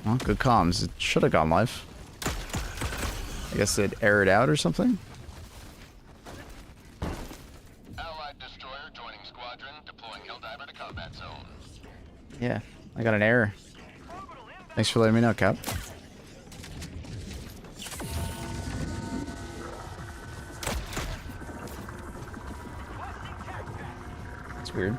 Well, good comms. It should have gone live. I guess it aired out or something. Allied destroyer joining squadron, deploying Helldiver to combat zone. Yeah, I got an error. Thanks for letting me know, Cap. It's weird.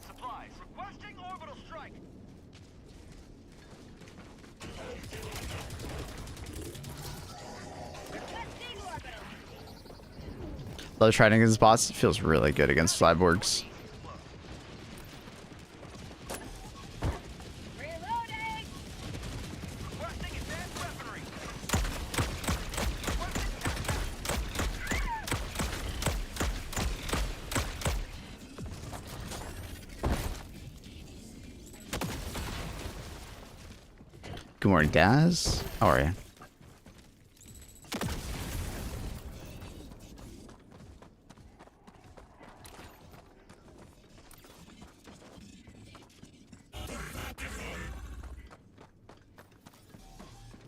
Supplies requesting orbital strike. Love trying against bots. It feels really good against cyborgs. Reloading. Requesting advanced weaponry. Good morning, Daz. How are you?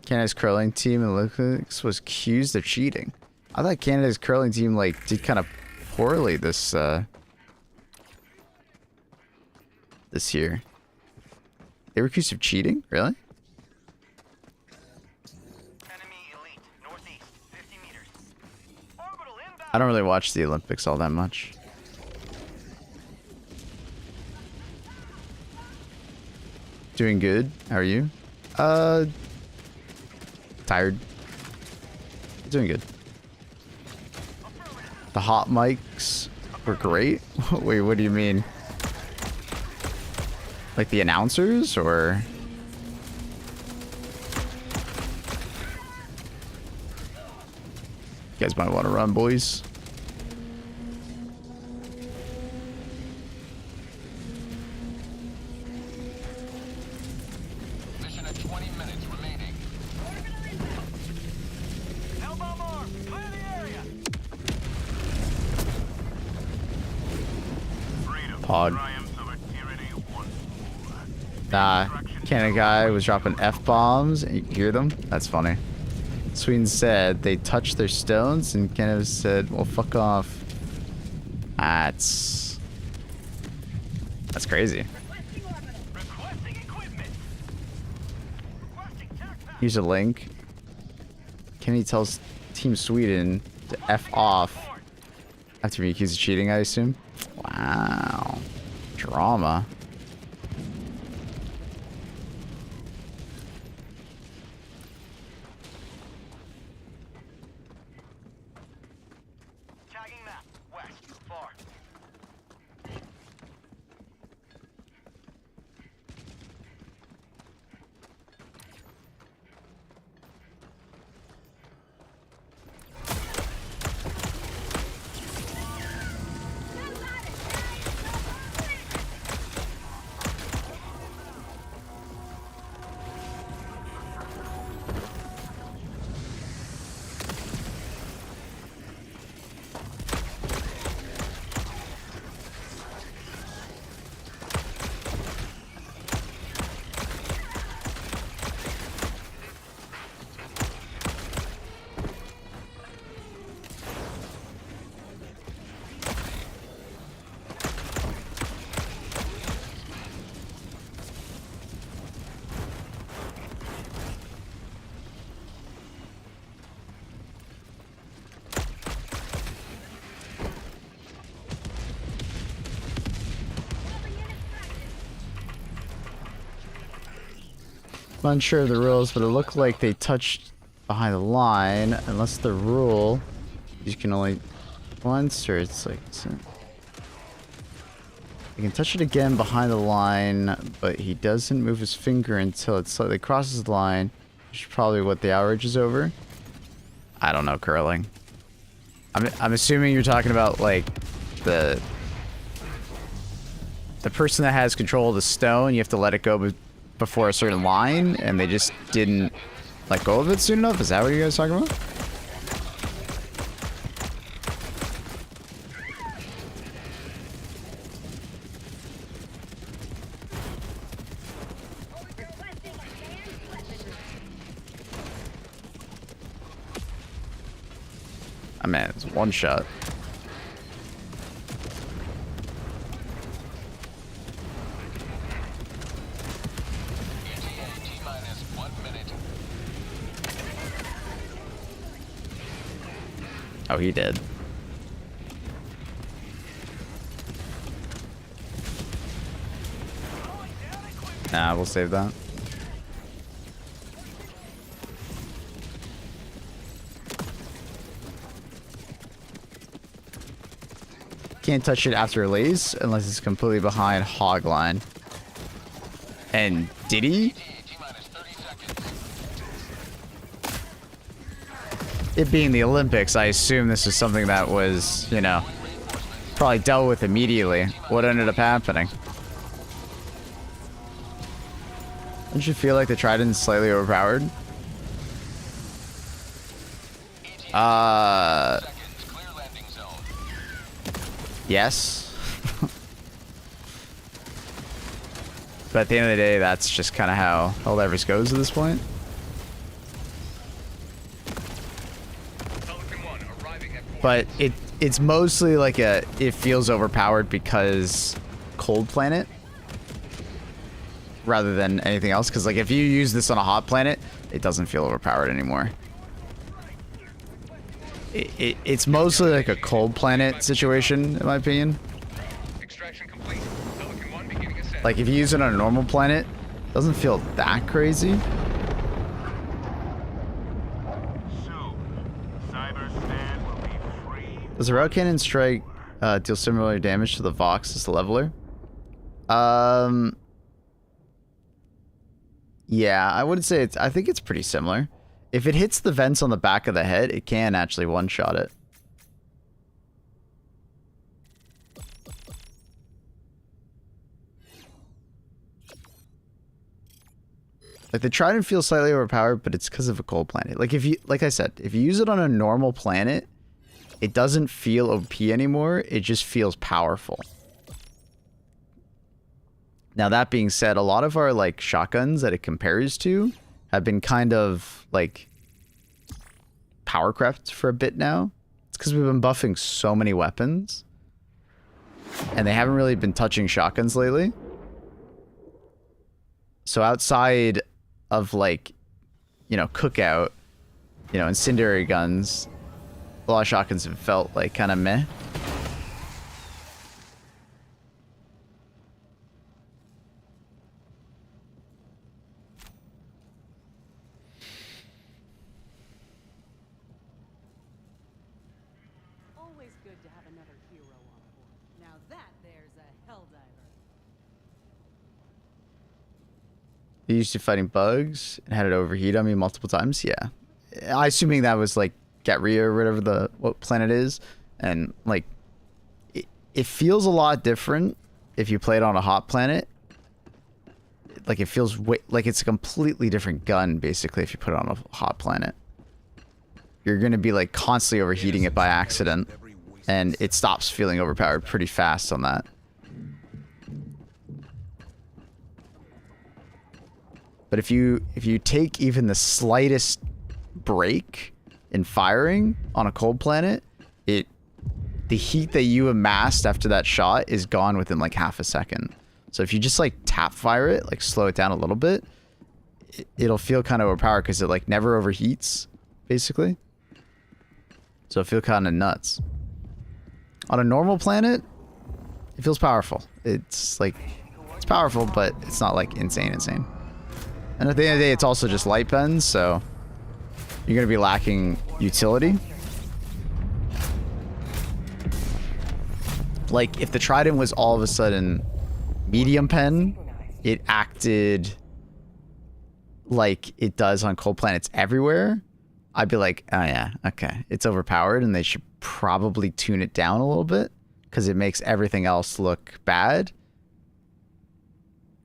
Canada's curling team in the Olympics was accused of cheating. I thought Canada's curling team like did kind of poorly this year. They were accused of cheating? Really? Enemy elite, northeast, 50 meters. Orbital inbound. I don't really watch the Olympics all that much. Doing good. How are you? Tired. Doing good. The hot mics were great. Wait, what do you mean? Like the announcers, or? You guys might want to run, boys. Mission at 20 minutes remaining. Hellbomb arm, clear the area. Freedom. Pod. Triumphs over tyranny once more. Nah, Canada guy was dropping F-bombs, and you can hear them. That's funny. Sweden said they touched their stones, and Canada said, well, fuck off. That's crazy. Requesting equipment. Requesting tac. Here's a link. Kenny tells Team Sweden to F off after being accused of cheating, I assume. Wow. Drama. Tagging map, west, far. I'm unsure of the rules, but it looked like they touched behind the line. Unless the rule, you can only once, or it's like... You can touch it again behind the line, but he doesn't move his finger until it slightly crosses the line, which is probably what the outrage is over. I don't know curling. I'm assuming you're talking about like the person that has control of the stone. You have to let it go before a certain line, and they just didn't let go of it soon enough. Is that what you guys are talking about? I mean, it's one shot. Oh, he did. Nah, we'll save that. Can't touch it after release unless it's completely behind hog line. And did he? It being the Olympics, I assume this is something that was, you know, probably dealt with immediately. What ended up happening? Don't you feel like the Trident's slightly overpowered? Yes. But at the end of the day, that's just kind of how Helldivers goes at this point. But it's mostly like it feels overpowered because cold planet rather than anything else. Because like if you use this on a hot planet, it doesn't feel overpowered anymore. It's mostly like a cold planet situation, in my opinion. Extraction complete. Pelican 1 beginning ascent. Like if you use it on a normal planet, it doesn't feel that crazy. Soon, CYBERSTAN will be free. Does a rail cannon strike deal similar damage to the Vox as the leveler? Yeah, I would say I think it's pretty similar. If it hits the vents on the back of the head, it can actually one-shot it. Like the Trident feels slightly overpowered, but it's because of a cold planet. Like like I said, if you use it on a normal planet, it doesn't feel OP anymore. It just feels powerful. Now that being said, a lot of our like shotguns that it compares to have been kind of like power crept for a bit now. It's because we've been buffing so many weapons and they haven't really been touching shotguns lately. So outside of like, you know, cookout, you know, incendiary guns, a lot of shotguns have felt like kind of meh. You used to fighting bugs and had it overheat on me multiple times. Yeah, I assuming that was like Gatria or whatever what planet is, and like it feels a lot different if you play it on a hot planet. Like it feels like it's a completely different gun basically if you put it on a hot planet. You're gonna be like constantly overheating it by accident, and it stops feeling overpowered pretty fast on that. But if you take even the slightest break in firing on a cold planet, the heat that you amassed after that shot is gone within like half a second. So if you just like tap fire it, like slow it down a little bit, it'll feel kind of overpowered because it like never overheats, basically. So it'll feel kind of nuts. On a normal planet, it feels powerful. It's like, it's powerful, but it's not like insane. And at the end of the day, it's also just light pens, so you're going to be lacking utility. Like, if the Trident was all of a sudden medium pen, it acted like it does on cold planets everywhere, I'd be like, oh yeah, okay, it's overpowered, and they should probably tune it down a little bit, because it makes everything else look bad.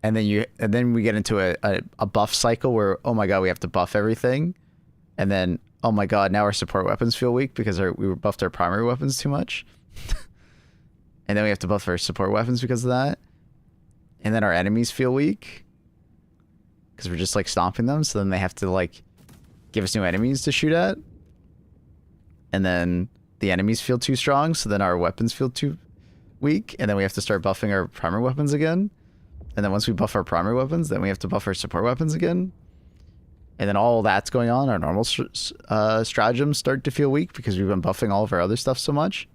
And then we get into a buff cycle where, oh my god, we have to buff everything. And then, oh my god, now our support weapons feel weak because we buffed our primary weapons too much. And then we have to buff our support weapons because of that. And then our enemies feel weak because we're just like stomping them. So then they have to like give us new enemies to shoot at. And then the enemies feel too strong, so then our weapons feel too weak, and then we have to start buffing our primary weapons again. And then once we buff our primary weapons, then we have to buff our support weapons again. And then all that's going on, our normal stratagems start to feel weak because we've been buffing all of our other stuff so much.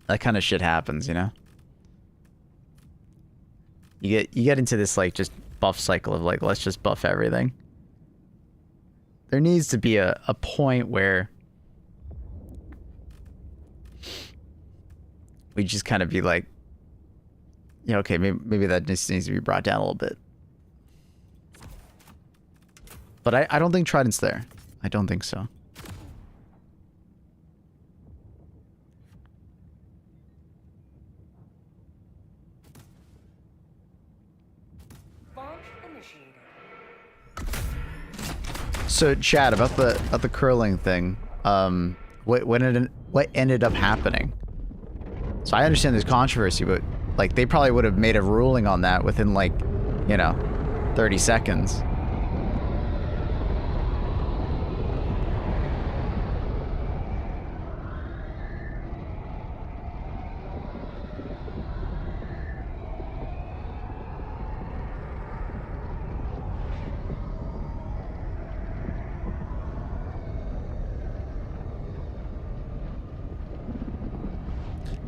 That kind of shit happens, you know? You get into this, like, just buff cycle of, like, let's just buff everything. There needs to be a point where we just kind of be like, yeah, okay, maybe that just needs to be brought down a little bit. But I don't think Trident's there. I don't think so. So, Chad, about the curling thing, what ended up happening? So I understand there's controversy, but like they probably would have made a ruling on that within like, you know, 30 seconds.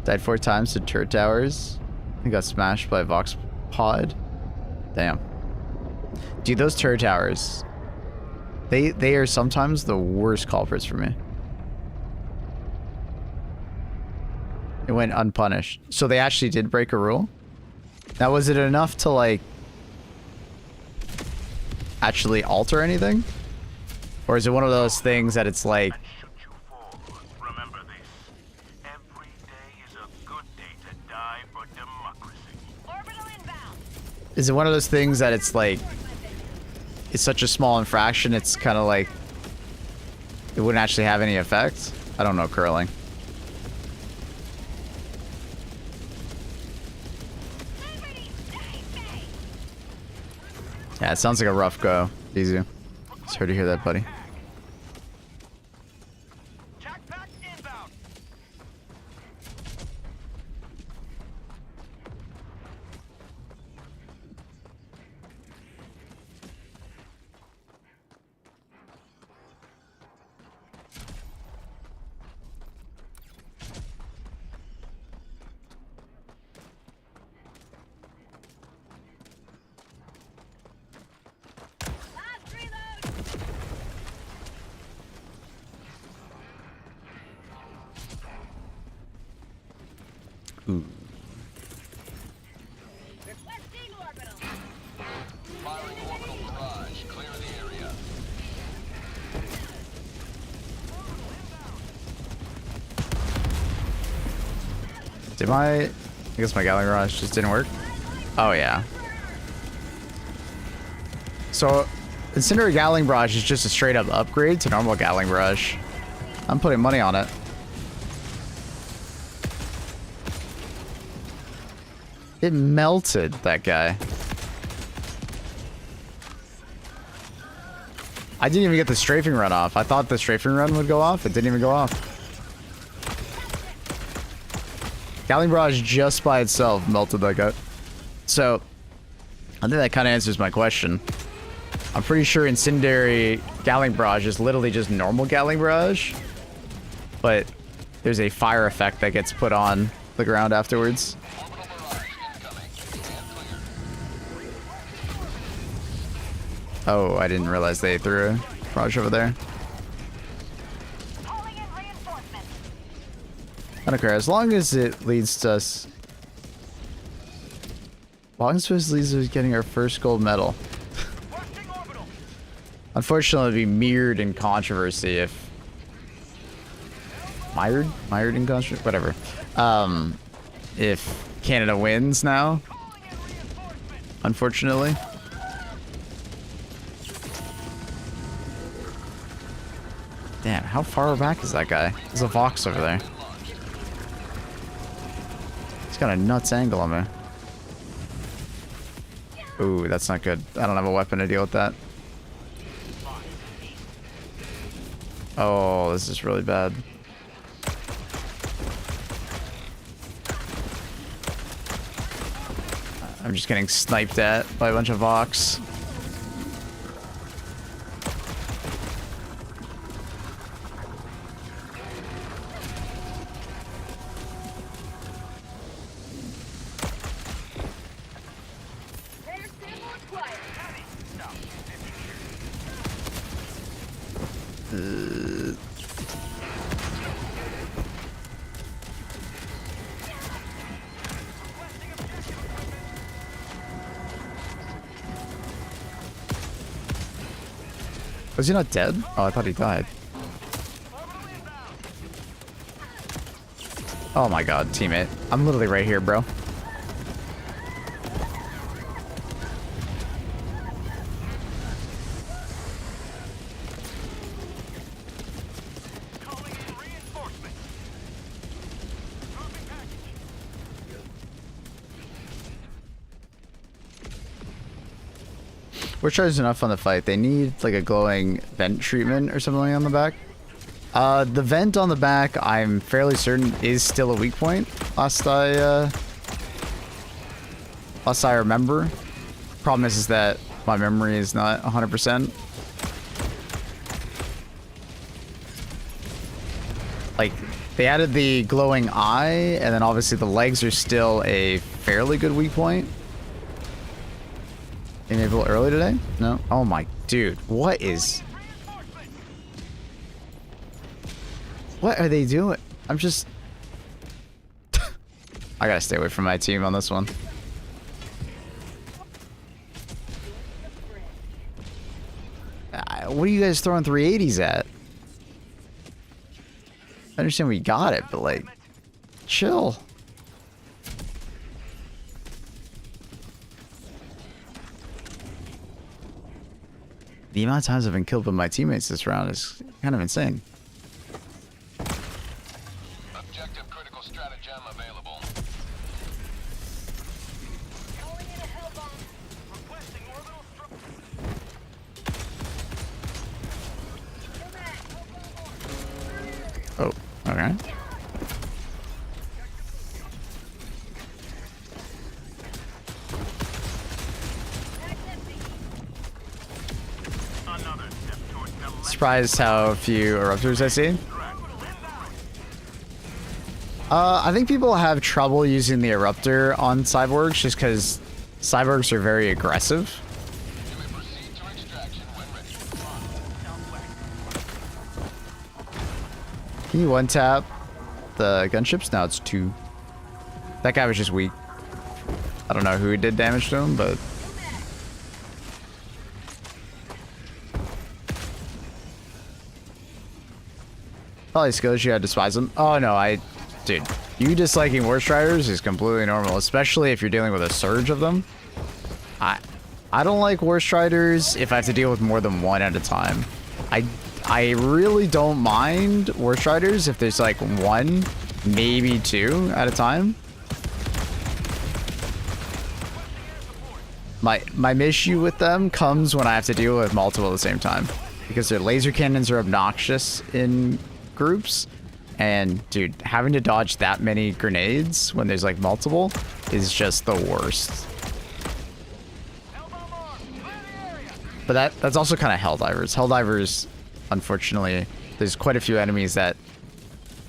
Died 4 times to turret towers. I got smashed by Vox pod. Damn. Dude, those turret towers. They are sometimes the worst culprits for me. It went unpunished. So they actually did break a rule? Now, was it enough to, like, actually alter anything? Or is it one of those things that it's like... Is it one of those things that it's like, it's such a small infraction, it's kind of like, it wouldn't actually have any effect? I don't know curling. Yeah, it sounds like a rough go, Easy. Sorry to hear that, buddy. Ooh. Requesting orbital. Firing orbital barrage. Clear the area. Did I guess my Gatling Barrage just didn't work? Oh, yeah. So, Incendiary Gatling Barrage is just a straight up upgrade to normal Gatling Barrage. I'm putting money on it. It melted that guy. I didn't even get the strafing run off. I thought the strafing run would go off. It didn't even go off. Gatling Barrage just by itself melted that guy. So, I think that kind of answers my question. I'm pretty sure Incendiary Gatling Barrage is literally just normal Gatling Barrage. But there's a fire effect that gets put on the ground afterwards. Oh, I didn't realize they threw a barrage over there. Calling in reinforcements. I don't care. As long as it leads to us... As long as it leads to us getting our first gold medal. Unfortunately, it'd be mirrored in controversy if... Mired? Mired in controversy? Whatever. If Canada wins now. Unfortunately. Damn, how far back is that guy? There's a Vox over there. He's got a nuts angle on me. Ooh, that's not good. I don't have a weapon to deal with that. Oh, this is really bad. I'm just getting sniped at by a bunch of Vox. Was he not dead? Oh, I thought he died. Oh my god, teammate. I'm literally right here, bro. Calling in reinforcements. Dropping package. We're charged enough on the fight. They need like a glowing vent treatment or something on the back. The vent on the back, I'm fairly certain, is still a weak point. Last I remember. Problem is that my memory is not 100%. Like, they added the glowing eye, and then obviously the legs are still a fairly good weak point. Enabled early today? No? Oh my dude, what is... What are they doing? I'm just... I gotta stay away from my team on this one. What are you guys throwing 380s at? I understand we got it, but like... Chill. The amount of times I've been killed by my teammates this round is kind of insane. Objective critical stratagem available. Calling in a hell bomb. Requesting orbital Oh, okay. Another step towards the left. Surprised how few eruptors I see. I think people have trouble using the eruptor on cyborgs just because cyborgs are very aggressive. You may proceed to extraction when ready. Can you one tap the gunships? Now it's 2. That guy was just weak. I don't know who did damage to him, but... Probably skills you had to despise them. Oh no, dude, you disliking War Striders is completely normal, especially if you're dealing with a surge of them. I don't like War Striders if I have to deal with more than one at a time. I really don't mind War Striders if there's like 1, maybe 2 at a time. My issue with them comes when I have to deal with multiple at the same time, because their laser cannons are obnoxious in groups, and dude, having to dodge that many grenades when there's like multiple is just the worst. But that's also kind of Helldivers. Helldivers, unfortunately, there's quite a few enemies that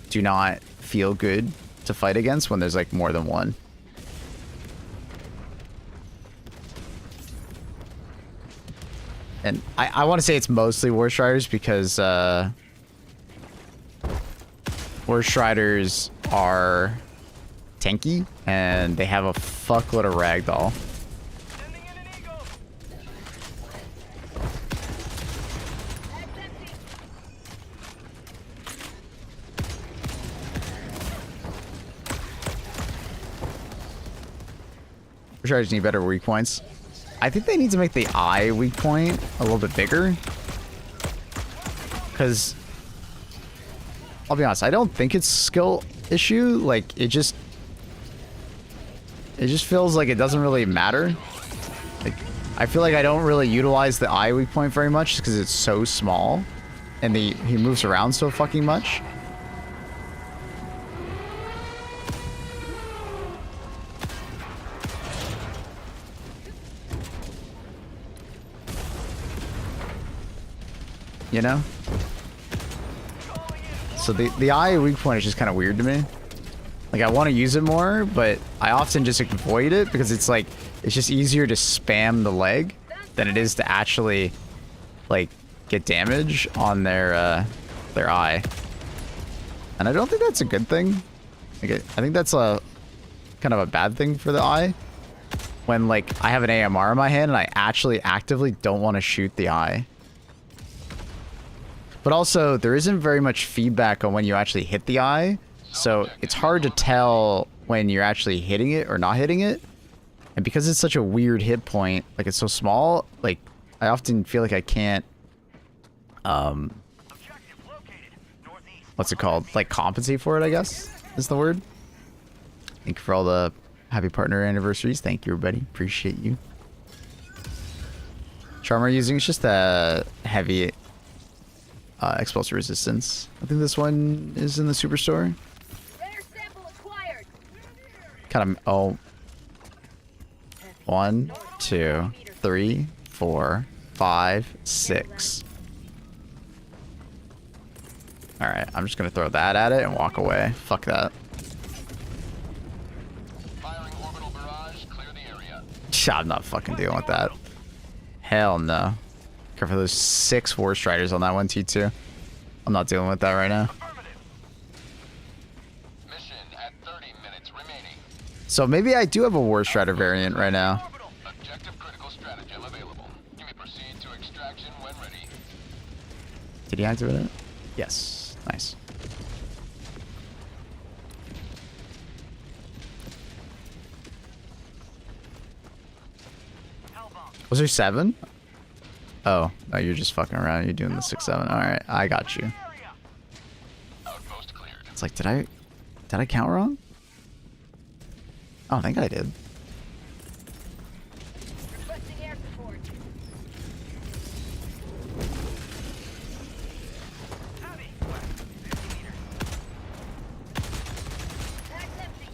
do not feel good to fight against when there's like more than one. And I want to say it's mostly War Striders because War Striders are tanky and they have a fuckload of ragdoll. Sending in an eagle. War Striders need better weak points. I think they need to make the eye weak point a little bit bigger. Because, I'll be honest, I don't think it's a skill issue. Like, it just feels like it doesn't really matter. Like, I feel like I don't really utilize the eye weak point very much because it's so small, and he moves around so fucking much. You know? So the eye weak point is just kind of weird to me. Like, I want to use it more, but I often just avoid it because it's like, it's just easier to spam the leg than it is to actually, like, get damage on their eye. And I don't think that's a good thing. Like, I think that's a kind of a bad thing for the eye. When, like, I have an AMR in my hand and I actually actively don't want to shoot the eye. But also, there isn't very much feedback on when you actually hit the eye. So it's hard to tell when you're actually hitting it or not hitting it. And because it's such a weird hit point, like it's so small, like I often feel like I can't, what's it called? Like compensate for it, I guess is the word. Thank you for all the happy partner anniversaries. Thank you, everybody. Appreciate you. Charm we're using is just a heavy explosive resistance. I think this one is in the superstore. Kind of, oh. 1, 2, 3, 4, 5, 6. Alright, I'm just gonna throw that at it and walk away. Fuck that. Firing orbital barrage. Clear the area. I'm not fucking dealing with that. Hell no. Careful, those 6 War Striders on that one, T2. I'm not dealing with that right now. Mission at 30 minutes remaining. So maybe I do have a War Strider variant right now. Objective critical stratagem available. You may proceed to extraction when ready. Did he activate it? Yes. Nice. Was there 7? Oh, no, you're just fucking around. You're doing the 6-7. All right, I got you. Outpost cleared. It's like, did I count wrong? Oh, I think I did. Requesting air support. Heavy. 50 meters. Bag's empty.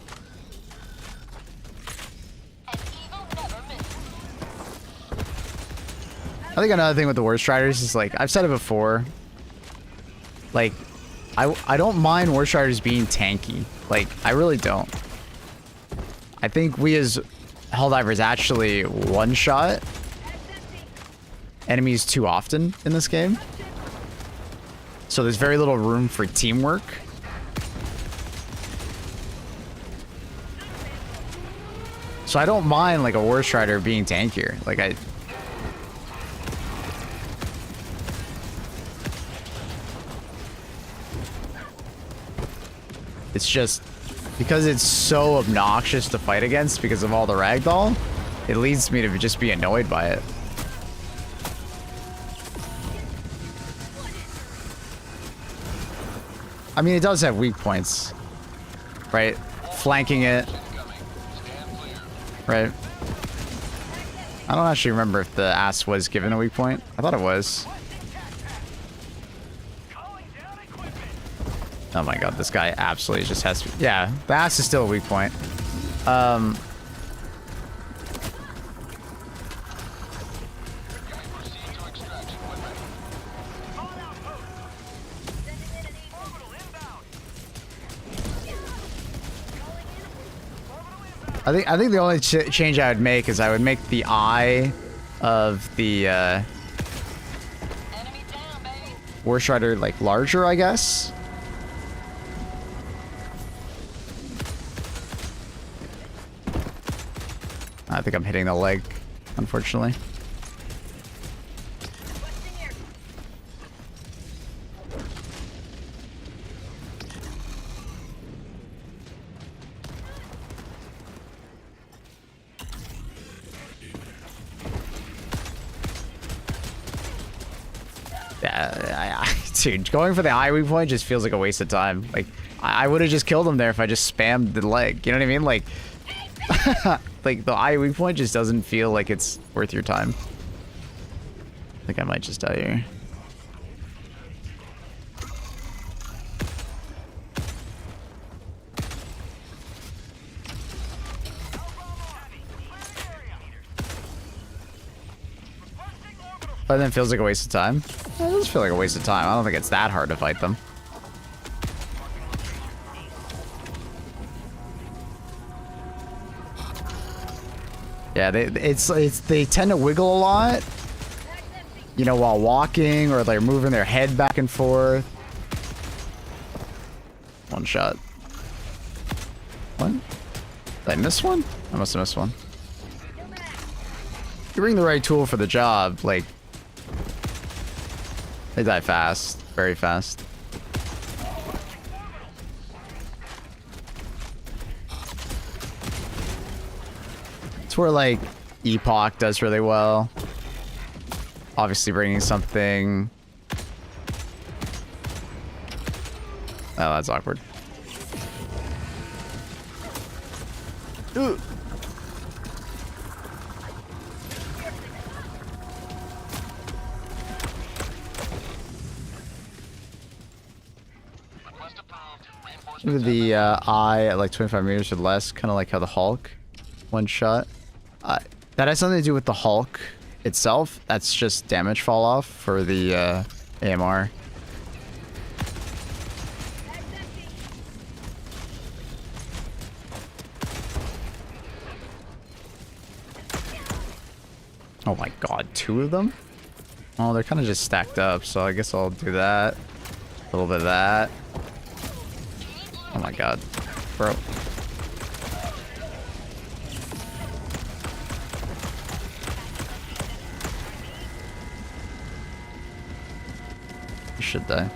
An eagle never misses. I think another thing with the War Striders is, like, I've said it before. Like, I don't mind War Striders being tanky. Like, I really don't. I think we as Helldivers actually one-shot enemies too often in this game. So there's very little room for teamwork. So I don't mind, like, a War Strider being tankier. Like, it's just because it's so obnoxious to fight against because of all the ragdoll, it leads me to just be annoyed by it. I mean, it does have weak points, right? Flanking it, right? I don't actually remember if the ass was given a weak point. I thought it was. Oh my god, this guy absolutely just has to... Yeah, the ass is still a weak point. I think the only change I would make is I would make the eye of the War Strider like larger, I guess. I think I'm hitting the leg, unfortunately. Dude, going for the eye weak point just feels like a waste of time. Like, I would have just killed him there if I just spammed the leg. You know what I mean? Like, like the eye weak point just doesn't feel like it's worth your time. I think I might just die here. But then it feels like a waste of time. It does feel like a waste of time. I don't think it's that hard to fight them. Yeah, they tend to wiggle a lot, you know, while walking or they're moving their head back and forth. One shot. What? Did I miss one? I must have missed one. You bring the right tool for the job, like, they die fast, very fast. It's where like Epoch does really well. Obviously bringing something. Oh, that's awkward. Ooh. Look at the eye at like 25 meters or less, kind of like how the Hulk one shot. That has something to do with the Hulk itself. That's just damage fall off for the AMR. Oh my god, 2 of them? Oh, they're kind of just stacked up, so I guess I'll do that. A little bit of that. Oh my god, bro. You should die.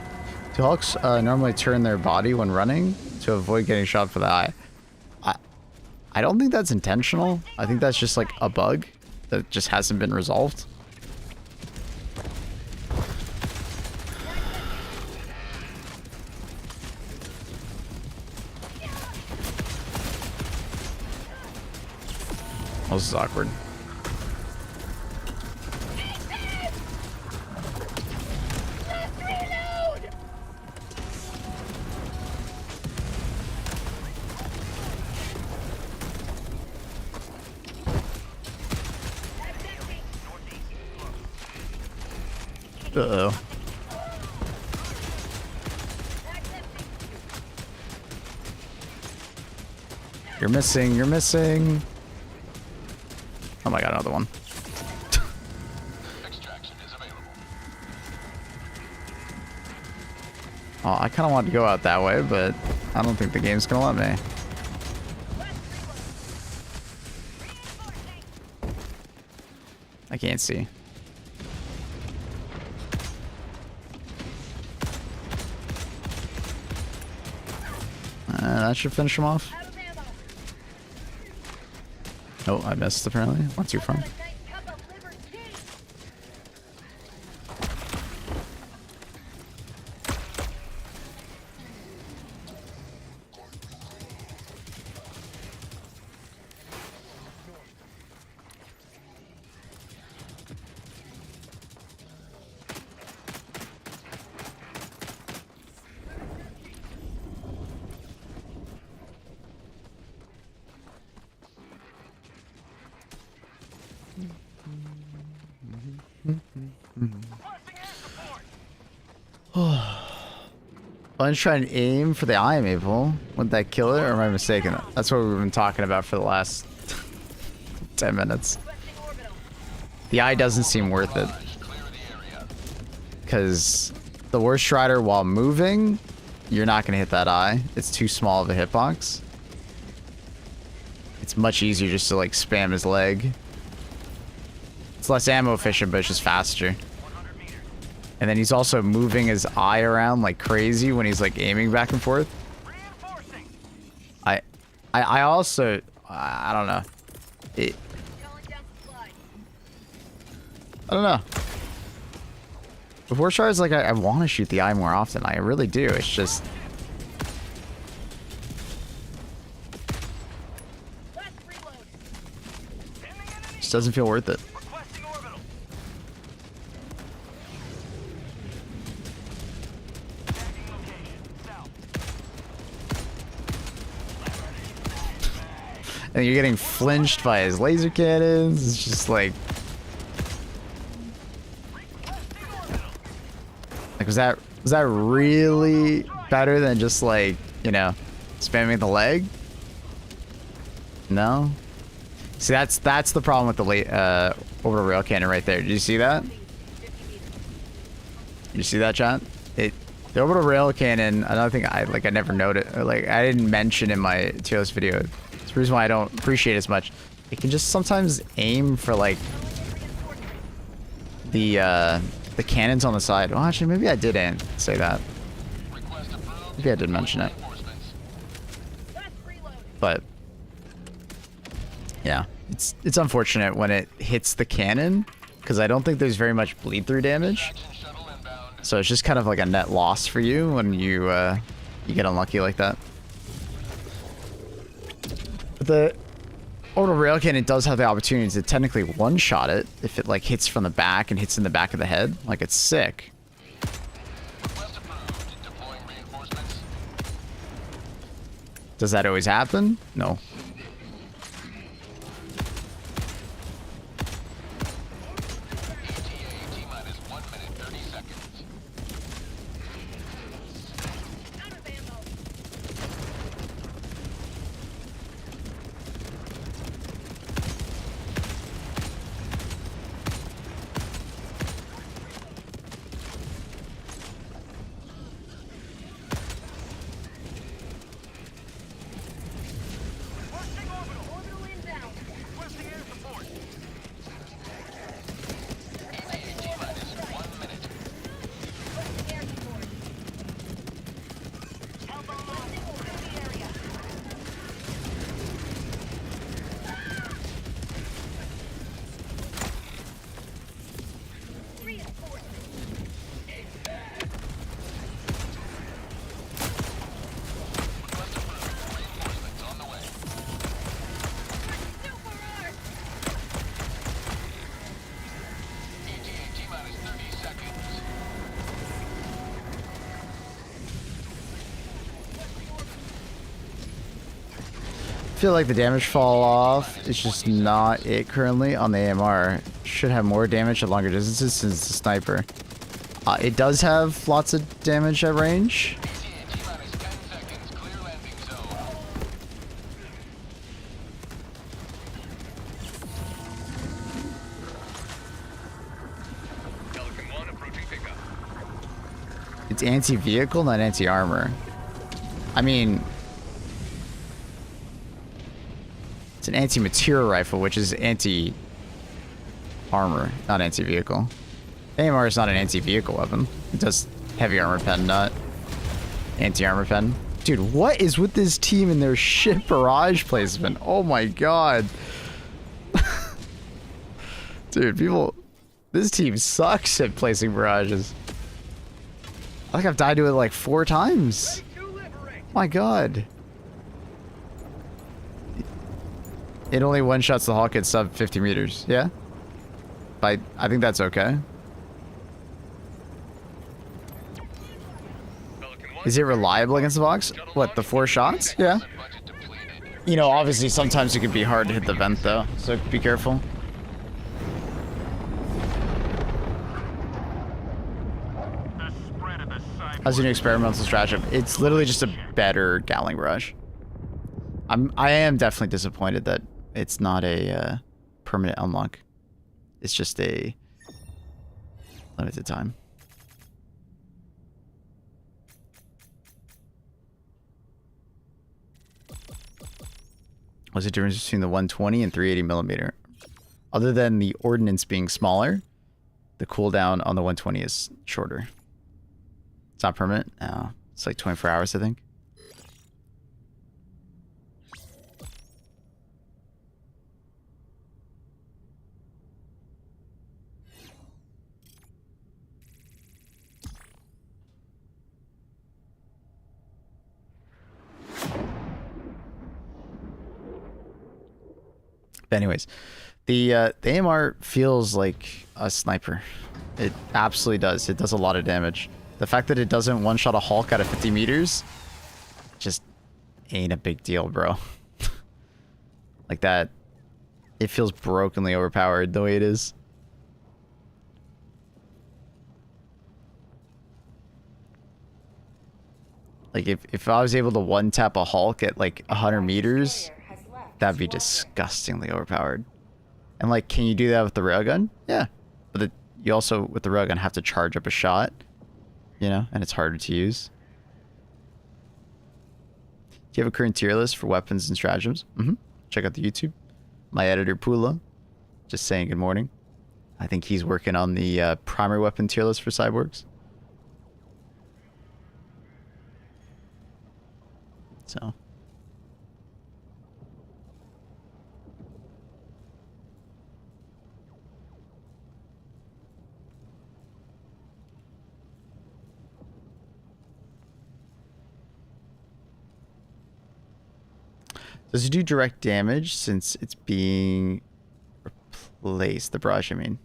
Do Hulks normally turn their body when running to avoid getting shot for the eye? I don't think that's intentional. I think that's just like a bug that just hasn't been resolved. Oh, this is awkward. Uh-oh. You're missing, you're missing. Oh my god, another one. Extraction is available. Oh, I kind of wanted to go out that way, but I don't think the game's gonna let me. I can't see. That should finish him off. Oh, I missed apparently. What's your from? I'm just trying to aim for the eye maple. Would that kill it, or am I mistaken? That's what we've been talking about for the last 10 minutes. The eye doesn't seem worth it. Because the worst strider while moving, you're not going to hit that eye. It's too small of a hitbox. It's much easier just to like spam his leg. It's less ammo efficient, but it's just faster. And then he's also moving his eye around like crazy when he's like aiming back and forth. I also, I don't know. I don't know. Before Shard's like, I want to shoot the eye more often. I really do. It's just... doesn't feel worth it. Requesting orbital. Tagging location. South. And you're getting flinched by his laser cannons. It's just like was that really better than just like, you know, spamming the leg? No. See, that's the problem with the orbital rail cannon right there. Did you see that? You see that, chat? The orbital rail cannon. Another thing I never noted, or like I didn't mention in my tier list video. It's the reason why I don't appreciate it as much. It can just sometimes aim for like the cannons on the side. Well, actually, maybe I didn't say that. Maybe I did mention it. But yeah, it's unfortunate when it hits the cannon because I don't think there's very much bleed through damage. So it's just kind of like a net loss for you when you get unlucky like that. But the orbital rail cannon does have the opportunity to technically one-shot it if it like hits from the back and hits in the back of the head. Like, it's sick. Does that always happen? No. I feel like the damage fall off is just not it currently on the AMR. Should have more damage at longer distances since it's a sniper. It does have lots of damage at range. It's anti-vehicle, not anti-armor. I mean, it's an anti-material rifle, which is anti-armor, not anti-vehicle. AMR is not an anti-vehicle weapon. It does heavy armor pen, not anti-armor pen. Dude, what is with this team and their shit barrage placement? Oh my god. Dude, this team sucks at placing barrages. I think I've died to it like 4 times. My god. It only one-shots the Hawk at sub 50 meters. Yeah? I think that's okay. Is it reliable against the box? What, the 4 shots? Yeah. You know, obviously sometimes it can be hard to hit the vent though, so be careful. How's your new experimental stratagem? It's literally just a better Gatling Barrage. I am definitely disappointed that it's not a permanent unlock. It's just a limited time. What's the difference between the 120 and 380 millimeter? Other than the ordnance being smaller, the cooldown on the 120 is shorter. It's not permanent? No. It's like 24 hours, I think. But anyways, The AMR feels like a sniper. It absolutely does. It does a lot of damage. The fact that it doesn't one-shot a Hulk out of 50 meters just ain't a big deal, bro. Like that, it feels brokenly overpowered the way it is. Like if I was able to one-tap a Hulk at like 100 meters, that'd be disgustingly overpowered. And like, can you do that with the railgun? Yeah. But you also, with the railgun, have to charge up a shot. You know? And it's harder to use. Do you have a current tier list for weapons and stratagems? Mm-hmm. Check out the YouTube. My editor, Pula. Just saying good morning. I think he's working on the primary weapon tier list for cyborgs. So... Does it do direct damage since it's being replaced? The barrage, I mean.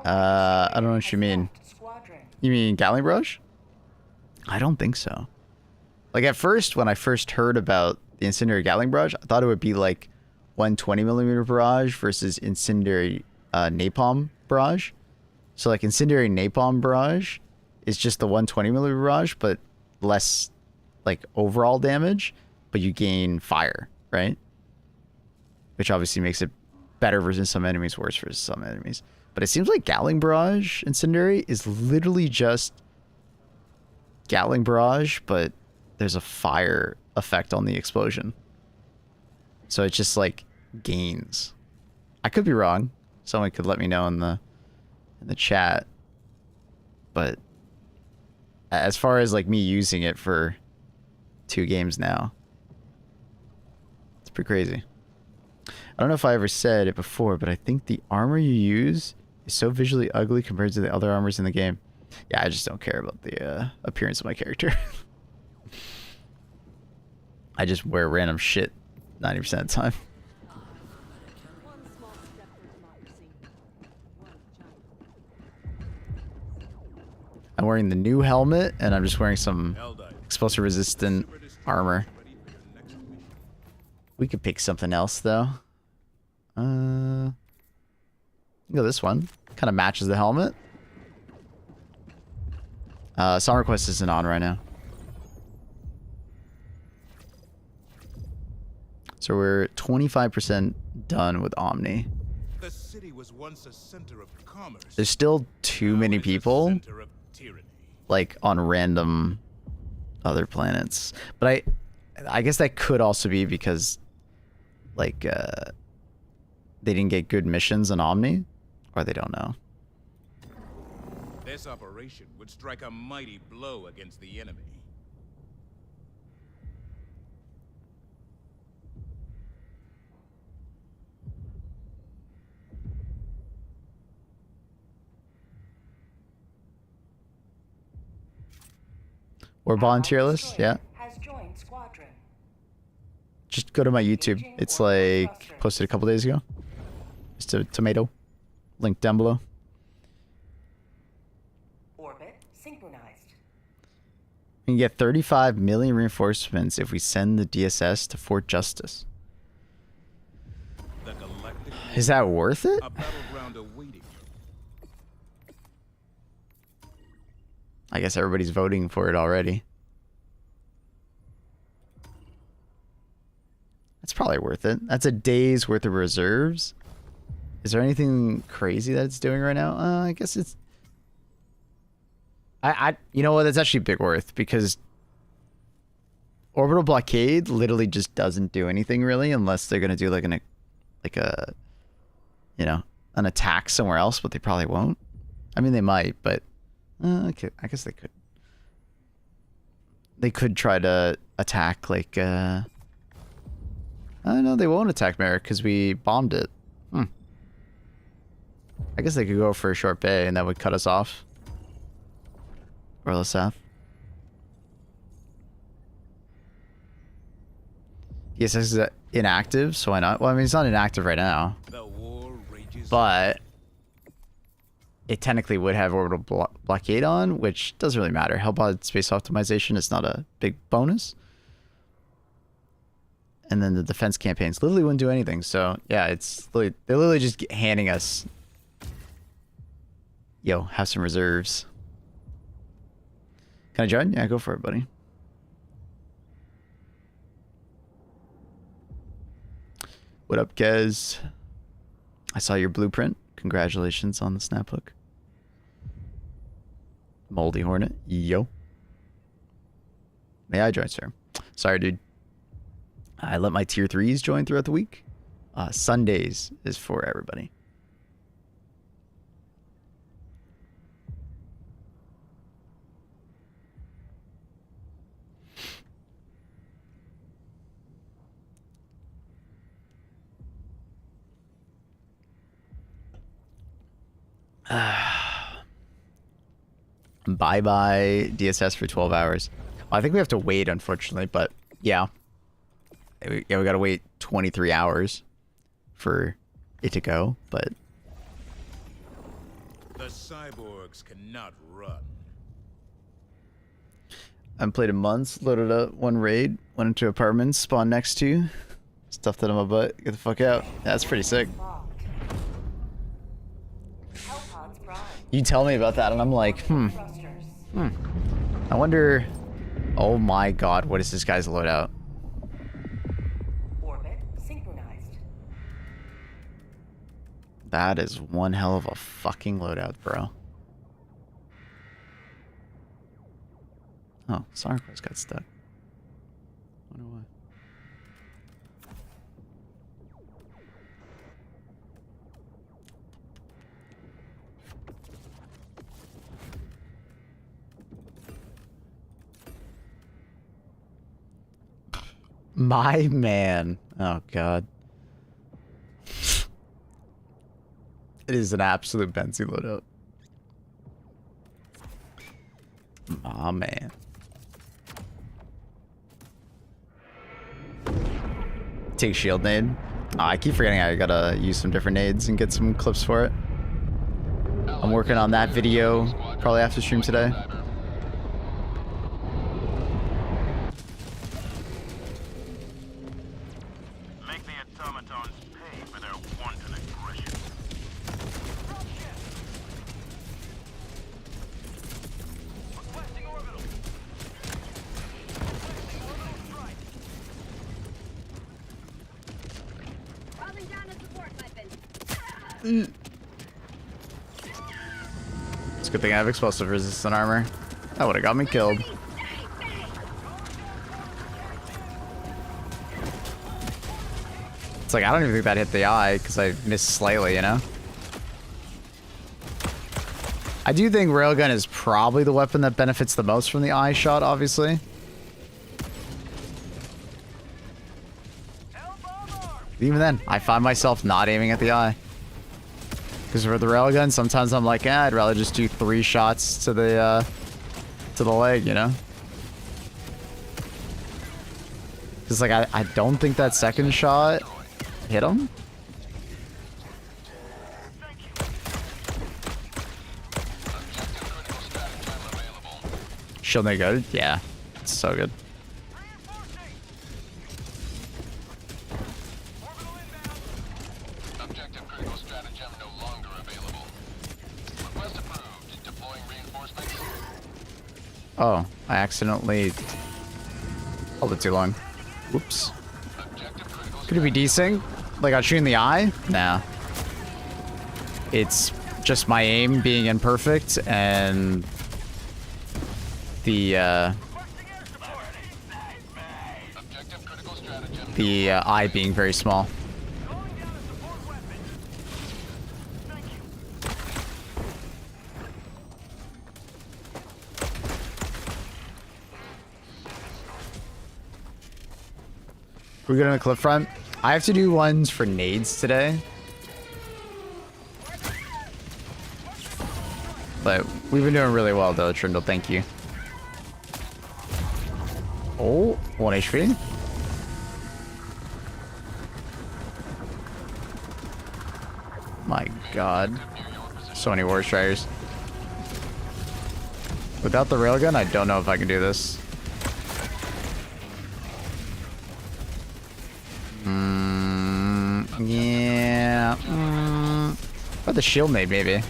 I don't know what you mean. You mean Gatling barrage? I don't think so. Like at first, when I first heard about the Incendiary Gatling barrage, I thought it would be like 120mm barrage versus Incendiary napalm barrage. So like Incendiary napalm barrage is just the 120mm barrage, but less like overall damage, but you gain fire, right? Which obviously makes it better versus some enemies, worse versus some enemies. But it seems like Gatling barrage Incendiary is literally just Gatling barrage, but there's a fire effect on the explosion. So it just like gains. I could be wrong. Someone could let me know in the chat. But as far as like me using it for 2 games now, it's pretty crazy. I don't know if I ever said it before, but I think the armor you use is so visually ugly compared to the other armors in the game. Yeah, I just don't care about the appearance of my character. I just wear random shit 90% of the time. I'm wearing the new helmet, and I'm just wearing some explosive resistant armor. We could pick something else, though. Look at this one. Kind of matches the helmet. Song request isn't on right now. So we're 25% done with Omni. The city was once a center of commerce. There's still too many people like on random other planets. But I guess that could also be because like they didn't get good missions on Omni, or they don't know. This operation would strike a mighty blow against the enemy. Or volunteer list, yeah. Just go to my YouTube. It's like posted a couple days ago. Just a tomato. Link down below. Orbit synchronized. We can get 35 million reinforcements if we send the DSS to Fort Justice. Is that worth it? I guess everybody's voting for it already. That's probably worth it. That's a day's worth of reserves. Is there anything crazy that it's doing right now? I guess it's... you know what? That's actually big worth, because Orbital Blockade literally just doesn't do anything really unless they're going to do like a, you know, an attack somewhere else, but they probably won't. I mean, they might, but okay, I guess they could. They could try to attack like I know they won't attack Merrick because we bombed it. I guess they could go for a short bay and that would cut us off. Or the south. ESS is inactive, so why not? Well, I mean, it's not inactive right now, The war rages. but it technically would have orbital blockade on, which doesn't really matter. Hellbot space optimization is not a big bonus. And then the defense campaigns literally wouldn't do anything. So yeah, it's literally, they're literally just handing us, yo, have some reserves. Can I join? Yeah, go for it, buddy. What up, Gez? I saw your blueprint. Congratulations on the snap hook. Moldy Hornet. Yo. May I join, sir? Sorry, dude. I let my tier 3s join throughout the week. Sundays is for everybody. Bye-bye DSS for 12 hours. Well, I think we have to wait, unfortunately, but yeah. We gotta wait 23 hours for it to go, but... The cyborgs cannot run. I haven't played in months, loaded up one raid, went into apartments, spawned next to you, stuffed it on my butt, get the fuck out. Yeah, that's pretty sick. Locked. Hellpods prime. You tell me about that and I'm like, Thrusters. I wonder... Oh my god, what is this guy's loadout? Orbit synchronized. That is one hell of a fucking loadout, bro. Oh, Sarkos got stuck. Wonder why. My man. Oh, God. It is an absolute Benzie loadout. My man. Take shield nade. Oh, I keep forgetting I gotta use some different nades and get some clips for it. I'm working on that video probably after stream today. Make the automatons pay for their wanton aggression. Requesting orbital. Requesting orbital strike. Falling down a support weapon. It's a good thing I have explosive resistant armor. That would have got me killed. It's like, I don't even think that hit the eye because I missed slightly, you know? I do think railgun is probably the weapon that benefits the most from the eye shot, obviously. Even then, I find myself not aiming at the eye. Because for the railgun, sometimes I'm like, I'd rather just do 3 shots to the leg, you know? Because, like, I don't think that second shot hit him. Shield nade good? Yeah. It's so good. Objective critical stratagem no longer available. Request approved. Deploying reinforcements. Oh, I accidentally held it too long. Whoops. Objective critical Could it be desync? Like I shoot in the eye? Nah. It's just my aim being imperfect and the Objective critical stratagem. eye being very small. We're good on the cliff front. I have to do ones for nades today. But we've been doing really well though, Trindle, thank you. Oh, 1 HP. My god. So many war striders. Without the railgun, I don't know if I can do this. Yeah. Or the shield maid, maybe.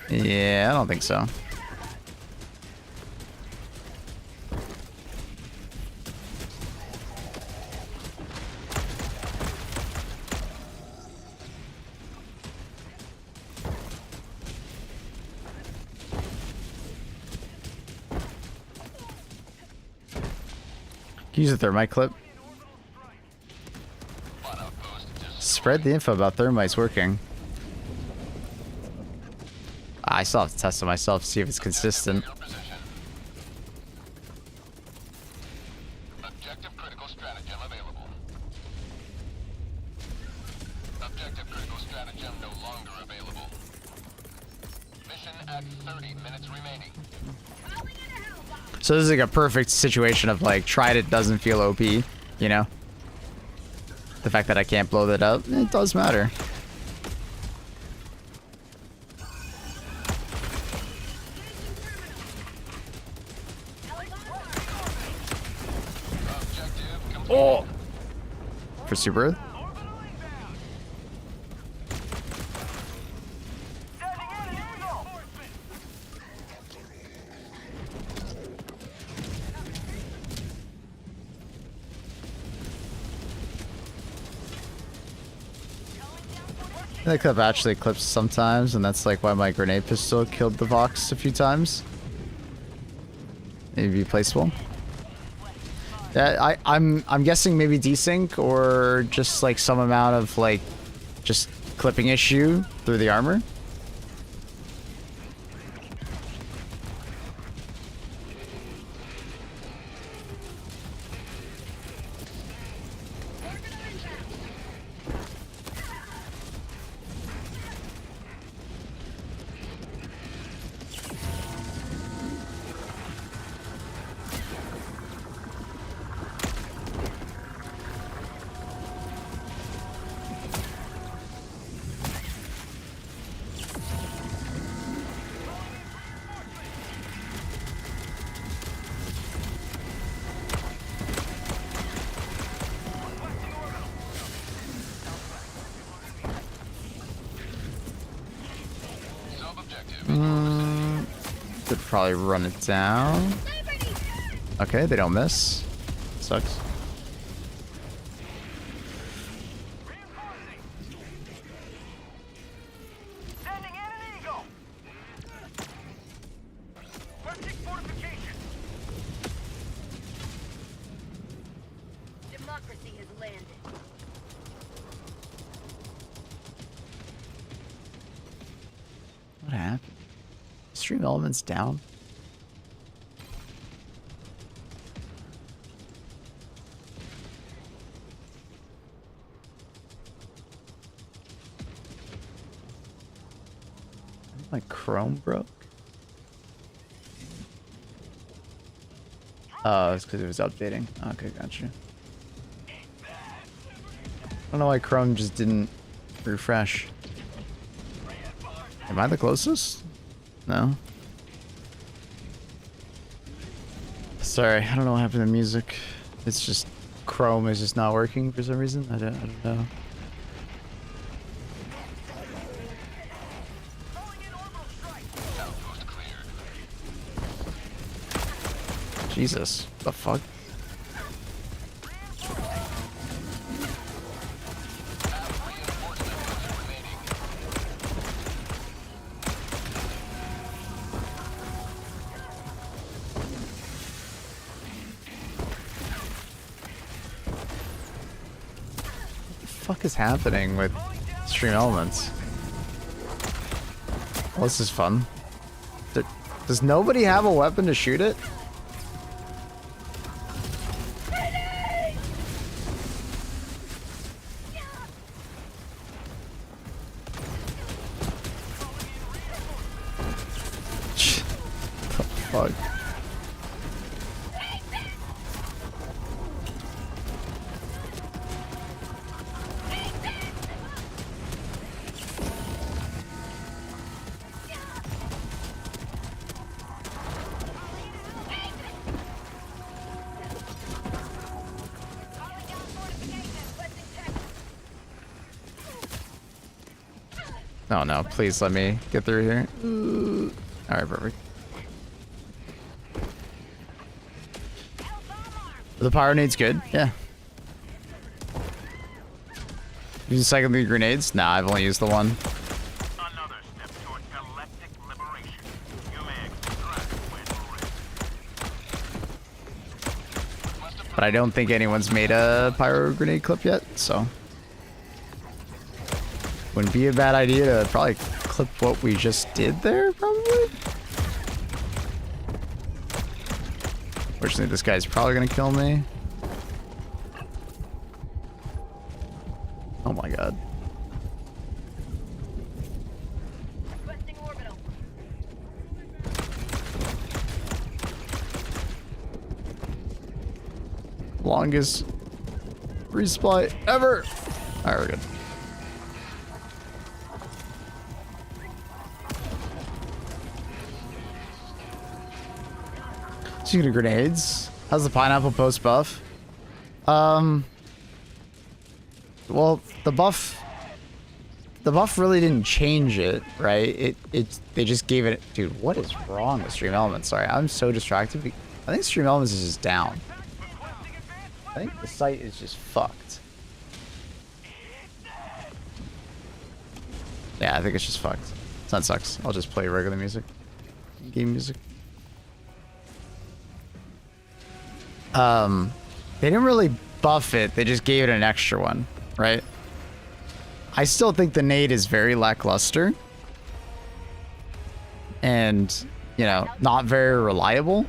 Yeah, I don't think so. Use a thermite clip. Spread the info about thermites working. I still have to test it myself to see if it's consistent. Objective critical stratagem available. Objective critical stratagem no longer available. Mission at 30 minutes remaining. So this is like a perfect situation of like Trident doesn't feel OP, you know? The fact that I can't blow that up, it does matter. Oh! For Super Earth? The clip actually clips sometimes, and that's like why my grenade pistol killed the Vox a few times. Maybe placeable. Yeah, I'm guessing maybe desync or just like some amount of like just clipping issue through the armor. Could probably run it down. Okay, they don't miss. Sucks. Sending in an eagle. Arctic fortification. Democracy has landed. What happened? Stream elements down. My Chrome broke. Oh, it's because it was updating. Okay, gotcha. I don't know why Chrome just didn't refresh. Am I the closest? No. Sorry, I don't know what happened to music. It's just Chrome is just not working for some reason. I don't know. Jesus, the fuck? What is happening with stream elements? Well, this is fun. Does nobody have a weapon to shoot it? The fuck? Oh no, please let me get through here. Alright, perfect. The power nade's good, yeah. Use the second lead grenades? Nah, I've only used the one. Another step toward galactic liberation. You may extract when ready. But I don't think anyone's made a pyro grenade clip yet, so. Wouldn't be a bad idea to probably clip what we just did there, probably. Fortunately, this guy's probably gonna kill me. Oh my god. Requesting orbital. Longest resupply ever. Alright, we're good. Speaking of grenades, how's the pineapple post buff? Well, the buff really didn't change it, right? They just gave it. Dude, what is wrong with Stream Elements? Sorry, I'm so distracted. I think Stream Elements is just down. I think the site is just fucked. Yeah, I think it's just fucked. That sucks. I'll just play regular music, game music. They didn't really buff it, they just gave it an extra one, right? I still think the nade is very lackluster. And, you know, not very reliable.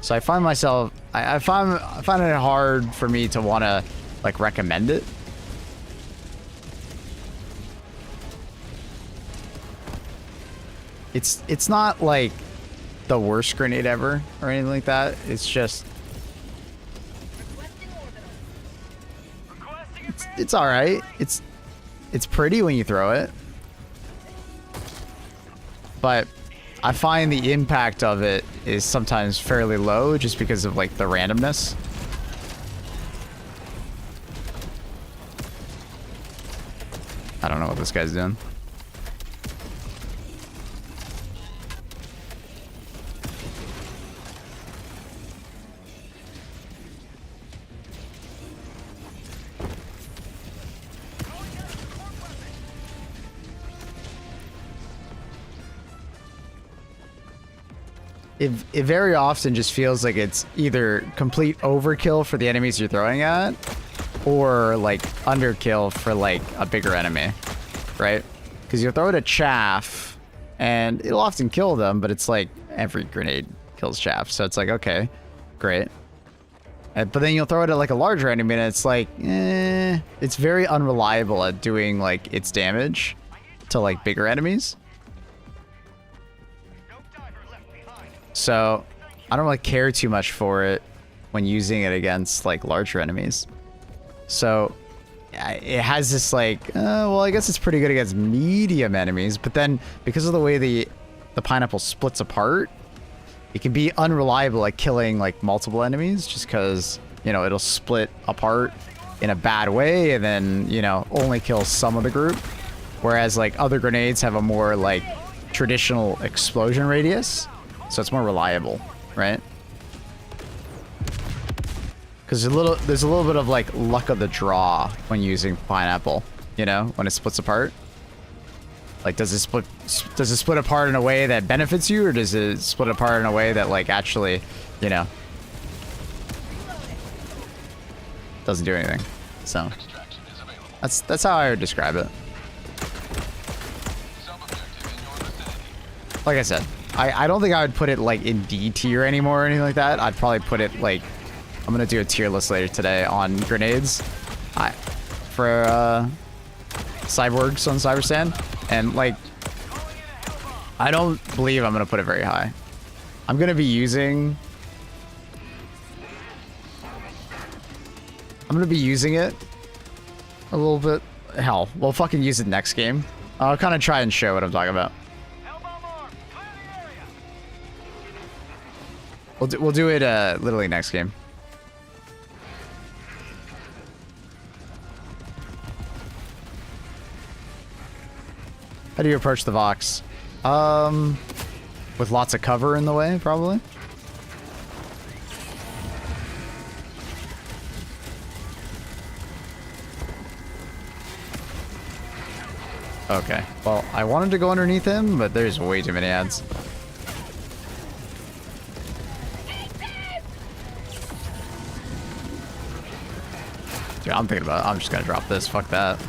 So I find myself, I find it hard for me to want to, like, recommend it. It's not, like, the worst grenade ever or anything like that. It's just it's all right. It's pretty when you throw it, but I find the impact of it is sometimes fairly low just because of like the randomness. I don't know what this guy's doing. It very often just feels like it's either complete overkill for the enemies you're throwing at, or like underkill for like a bigger enemy, right? Because you'll throw it at chaff, and it'll often kill them, but it's like every grenade kills chaff, so it's like, okay, great. But then you'll throw it at like a larger enemy, and it's like, it's very unreliable at doing like its damage to like bigger enemies. So I don't really care too much for it when using it against like larger enemies. So it has this like, well, I guess it's pretty good against medium enemies, but then because of the way the pineapple splits apart, it can be unreliable at killing like multiple enemies, just because, you know, it'll split apart in a bad way and then, you know, only kill some of the group. Whereas like other grenades have a more like traditional explosion radius. So it's more reliable, right? Because there's a little bit of like luck of the draw when using pineapple, you know, when it splits apart. Like, does it split apart in a way that benefits you, or does it split apart in a way that like actually, you know, doesn't do anything? So that's how I would describe it. Like I said, I don't think I would put it like in D tier anymore or anything like that. I'd probably put it like, I'm gonna do a tier list later today on grenades for cyborgs on CYBERSTAN, and like I don't believe I'm gonna put it very high. I'm gonna be using it a little bit. Hell, we'll fucking use it next game. I'll kind of try and show what I'm talking about. We'll do it literally next game. How do you approach the Vox? With lots of cover in the way, probably. Okay, well, I wanted to go underneath him, but there's way too many ads. Dude, I'm thinking about it. I'm just gonna drop this. Fuck that.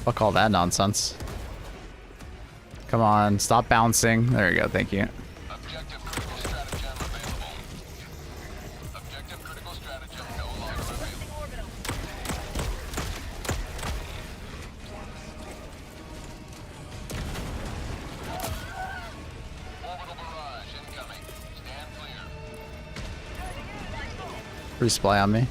Fuck all that nonsense. Come on, stop bouncing. There we go, thank you. Objective critical stratagem available. Objective critical stratagem no longer available. Orbital. Orbital barrage incoming. Stand clear. Resupply on me.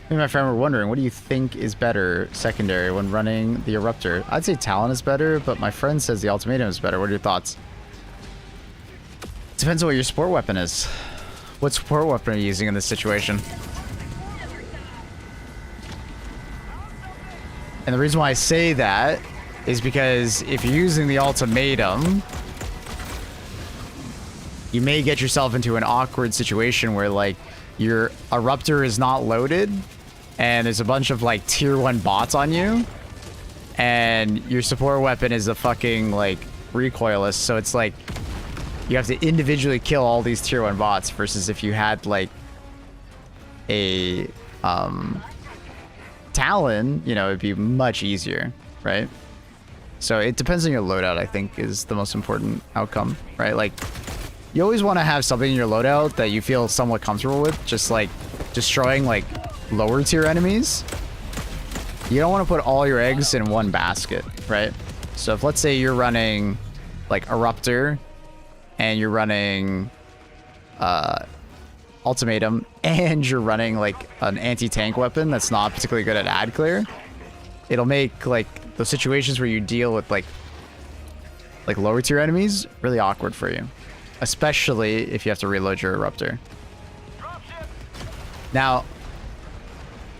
Me and my friend were wondering, what do you think is better secondary when running the Eruptor? I'd say Talon is better, but my friend says the Ultimatum is better. What are your thoughts? Depends on what your support weapon is. What support weapon are you using in this situation? And the reason why I say that is because if you're using the Ultimatum, you may get yourself into an awkward situation where, like, your Eruptor is not loaded, and there's a bunch of, like, tier 1 bots on you, and your support weapon is a fucking, like, recoilless, so it's like you have to individually kill all these tier 1 bots versus if you had, like, a Talon, you know, it'd be much easier, right? So it depends on your loadout, I think, is the most important outcome, right? Like, you always want to have something in your loadout that you feel somewhat comfortable with, just like destroying, like, lower tier enemies. You don't want to put all your eggs in one basket, right? So if, let's say, you're running, like, Eruptor, and you're running Ultimatum, and you're running, like, an anti-tank weapon that's not particularly good at ad clear, it'll make, like, the situations where you deal with, like lower tier enemies really awkward for you. Especially if you have to reload your Eruptor. Now,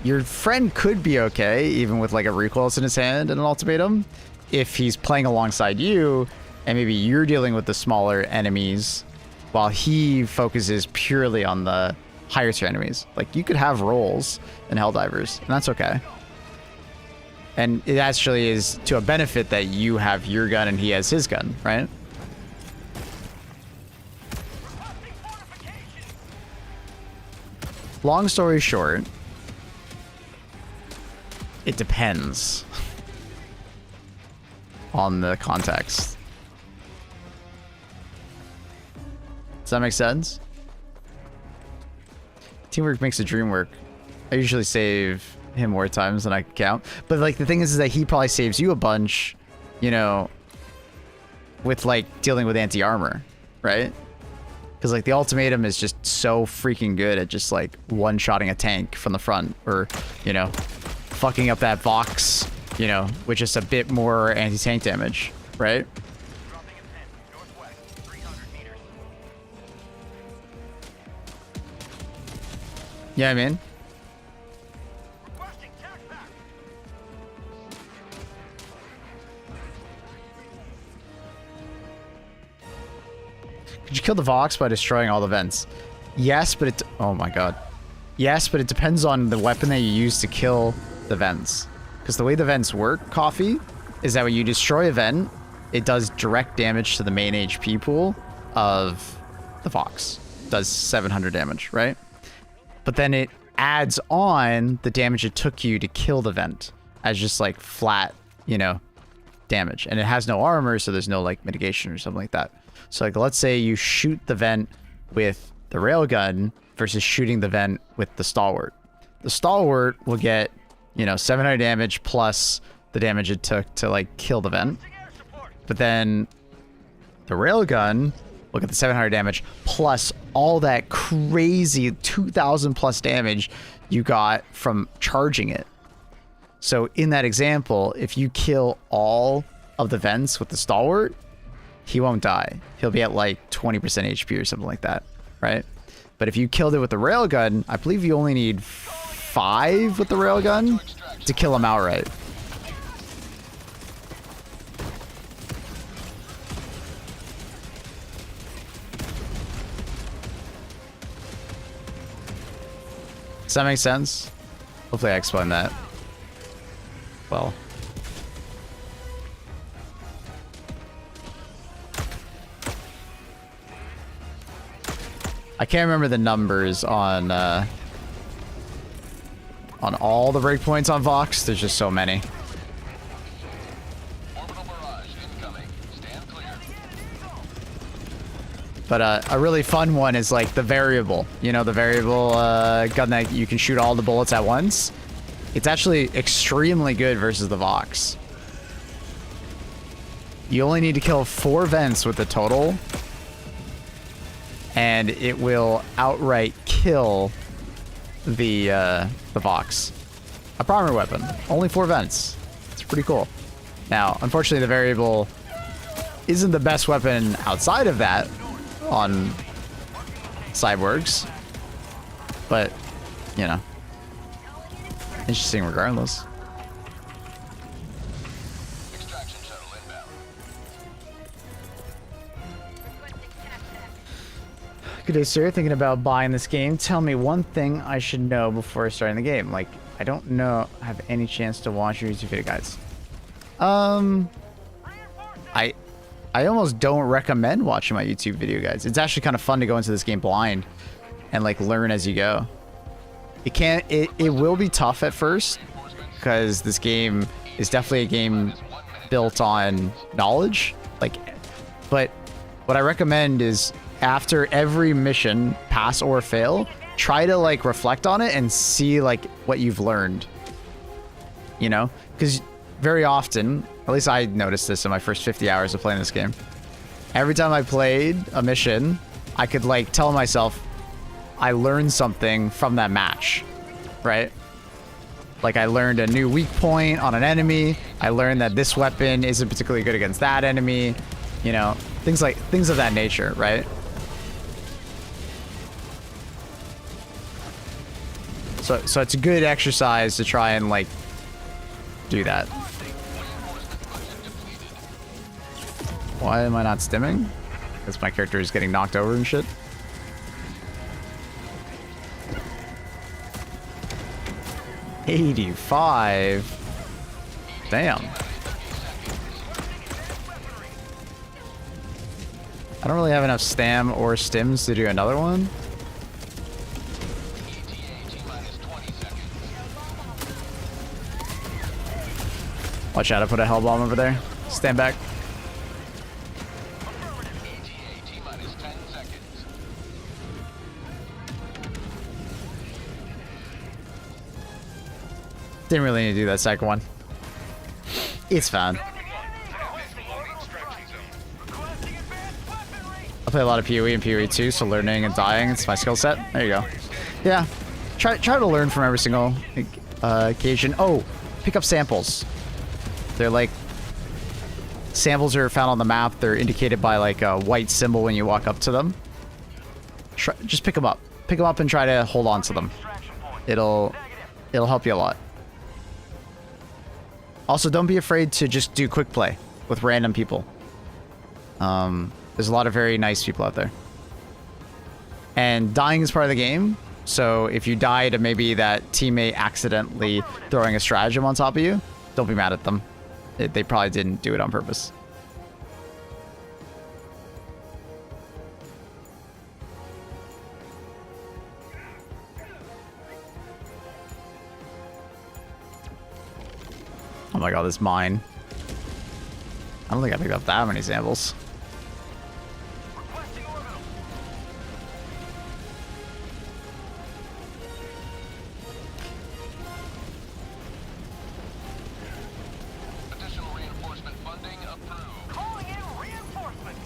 your friend could be okay, even with, like, a recoilless in his hand and an Ultimatum, if he's playing alongside you, and maybe you're dealing with the smaller enemies, while he focuses purely on the higher tier enemies. Like, you could have roles in Helldivers, and that's okay. And it actually is to a benefit that you have your gun and he has his gun, right? Long story short, it depends on the context. Does that make sense? Teamwork makes the dream work. I usually save him more times than I can count. But, like, the thing is that he probably saves you a bunch, you know, with, like, dealing with anti-armor, right? Because, like, the Ultimatum is just so freaking good at just, like, one-shotting a tank from the front. Or, you know, fucking up that Vox, you know, with just a bit more anti-tank damage, right? Dropping in 10, northwest, 300 meters. Yeah, I mean. Requesting tac pack. Could you kill the Vox by destroying all the vents? Yes, but it... Oh my god. Yes, but it depends on the weapon that you use to kill the vents. Because the way the vents work, Coffee, is that when you destroy a vent, it does direct damage to the main HP pool of the Vox. It does 700 damage, right? But then it adds on the damage it took you to kill the vent as just, like, flat, you know, damage. And it has no armor, so there's no, like, mitigation or something like that. So, like, let's say you shoot the vent with the railgun versus shooting the vent with the Stalwart. The Stalwart will get, you know, 700 damage plus the damage it took to, like, kill the vent. But then the railgun will get the 700 damage plus all that crazy 2,000 plus damage you got from charging it. So in that example, if you kill all of the vents with the stalwart, he won't die. He'll be at like 20% HP or something like that, right? But if you killed it with the railgun, I believe you only need 5 with the railgun to kill him outright. Does that make sense? Hopefully I explained that well. I can't remember the numbers on all the breakpoints on Vox. There's just so many. Orbital barrage incoming. Stand clear. But a really fun one is like the variable. You know, the variable gun that you can shoot all the bullets at once. It's actually extremely good versus the Vox. You only need to kill 4 vents with the total, and it will outright kill the Vox. A primary weapon, only 4 vents. It's pretty cool. Now, unfortunately, the variable isn't the best weapon outside of that on cyborgs, but you know, interesting regardless. Extraction shuttle inbound. Good day, sir. Thinking about buying this game. Tell me one thing I should know before starting the game. Like, I don't know, have any chance to watch your YouTube video guides. I almost don't recommend watching my YouTube video guides. It's actually kind of fun to go into this game blind and like learn as you go. It will be tough at first because this game is definitely a game built on knowledge. Like, but what I recommend is after every mission, pass or fail, try to like reflect on it and see like what you've learned. You know, because very often, at least I noticed this in my first 50 hours of playing this game. Every time I played a mission, I could like tell myself I learned something from that match, right? Like I learned a new weak point on an enemy. I learned that this weapon isn't particularly good against that enemy. You know, things of that nature, right? So it's a good exercise to try and like do that. Why am I not stimming? Because my character is getting knocked over and shit. $85. Damn. I don't really have enough stam or stims to do another one. Watch out, I put a hell bomb over there. Stand back. Didn't really need to do that second one. It's fine. I play a lot of PoE and PoE 2, so learning and dying, it's my skill set. There you go. Yeah. Try to learn from every single occasion. Oh, pick up samples. They're like... Samples are found on the map. They're indicated by like a white symbol when you walk up to them. Just pick them up. Pick them up and try to hold on to them. It'll help you a lot. Also, don't be afraid to just do quick play with random people. There's a lot of very nice people out there. And dying is part of the game. So if you die to maybe that teammate accidentally throwing a stratagem on top of you, don't be mad at them. They probably didn't do it on purpose. Oh my god, this mine. I don't think I picked up that many samples. Additional reinforcement funding approved. Calling in reinforcements.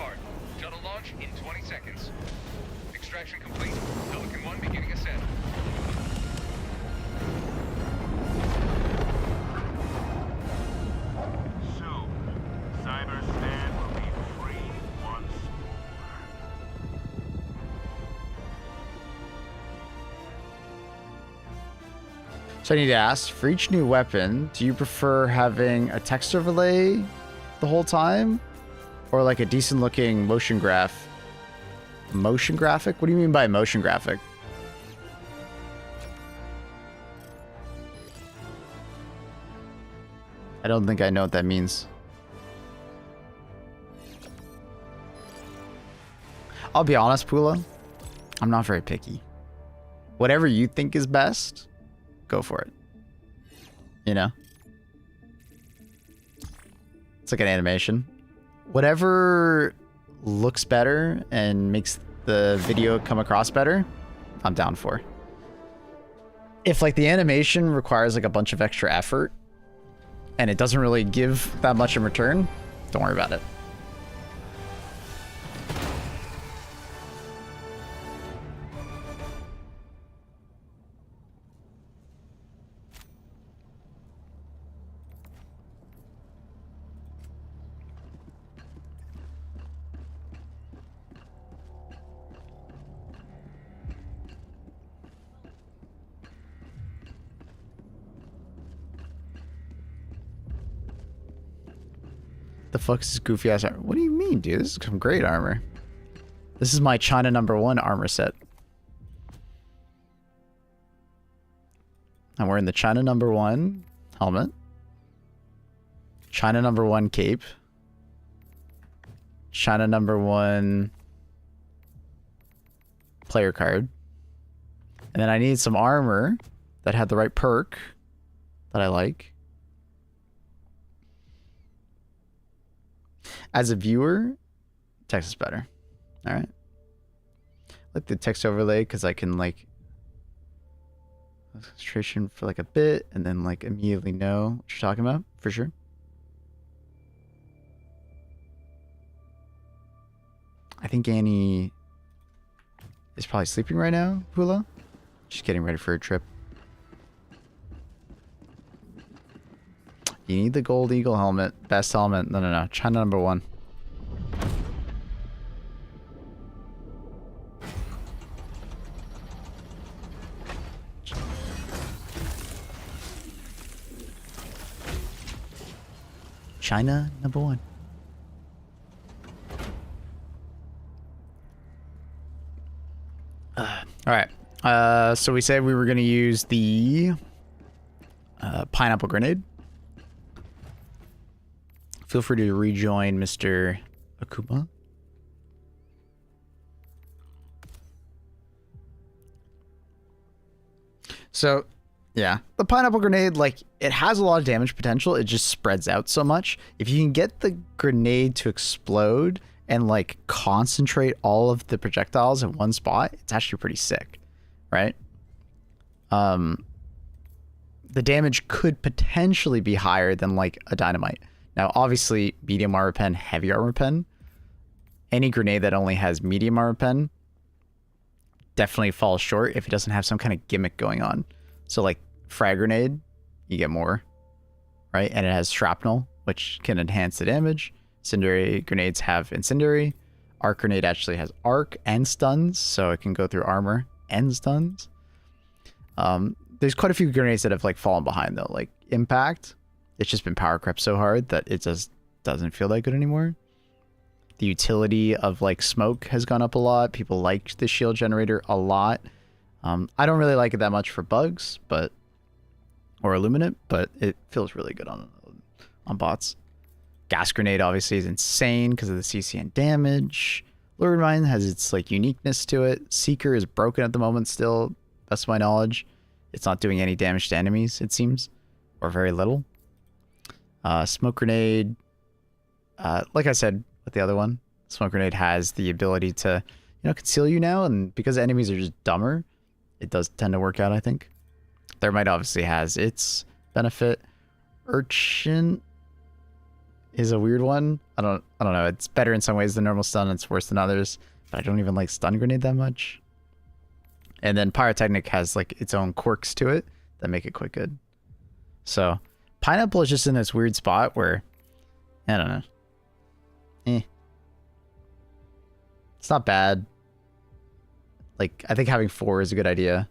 hard. Shuttle launch in 20 seconds. Extraction complete. Pelican 1 beginning ascent. Soon, CyberStan will be free once more. So I need to ask, for each new weapon, do you prefer having a text overlay the whole time? Or like a decent looking motion graph? Motion graphic? What do you mean by motion graphic? I don't think I know what that means. I'll be honest, Pula. I'm not very picky. Whatever you think is best, go for it. You know? It's like an animation. Whatever looks better and makes the video come across better, I'm down for. If like the animation requires like a bunch of extra effort and it doesn't really give that much in return, don't worry about it. The fuck is this goofy ass armor? What do you mean, dude? This is some great armor. This is my China #1 armor set. I'm wearing the China #1 helmet. China #1 cape. China #1 player card. And then I need some armor that had the right perk that I like. As a viewer, text is better. All right. I like the text overlay because I can like concentration for like a bit and then like immediately know what you're talking about for sure. I think Annie is probably sleeping right now, Hula. She's getting ready for a trip. You need the Gold Eagle helmet. Best helmet. No. China #1. China #1. All right. So we said we were going to use the pineapple grenade. Feel free to rejoin Mr. Akuma. So, yeah. The pineapple grenade, like, it has a lot of damage potential. It just spreads out so much. If you can get the grenade to explode and, like, concentrate all of the projectiles in one spot, it's actually pretty sick, right? The damage could potentially be higher than, like, a dynamite. Now, obviously, medium armor pen, heavy armor pen. Any grenade that only has medium armor pen definitely falls short if it doesn't have some kind of gimmick going on. So, like, frag grenade, you get more, right? And it has shrapnel, which can enhance the damage. Incendiary grenades have incendiary. Arc grenade actually has arc and stuns, so it can go through armor and stuns. There's quite a few grenades that have, like, fallen behind, though. Like, impact. It's just been power crept so hard that it just doesn't feel that good anymore. The utility of like smoke has gone up a lot. People like the shield generator a lot. I don't really like it that much for bugs, but or illuminate, but it feels really good on bots. Gas grenade obviously is insane because of the CC and damage. Lurid Mine has its like uniqueness to it. Seeker is broken at the moment still. That's my knowledge. It's not doing any damage to enemies, it seems, or very little. Smoke grenade, like I said with the other one, smoke grenade has the ability to, you know, conceal you now, and because enemies are just dumber, it does tend to work out, I think. Thermite obviously has its benefit. Urchin is a weird one. I don't know. It's better in some ways than normal stun. It's worse than others. But I don't even like stun grenade that much. And then pyrotechnic has like its own quirks to it that make it quite good. So pineapple is just in this weird spot where I don't know. It's not bad. Like I think having 4 is a good idea,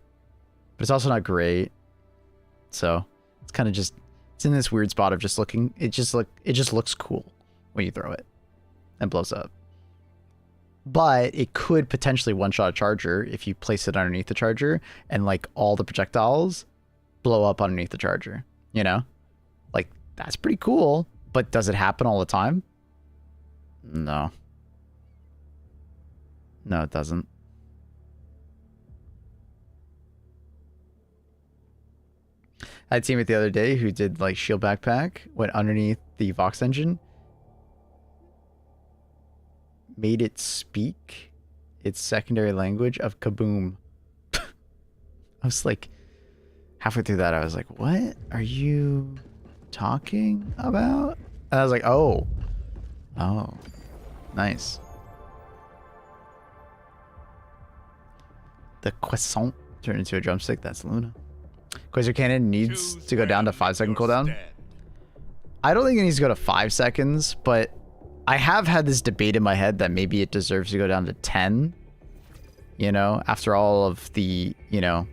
but it's also not great. So it's kind of just it's in this weird spot of just looking. It just looks cool when you throw it and blows up. But it could potentially one-shot a charger if you place it underneath the charger and like all the projectiles blow up underneath the charger, you know? Like that's pretty cool, but does it happen all the time? No. No, it doesn't. I had a teammate the other day who did like shield backpack, went underneath the Vox engine, made it speak its secondary language of kaboom. I was like, halfway through that, I was like, what are you talking about? And I was like, oh, nice. The croissant turned into a drumstick. That's Luna. Quasar Cannon needs to go down to 5-second cooldown. I don't think it needs to go to 5 seconds, but I have had this debate in my head that maybe it deserves to go down to 10. You know, after all of the, you know,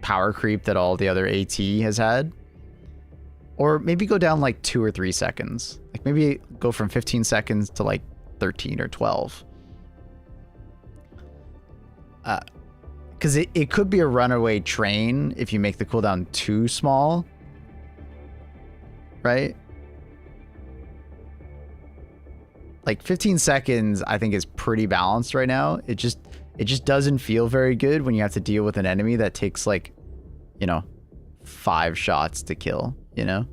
power creep that all the other AT has had. Or maybe go down like 2 or 3 seconds. Like maybe go from 15 seconds to like 13 or 12. Because it could be a runaway train if you make the cooldown too small. Right? Like 15 seconds, I think is pretty balanced right now. It just doesn't feel very good when you have to deal with an enemy that takes like, you know, 5 shots to kill, you know?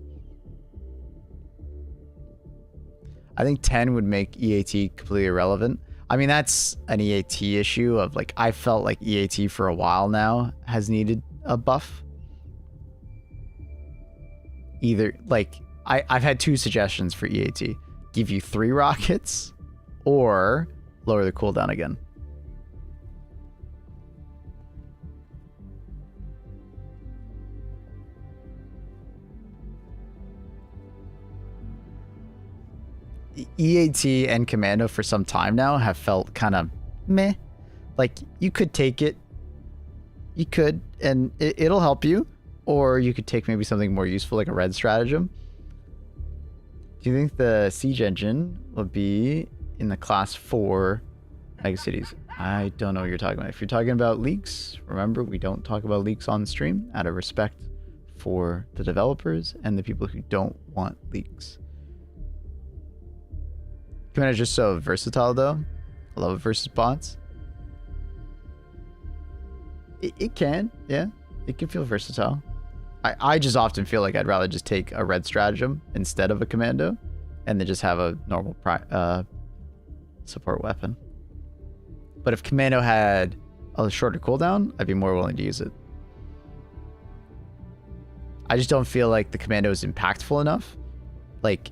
I think 10 would make EAT completely irrelevant. I mean, that's an EAT issue of like, I felt like EAT for a while now has needed a buff. Either like, I've had 2 suggestions for EAT. Give you 3 rockets or lower the cooldown again. EAT and Commando for some time now have felt kind of meh. Like you could take it, you could, and it'll help you, or you could take maybe something more useful like a red stratagem. Do you think the siege engine will be in the class 4 megacities? I don't know what you're talking about. If you're talking about leaks, remember we don't talk about leaks on stream out of respect for the developers and the people who don't want leaks. Command is just so versatile though. I love it versus bots. It can, yeah. It can feel versatile. I just often feel like I'd rather just take a red stratagem instead of a commando and then just have a normal support weapon. But if commando had a shorter cooldown, I'd be more willing to use it. I just don't feel like the commando is impactful enough. Like,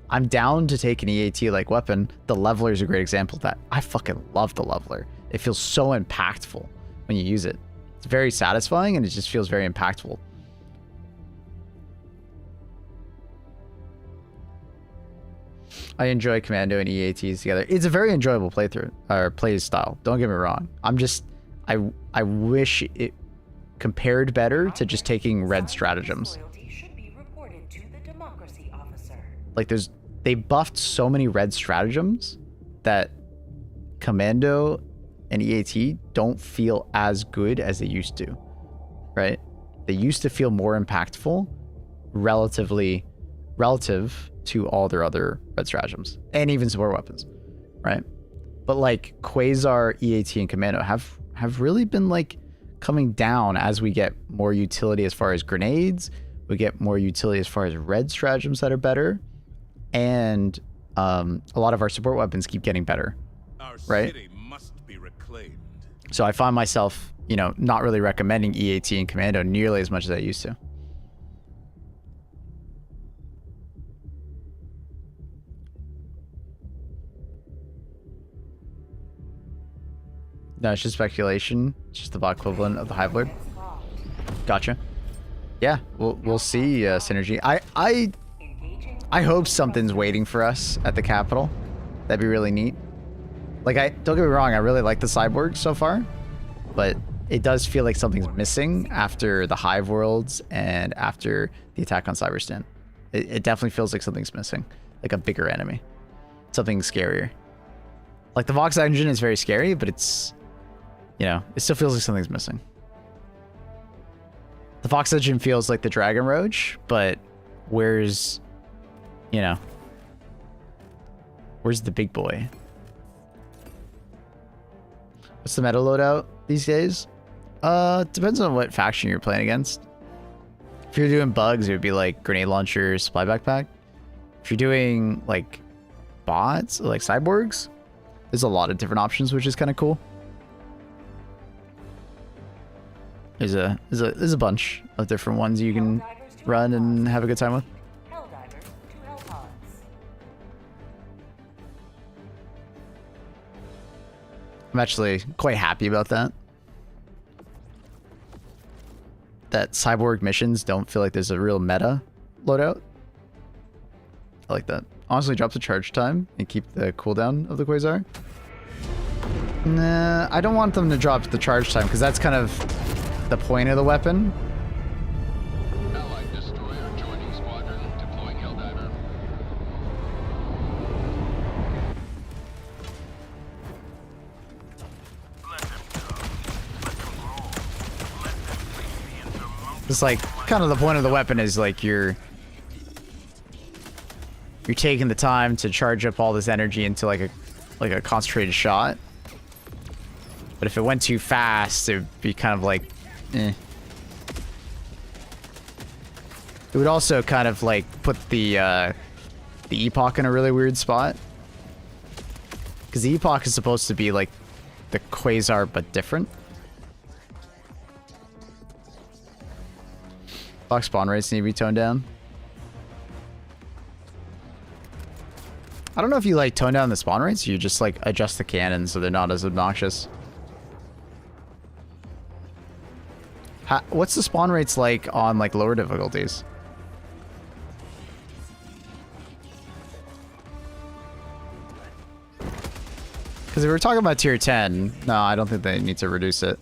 I'm down to take an EAT like weapon. The leveler is a great example of that. I fucking love the leveler. It feels so impactful when you use it. It's very satisfying and it just feels very impactful. I enjoy Commando and EATs together. It's a very enjoyable playthrough or play style. Don't get me wrong. I'm just, I wish it compared better to just taking red stratagems. Like they buffed so many red stratagems that Commando and EAT don't feel as good as they used to, right? They used to feel more impactful relative to all their other red stratagems and even support weapons, right? But like Quasar, EAT, and Commando have really been like coming down as we get more utility as far as grenades, we get more utility as far as red stratagems that are better, and a lot of our support weapons keep getting better, right? City must be reclaimed. So I find myself, you know, not really recommending EAT and Commando nearly as much as I used to. No, it's just speculation. It's just the bot equivalent of the Hive Lord. Gotcha. Yeah, we'll see synergy. I hope something's waiting for us at the capital. That'd be really neat. Like, don't get me wrong, I really like the cyborg so far, but it does feel like something's missing after the Hive Worlds and after the attack on CYBERSTAN. It definitely feels like something's missing, like a bigger enemy, something scarier. Like the Vox engine is very scary, but it's, you know, it still feels like something's missing. The Vox engine feels like the Dragon Roach, but where's, you know, where's the big boy? What's the meta loadout these days? Depends on what faction you're playing against. If you're doing bugs, it would be like grenade launcher, supply backpack. If you're doing like bots, or like cyborgs, there's a lot of different options, which is kind of cool. There's a bunch of different ones you can run and have a good time with. Helldivers to Hellpods. I'm actually quite happy about that. That cyborg missions don't feel like there's a real meta loadout. I like that. Honestly, drop the charge time and keep the cooldown of the Quasar. Nah, I don't want them to drop the charge time because that's kind of the point of the weapon. Allied destroyer joining squadron, deploying Helldiver. Let them go. Let them roll. Let them face the insurmountable. It's like kind of the point of the weapon is like you're taking the time to charge up all this energy into like a concentrated shot. But if it went too fast, it would be kind of like, eh. It would also kind of like put the Epoch in a really weird spot. Because the Epoch is supposed to be like the Quasar, but different. Box spawn rates need to be toned down. I don't know if you like tone down the spawn rates or you just like adjust the cannons so they're not as obnoxious. What's the spawn rates like on like lower difficulties? Because if we're talking about tier 10, no, I don't think they need to reduce it.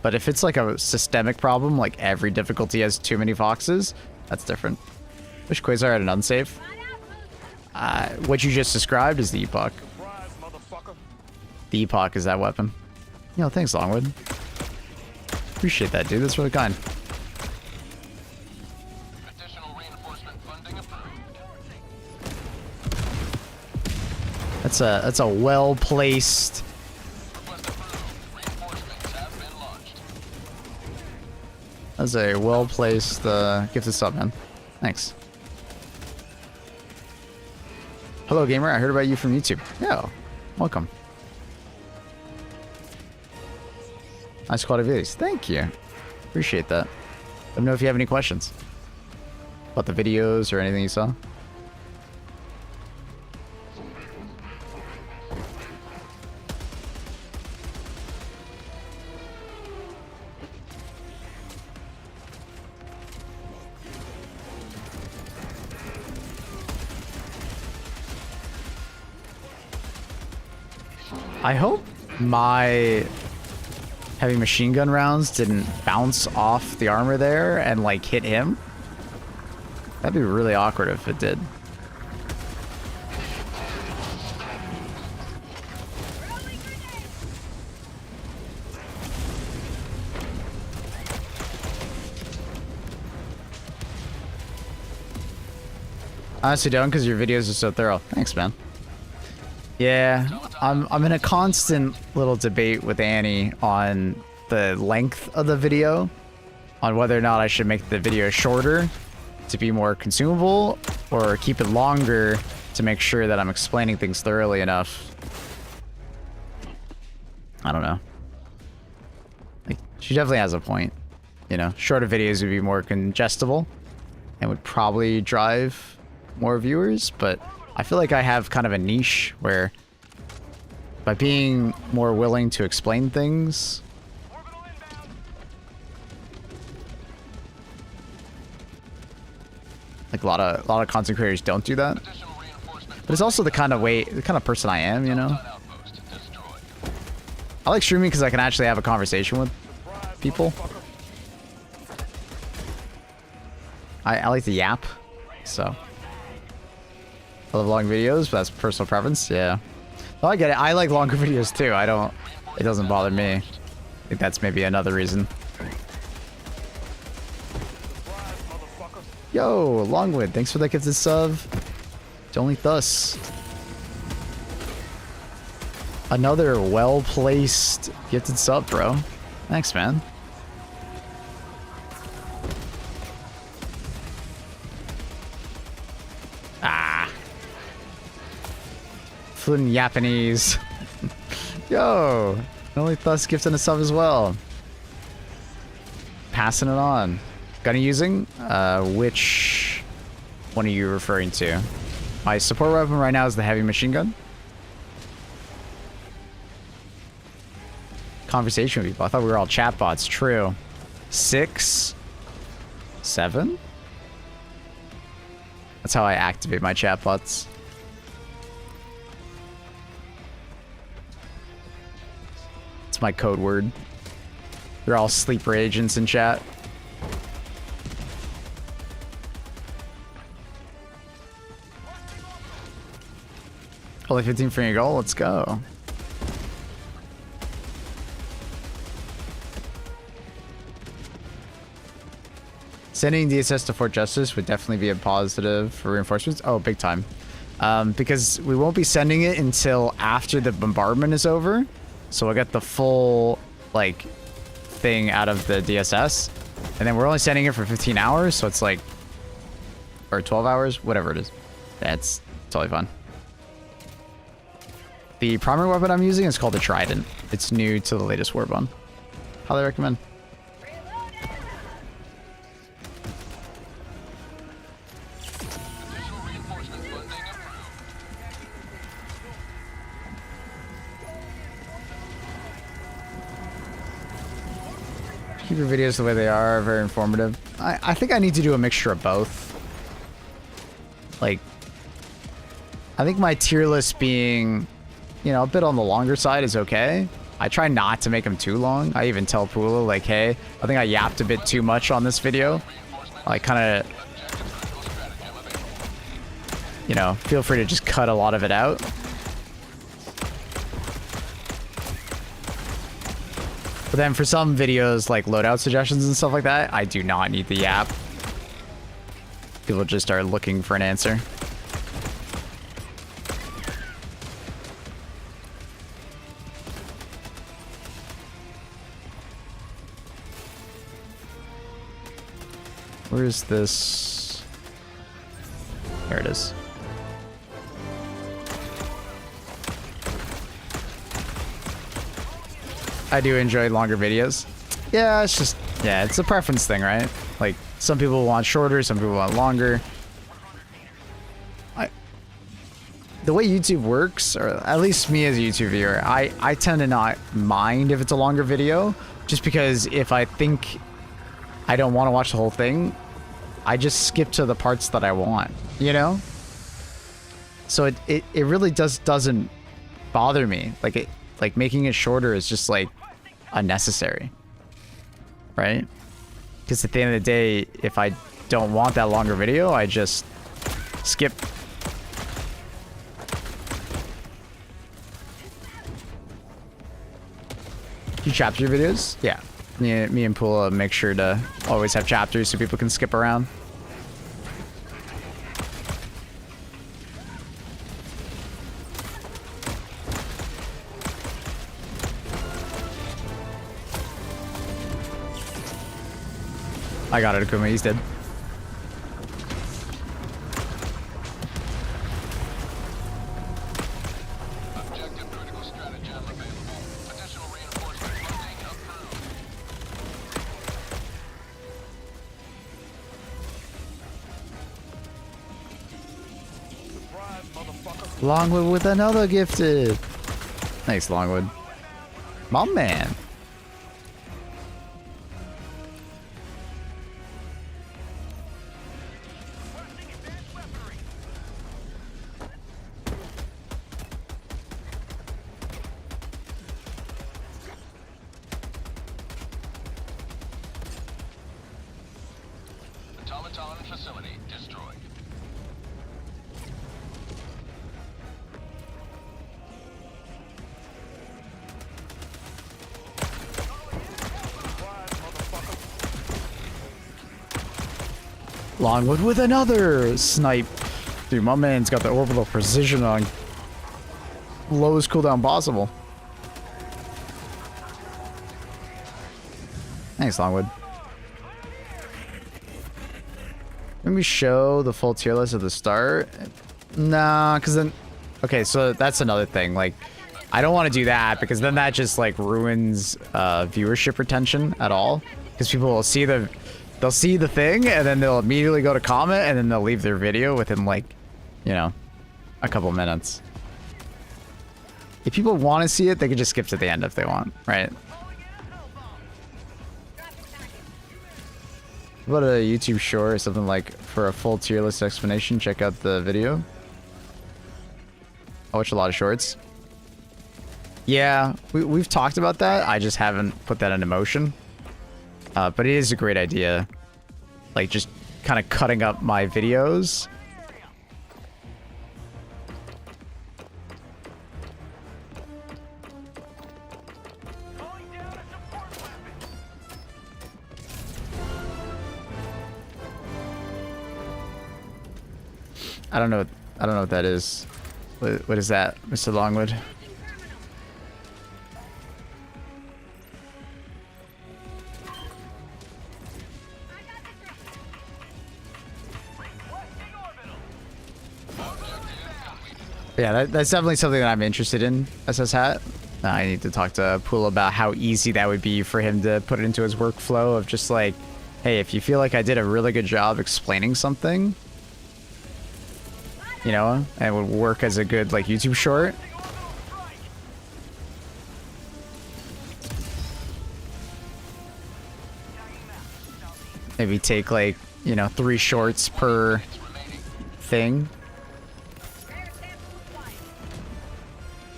But if it's like a systemic problem, like every difficulty has too many foxes, that's different. Wish Quasar had an unsafe. What you just described is the Epoch. The Epoch is that weapon. Yo, thanks, Longwood. Appreciate that, dude. That's really kind. Additional reinforcement funding approved. That's a well-placed. Request approved. Reinforcements have been launched. That's a well-placed gifted sub, man. Thanks. Hello, gamer. I heard about you from YouTube. Yeah, welcome. Nice quality videos. Thank you. Appreciate that. Let me know if you have any questions about the videos or anything you saw. I hope my heavy machine gun rounds didn't bounce off the armor there and like hit him. That'd be really awkward if it did. I honestly don't, because your videos are so thorough. Thanks, man. Yeah, I'm in a constant little debate with Annie on the length of the video, on whether or not I should make the video shorter to be more consumable, or keep it longer to make sure that I'm explaining things thoroughly enough. I don't know. Like, she definitely has a point. You know, shorter videos would be more congestible and would probably drive more viewers, but I feel like I have kind of a niche where by being more willing to explain things. Like a lot of content creators don't do that. Additional reinforcement. But it's also the kind of person I am, you know? Outpost destroyed. I like streaming because I can actually have a conversation with people. I like to yap, so. I love long videos, but that's personal preference, yeah. Oh, I get it. I like longer videos too. It doesn't bother me. I think that's maybe another reason. Yo, Longwood, thanks for that gifted sub. It's only thus. Another well-placed gifted sub, bro. Thanks, man. Ah. Fluent Japanese. Yo, only thus gifting a sub as well. Passing it on. Gun you using? Which one are you referring to? My support weapon right now is the heavy machine gun. Conversation with people. I thought we were all chatbots. True. 6, 7. That's how I activate my chatbots. It's my code word. They're all sleeper agents in chat. Only 15 for your goal. Let's go. Sending DSS to Fort Justice would definitely be a positive for reinforcements. Oh, big time. Because we won't be sending it until after the bombardment is over. So we'll get the full, like, thing out of the DSS. And then we're only sending it for 15 hours. So it's like, or 12 hours, whatever it is. That's totally fine. The primary weapon I'm using is called the Trident. It's new to the latest Warbond. Highly recommend. Additional reinforcement funding approved. Keep your videos the way they are, very informative. I think I need to do a mixture of both. Like, I think my tier list being, you know, a bit on the longer side is okay. I try not to make them too long. I even tell Pula, like, hey, I think I yapped a bit too much on this video. I kind of, you know, feel free to just cut a lot of it out. But then for some videos, like loadout suggestions and stuff like that, I do not need the yap. People just are looking for an answer. Where is this? There it is. I do enjoy longer videos. Yeah, it's just, yeah, it's a preference thing, right? Like, some people want shorter, some people want longer. The way YouTube works, or at least me as a YouTube viewer, I tend to not mind if it's a longer video, just because if I think I don't want to watch the whole thing, I just skip to the parts that I want, you know? So it really doesn't bother me. Like making it shorter is just like unnecessary, right? Because at the end of the day, if I don't want that longer video, I just skip. You chapter your videos? Yeah. Me and Pula make sure to always have chapters so people can skip around. I got it, Akuma. He's dead. Objective critical stratagem available. Additional reinforcement funding approved. Longwood with another gifted. Thanks, Longwood. My man. Automaton facility destroyed. Longwood with another snipe. Dude, my man's got the orbital precision on lowest cooldown possible. Thanks, Longwood. Let me show the full tier list at the start. Nah, because then... Okay, so that's another thing. Like, I don't want to do that because then that just, like, ruins viewership retention at all. Because people will see the... They'll see the thing, and then they'll immediately go to comment, and then they'll leave their video within, like, you know, a couple minutes. If people want to see it, they can just skip to the end if they want, right? What about a YouTube short or something like for a full tier list explanation? Check out the video. I watch a lot of shorts. Yeah, we've talked about that. I just haven't put that into motion. But it is a great idea. Like, just kind of cutting up my videos. I don't know what that is. What is that, Mr. Longwood? Yeah, that's definitely something that I'm interested in, SS Hat. I need to talk to Pool about how easy that would be for him to put it into his workflow of just like, hey, if you feel like I did a really good job explaining something, you know, and it would work as a good, like, YouTube short. Maybe take, like, you know, 3 shorts per thing.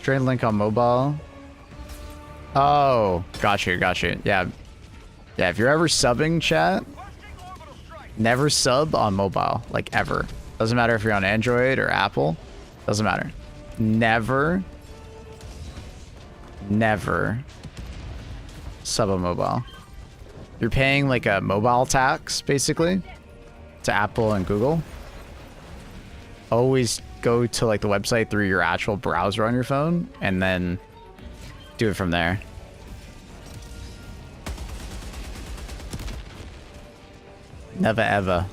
Trade link on mobile. Oh, got you. Yeah. Yeah, if you're ever subbing, chat, never sub on mobile, like, ever. Doesn't matter if you're on Android or Apple. Doesn't matter. Never sub on mobile. You're paying, like, a mobile tax, basically, to Apple and Google. Always go to, like, the website through your actual browser on your phone, and then do it from there. Never ever.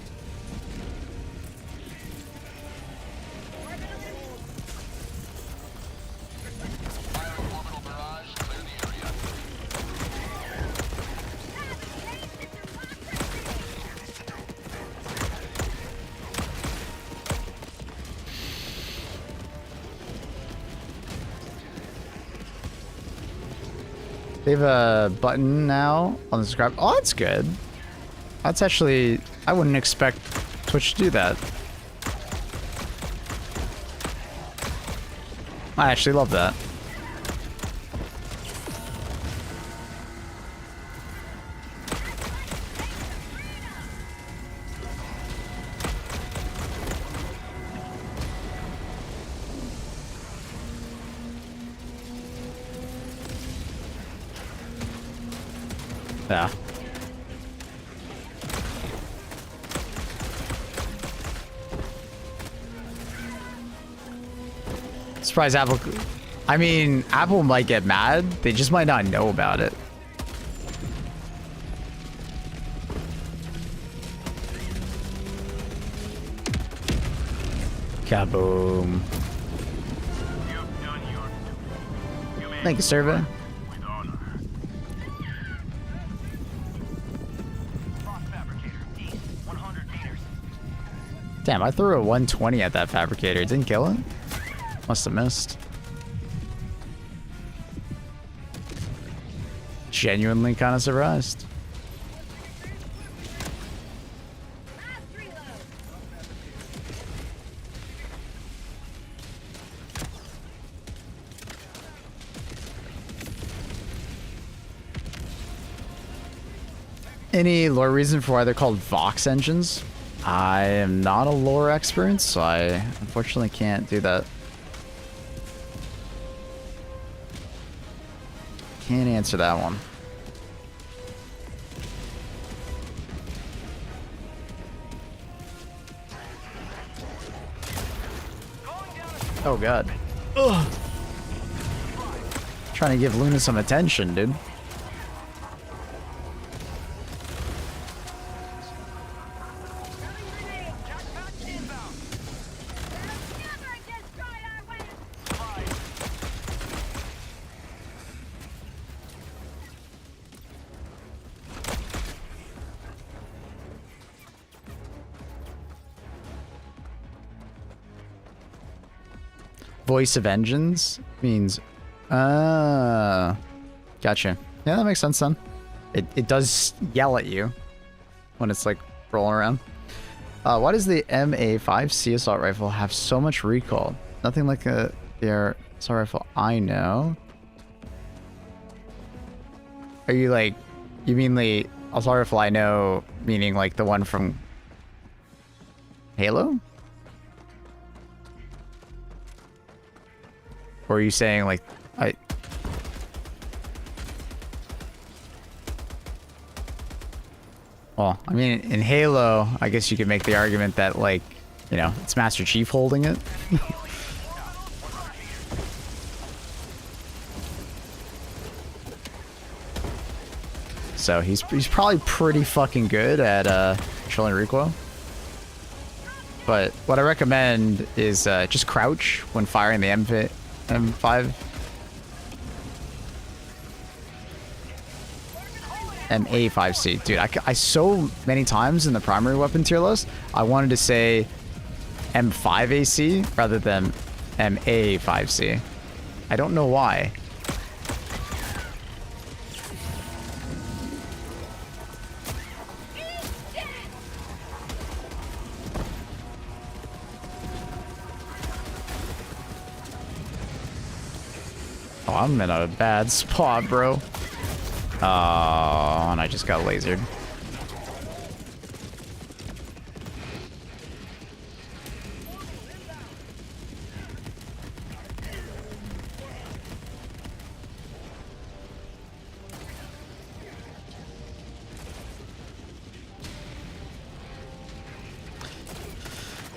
They have a button now on the subscribe. Oh, that's good. That's actually... I wouldn't expect Twitch to do that. I actually love that. Yeah. Surprise Apple. I mean, Apple might get mad. They just might not know about it. Kaboom. You've done your duty. You may Thank you, Survey. with honor. Frost fabricator, east, 100 meters. Damn, I threw a 120 at that fabricator. It didn't kill it? Must have missed. Genuinely kind of surprised. Last reload. Any lore reason for why they're called Vox engines? I am not a lore expert, so I unfortunately can't do that. Can't answer that one. Oh god. Ugh. Trying to give Luna some attention, dude. Never destroy our way. Voice of engines means gotcha. Yeah, that makes sense then. It does yell at you when it's like rolling around. Why does the MA5C assault rifle have so much recoil? Nothing like the assault rifle I know. Are you like, you mean the assault rifle I know, meaning like the one from Halo? Or are you saying like well, I mean, in Halo, I guess you could make the argument that, like, you know, it's Master Chief holding it. So he's probably pretty fucking good at controlling recoil. But what I recommend is just crouch when firing the M5. MA5C. Dude, I so many times in the primary weapon tier list, I wanted to say M5AC rather than MA5C. I don't know why. Oh, I'm in a bad spot, bro. Oh, and I just got lasered.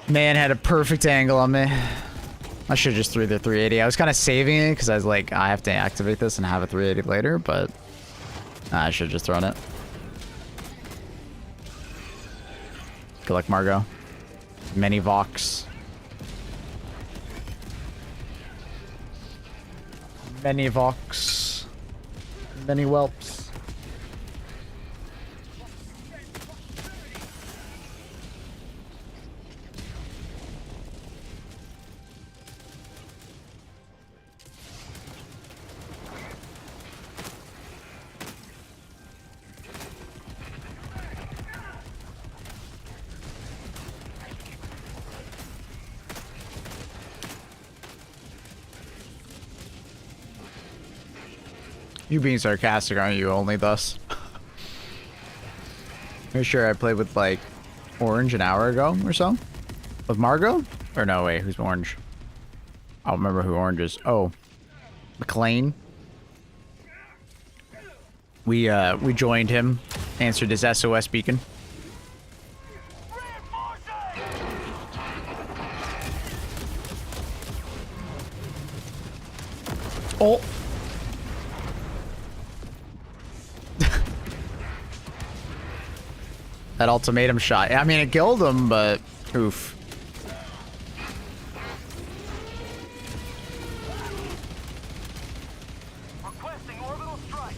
Man had a perfect angle on me. I should have just threw the 380. I was kind of saving it because I was like, I have to activate this and have a 380 later, but I should have just thrown it. Good luck, Margot. Many Vox. Many Vox. Many whelps. You being sarcastic, aren't you? Only thus. Pretty sure I played with like Orange an hour ago or so. With Margot? Or no, wait, who's Orange? I don't remember who Orange is. Oh, McLean. We joined him, answered his SOS beacon. Oh. That ultimatum shot. I mean, it killed him, but oof. Requesting orbital strike.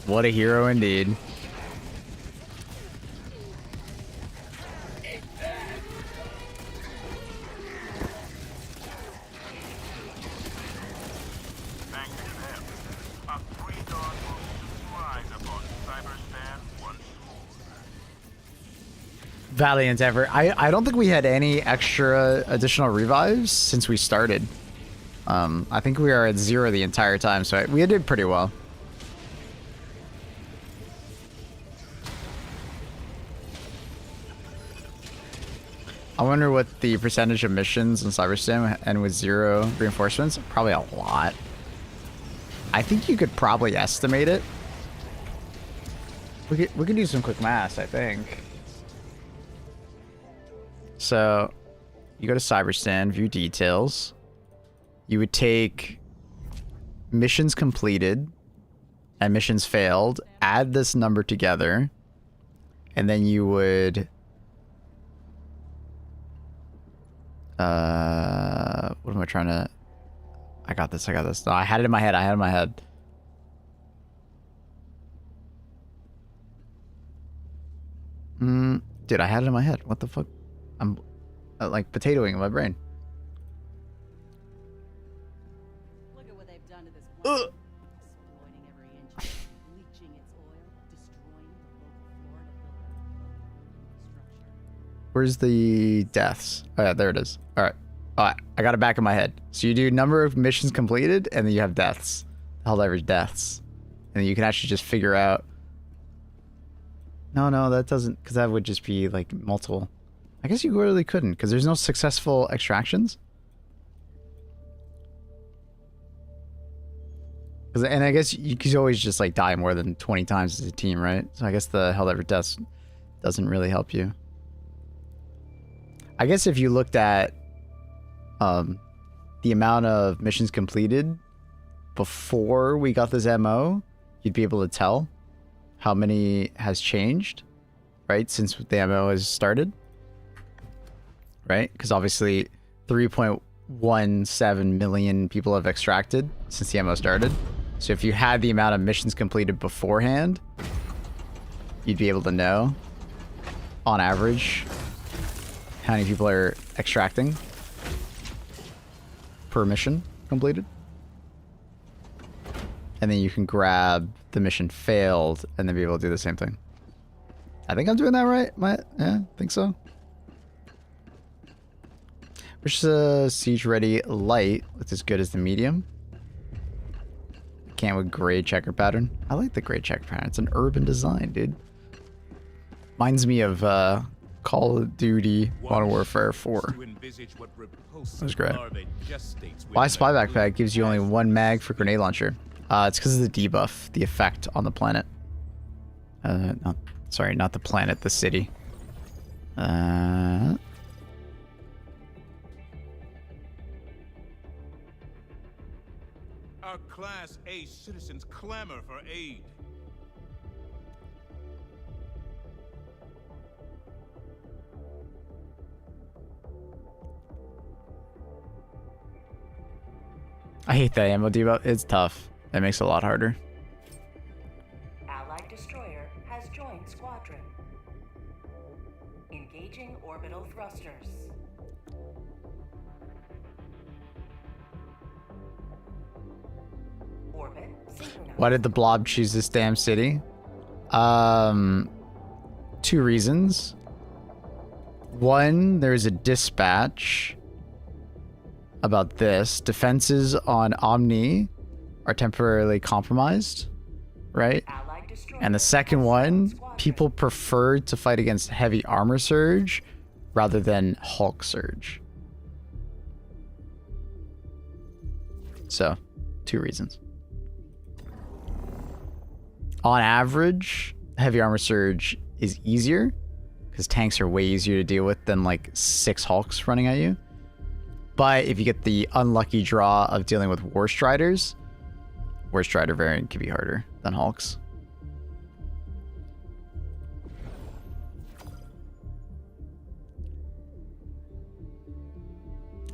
What a hero indeed. valiant effort. I don't think we had any extra additional revives since we started. I think we are at 0 the entire time, so we did pretty well. I wonder what the percentage of missions in CYBERSTAN and with 0 reinforcements. Probably a lot. I think you could probably estimate it. We could do some quick math, I think. So, you go to CYBERSTAN, view details. You would take missions completed and missions failed, add this number together, and then you would... what am I trying to... I got this. No, I had it in my head. Dude, I had it in my head. What the fuck? I'm like potatoing in my brain. Look at what they've done to this planet. Exploiting every inch, leaching its oil, destroying the local flora to build their infrastructure. Where's the deaths? Oh yeah, there it is. Alright, I got it back in my head. So you do number of missions completed, and then you have deaths. Hell average deaths. And then you can actually just figure out... No, that doesn't... Because that would just be, like, multiple... I guess you really couldn't, because there's no successful extractions. And I guess you could always just, like, die more than 20 times as a team, right? So I guess the hell average deaths doesn't really help you. I guess if you looked at the amount of missions completed before we got this MO, you'd be able to tell how many has changed, right? Since the MO has started, right? Because obviously 3.17 million people have extracted since the MO started. So if you had the amount of missions completed beforehand, you'd be able to know on average how many people are extracting per mission completed. And then you can grab the mission failed and then be able to do the same thing. I think I'm doing that right. Yeah, I think so. Which is a siege ready light. That's as good as the medium. Can't with gray checker pattern. I like the gray checker pattern. It's an urban design, dude. Reminds me of Call of Duty Modern Warfare 4. That was great. Why Spy Backpack gives you only 1 mag for grenade launcher? It's because of the debuff, the effect on the planet. Sorry, not the planet, the city. Our Class A citizens clamor for aid. I hate that ammo debuff. It's tough. It makes it a lot harder. Allied destroyer has joined squadron. Engaging orbital thrusters. Orbit synchronized. Why did the blob choose this damn city? 2 reasons. 1, there's a dispatch about this. Defenses on Omni are temporarily compromised, right? And the second one, people prefer to fight against heavy armor surge rather than Hulk surge. So, 2 reasons. On average, heavy armor surge is easier because tanks are way easier to deal with than like 6 Hulks running at you. But if you get the unlucky draw of dealing with War Striders, War Strider variant can be harder than Hulks.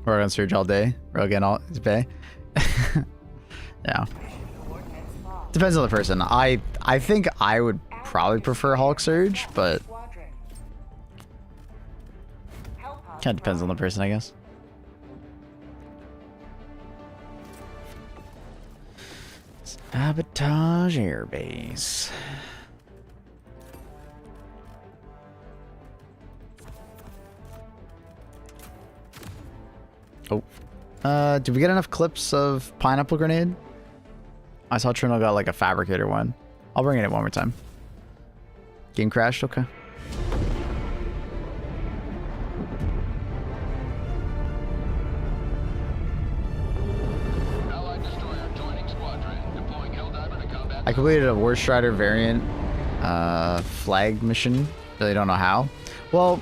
We're gonna surge all day. We're again all day. Yeah. Depends on the person. I think I would probably prefer Hulk surge, but kind of depends on the person, I guess. Sabotage airbase. Oh. Did we get enough clips of pineapple grenade? I saw Trinal got like a fabricator one. I'll bring it in one more time. Game crashed? Okay. Allied destroyer joining squadron. Deploying Helldiver to combat. I completed a War Strider variant flag mission. Really don't know how. Well,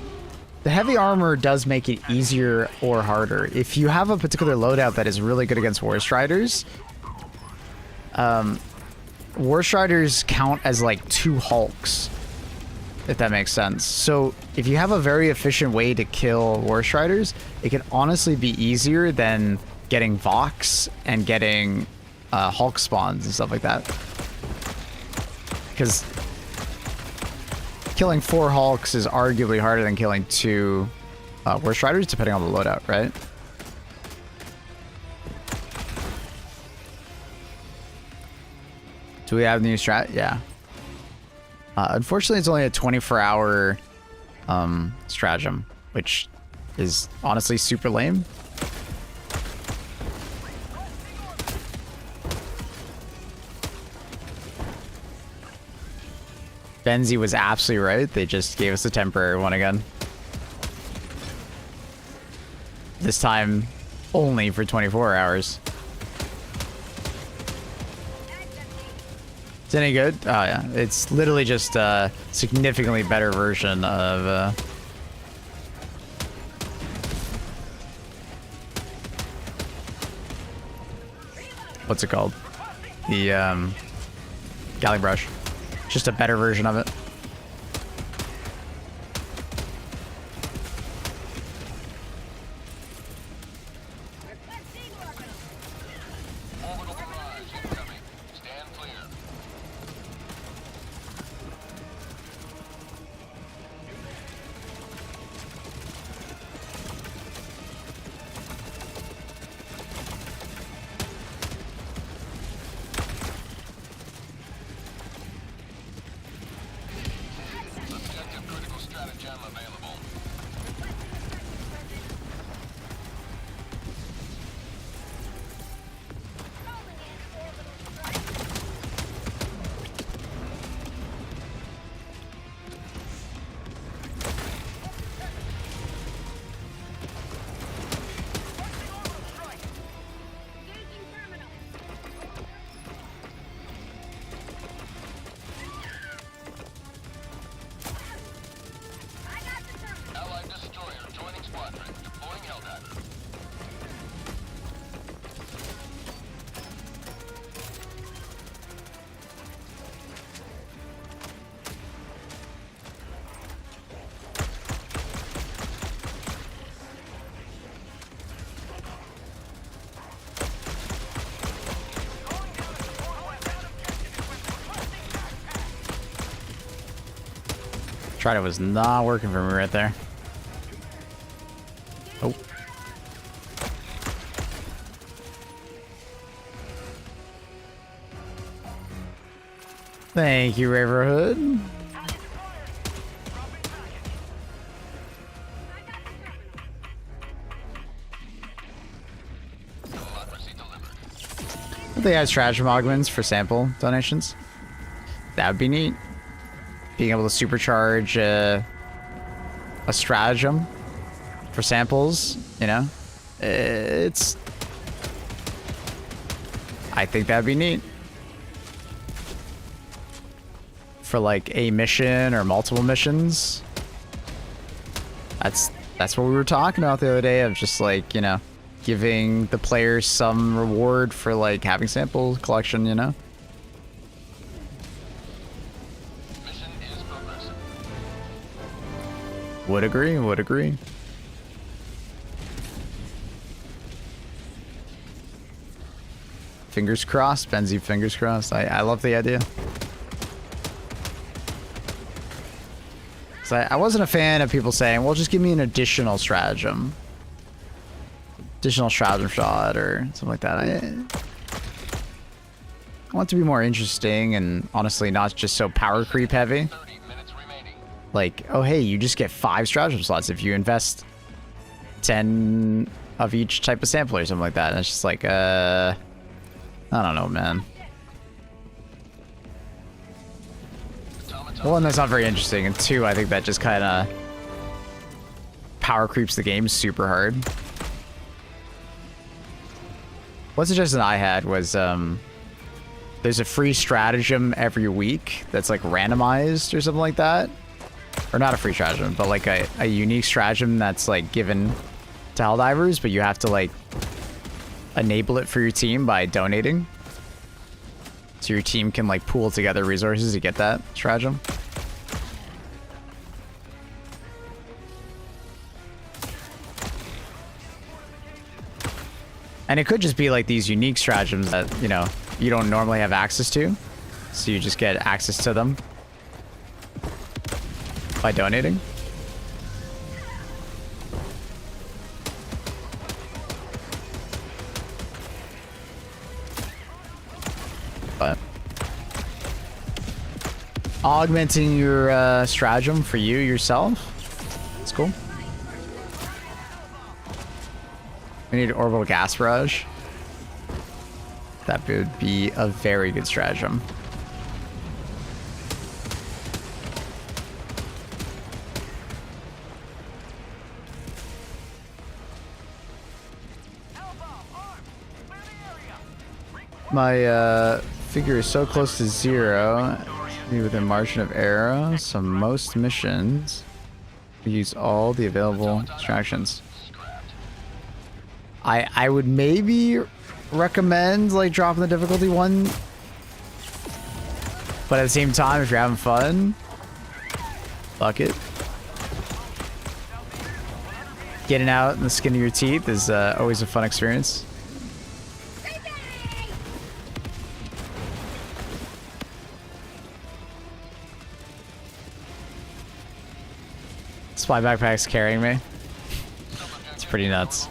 the heavy armor does make it easier or harder. If you have a particular loadout that is really good against War Striders, War Striders count as like 2 Hulks, if that makes sense. So if you have a very efficient way to kill War Striders, it can honestly be easier than getting Vox and getting Hulk spawns and stuff like that. Because killing 4 Hulks is arguably harder than killing 2 War Striders, depending on the loadout, right? Do we have new strat? Yeah. Unfortunately, it's only a 24-hour stratagem, which is honestly super lame. Benzie was absolutely right. They just gave us a temporary one again. This time only for 24 hours. Is it any good? Oh yeah, it's literally just a significantly better version of what's it called? The Galley Brush. Just a better version of it. Orbital barrage incoming. Stand clear. Objective critical stratagem available. Engaging terminal. I got the terminal. Allied destroyer joining squadron. Deploying Helldiver. Trident was not working for me right there. Oh. Thank you, Raverhood. Democracy delivered. If they had stratagem augments for sample donations, that would be neat. Being able to supercharge a stratagem for samples, you know, it's. I think that'd be neat for like a mission or multiple missions. That's what we were talking about the other day, of just like, you know, giving the players some reward for like having sample collection, you know. Mission is progressing. Would agree, would agree. Fingers crossed, Benzie, fingers crossed. I love the idea. 'Cause I wasn't a fan of people saying, well, just give me an additional stratagem. Additional stratagem shot or something like that. I want it to be more interesting and honestly not just so power creep heavy. 30 minutes remaining. Like, oh hey, you just get 5 stratagem slots if you invest 10 of each type of sample or something like that. And it's just like, I don't know, man. One, that's not very interesting, and two, I think that just kind of power creeps the game super hard. One suggestion I had was there's a free stratagem every week that's like randomized or something like that. Or not a free stratagem, but like a unique stratagem that's like given to Helldivers, but you have to like enable it for your team by donating. So your team can like pool together resources to get that stratagem. And it could just be like these unique stratagems that, you know, you don't normally have access to. So you just get access to them by donating. But augmenting your stratagem for you yourself, it's cool. We need orbital gas barrage. That would be a very good stratagem. My figure is so close to 0, be within margin of error, so most missions we use all the available distractions. I would maybe recommend like dropping the difficulty 1, but at the same time, if you're having fun, fuck it. Getting out in the skin of your teeth is always a fun experience. Spy backpack's carrying me. It's pretty nuts.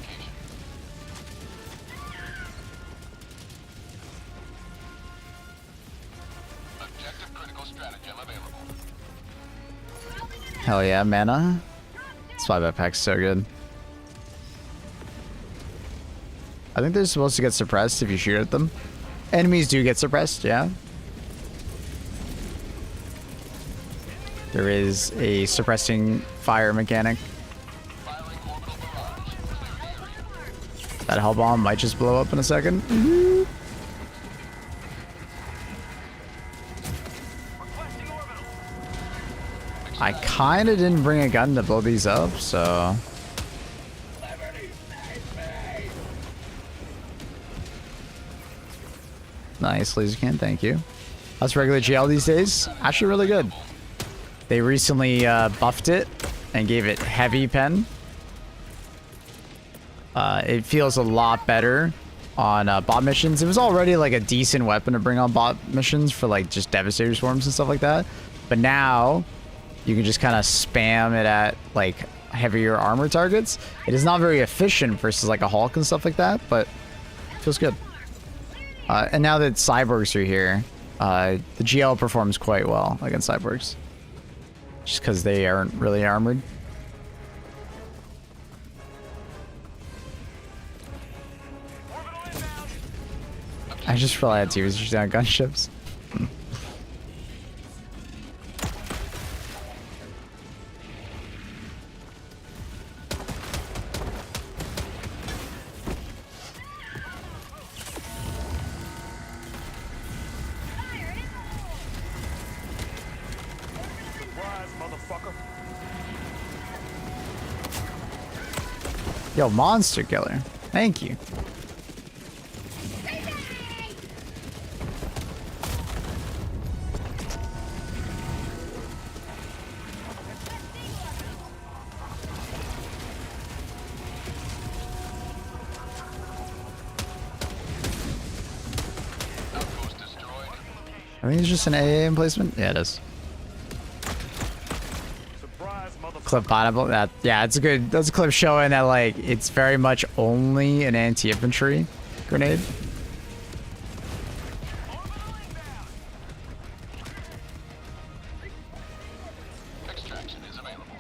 Hell yeah, mana. Spy backpack's so good. I think they're supposed to get suppressed if you shoot at them. Enemies do get suppressed, yeah. There is a suppressing fire mechanic. That hell bomb might just blow up in a second. I kind of didn't bring a gun to blow these up, so... Nice, laser can, thank you. How's regular GL these days? Actually really good. They recently buffed it and gave it heavy pen. It feels a lot better on bot missions. It was already like a decent weapon to bring on bot missions for like just Devastator Swarms and stuff like that. But now you can just kind of spam it at like heavier armor targets. It is not very efficient versus like a Hulk and stuff like that, but it feels good. And now that cyborgs are here, the GL performs quite well against cyborgs. Just because they aren't really armored. I just realized he was just down gunships. Yo, monster killer. Thank you. I think it's just an AA emplacement. Yeah, it is. Clip pineapple. That, yeah, it's a good. That's a clip showing that like it's very much only an anti-infantry grenade.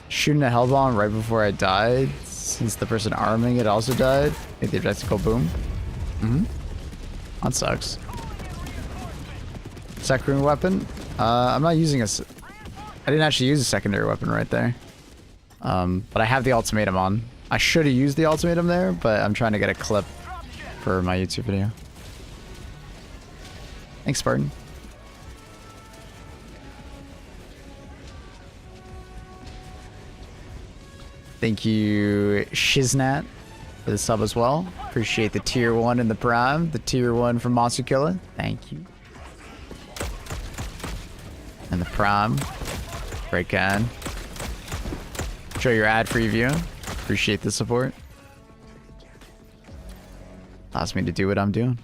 Shooting a hell bomb right before I died. Since the person arming it also died. Made the objective go boom. That sucks. Secondary weapon. I'm not using a... I didn't actually use a secondary weapon right there. But I have the ultimatum on. I should have used the ultimatum there, but I'm trying to get a clip for my YouTube video. Thanks, Spartan. Thank you, Shiznat, for the sub as well. Appreciate the tier 1 in the prime. The tier 1 from Monster Killer. Thank you. And the prime. Great can. Show your ad-free view. Appreciate the support. Allows me to do what I'm doing.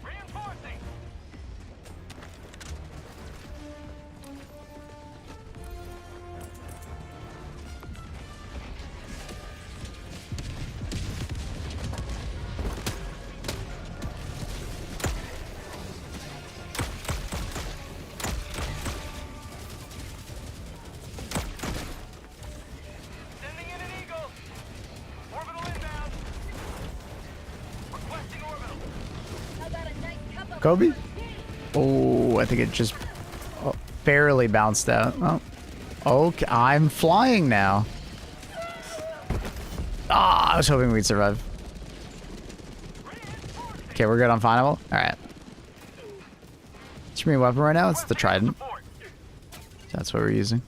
Reinforcing. Sending in an eagle. Orbital inbound. Requesting orbital. How about a nice cup of Kobe? Oh, I think it just barely bounced out. Oh. Okay, I'm flying now. Ah, I was hoping we'd survive. Okay, we're good on final. Alright. What's your main weapon right now? It's the Trident. That's what we're using.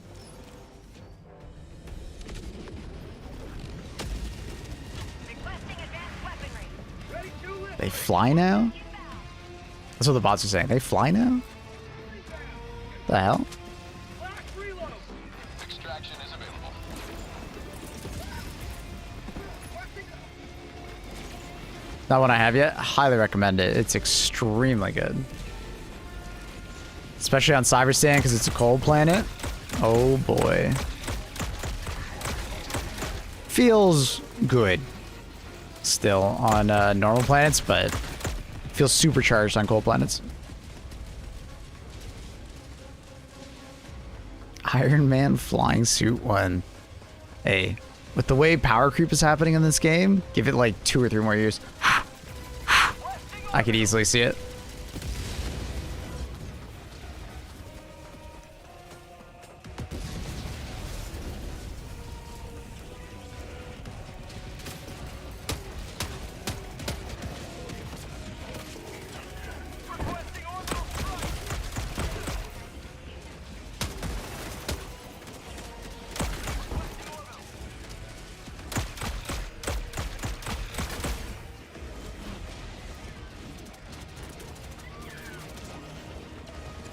requesting advanced weaponry. They fly now? That's what the bots are saying. They fly now? The hell? Extraction is available. Not one I have yet. Highly recommend it. It's extremely good. Especially on CYBERSTAN because it's a cold planet. Oh boy. Feels good still on normal planets, but feels supercharged on cold planets. Iron Man flying suit 1. Hey, with the way power creep is happening in this game, give it like 2 or 3 more years. I could easily see it. Requesting orbital strike.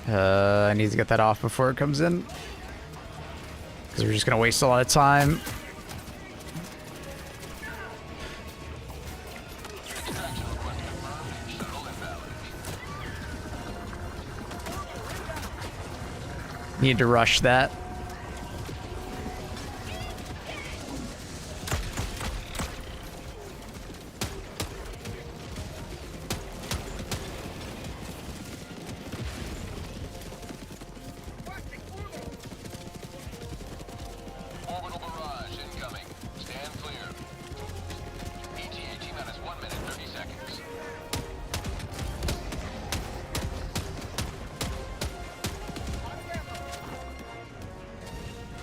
I need to get that off before it comes in. Because we're just going to waste a lot of time. Need to rush that. Orbital barrage incoming. Stand clear. ETA T-minus 1 minute 30 seconds.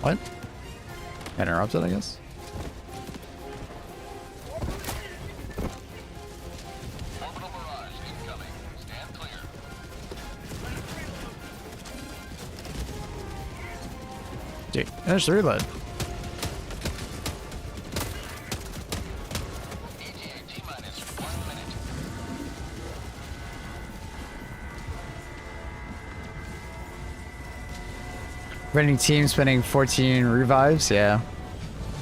What? Interrupted, I guess. Orbital barrage incoming. Stand clear. Dude, there's the reload. ETA T-minus 1 minute. Running team spending 14 revives, yeah.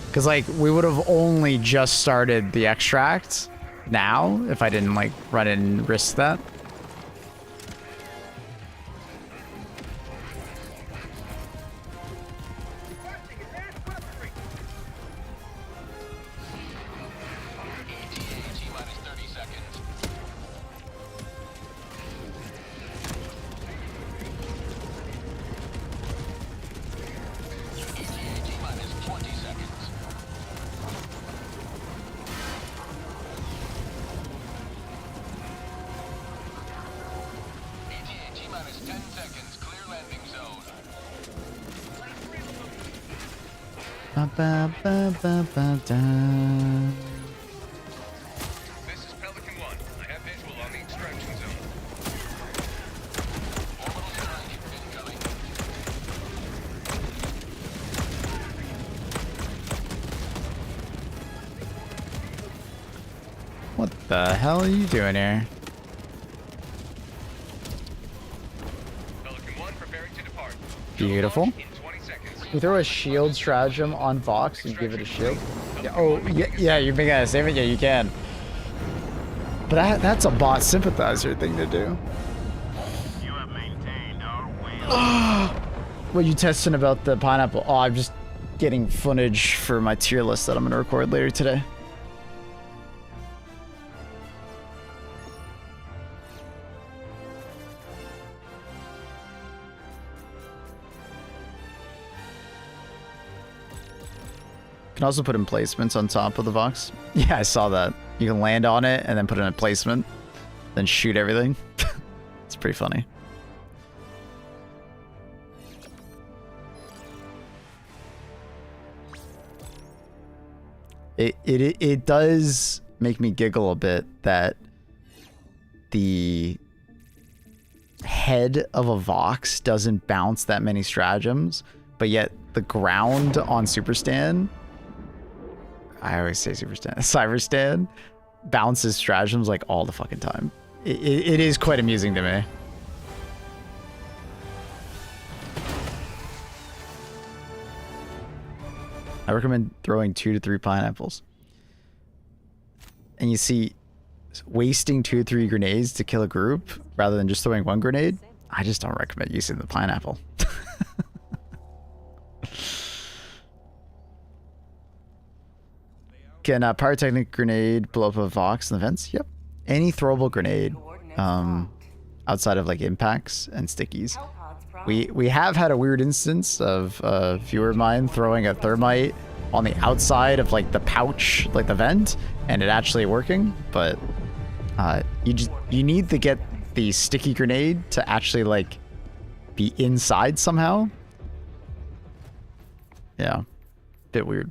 Because, like, we would have only just started the extract now if I didn't, like, run and risk that. ETA T-minus 30 seconds. ETA T-minus 20 seconds. time is 10 seconds. Clear landing zone. Ba, ba, ba, ba, ba, da. This is Pelican 1. I have visual on the extraction zone. Orbital strike incoming. What the hell are you doing here? Pelican 1 preparing to depart. Beautiful. In 20 seconds. You throw a shield stratagem on Vox and give it a shield. Yeah, oh, yeah, you're being able to save it? Yeah, you can. But that's a bot sympathizer thing to do. You have maintained our will. What you testing about the pineapple? Oh, I'm just getting footage for my tier list that I'm going to record later today. Can also put emplacements on top of the Vox. Yeah, I saw that. You can land on it and then put an emplacement, then shoot everything. It's pretty funny. It does make me giggle a bit that the head of a Vox doesn't bounce that many stratagems, but yet the ground on Superstan, I always say Superstan, CYBERSTAN, bounces stratagems like all the fucking time. It is quite amusing to me. I recommend throwing 2 to 3 pineapples. And you see, wasting 2 to 3 grenades to kill a group rather than just throwing 1 grenade, I just don't recommend using the pineapple. Can a pyrotechnic grenade blow up a Vox in the vents? Yep. Any throwable grenade, outside of like impacts and stickies. We have had a weird instance of a viewer of mine throwing a thermite on the outside of like the pouch, like the vent, and it actually working. But you need to get the sticky grenade to actually like be inside somehow. Yeah, bit weird.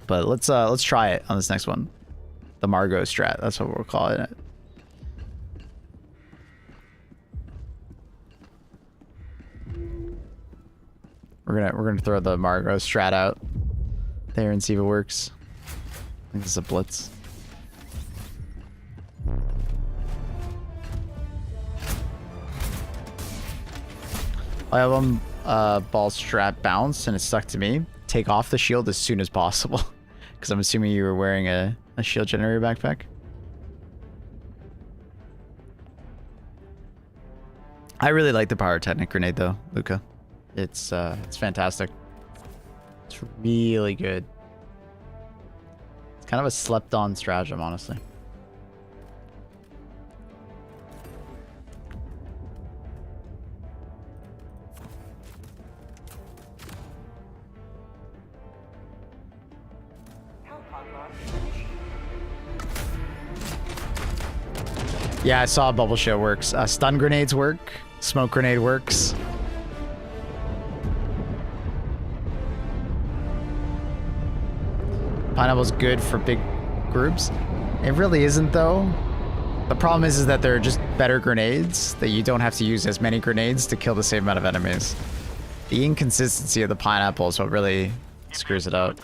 But let's try it on this next one. The Margot strat, that's what we're calling it. We're gonna throw the Margot strat out there and see if it works. I think this is a blitz. I have one ball strat bounce and it stuck to me. Take off the shield as soon as possible. Because I'm assuming you were wearing a shield generator backpack. I really like the pyrotechnic grenade though, Luca. It's fantastic. It's really good. It's kind of a slept-on stratagem, honestly. Yeah, I saw bubble show works. Stun grenades work. Smoke grenade works. Pineapple's good for big groups. It really isn't though. The problem is that they're just better grenades, that you don't have to use as many grenades to kill the same amount of enemies. The inconsistency of the pineapple is what really screws it up.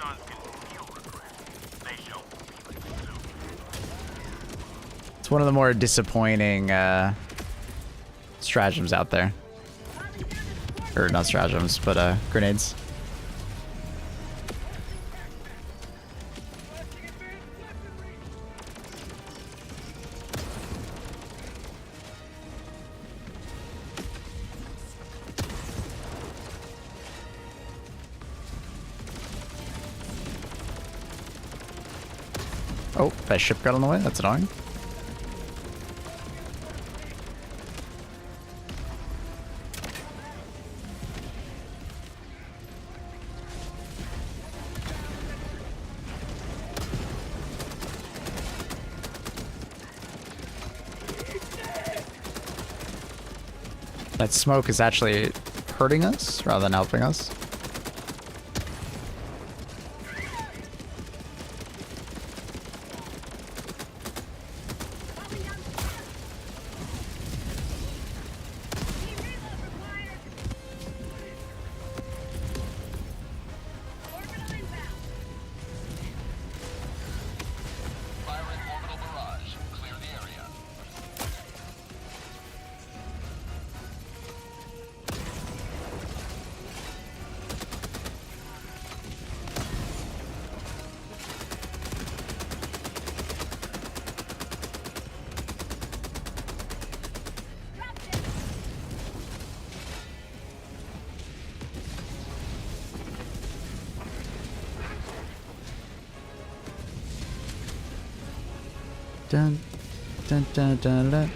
It's one of the more disappointing stratagems out there. Or not stratagems, but grenades. Oh, that ship got on the way? That's annoying. that smoke is actually hurting us rather than helping us. Firing orbital barrage. Clear the area. Dun, dun, dun, dun, dun.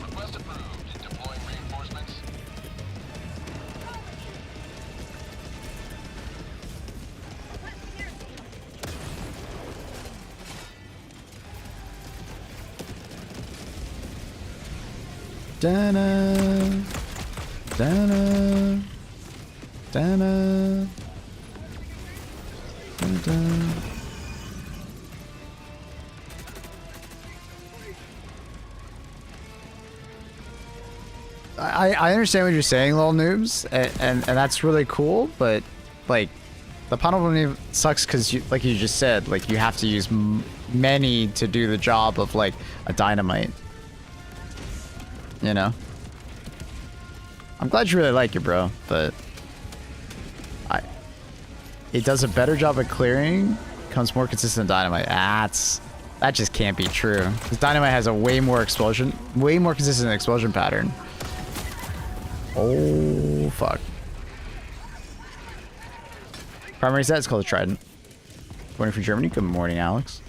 Request approved. Deploying reinforcements. Dun, dun, dun, dun, dun. I understand what you're saying, little noobs, and that's really cool, but like the pineapple sucks because you, like you just said, like you have to use many to do the job of like a dynamite. You know. I'm glad you really like it, bro, but it does a better job at clearing, becomes more consistent than dynamite. That just can't be true. Because dynamite has a way more consistent explosion pattern. Oh, fuck. Primary set is called the Trident. Morning for Germany. Good morning, Alex.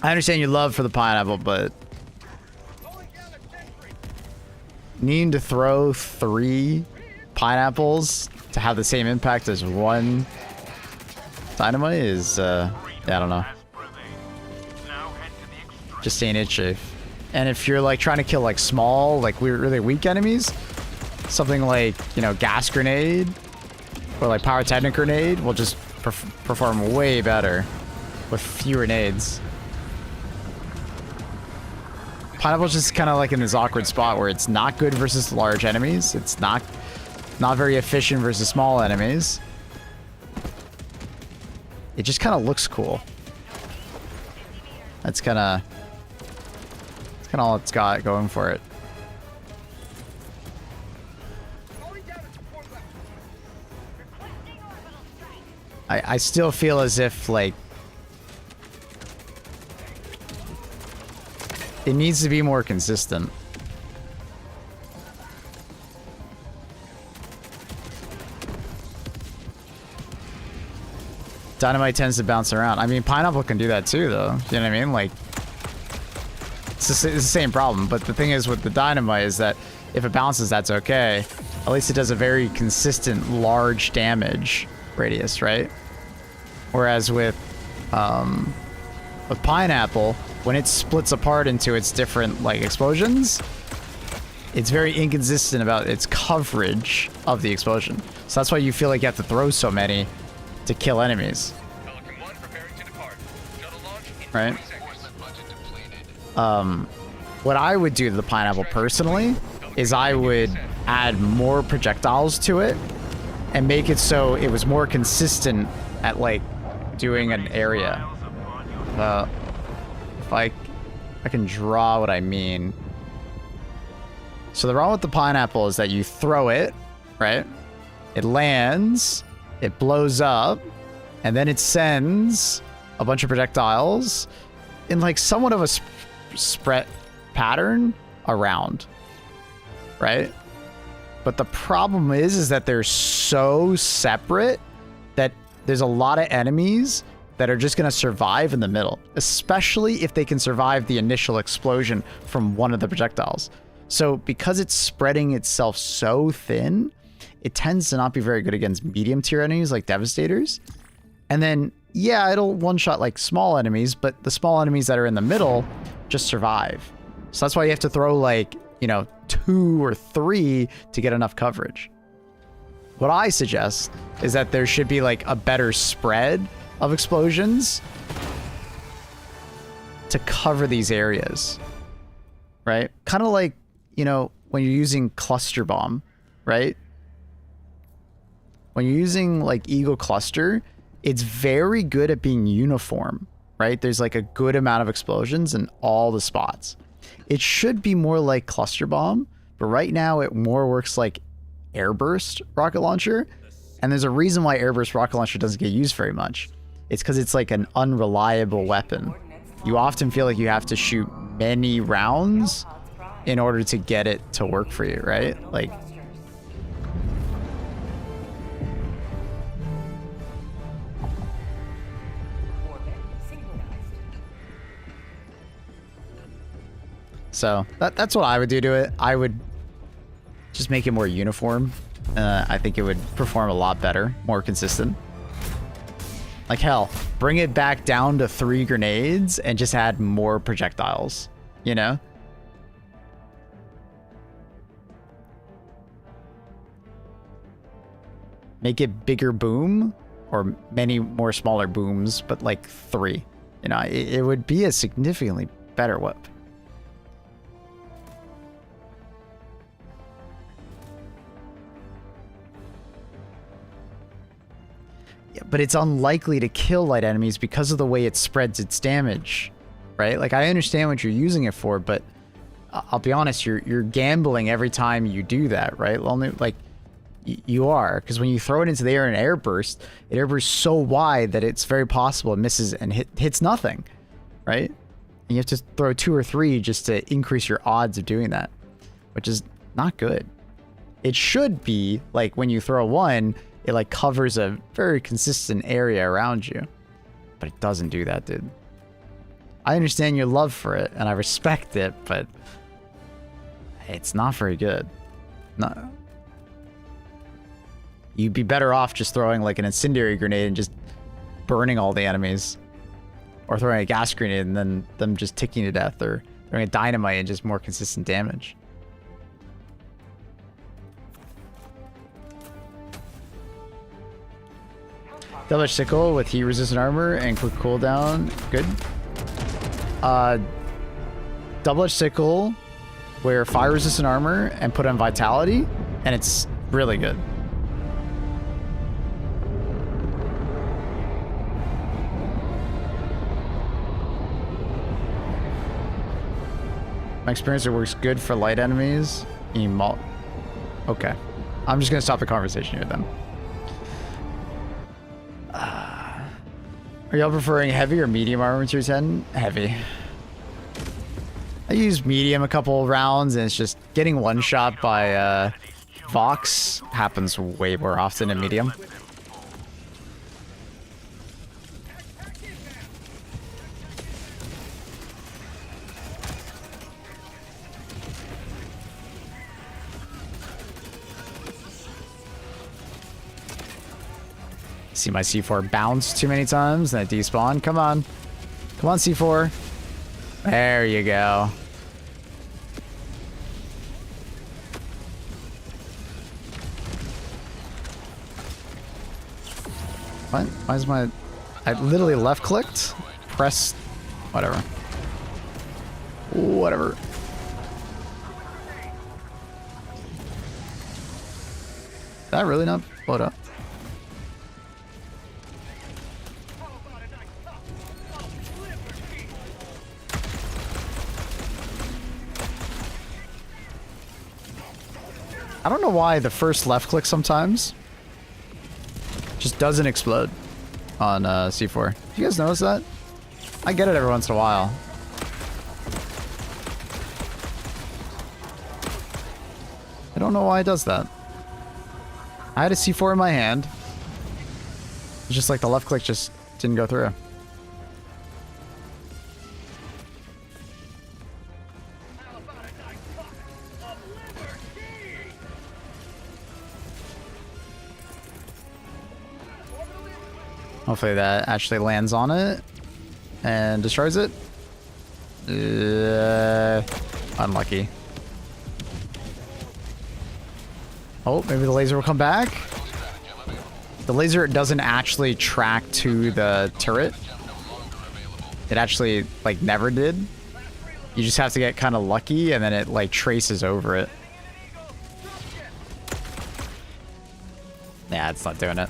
I understand your love for the pineapple, but needing to throw 3 pineapples to have the same impact as 1 dynamite is, I don't know. Just ain't it, Chafe. And if you're like trying to kill like small, like really weak enemies, something like, you know, gas grenade or like pyrotechnic grenade will just perform way better with fewer nades. Pineapple's just kind of like in this awkward spot where it's not good versus large enemies. It's not very efficient versus small enemies. It just kind of looks cool. That's kind of all it's got going for it. I still feel as if like it needs to be more consistent. Dynamite tends to bounce around. I mean, pineapple can do that too, though. You know what I mean? Like, it's the same problem. But the thing is with the dynamite is that if it bounces, that's okay. At least it does a very consistent, large damage radius, right? Whereas with pineapple, when it splits apart into its different like explosions, it's very inconsistent about its coverage of the explosion. So that's why you feel like you have to throw so many to kill enemies. Pelican 1 preparing to depart. Shuttle launch in Right. 20 seconds. Budget depleted. What I would do to the pineapple personally is I would add more projectiles to it and make it so it was more consistent at like doing an area. If I can draw what I mean. So the problem with the pineapple is that you throw it, right? It lands, it blows up, and then it sends a bunch of projectiles in like somewhat of a spread pattern around, right? But the problem is that they're so separate that there's a lot of enemies that are just going to survive in the middle, especially if they can survive the initial explosion from one of the projectiles. So because it's spreading itself so thin, it tends to not be very good against medium tier enemies like Devastators. And then, yeah, it'll one-shot like small enemies, but the small enemies that are in the middle just survive. So that's why you have to throw like, you know, 2 or 3 to get enough coverage. What I suggest is that there should be like a better spread of explosions to cover these areas, right? Kind of like, you know, when you're using cluster bomb, right? When you're using like Eagle Cluster, it's very good at being uniform, right? There's like a good amount of explosions in all the spots. It should be more like cluster bomb, but right now it more works like airburst rocket launcher. And there's a reason why airburst rocket launcher doesn't get used very much. It's because it's like an unreliable weapon. You often feel like you have to shoot many rounds in order to get it to work for you, right? Like, so that's what I would do to it. I would just make it more uniform. I think it would perform a lot better, more consistent. Like hell, bring it back down to 3 grenades and just add more projectiles, you know? Make it bigger boom or many more smaller booms, but like 3. You know, it would be a significantly better whip. But it's unlikely to kill light enemies because of the way it spreads its damage, right? Like, I understand what you're using it for, but I'll be honest, you're gambling every time you do that, right? Only, like, you are, because when you throw it into the air in air burst, it airbursts so wide that it's very possible it misses and hits nothing, right? And you have to throw 2 or 3 just to increase your odds of doing that, which is not good. It should be like when you throw 1, it like covers a very consistent area around you, but it doesn't do that, dude. I understand your love for it and I respect it, but it's not very good. No. You'd be better off just throwing like an incendiary grenade and just burning all the enemies, or throwing a gas grenade and then them just ticking to death, or throwing a dynamite and just more consistent damage. Double-edged sickle with heat-resistant armor and quick cooldown. Good. Double-edged sickle, wear fire-resistant armor and put on vitality, and it's really good. My experience, it works good for light enemies. Okay. I'm just gonna stop the conversation here then. Are y'all preferring heavy or medium armor tier 10? Heavy. I used medium a couple rounds, and it's just getting one shot by Vox happens way more often in medium. See my C4 bounce too many times, then I despawn. Come on. Come on, C4. There you go. What? Why is my... I literally left-clicked? Press... Whatever. Whatever. Did that really not blow it up? I don't know why the first left click sometimes Just doesn't explode on C4. You guys notice that? I get it every once in a while. I don't know why it does that. I had a C4 in my hand. It's just like the left click just didn't go through. Hopefully that actually lands on it and destroys it. Unlucky. Oh, maybe the laser will come back. The laser doesn't actually track to the turret. It actually, like, never did. You just have to get kind of lucky, and then it, like, traces over it. Yeah, it's not doing it.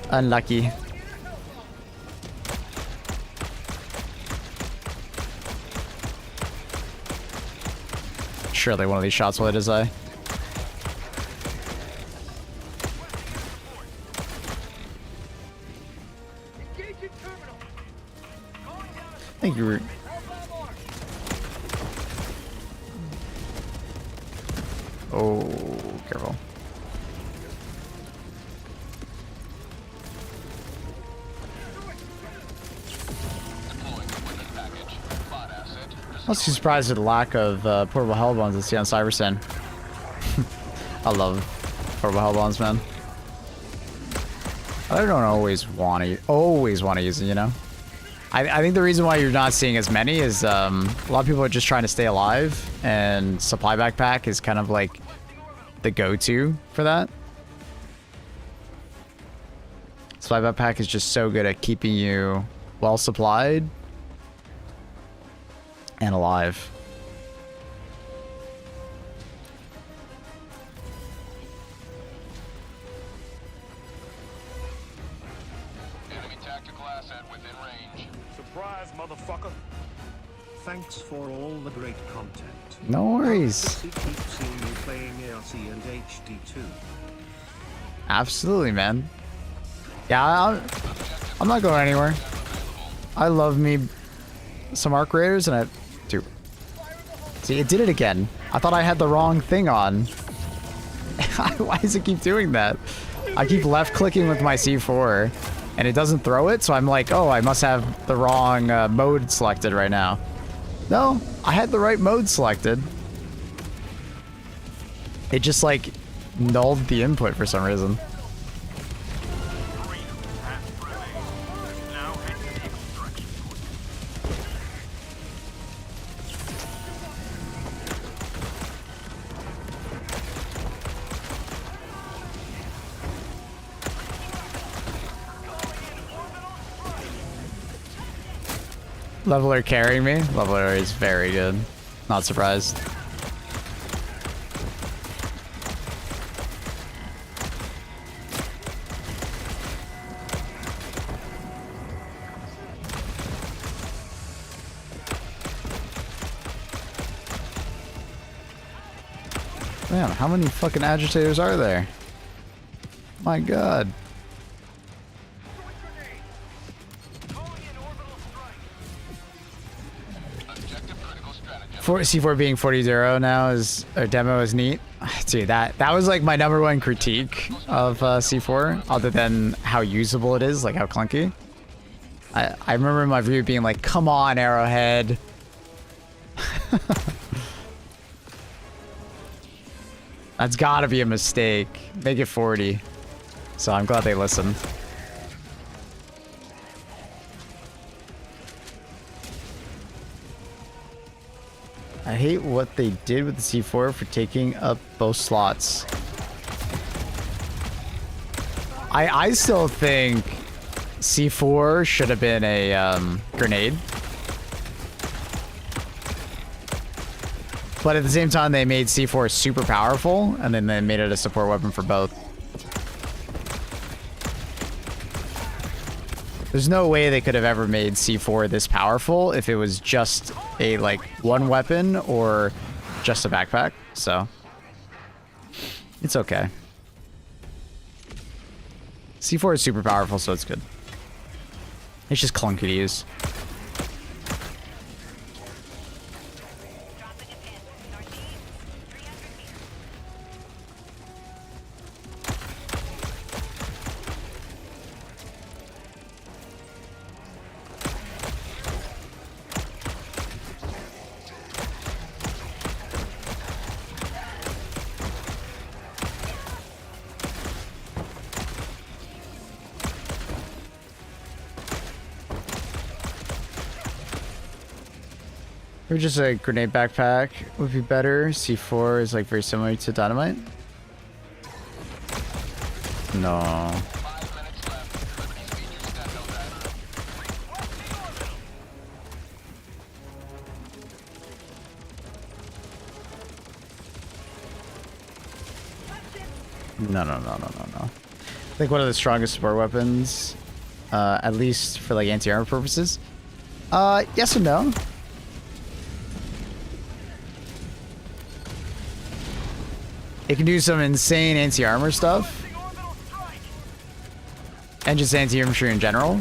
Unlucky. Surely one of these shots will hit his eye. I think you were... Oh, careful. I was surprised at the lack of portable hell bombs I see on CYBERSTAN. I love portable hell bombs, man. I don't always want to use it, you know? I think the reason why you're not seeing as many is a lot of people are just trying to stay alive, and supply backpack is kind of like the go-to for that. Supply backpack is just so good at keeping you well supplied and alive. Enemy tactical asset within range. Surprise, motherfucker. Thanks for all the great content. No worries. Keep seeing you playing ARC and HD2. Absolutely, man. Yeah, I'm not going anywhere. I love me some arc raiders, and see, it did it again. I thought I had the wrong thing on. Why does it keep doing that? I keep left clicking with my C4 and it doesn't throw it, so I'm like, oh, I must have the wrong mode selected right now. No, I had the right mode selected. It just like nulled the input for some reason. Now head to the extraction point. Leveler carrying me? Leveler is very good. Not surprised. Man, how many fucking agitators are there? My god. C4 being 40-0 now is, or demo is neat. Dude, that was like my #1 critique of C4, other than how usable it is, like how clunky. I remember in my review being like, come on, Arrowhead. That's gotta be a mistake. Make it 40. So I'm glad they listened. I hate what they did with the C4 for taking up both slots. I still think C4 should have been a grenade. But at the same time, they made C4 super powerful, and then they made it a support weapon for both. There's no way they could have ever made C4 this powerful if it was just a, like, one weapon or just a backpack, so it's okay. C4 is super powerful, so it's good. It's just clunky to use. Dropping a pin. Northeast. 300 meters. Or just a grenade backpack would be better. C4 is like very similar to dynamite. No. 5 minutes left. Liberty speed your step, no diver. No. I think one of the strongest support weapons, at least for like anti-armor purposes. Yes and no. It can do some insane anti-armor stuff. And just anti-infantry in general.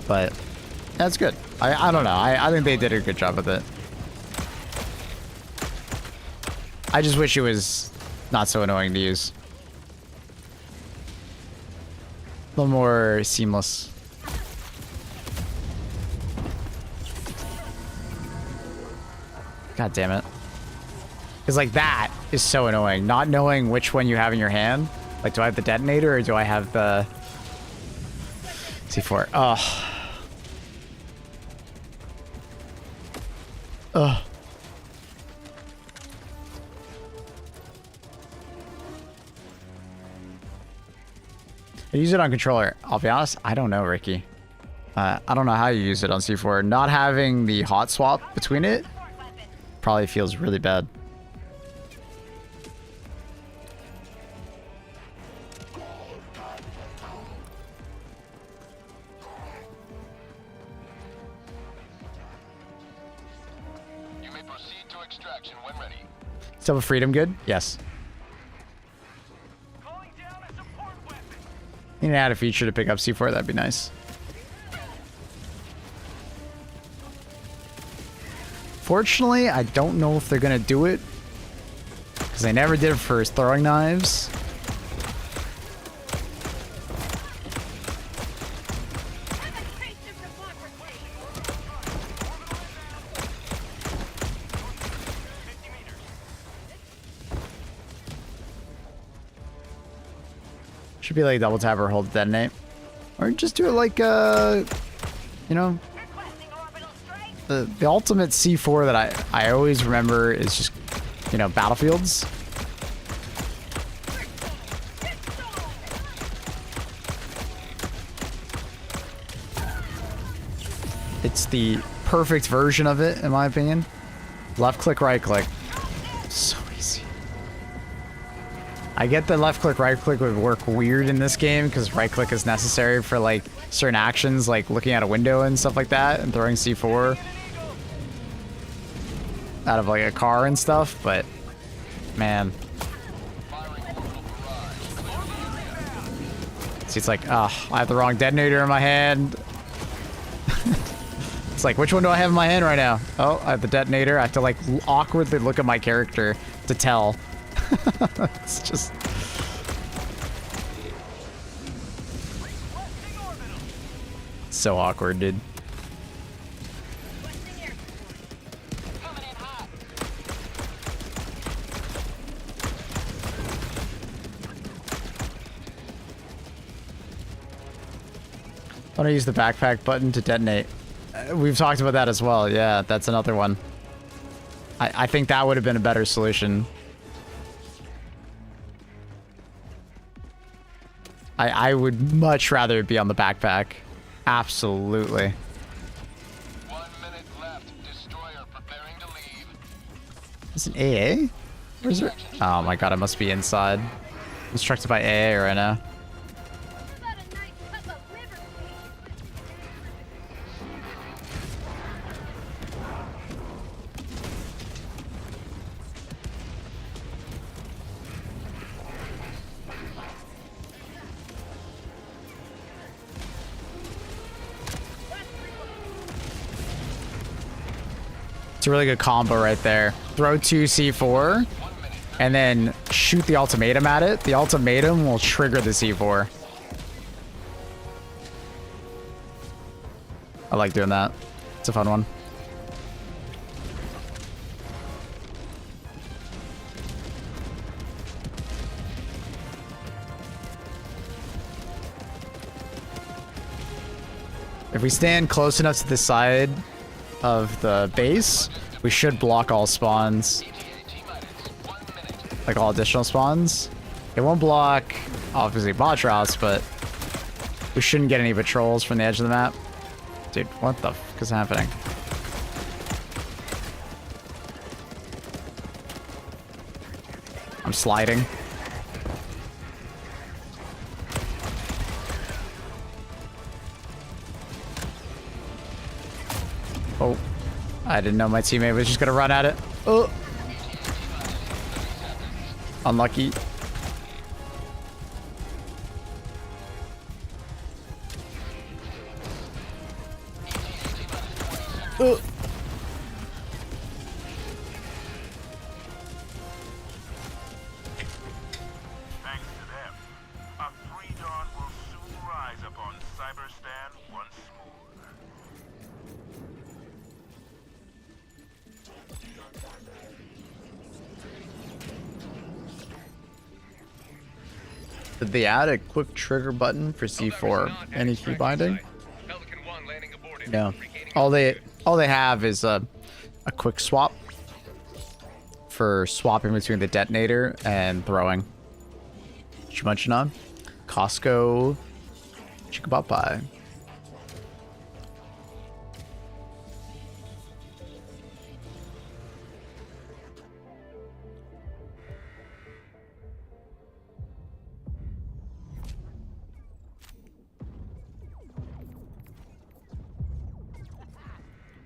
But that's good. I don't know. I think they did a good job with it. I just wish it was not so annoying to use. A little more seamless. God damn it. Because like that is so annoying. Not knowing which one you have in your hand. Like, do I have the detonator or do I have the C4? Oh. Ugh. I use it on controller. I'll be honest, I don't know, Ricky. I don't know how you use it on C4. Not having the hot swap between it probably feels really bad. You may proceed to extraction when ready. Still with freedom good? Yes. Calling down a support weapon. You need to add a feature to pick up C4, that'd be nice. Fortunately, I don't know if they're gonna do it. Because they never did it for his throwing knives. Have a taste of democracy. 50 meters. Should be like double tap or hold to detonate. Or just do it like, you know, Requesting orbital strike. the ultimate C4 that I always remember is just, you know, battlefields. It's the perfect version of it, in my opinion. Left click, right click. So easy. I get that left click, right click would work weird in this game because right click is necessary for like certain actions, like looking out a window and stuff like that, and throwing C4 out of like a car and stuff. But man, see, it's like, I have the wrong detonator in my hand. It's like, which one do I have in my hand right now? Oh, I have the detonator. I have to like awkwardly look at my character to tell. It's just so awkward, dude. I want to use the backpack button to detonate. We've talked about that as well. Yeah, that's another one. I think that would have been a better solution. I would much rather it be on the backpack. Absolutely. 1 minute left. Destroyer preparing to leave. Is it AA? Where's it? Oh my god, it must be inside. Instructed by AA right now. How about a nice cup of liver? It's a really good combo right there. Throw 2 C4 and then shoot the ultimatum at it. The ultimatum will trigger the C4. I like doing that. It's a fun one. If we stand close enough to the side of the base, we should block all spawns. Like all additional spawns. It won't block, obviously, bot routes, but we shouldn't get any patrols from the edge of the map. Dude, what the fuck is happening? I'm sliding. Oh, I didn't know my teammate was just gonna run at it. Oh, unlucky. Oh. Thanks to them, a pre-dawn will soon rise upon CYBERSTAN once more. Did they add a quick trigger button for C4? Any key binding? No. All they have is a quick swap for swapping between the detonator and throwing. Chimunchina, Costco, Chickabapai.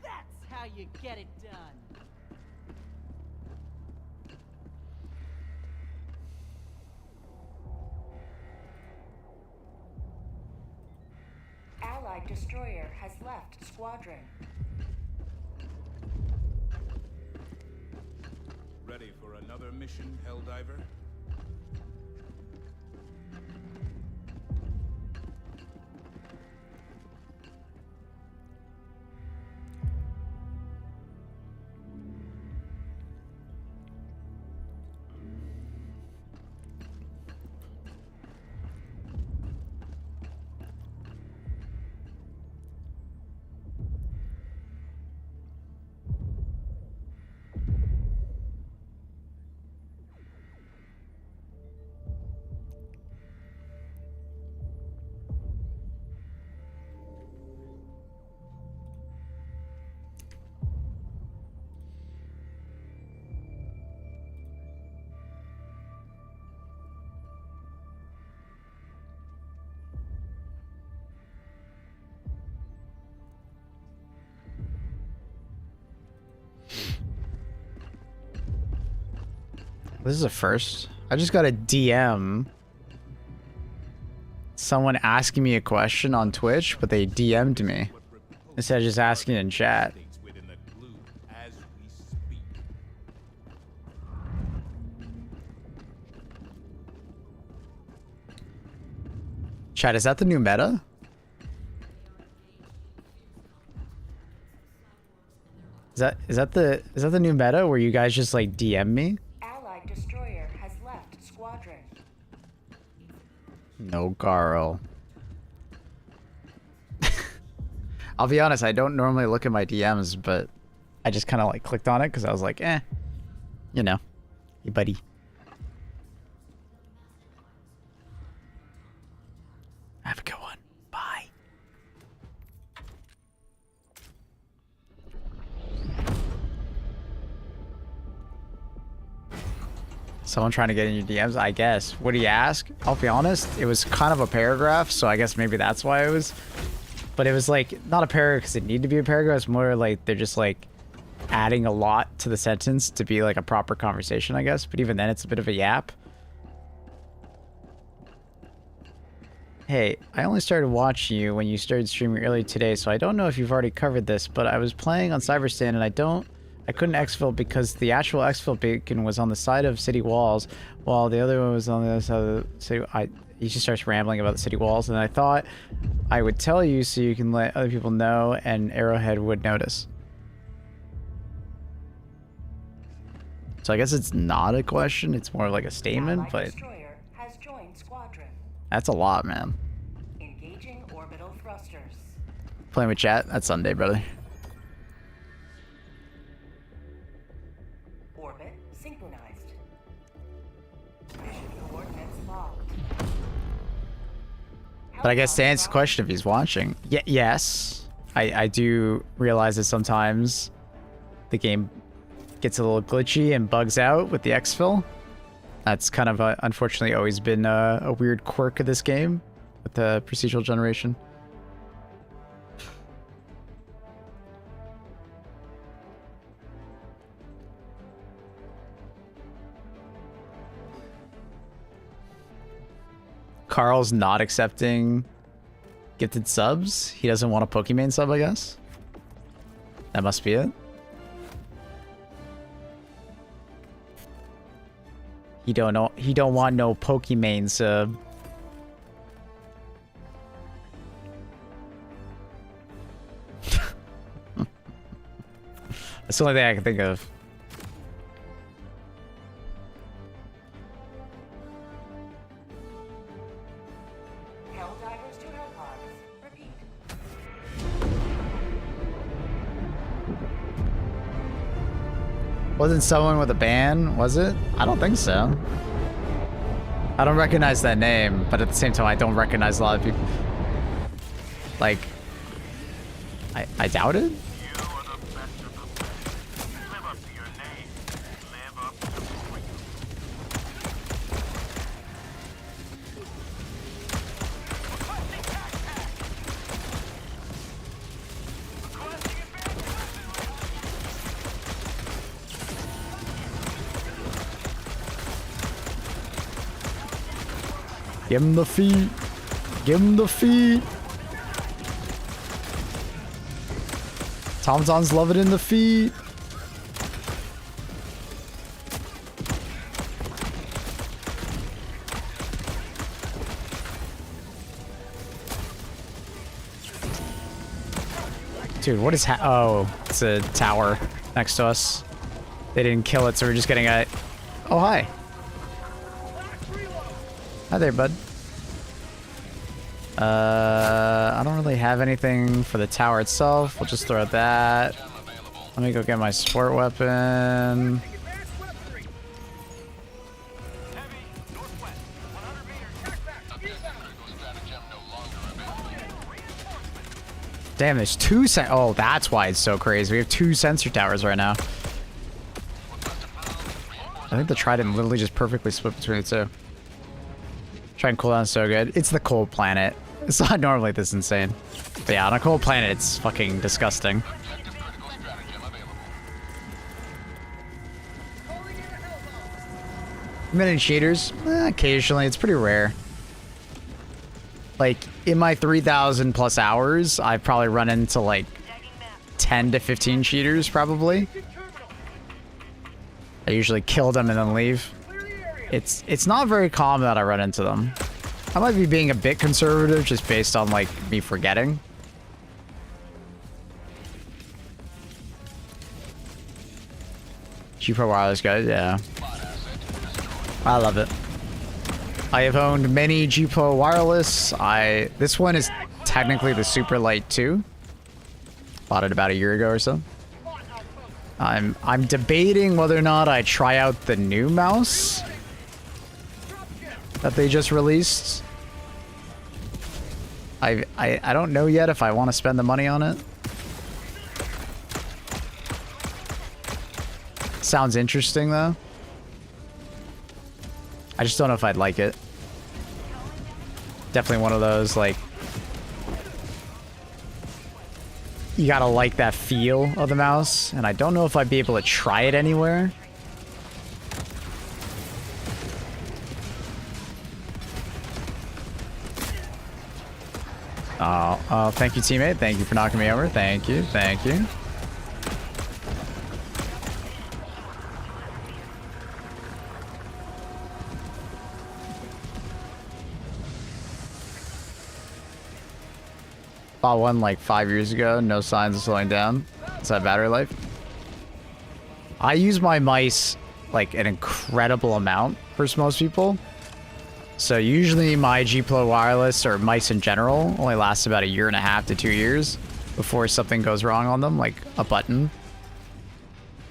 That's how you get it done. Allied destroyer has left squadron. Ready for another mission, Helldiver? This is a first. I just got a DM. Someone asking me a question on Twitch, but they DM'd me instead of just asking in chat. Within the glue as we speak. Chat, is that the new meta? Is that the new meta where you guys just like DM me? Allied destroyer has left squadron. No, Carl. I'll be honest, I don't normally look at my DMs, but I just kind of like clicked on it because I was like, eh, you know, hey buddy. Have a good one. Bye. Someone trying to get in your DMs, I guess. What do you ask? I'll be honest, it was kind of a paragraph, so I guess maybe that's why it was. But it was like, not a paragraph because it needed to be a paragraph. It's more like they're just like adding a lot to the sentence to be like a proper conversation, I guess. But even then, it's a bit of a yap. Hey, I only started watching you when you started streaming earlier today, so I don't know if you've already covered this, but I was playing on CyberStan and I I couldn't exfil because the actual exfil beacon was on the side of city walls, while the other one was on the other side of the city. He just starts rambling about the city walls, and I thought I would tell you so you can let other people know, and Arrowhead would notice. So I guess it's not a question, it's more like a statement, Allied but destroyer has joined squadron. that's a lot, man. Engaging orbital thrusters. Playing with chat, that's Sunday, brother. Orbit synchronized. Mission coordinates locked. But I guess to answer the question if he's watching, yes, I do realize that sometimes the game gets a little glitchy and bugs out with the exfil. That's kind of unfortunately always been a weird quirk of this game with the procedural generation. Carl's not accepting gifted subs. He doesn't want a Pokemon sub, I guess. That must be it. He don't know. He don't want no Pokemon sub. That's the only thing I can think of. Helldivers to Hellpods. Repeat. Wasn't someone with a ban, was it? I don't think so. I don't recognize that name, but at the same time, I don't recognize a lot of people. Like, I doubt it? You are the best of the best. Live up to your name. Live up to the Give him the feet. Give him the feet. Tomzons love it in the feet. Dude, what is oh, it's a tower next to us. They didn't kill it, so we're just getting a... Oh, hi. Hi there, bud. I don't really have anything for the tower itself. We'll just throw that. Let me go get my sport weapon. Damn, there's two oh, that's why it's so crazy. We have two sensor towers right now. I think the Trident literally just perfectly split between the two. Trident cooldown is so good. It's the cold planet. It's not normally this insane. But yeah, on a cold planet, it's fucking disgusting. Mini cheaters? Occasionally. It's pretty rare. Like, in my 3,000 plus hours, I've probably run into like 10 to 15 cheaters, probably. I usually kill them and then leave. It's not very common that I run into them. I might be being a bit conservative just based on like me forgetting. G-Pro wireless guys, yeah. I love it. I have owned many G-Pro wireless. This one is technically the Super Light 2. Bought it about a year ago or so. I'm debating whether or not I try out the new mouse that they just released. I don't know yet if I want to spend the money on it. Sounds interesting though. I just don't know if I'd like it. Definitely one of those like you gotta like that feel of the mouse, and I don't know if I'd be able to try it anywhere. Oh, thank you, teammate. Thank you for knocking me over. Thank you, thank you. Bought one like 5 years ago. No signs of slowing down. Is that battery life? I use my mice like an incredible amount for most people. So usually my G Pro wireless or mice in general only lasts about 1.5 to 2 years before something goes wrong on them, like a button.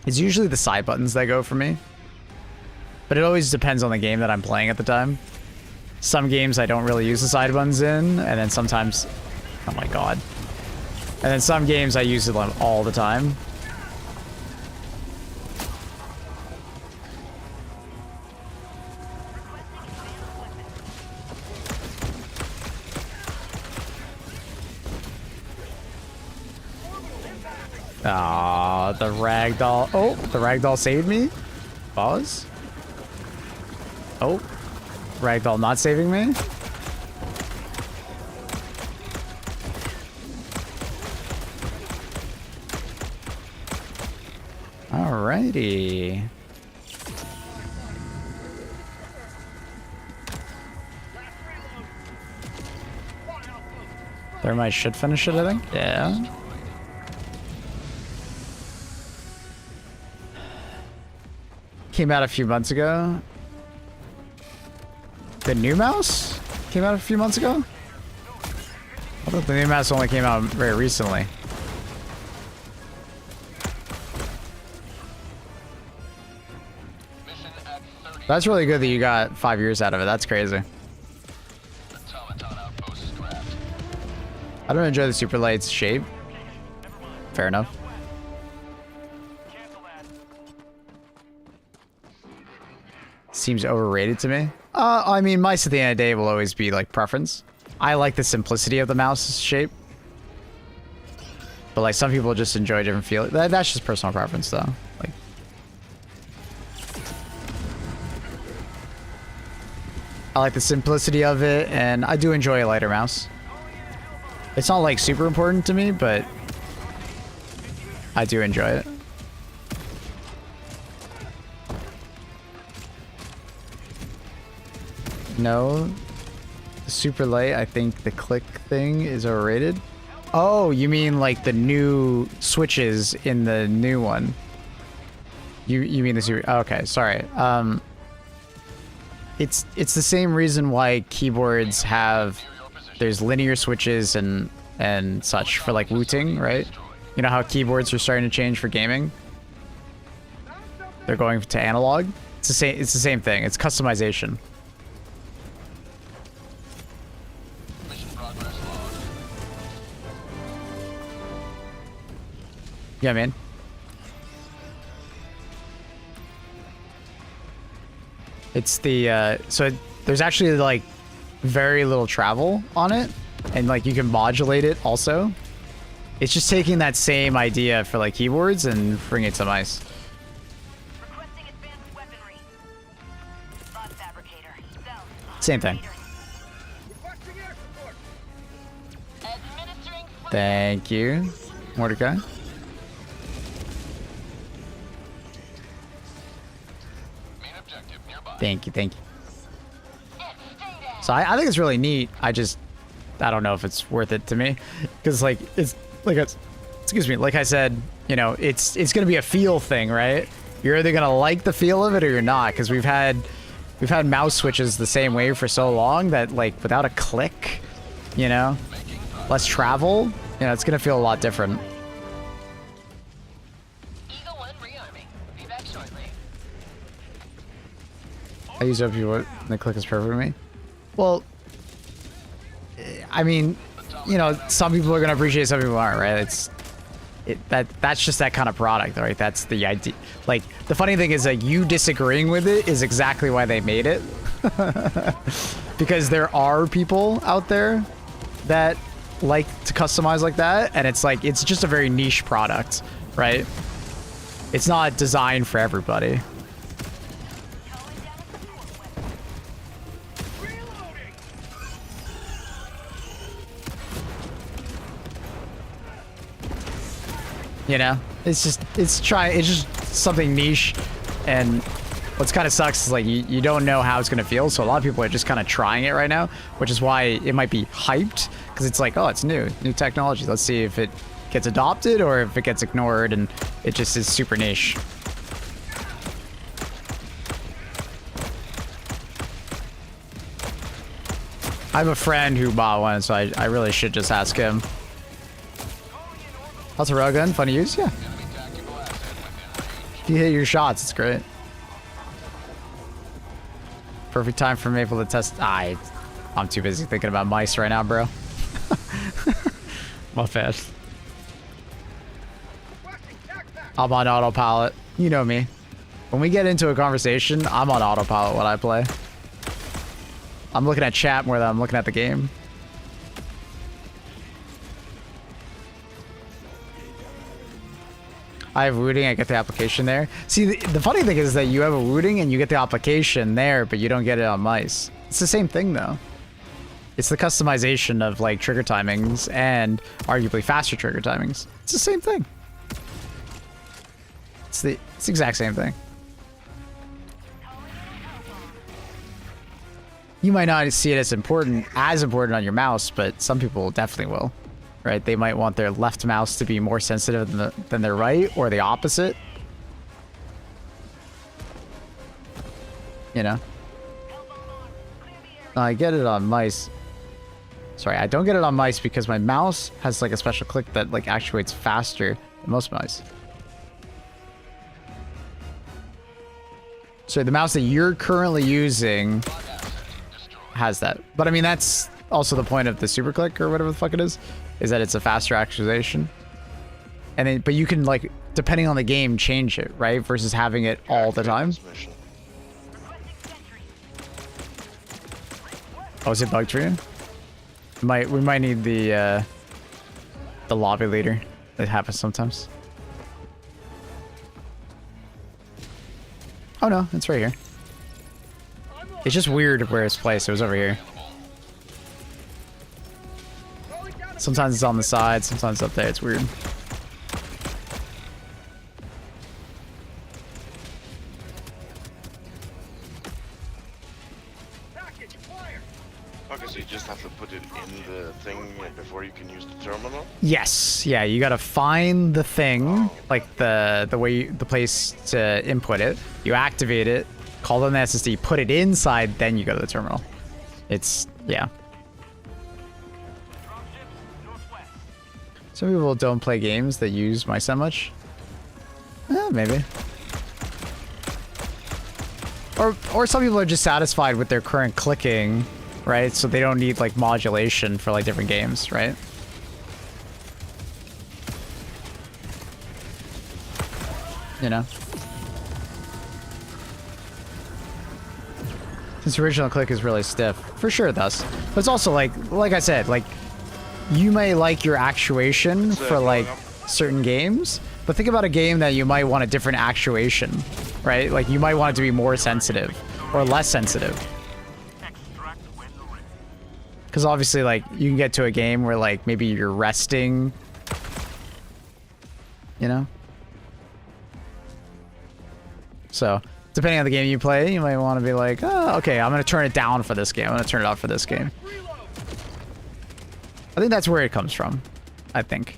It's usually the side buttons that go for me. But it always depends on the game that I'm playing at the time. Some games I don't really use the side buttons in, and then sometimes... Oh my god. And then some games I use them all the time. Ah, the ragdoll. Oh, the ragdoll saved me. Pause. Oh, ragdoll not saving me. Alrighty. Thermite should finish it, I think. Yeah. Came out a few months ago. The new mouse came out a few months ago? I thought the new mouse only came out very recently. That's really good that you got 5 years out of it. That's crazy. I don't enjoy the super light's shape. Fair enough. Seems overrated to me. I mean, mice at the end of the day will always be like preference. I like the simplicity of the mouse's shape. But like some people just enjoy different feel. That's just personal preference though. Like I like the simplicity of it, and I do enjoy a lighter mouse. It's not like super important to me, but I do enjoy it. No, super light. I think the click thing is overrated. Oh, you mean like the new switches in the new one? You mean the super? Oh, okay, sorry. It's the same reason why keyboards have there's linear switches and such for like wooting, right? You know how keyboards are starting to change for gaming? They're going to analog. It's the same thing. It's customization. Yeah, man. It's the there's actually like very little travel on it, and like you can modulate it also. It's just taking that same idea for like keyboards and bringing it to mice. Requesting advanced weaponry. Bot fabricator. Cell. Same thing. Administering Thank you, Mordecai. Thank you, thank you. So I think it's really neat. I don't know if it's worth it to me, because like it's like excuse me, like I said, you know, it's gonna be a feel thing, right? You're either gonna like the feel of it or you're not, because we've had mouse switches the same way for so long that like without a click, you know, less travel, you know, it's gonna feel a lot different. Eagle 1 rearming. Be back shortly. I use OP and the click is perfect for me. Well, I mean, you know, some people are gonna appreciate it, some people aren't, right? That's just that kind of product, right? That's the idea. Like, the funny thing is, like, you disagreeing with it is exactly why they made it. Because there are people out there that like to customize like that, and it's like, it's just a very niche product, right? It's not designed for everybody. You know, it's just something niche, and What's kind of sucks is like you don't know how it's going to feel, so a lot of people are just kind of trying it right now, which is why it might be hyped, because it's like, oh, it's new technology. Let's see if it gets adopted or if it gets ignored and it just is super niche. I have a friend who bought one, so I really should just ask him. How's a railgun? Fun to use? Yeah. If you hit your shots, it's great. Perfect time for Maple to test. I'm too busy thinking about mice right now, bro. My bad. I'm on autopilot. You know me. When we get into a conversation, I'm on autopilot when I play. I'm looking at chat more than I'm looking at the game. I have wooting, I get the application there. See, the funny thing is that you have a wooting and you get the application there, but you don't get it on mice. It's the same thing though. It's the customization of like trigger timings and arguably faster trigger timings. It's the same thing. It's the exact same thing. You might not see it as important on your mouse, but some people definitely will. Right? They might want their left mouse to be more sensitive than their right, or the opposite. You know? I get it on mice. Sorry, I don't get it on mice because my mouse has like a special click that like actuates faster than most mice. So the mouse that you're currently using has that. But I mean, that's also the point of the super click or whatever the fuck it is that it's a faster actualization. And then, but you can like, depending on the game, change it, right? Versus having it all the time. Oh, is it bug treating? We might need the lobby leader. It happens sometimes. Oh no, it's right here. It's just weird where it's placed. It was over here. Sometimes it's on the side, sometimes up there. It's weird. Okay, so you just have to put it in the thing before you can use the terminal? Yes, yeah, you gotta find the thing, like the place to input it. You activate it, call on the SSD, put it inside, then you go to the terminal. It's, yeah. Some people don't play games that use mice that much. Maybe. Or some people are just satisfied with their current clicking, right? So they don't need like modulation for like different games, right? You know? Since original click is really stiff. For sure it does. But it's also like I said, like, you may like your actuation for like certain games, but think about a game that you might want a different actuation, right? Like you might want it to be more sensitive or less sensitive. Because obviously like you can get to a game where like maybe you're resting, you know? So depending on the game you play, you might want to be like, oh, okay, I'm going to turn it down for this game. I'm going to turn it off for this game. I think that's where it comes from, I think.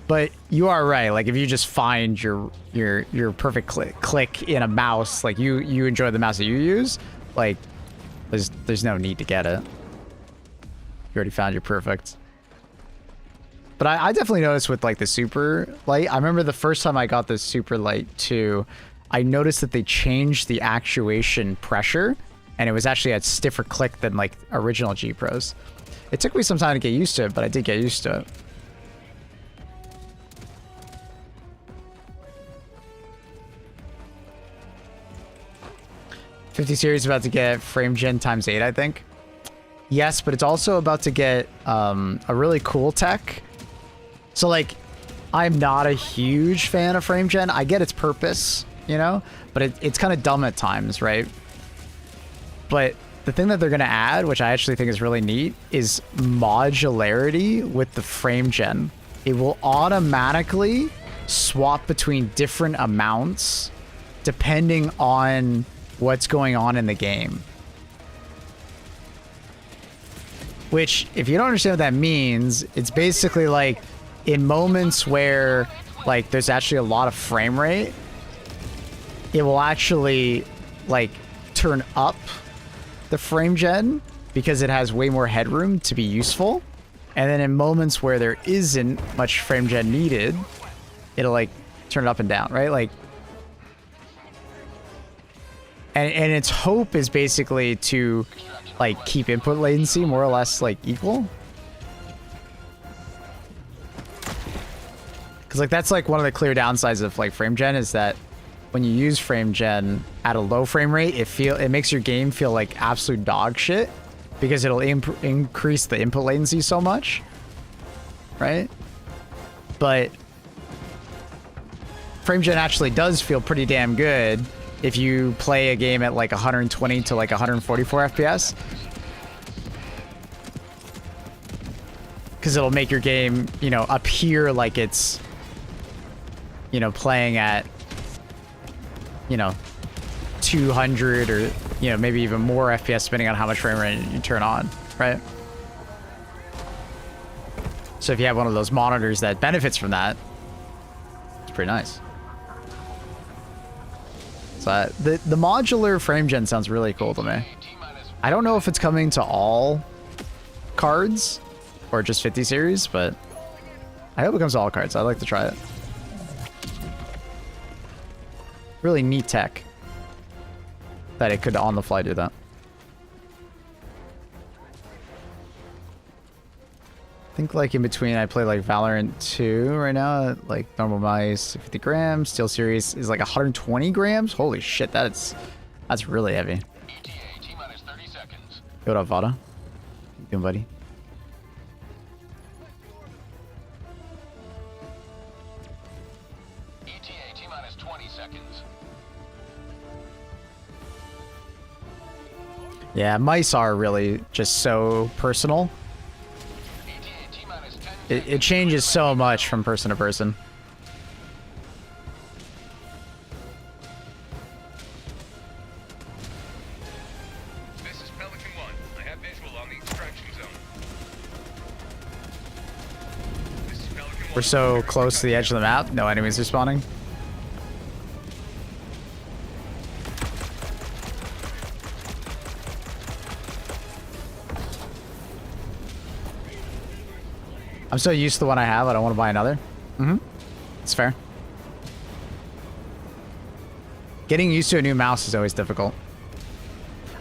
But you are right. Like if you just find your perfect click in a mouse, like you enjoy the mouse that you use, like there's no need to get it. You already found your perfect. But I definitely noticed with like the super light. I remember the first time I got the super light 2, I noticed that they changed the actuation pressure. And it was actually a stiffer click than like original G Pros. It took me some time to get used to it, but I did get used to it. .50 series about to get frame gen ×8, I think. Yes, but it's also about to get a really cool tech. So like, I'm not a huge fan of frame gen. I get its purpose, you know, but it's kind of dumb at times, right? But the thing that they're going to add, which I actually think is really neat, is modularity with the frame gen. It will automatically swap between different amounts depending on what's going on in the game. Which, if you don't understand what that means, it's basically like in moments where like there's actually a lot of frame rate, it will actually like turn up the frame gen because it has way more headroom to be useful. And then in moments where there isn't much frame gen needed, it'll like turn it up and down, right? Like, and its hope is basically to like keep input latency more or less like equal. Because like that's like one of the clear downsides of like frame gen is that when you use frame gen at a low frame rate, it makes your game feel like absolute dog shit because it'll increase the input latency so much, right? But frame gen actually does feel pretty damn good if you play a game at like 120 to like 144 FPS. Because it'll make your game, you know, appear like it's, you know, playing at, you know, 200 or, you know, maybe even more FPS depending on how much frame rate you turn on, right? So if you have one of those monitors that benefits from that, it's pretty nice. So the modular frame gen sounds really cool to me. I don't know if it's coming to all cards or just 50 series, but I hope it comes to all cards. I'd like to try it. Really neat tech that it could on the fly do that. I think like in between I play like Valorant 2 right now, like normal mice 50 grams, Steel Series is like 120 grams. Holy shit, that's really heavy. ETA T-minus 30 seconds. What up, Vada? How you doing, buddy? ETA T-minus 20 seconds. Yeah, mice are really just so personal. ETA T-minus 10 It changes so much from person to person. This is Pelican 1. I have visual on the extraction zone. This is Pelican 1. We're so close to the edge of the map, no enemies are spawning. I'm so used to the one I have, I don't want to buy another. It's fair. Getting used to a new mouse is always difficult.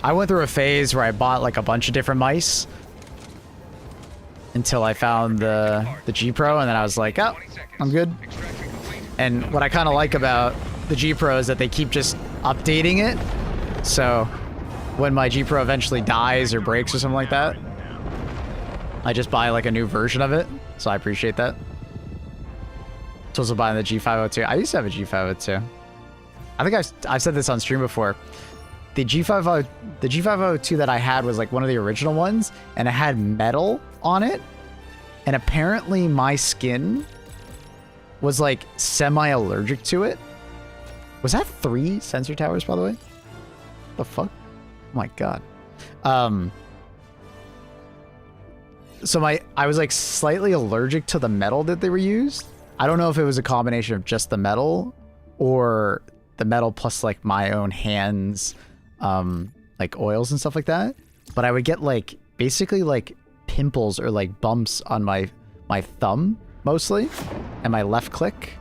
I went through a phase where I bought like a bunch of different mice until I found the G Pro, and then I was like, oh, I'm good. And what I kind of like about the G Pro is that they keep just updating it. So when my G Pro eventually dies or breaks or something like that, I just buy like a new version of it. So I appreciate that. It's also buying the G502. I used to have a G502. I think I've said this on stream before. The G502 that I had was like one of the original ones, and it had metal on it. And apparently my skin was like semi-allergic to it. Was that 3 sensor towers, by the way? The fuck? Oh my god. So I was like slightly allergic to the metal that they were used. I don't know if it was a combination of just the metal or the metal plus like my own hands, like oils and stuff like that. But I would get like basically like pimples or like bumps on my thumb mostly, and my left click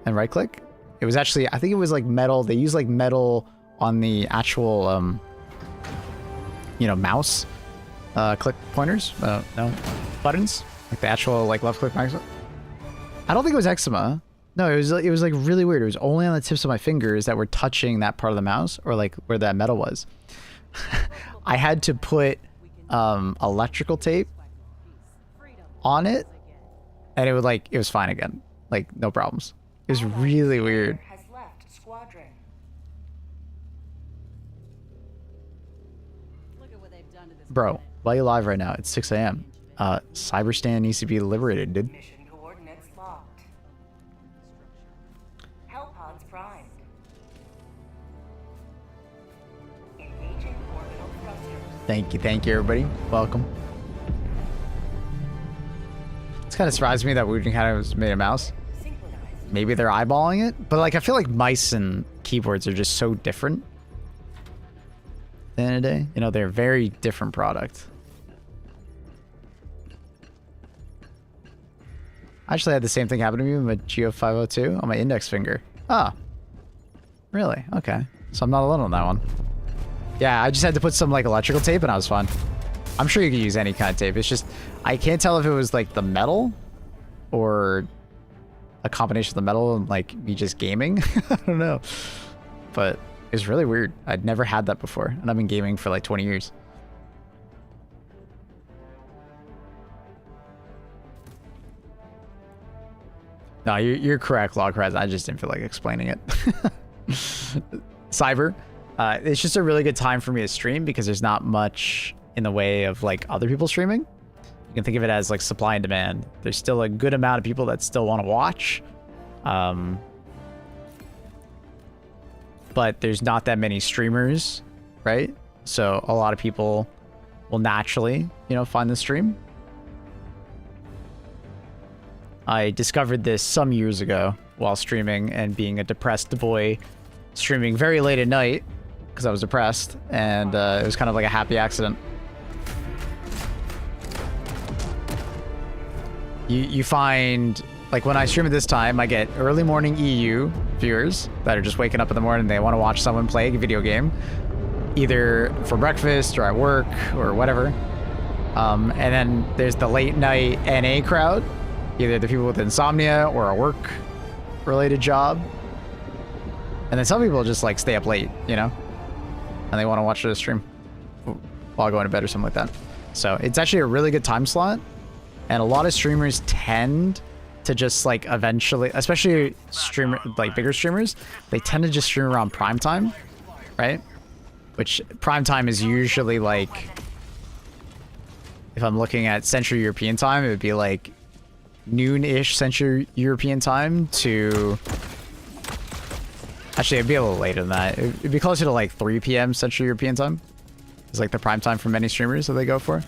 and right click. It was actually, I think it was like metal. They use like metal on the actual, you know, mouse. Click pointers? No. Buttons? Like the actual like left click mouse? I don't think it was eczema. No, it was like really weird. It was only on the tips of my fingers that were touching that part of the mouse, or like where that metal was. I had to put electrical tape on it, and it was fine again. Like no problems. It was really weird. Has left squadron. Look at what they've done to this Bro, planet. while you live right now, it's 6 a.m. CYBERSTAN needs to be liberated, dude. Mission coordinates locked. Thank you, everybody. Welcome. It's kind of surprised me that Wooting kind of made a mouse. Synchronized. Maybe they're eyeballing it, but like I feel like mice and keyboards are just so different. At the end of the day, you know, they're a very different product. I actually had the same thing happen to me with my Geo 502 on my index finger. Ah, really? Okay, so I'm not alone on that one. Yeah, I just had to put some like electrical tape and I was fine. I'm sure you can use any kind of tape. It's just, I can't tell if it was like the metal or a combination of the metal and like me just gaming. I don't know. But it's really weird. I'd never had that before. And I've been gaming for like 20 years. No, you're correct, Logcrats. I just didn't feel like explaining it. Cyber. It's just a really good time for me to stream because there's not much in the way of like other people streaming. You can think of it as like supply and demand. There's still a good amount of people that still want to watch. But there's not that many streamers, right? So a lot of people will naturally, you know, find the stream. I discovered this some years ago while streaming and being a depressed boy streaming very late at night because I was depressed, and it was kind of like a happy accident. You find, like when I stream at this time, I get early morning EU viewers that are just waking up in the morning and they want to watch someone play a video game, either for breakfast or at work or whatever. And then there's the late night NA crowd, either the people with insomnia or a work related job. And then some people just like stay up late, you know, and they want to watch the stream while going to bed or something like that. So it's actually a really good time slot. And a lot of streamers tend to just like eventually, especially like bigger streamers, they tend to just stream around prime time, right? Which prime time is usually like, if I'm looking at Central European time, it would be like noon-ish Central European time to, actually it'd be a little later than that. It'd be closer to like 3 p.m. Central European time. It's like the prime time for many streamers that they go for.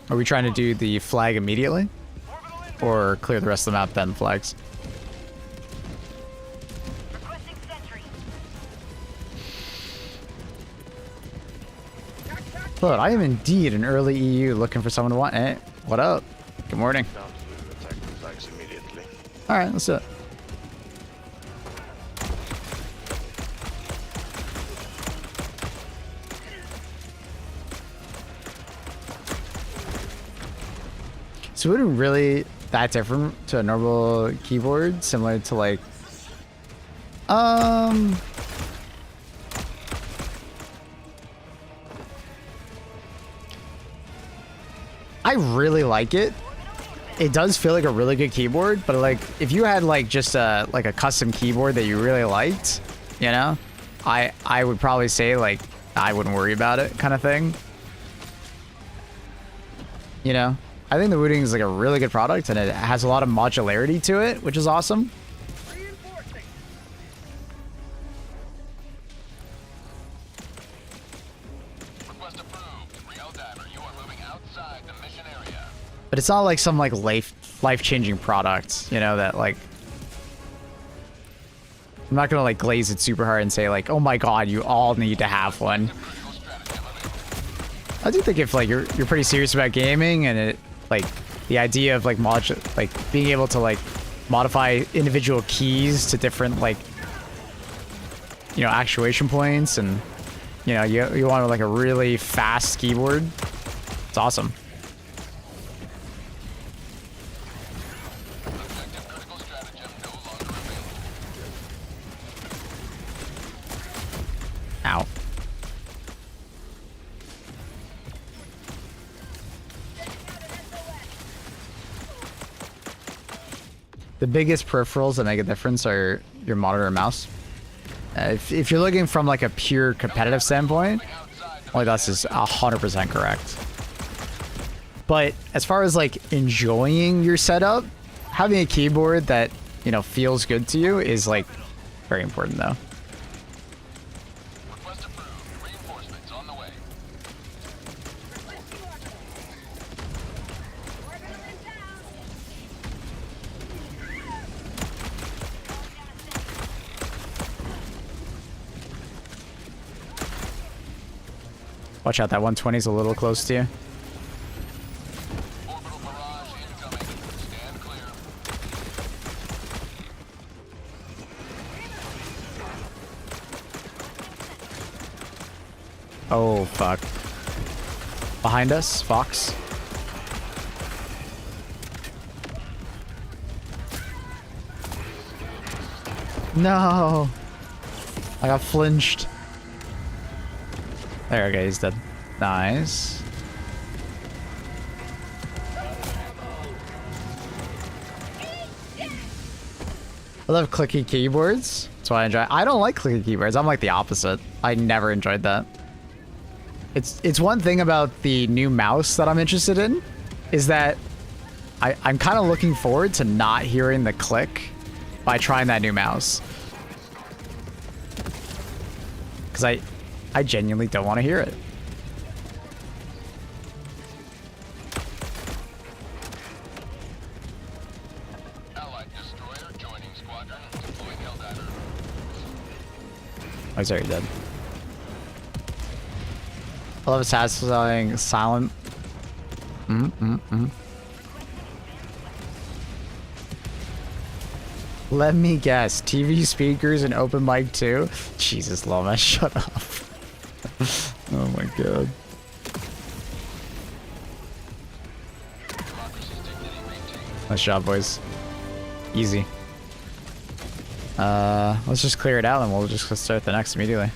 Are we trying to do the flag immediately? Or clear the rest of the map, then flags? Requesting sentry. But I am indeed an early EU looking for someone to want. Hey, what up? Good morning. Down to attack the flags immediately. Alright, let's do it. So it wasn't really that different to a normal keyboard, similar to like, I really like it. It does feel like a really good keyboard, but like if you had like just a custom keyboard that you really liked, you know, I would probably say like I wouldn't worry about it kind of thing. You know? I think the Wooting is like a really good product and it has a lot of modularity to it, which is awesome. Request approved. Real diver, you are moving outside the mission area. But it's not like some like life-changing product, you know, that like, I'm not gonna like glaze it super hard and say like, oh my god, you all need to have one. I do think if like you're pretty serious about gaming and it like the idea of like being able to like modify individual keys to different like, you know, actuation points, and you know you want like a really fast keyboard, it's awesome. Objective critical stratagem no longer available. Ow. The biggest peripherals that make a difference are your monitor and mouse. If you're looking from like a pure competitive standpoint, like that's just 100% correct. But as far as like enjoying your setup, having a keyboard that, you know, feels good to you is like very important though. Request approved. Reinforcements on the way. Watch out, that 120 is a little close to you. Orbital barrage incoming. Stand clear. Oh, fuck. Behind us, Fox. No! I got flinched. There, okay, he's dead. Nice. I love clicky keyboards. That's why I enjoy. I don't like clicky keyboards. I'm like the opposite. I never enjoyed that. It's one thing about the new mouse that I'm interested in, is that I'm kind of looking forward to not hearing the click by trying that new mouse. Because I genuinely don't want to hear it. Allied destroyer joining squadron. Deploying Helldiver. Oh, he's already dead. I love satisfying silent. Let me guess. TV speakers and open mic too? Jesus, Loma, shut up. Oh my god. Nice job, boys. Easy. Let's just clear it out and we'll just start the next immediately.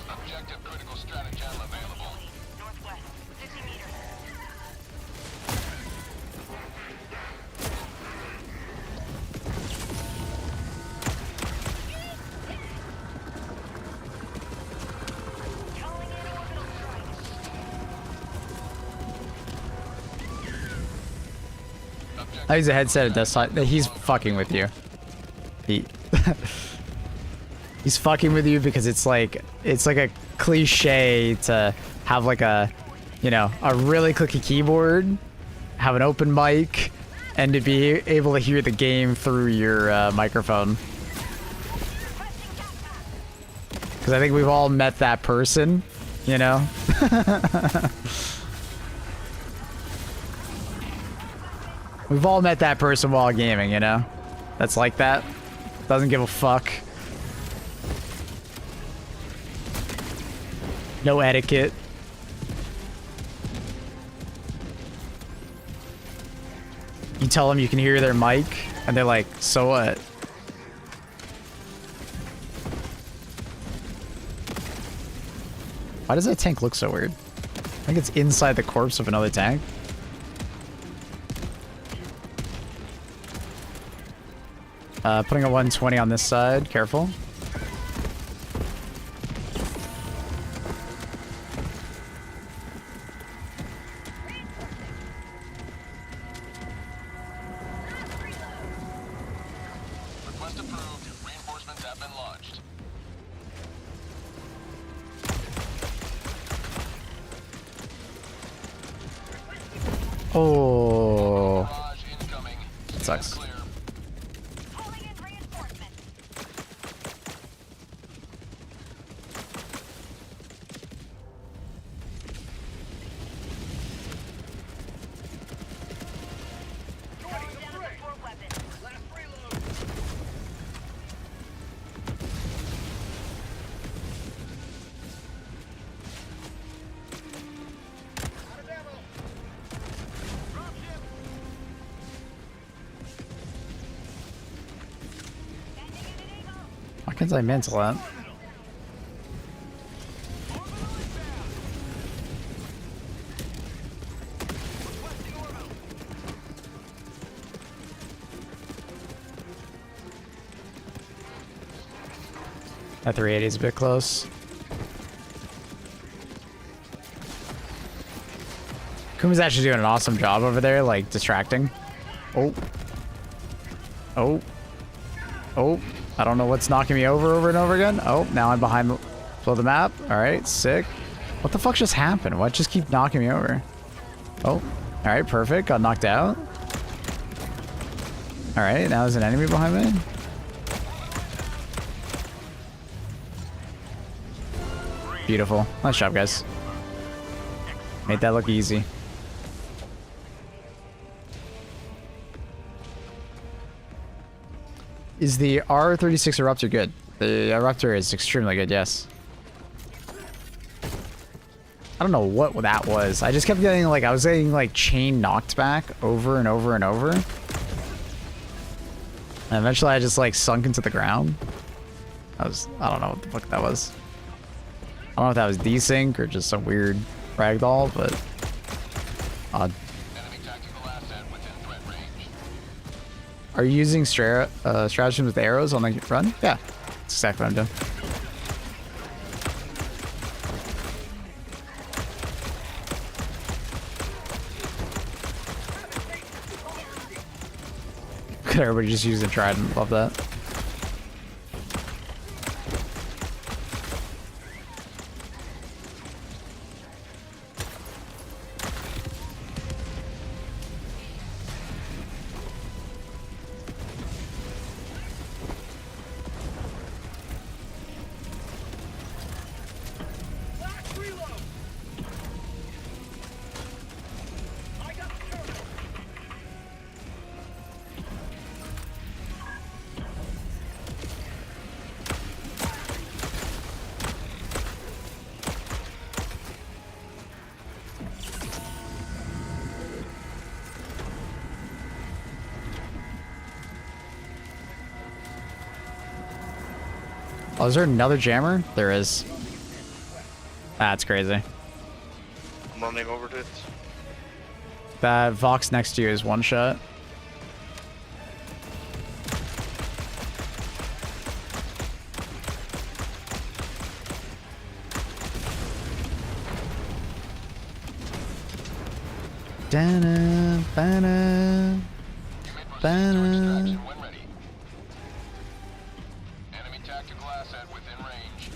Objective critical stratagem available. Northwest, 50 meters. Calling in orbital strike. I use a headset at desktop. He's fucking with you. He's fucking with you because it's like a cliche to have like a, you know, a really clicky keyboard, have an open mic, and to be able to hear the game through your microphone. Because I think we've all met that person, you know? We've all met that person while gaming, you know? That's like that. Doesn't give a fuck. No etiquette. You tell them you can hear their mic, and they're like, so what? Why does that tank look so weird? I think it's inside the corpse of another tank. Putting a 120 on this side. Careful. Request approved. Reinforcements have been launched. Oh, Barrage incoming. that sucks. Clear. Calling in reinforcements. Going down to 4 weapons. Last reload. Why can't I mantle that? That 380 is a bit close. Kuma's actually doing an awesome job over there, like, distracting. Oh. Oh. Oh. I don't know what's knocking me over and over again. Oh, now I'm behind the map. Alright, sick. What the fuck just happened? What just keep knocking me over? Oh. Alright, perfect. Got knocked out. Alright, now there's an enemy behind me. Beautiful. Nice job, guys. Made that look easy. Is the R36 Eruptor good? The Eruptor is extremely good, yes. I don't know what that was. I just kept getting, like, I was getting, like, chain knocked back over and over and over. And eventually I just, like, sunk into the ground. I don't know what the fuck that was. I don't know if that was desync or just some weird ragdoll, but odd. Are you using stratagems with arrows on the run? Yeah, that's exactly what I'm doing. Could everybody just use the Trident? Love that. Oh, is there another jammer? There is. That's crazy. I'm running over to it. That Vox next to you is one shot. Dana, bana, bana. Enemy tactical asset within range.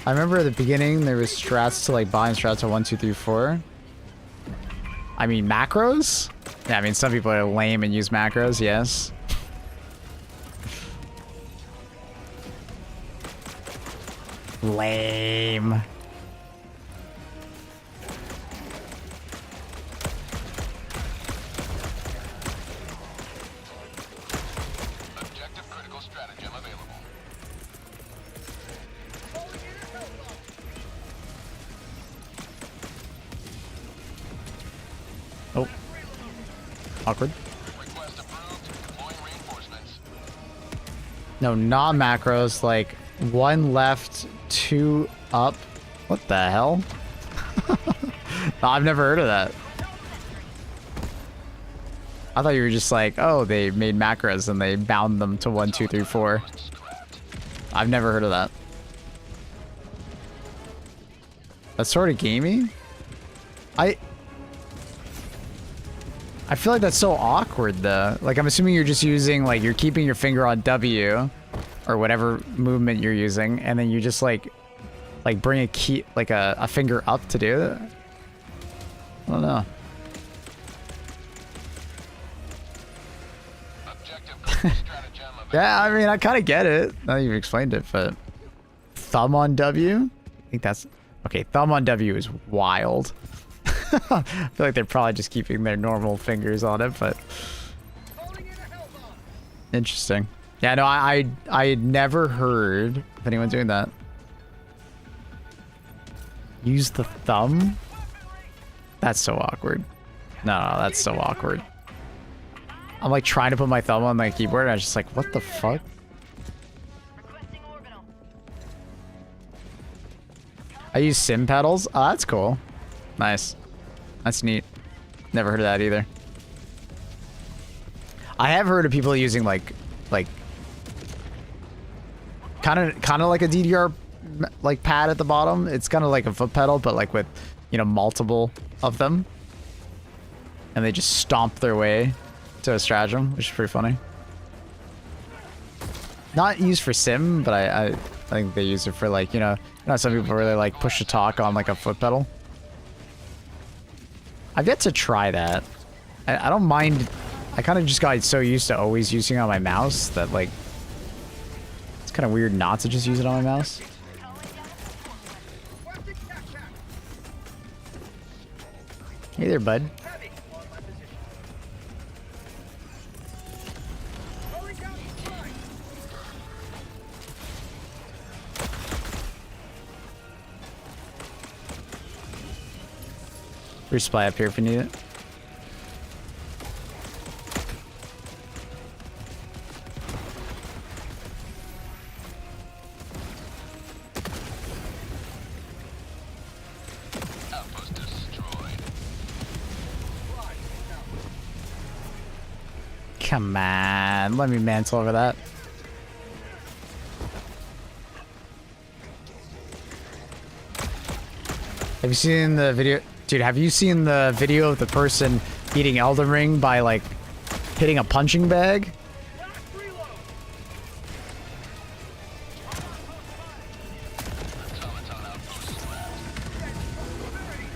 I remember at the beginning there was strats to like bind strats to 1, 2, 3, 4. I mean macros? Yeah, I mean some people are lame and use macros, yes. Lame. Objective critical stratagem available. Oh. Awkward. Request approved. Deploying reinforcements. No, not macros, like 1 left, 2 up. What the hell? I've never heard of that. I thought you were just like, oh, they made macros and they bound them to 1, 2, 3, 4. I've never heard of that. That's sort of gamey. I feel like that's so awkward though. Like I'm assuming you're just using like you're keeping your finger on W or whatever movement you're using, and then you just like bring a key like a finger up to do it. I don't know. Yeah, I mean I kind of get it now that you've explained it, but thumb on W? I think that's okay. Thumb on W is wild. I feel like they're probably just keeping their normal fingers on it, but interesting. Yeah, no, I had never heard of anyone doing that. Use the thumb? That's so awkward. No, that's so awkward. I'm like trying to put my thumb on my keyboard and I was just like, what the fuck? Requesting orbital. I use sim pedals. Oh, that's cool. Nice. That's neat. Never heard of that either. I have heard of people using like kind of like a DDR like pad at the bottom. It's kind of like a foot pedal, but like with, you know, multiple of them. And they just stomp their way to a stratagem, which is pretty funny. Not used for sim, but I think they use it for like, you know some people really like push to talk on like a foot pedal. I've yet to try that. I don't mind. I kind of just got so used to always using it on my mouse that like it's kind of weird not to just use it on my mouse. Hey there, bud. Resupply up here if you need it. Outpost destroyed. Come on, let me mantle over that. Have you seen the video? Dude, have you seen the video of the person beating Elden Ring by, like, hitting a punching bag?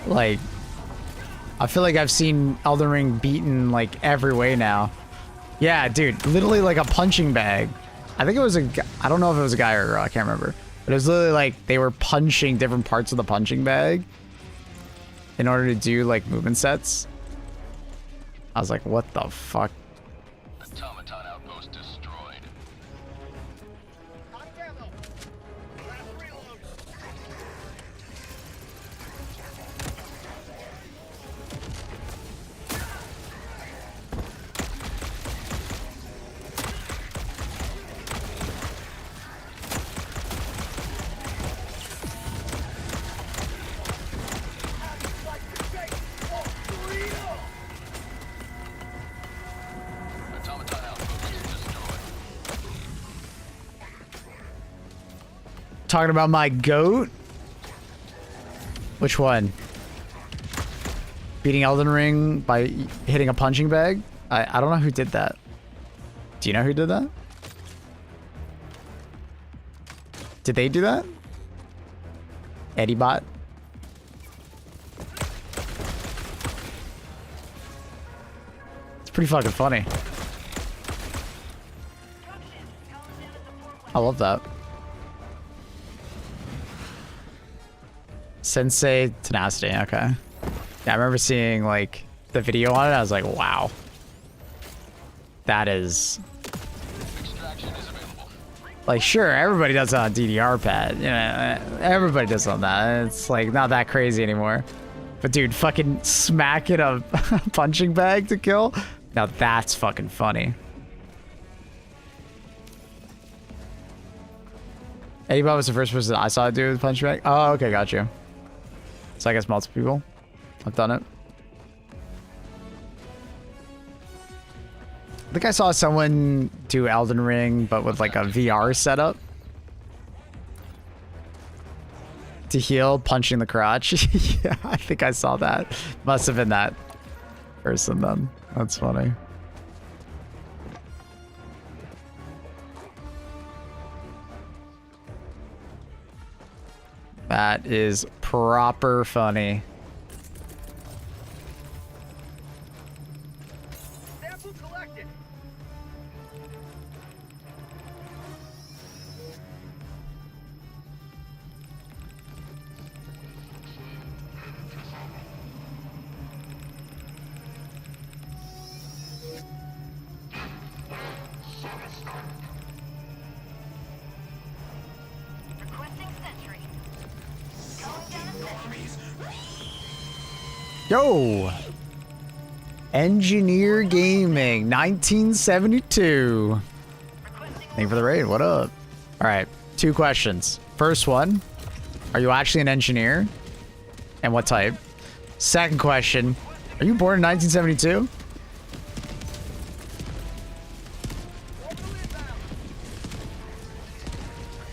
Like, I feel like I've seen Elden Ring beaten, like, every way now. Yeah, dude, literally like a punching bag. I think it was a... I don't know if it was a guy or a girl, I can't remember. But it was literally like they were punching different parts of the punching bag in order to do like movement sets. I was like, what the fuck? Automaton outpost destroyed. Automaton outpost destroyed. Talking about my goat? Which one? Beating Elden Ring by hitting a punching bag? I don't know who did that. Do you know who did that? Did they do that? Eddie Bot? It's pretty fucking funny. I love that. Sensei Tenacity, okay. Yeah, I remember seeing like the video on it. I was like, wow. That is... Extraction is available. Like, sure, everybody does it on a DDR pad. You know, everybody does it on that. It's like not that crazy anymore. But dude, fucking smacking a punching bag to kill? Now that's fucking funny. Eddie Bob was the first person I saw do the punching bag? Oh, okay, got you. So I guess multiple people have done it. I think I saw someone do Elden Ring, but with like a VR setup. To heal, punching the crotch. Yeah, I think I saw that. Must have been that person then. That's funny. That is proper funny. Sample collected. Requesting sentry. Calling down a sentry. Yo! Engineer Gaming, 1972. Thank you for the raid. What up? All right, 2 questions. First one, are you actually an engineer? And what type? Second question, are you born in 1972?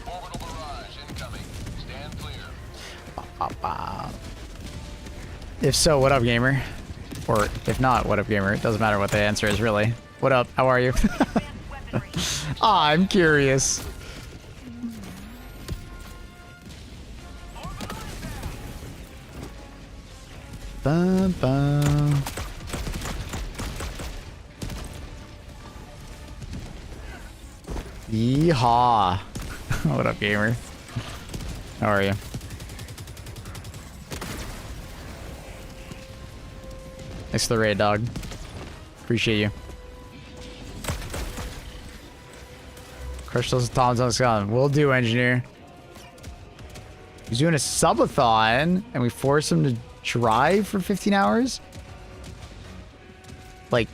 Orbital barrage incoming. Stand clear. If so, what up, gamer? Or if not, what up, gamer? It doesn't matter what the answer is, really. What up? How are you? I'm curious. Bum, bum. Yeehaw. What up, gamer? How are you? Thanks for the raid, dog. Appreciate you. Crush those Tom's on the gun. Will do, engineer. He's doing a subathon, and we force him to drive for 15 hours? Like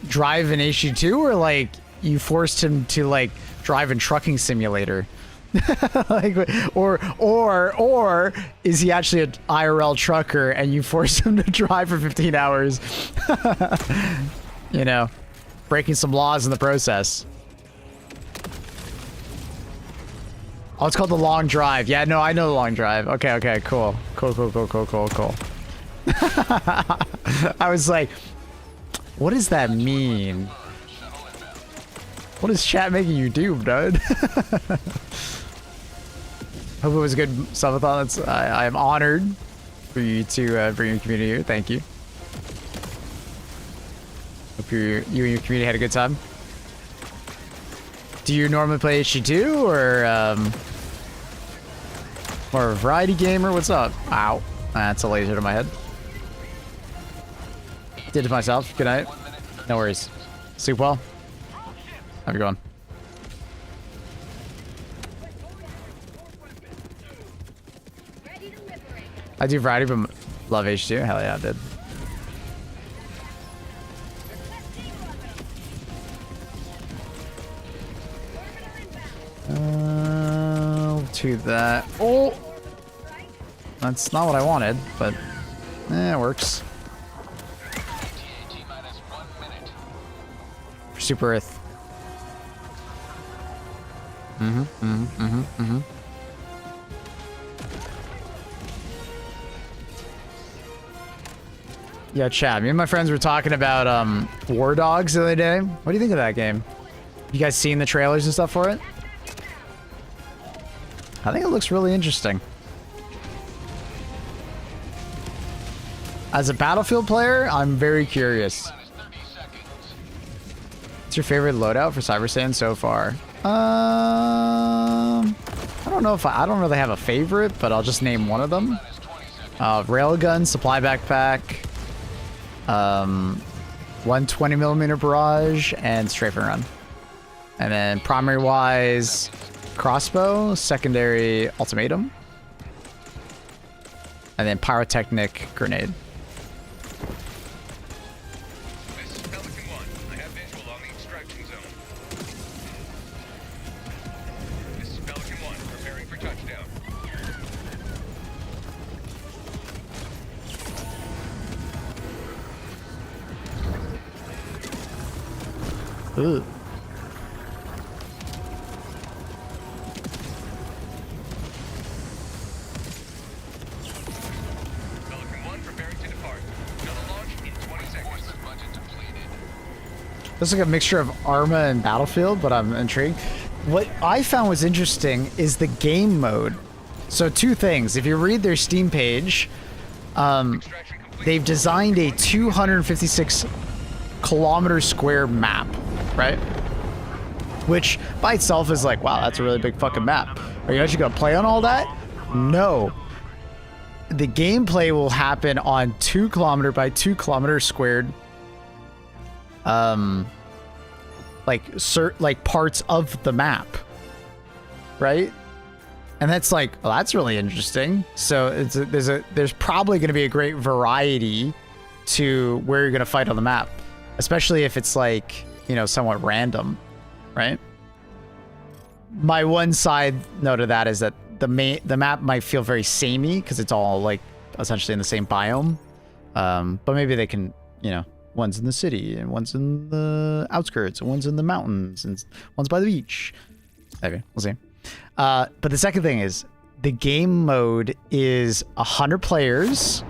drive in HG2, or like you forced him to like drive in Trucking Simulator? Like, or is he actually an IRL trucker and you force him to drive for 15 hours? You know, breaking some laws in the process. Oh, it's called the long drive. Yeah, no, I know the long drive. Okay, cool. Cool. I was like, what does that mean? What is chat making you do, dude? Hope it was a good subathon. I am honored for you to bring your community here. Thank you. Hope you and your community had a good time. Do you normally play HG2 or more a variety gamer? What's up? Ow. That's a laser to my head. Did it myself. Good night. No worries. Sleep well. Have a good one. I do variety, but love H2. Hell yeah, I did. To that. Oh! That's not what I wanted, but it works. For Super Earth. Yeah, chat. Me and my friends were talking about War Dogs the other day. What do you think of that game? You guys seen the trailers and stuff for it? I think it looks really interesting. As a Battlefield player, I'm very curious. What's your favorite loadout for CYBERSTAN so far? I don't know if I don't really have a favorite, but I'll just name one of them. Railgun, supply backpack, 120mm barrage, and strafe and run. And then primary wise, crossbow, secondary ultimatum, and then pyrotechnic grenade. This is Pelican 1. I have visual on the extraction zone. This is Pelican 1, preparing for touchdown. Ooh. Looks like a mixture of Arma and Battlefield, but I'm intrigued. What I found was interesting is the game mode. So 2 things. If you read their Steam page, they've designed a 256 kilometer square map, right? Which by itself is like, wow, that's a really big fucking map. Are you actually gonna play on all that? No. The gameplay will happen on 2 kilometer by 2 kilometer squared like parts of the map, right? And that's like, well, that's really interesting. So there's probably going to be a great variety to where you're going to fight on the map, especially if it's like, you know, somewhat random, right? My one side note of that is that the map might feel very samey because it's all like essentially in the same biome. But maybe they can, you know, one's in the city and one's in the outskirts and one's in the mountains and one's by the beach. Okay, we'll see. But the second thing is the game mode is 100 players,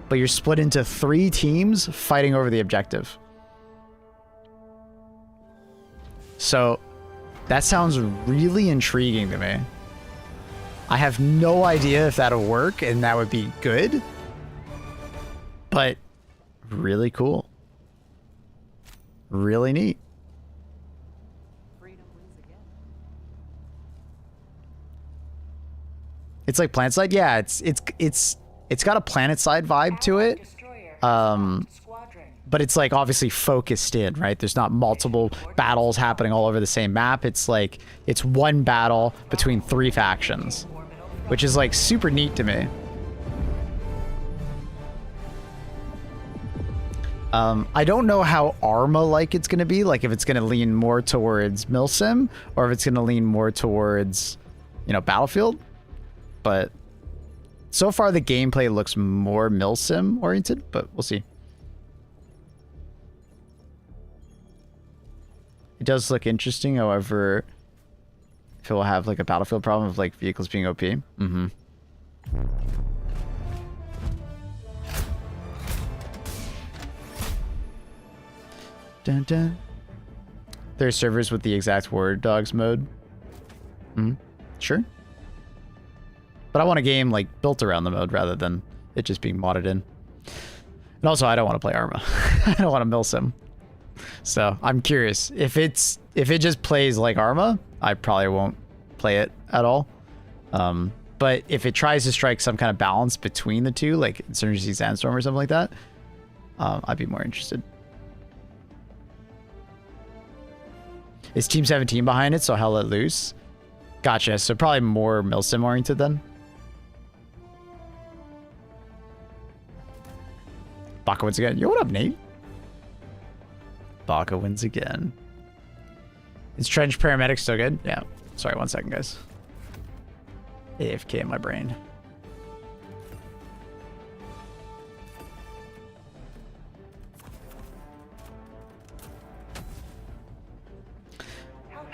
but you're split into 3 teams fighting over the objective. So that sounds really intriguing to me. I have no idea if that'll work and that would be good, but really cool. Really neat. Freedom wins again. It's like PlanetSide. Yeah, it's got a PlanetSide vibe to it. But it's like obviously focused in, right? There's not multiple battles happening all over the same map. It's like it's one battle between 3 factions, which is like super neat to me. I don't know how Arma-like it's going to be, like if it's going to lean more towards Milsim or if it's going to lean more towards, you know, Battlefield. But so far the gameplay looks more Milsim oriented, but we'll see. It does look interesting, however, if it will have like a Battlefield problem of like vehicles being OP. Mm-hmm. Dun, dun. There are servers with the exact War Dogs mode. Sure. But I want a game like built around the mode rather than it just being modded in. And also, I don't want to play Arma. I don't want to Milsim. So I'm curious if it just plays like Arma, I probably won't play it at all. But if it tries to strike some kind of balance between the two, like Incendiary Sandstorm or something like that, I'd be more interested. Is Team 17 behind it, so Hell Let Loose? Gotcha, so probably more Milsim oriented then. Baka wins again. Yo, what up, Nate? Baka wins again. Is Trench Paramedic still good? Yeah. Sorry, 1 second, guys. AFK in my brain.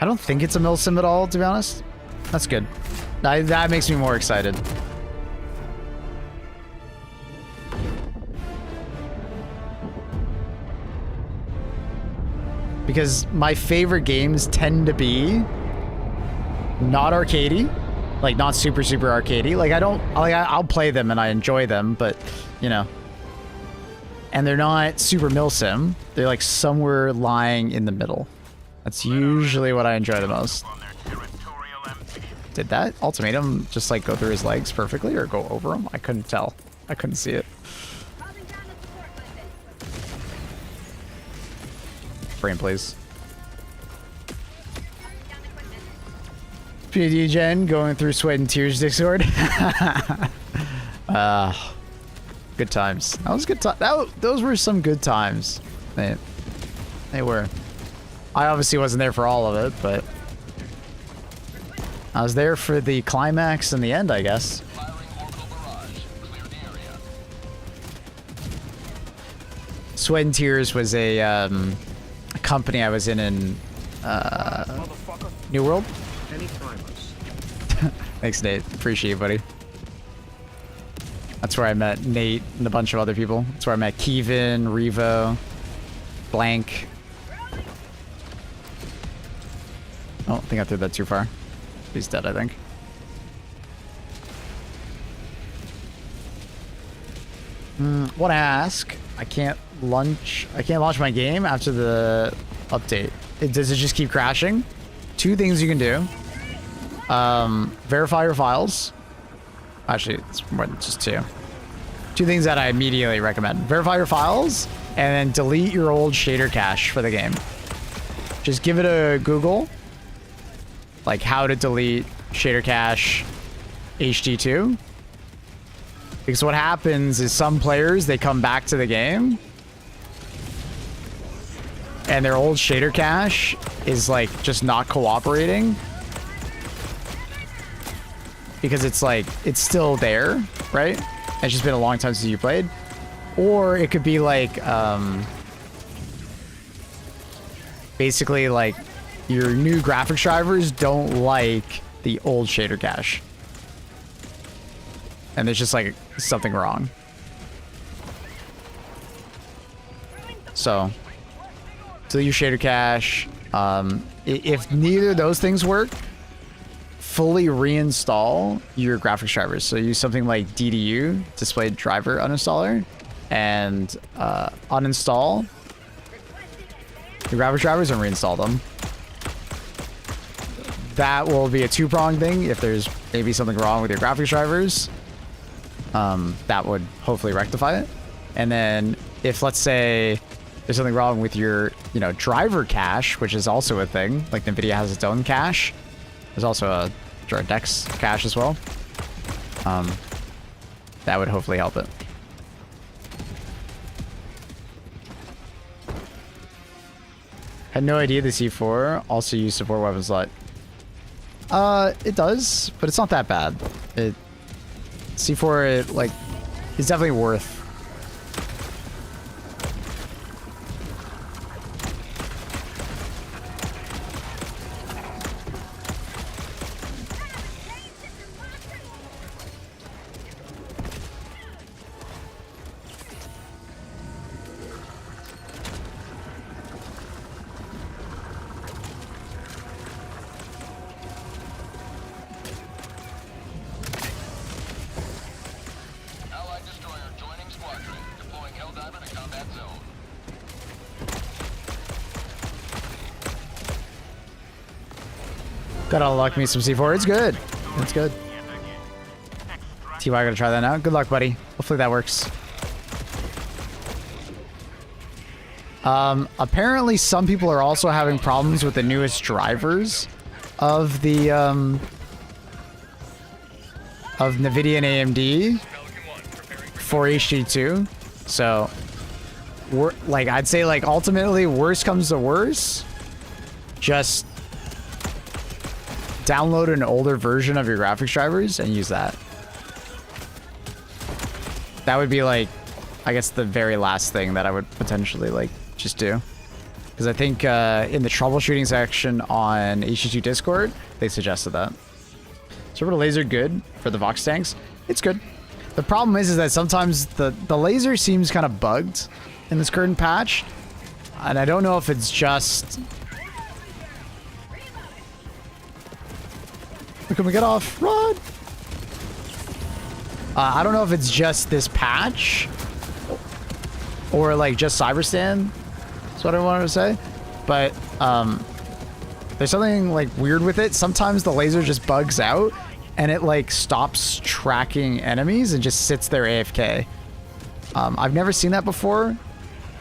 I don't think it's a Milsim at all, to be honest. That's good. That makes me more excited. Because my favorite games tend to be not arcadey, like not super arcadey. Like I'll play them and I enjoy them, but you know. And they're not super Milsim. They're like somewhere lying in the middle. That's usually what I enjoy the most. Did that ultimatum just like go through his legs perfectly or go over him? I couldn't tell. I couldn't see it. Frame, please. PD Gen going through Sweat and Tears Discord. Good times. That was good time. Those were some good times. They were. I obviously wasn't there for all of it, but I was there for the climax and the end, I guess. Sweat and Tears was a company I was in New World. Thanks, Nate. Appreciate it, buddy. That's where I met Nate and a bunch of other people. That's where I met Kevin, Revo, Blank. Oh, I think I threw that too far. He's dead, I think. Want to ask? I can't launch my game after the update. Does it just keep crashing? 2 things you can do. Verify your files. Actually, it's more than just 2. 2 things that I immediately recommend. Verify your files, and then delete your old shader cache for the game. Just give it a Google. Like how to delete shader cache HD2. Because what happens is some players, they come back to the game and their old shader cache is like just not cooperating. Because it's like, it's still there, right? It's just been a long time since you played. Or it could be like, basically like your new graphics drivers don't like the old shader cache. And there's just like something wrong. So your shader cache, if neither of those things work, fully reinstall your graphics drivers. So use something like DDU, display driver uninstaller, and uninstall your graphics drivers and reinstall them. That will be a two-pronged thing. If there's maybe something wrong with your graphics drivers, that would hopefully rectify it. And then if, let's say, there's something wrong with your, driver cache, which is also a thing, like NVIDIA has its own cache. There's also a DirectX cache as well. That would hopefully help it. Had no idea the C4 also used support weapon slot. It does, but it's not that bad. C4, is definitely worth. Gotta unlock me some C4. It's good. It's good. TY gonna try that out. Good luck, buddy. Hopefully that works. Apparently some people are also having problems with the newest drivers of the of NVIDIA and AMD for HD2. So I'd say ultimately worst comes to worst, just download an older version of your graphics drivers and use that. That would be I guess the very last thing that I would potentially just do. Because I think in the troubleshooting section on HD2 Discord, they suggested that. So Orbital laser good for the Vox tanks. It's good. The problem is that sometimes the laser seems kind of bugged in this current patch. And I don't know if it's just... Can we get off? Run! I don't know if it's just this patch or just CYBERSTAN. That's what I wanted to say. But there's something weird with it. Sometimes the laser just bugs out and it stops tracking enemies and just sits there AFK. I've never seen that before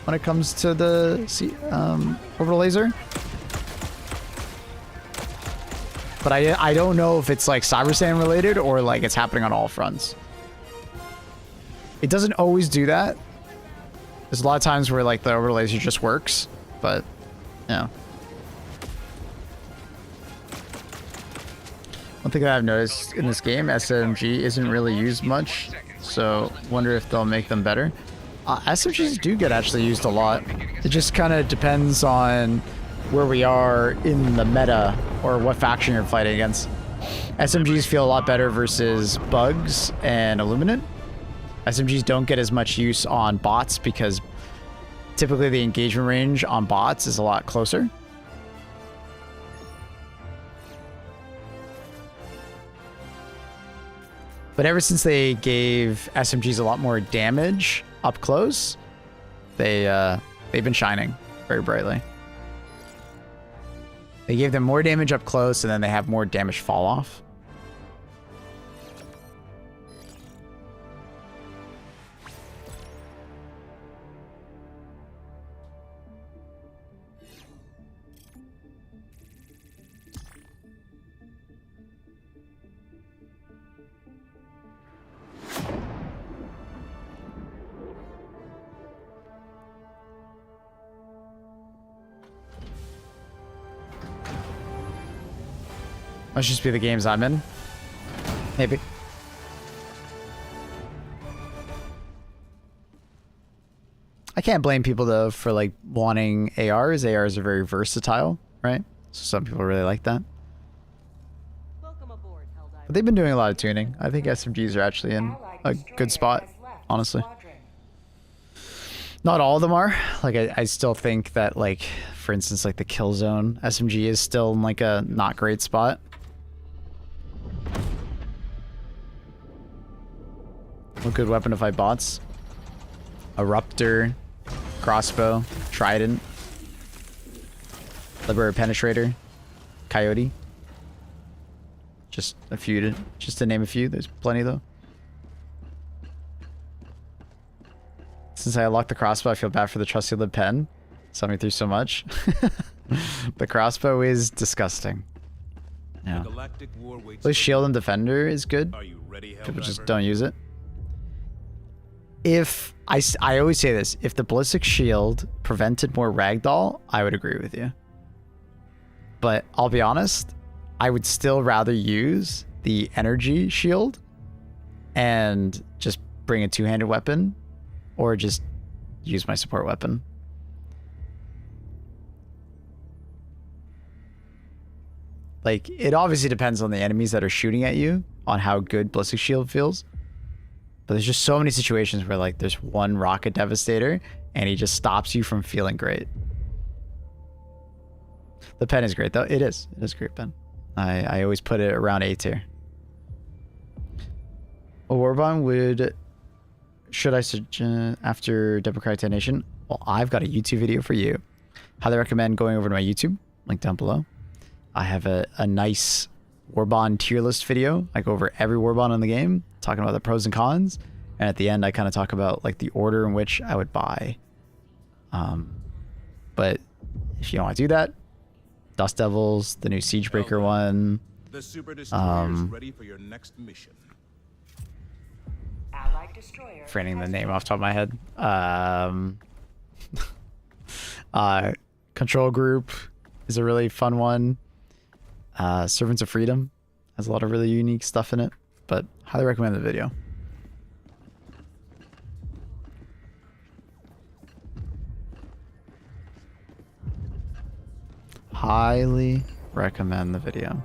when it comes to the orbital laser. But I don't know if it's CYBERSTAN related or it's happening on all fronts. It doesn't always do that. There's a lot of times where the orbital laser just works, but yeah. One thing that I've noticed in this game, SMG isn't really used much, so wonder if they'll make them better. SMGs do get actually used a lot. It just kind of depends on where we are in the meta or what faction you're fighting against. SMGs feel a lot better versus bugs and Illuminate. SMGs don't get as much use on bots because typically the engagement range on bots is a lot closer. But ever since they gave SMGs a lot more damage up close, they've been shining very brightly. They gave them more damage up close, and then they have more damage fall off. Must just be the games I'm in. Maybe. I can't blame people though for like wanting ARs. ARs are very versatile, right? So some people really like that. Welcome aboard, Helldiver. But they've been doing a lot of tuning. I think SMGs are actually in a good spot, honestly. Not all of them are. Like I still think that like, for instance, like the Killzone SMG is still in like a not great spot. A good weapon to fight bots. A Ruptor, crossbow, Trident, Liberator Penetrator, Coyote. Just a few just to name a few. There's plenty though. Since I unlocked the crossbow, I feel bad for the trusty lib pen. Saw me through so much. The crossbow is disgusting. Yeah. At least shield and defender is good. Are you ready, People just Helldiver? don't use it. If I always say this, if the ballistic shield prevented more ragdoll, I would agree with you. But I'll be honest, I would still rather use the energy shield and just bring a two-handed weapon, or just use my support weapon. Like, it obviously depends on the enemies that are shooting at you, on how good ballistic shield feels. But there's just so many situations where like there's one rocket devastator and he just stops you from feeling great. The pen is great though. It is a great pen. I always put it around A tier. A Warbond would, should I suggest after Democratic Nation? Well, I've got a YouTube video for you. Highly recommend going over to my YouTube, link down below. I have a nice Warbond tier list video. I go over every Warbond in the game, talking about the pros and cons, and at the end I kind of talk about like the order in which I would buy. But if you don't want to do that, Dust Devils, the new Siegebreaker one. The Super Destroyer is ready for your next mission. Allied destroyer. Forgetting the name off the top of my head. Control Group is a really fun one. Servants of Freedom has a lot of really unique stuff in it, but highly recommend the video. Highly recommend the video.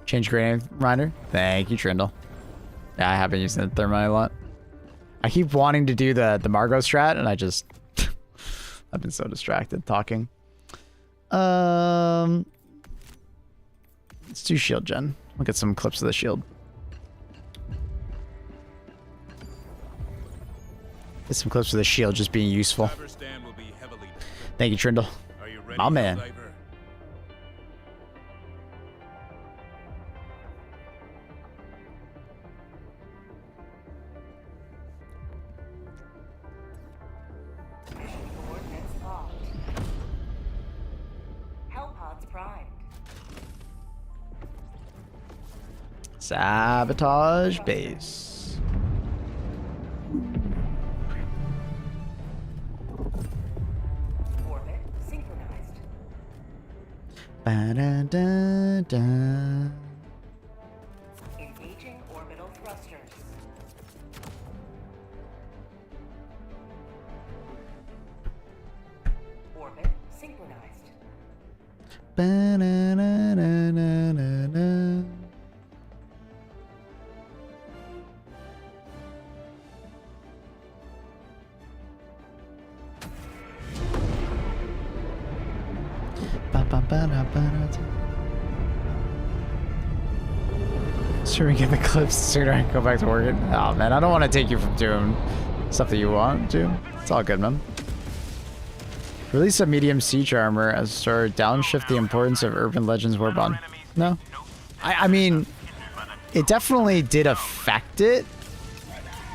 Change grenade rider. Thank you, Trindle. Yeah, I have been using the thermite a lot. I keep wanting to do the Margot strat, and I just I've been so distracted talking. Let's do shield gen. Look at some clips of the shield. Get some clips of the shield just being useful. CYBERSTAN will be heavily. Thank you, Trindle. Are you ready, My man. Helldiver? Mission coordinates locked. Hellpods primed. Sabotage base. Orbit synchronized. Ba-da-da-da. Engaging orbital thrusters. Orbit synchronized. Ba-da-da-da-da-da. Ba-ba-ba-da-ba-da-da. Sure, we get the clips sooner and go back to working. Oh man, I don't want to take you from doing stuff that you want to. It's all good, man. Release a medium siege armor as a start. Downshift the importance of Urban Legends Warbond. No, I mean, it definitely did affect it,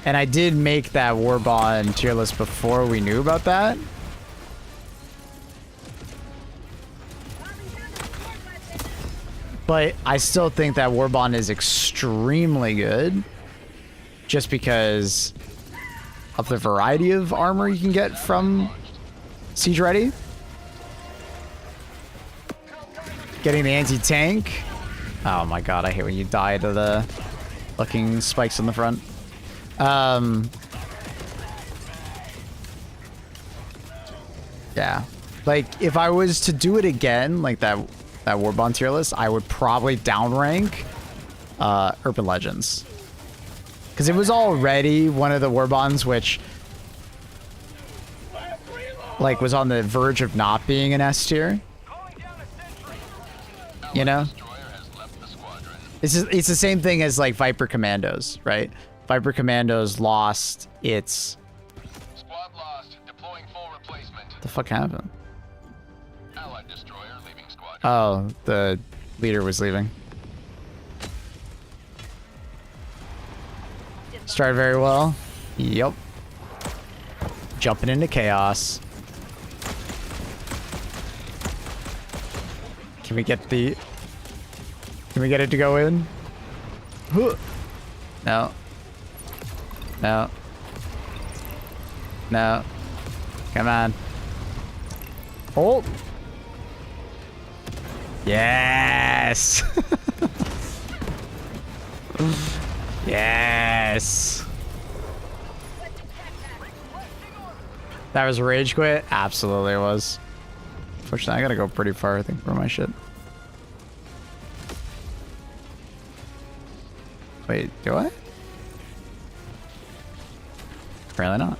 and I did make that Warbond tier list before we knew about that. But I still think that Warbond is extremely good, just because of the variety of armor you can get from Siege ready. Getting the anti-tank. Oh my god, I hate when you die to the fucking spikes in the front. Yeah. Like, if I was to do it again, like that Warbond tier list, I would probably downrank Urban Legends. Because it was already one of the Warbonds which, like, was on the verge of not being an S tier. You know? It's the same thing as, like, Viper Commandos, right? Viper Commandos lost its... Squad lost. Deploying full replacement. What the fuck happened? Allied destroyer leaving squadron. Oh, the leader was leaving. Started very well. Yep. Jumping into chaos. Can we get the... Can we get it to go in? Huh. No. No. No. Come on. Oh! Yes! Yes! That was a rage quit? Absolutely it was. Unfortunately, I gotta go pretty far, I think, for my shit. Wait, do I? Apparently not.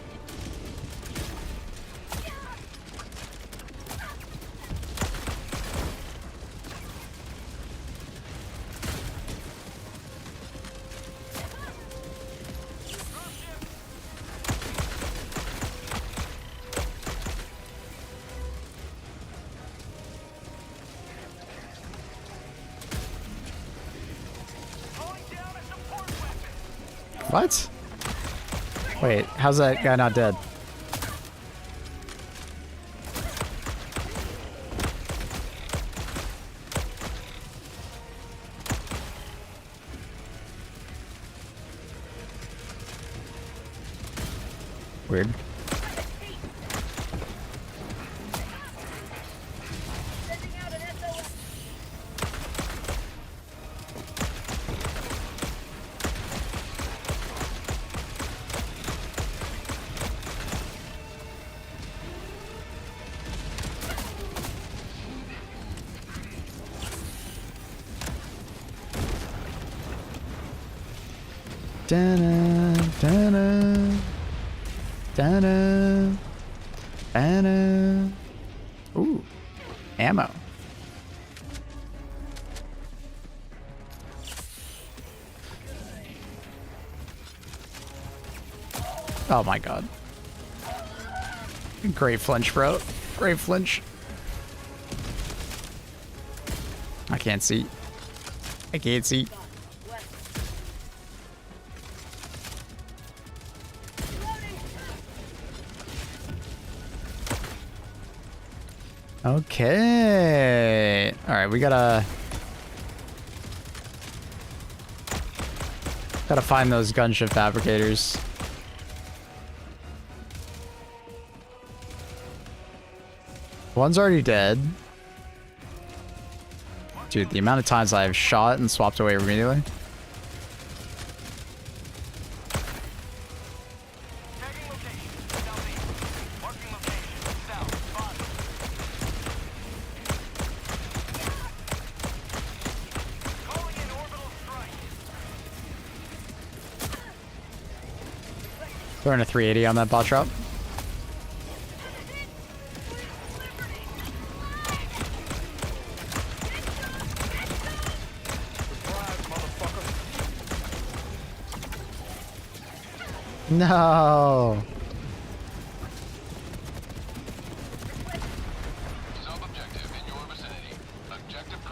What? Wait, how's that guy not dead? Weird. Da-na, da-na, da-na, da-na. Ooh, ammo. Oh my god. Great flinch, bro. Great flinch. I can't see. I can't see. Okay. All right, we gotta find those gunship fabricators. One's already dead. Dude, the amount of times I've shot and swapped away immediately. Throwing a 380 on that bot drop. No.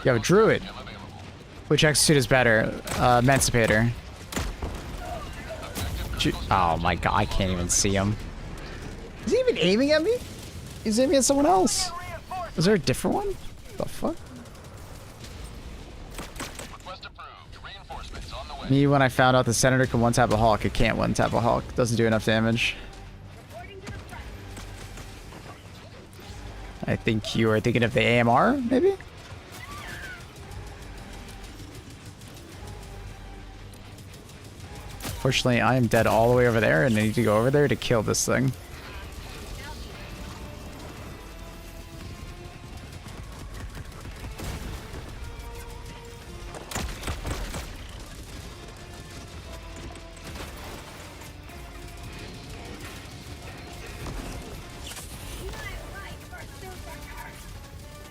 Yo, Druid. Which execute is better? Emancipator. Oh my god, I can't even see him. Is he even aiming at me? He's aiming at someone else. Is there a different one? The fuck? Me, when I found out the Senator can one-tap a Hawk, it can't one-tap a Hawk. Doesn't do enough damage. I think you are thinking of the AMR, maybe? Fortunately, I am dead all the way over there, and I need to go over there to kill this thing.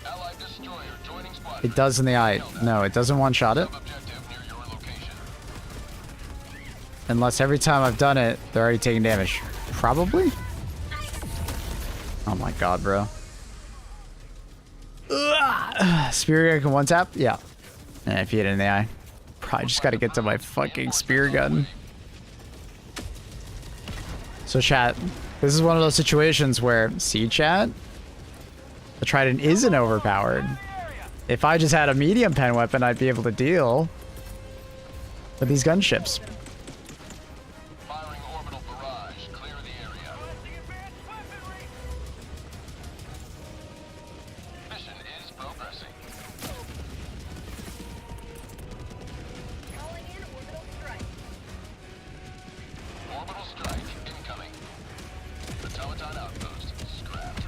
Allied destroyer joining squad. It does in the eye. No, it doesn't one-shot it. Objective near your location. Unless every time I've done it, they're already taking damage. Probably? Oh my god, bro. Ugh. Spear gun can one-tap? Yeah. And if you hit it in the eye. Probably just gotta get to my fucking spear gun. So chat, this is one of those situations where, see chat? The Trident isn't overpowered. If I just had a medium pen weapon, I'd be able to deal with these gunships. Firing orbital barrage. Clear the area. Mission is progressing. Calling in orbital strike. Orbital strike incoming. The Teleton outpost scrapped.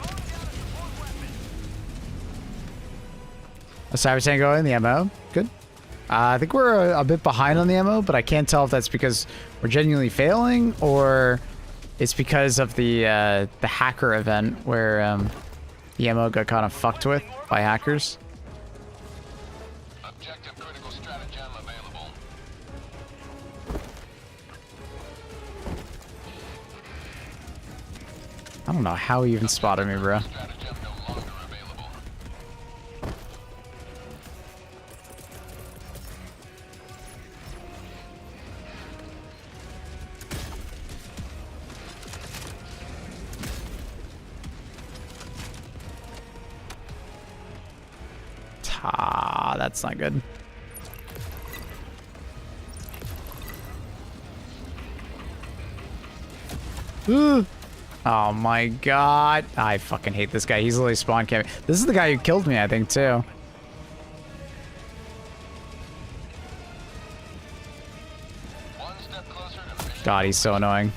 A CYBERSTAN going, the ammo. Good. I think we're a bit behind on the ammo, but I can't tell if that's because we're genuinely failing or it's because of the hacker event where the ammo got kind of fucked with by hackers. Objective critical stratagem available. I don't know how he even spotted me, bro. Stratagem no longer available. Ah, that's not good. Ooh. Oh my god. I fucking hate this guy. He's literally spawn camping. This is the guy who killed me, I think, too. One step closer to mission. God, he's so annoying.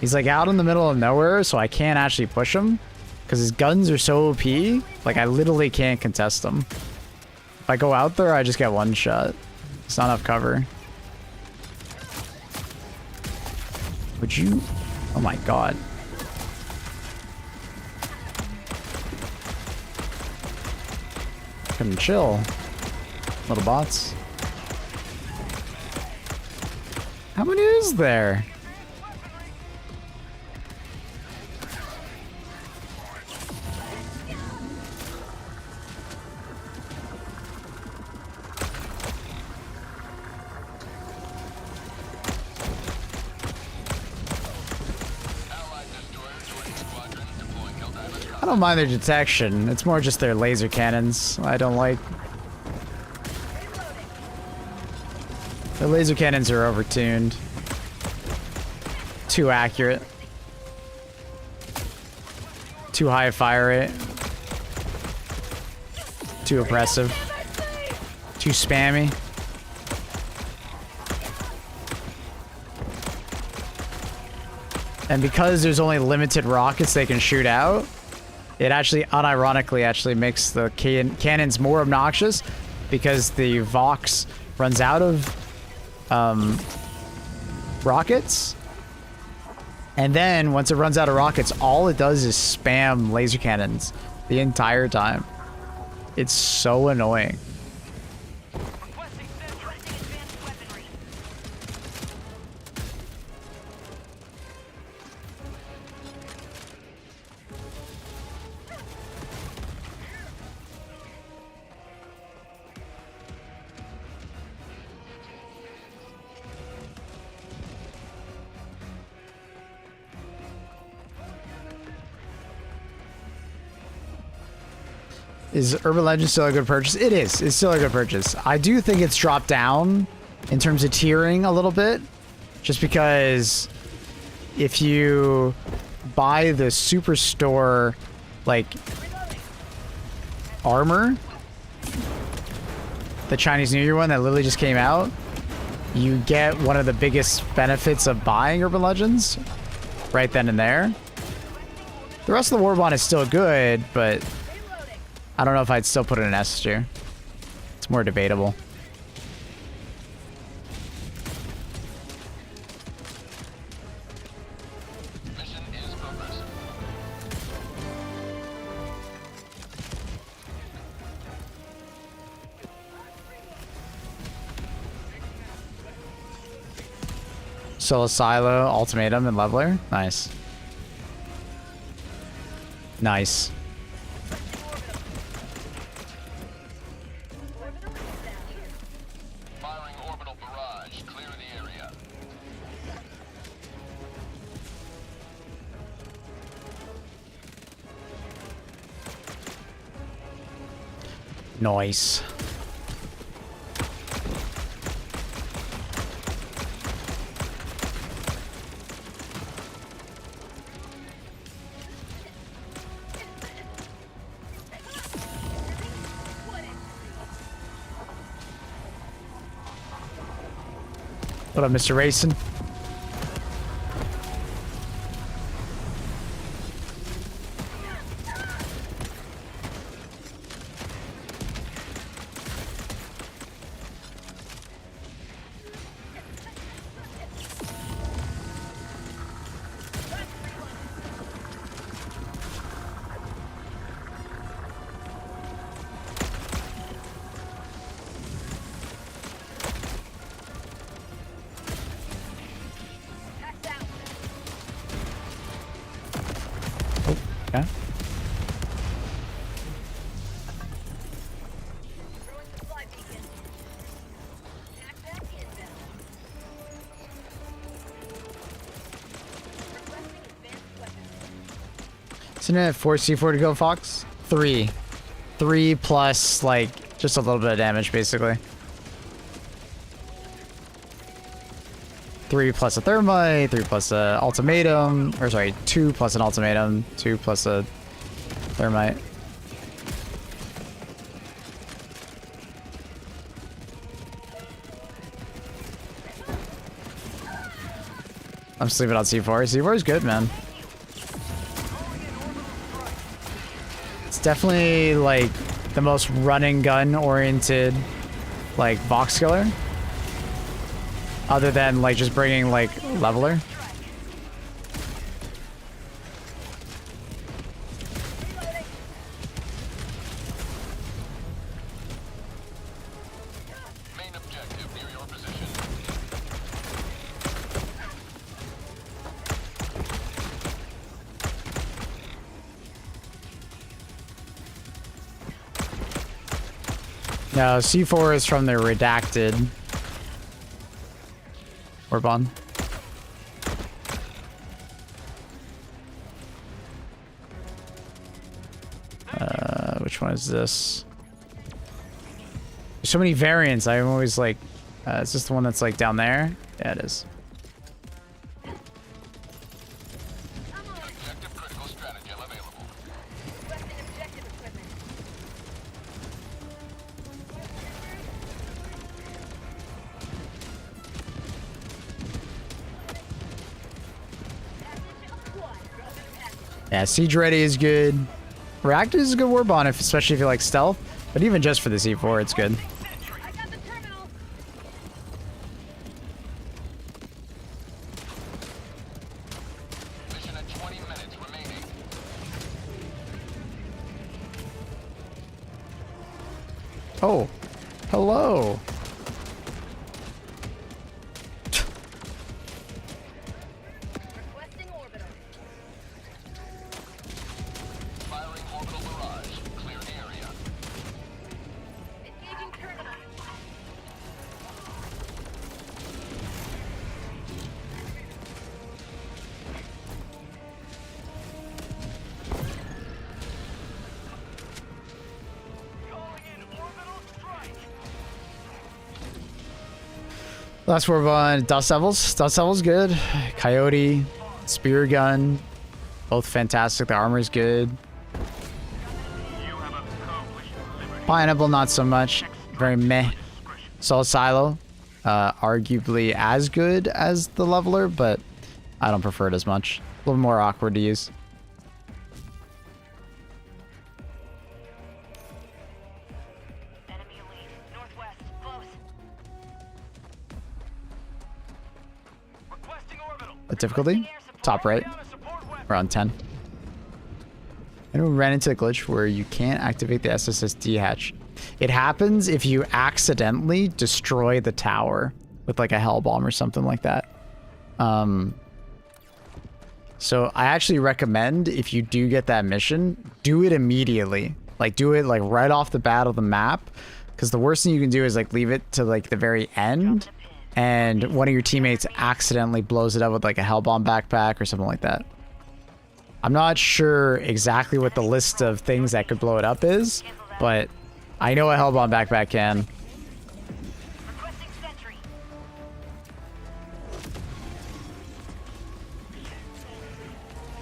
He's like out in the middle of nowhere, so I can't actually push him. Because his guns are so OP, like I literally can't contest them. If I go out there, I just get one shot. It's not enough cover. Would you? Oh my god. Couldn't chill. Little bots. How many is there? I don't mind their detection. It's more just their laser cannons I don't like. Their laser cannons are overtuned. Too accurate. Too high fire rate. Too oppressive. Too spammy. And because there's only limited rockets they can shoot out, it actually, unironically, actually makes the cannons more obnoxious because the Vox runs out of rockets. And then once it runs out of rockets, all it does is spam laser cannons the entire time. It's so annoying. Requesting sentry. Advanced weaponry. Is Urban Legend still a good purchase? It is. It's still a good purchase. I do think it's dropped down in terms of tiering a little bit. Just because if you buy the Superstore like armor, the Chinese New Year one that literally just came out, you get one of the biggest benefits of buying Urban Legends right then and there. The rest of the Warbond is still good, but I don't know if I'd still put it in S tier. It's more debatable. Mission is progressive. Solo Silo, Ultimatum, and Leveler. Nice. Nice. Firing orbital barrage. Clear the area. Nice. What up, Mr. Racing? Okay. Throwing supply beacon. Attack that inbound. Requesting advanced weapons. Isn't it 4 C4 to go, Fox? 3. 3 plus, like, just a little bit of damage, basically. 3 plus a thermite, 3 plus a ultimatum, or sorry, 2 plus an ultimatum, 2 plus a thermite. I'm sleeping on C4. C4 is good, man. It's definitely like the most run and gun oriented like box killer. Other than like just bringing like leveler. Main objective near your position. No, C4 is from the redacted Orbital. Which one is this? There's so many variants. I'm always like, is this the one that's like down there? Yeah, it is. Objective critical stratagem available. Requesting objective equipment. Yeah, Siege Ready is good. Reactor is a good Warbond, especially if you like stealth. But even just for the C4, it's good. I got the terminal. Mission at 20 minutes remaining. Oh, hello. Requesting orbital. Firing orbital barrage. Clear the area. Engaging terminal. Last Warbond, Dust Devils. Dust Devils good. Coyote, Spear Gun, both fantastic. The armor is good. Pineapple, not so much. Very meh. Soul Silo, arguably as good as the leveler, but I don't prefer it as much. A little more awkward to use. Enemy elite. Northwest. Close. Requesting orbital. The difficulty? Top right. Around 10. Anyone ran into a glitch where you can't activate the SSSD hatch? It happens if you accidentally destroy the tower with like a hell bomb or something like that. So I actually recommend, if you do get that mission, do it immediately. Like do it like right off the bat of the map, because the worst thing you can do is like leave it to like the very end and one of your teammates accidentally blows it up with like a hell bomb backpack or something like that. I'm not sure exactly what the list of things that could blow it up is, but I know a hell bomb backpack can. Requesting sentry.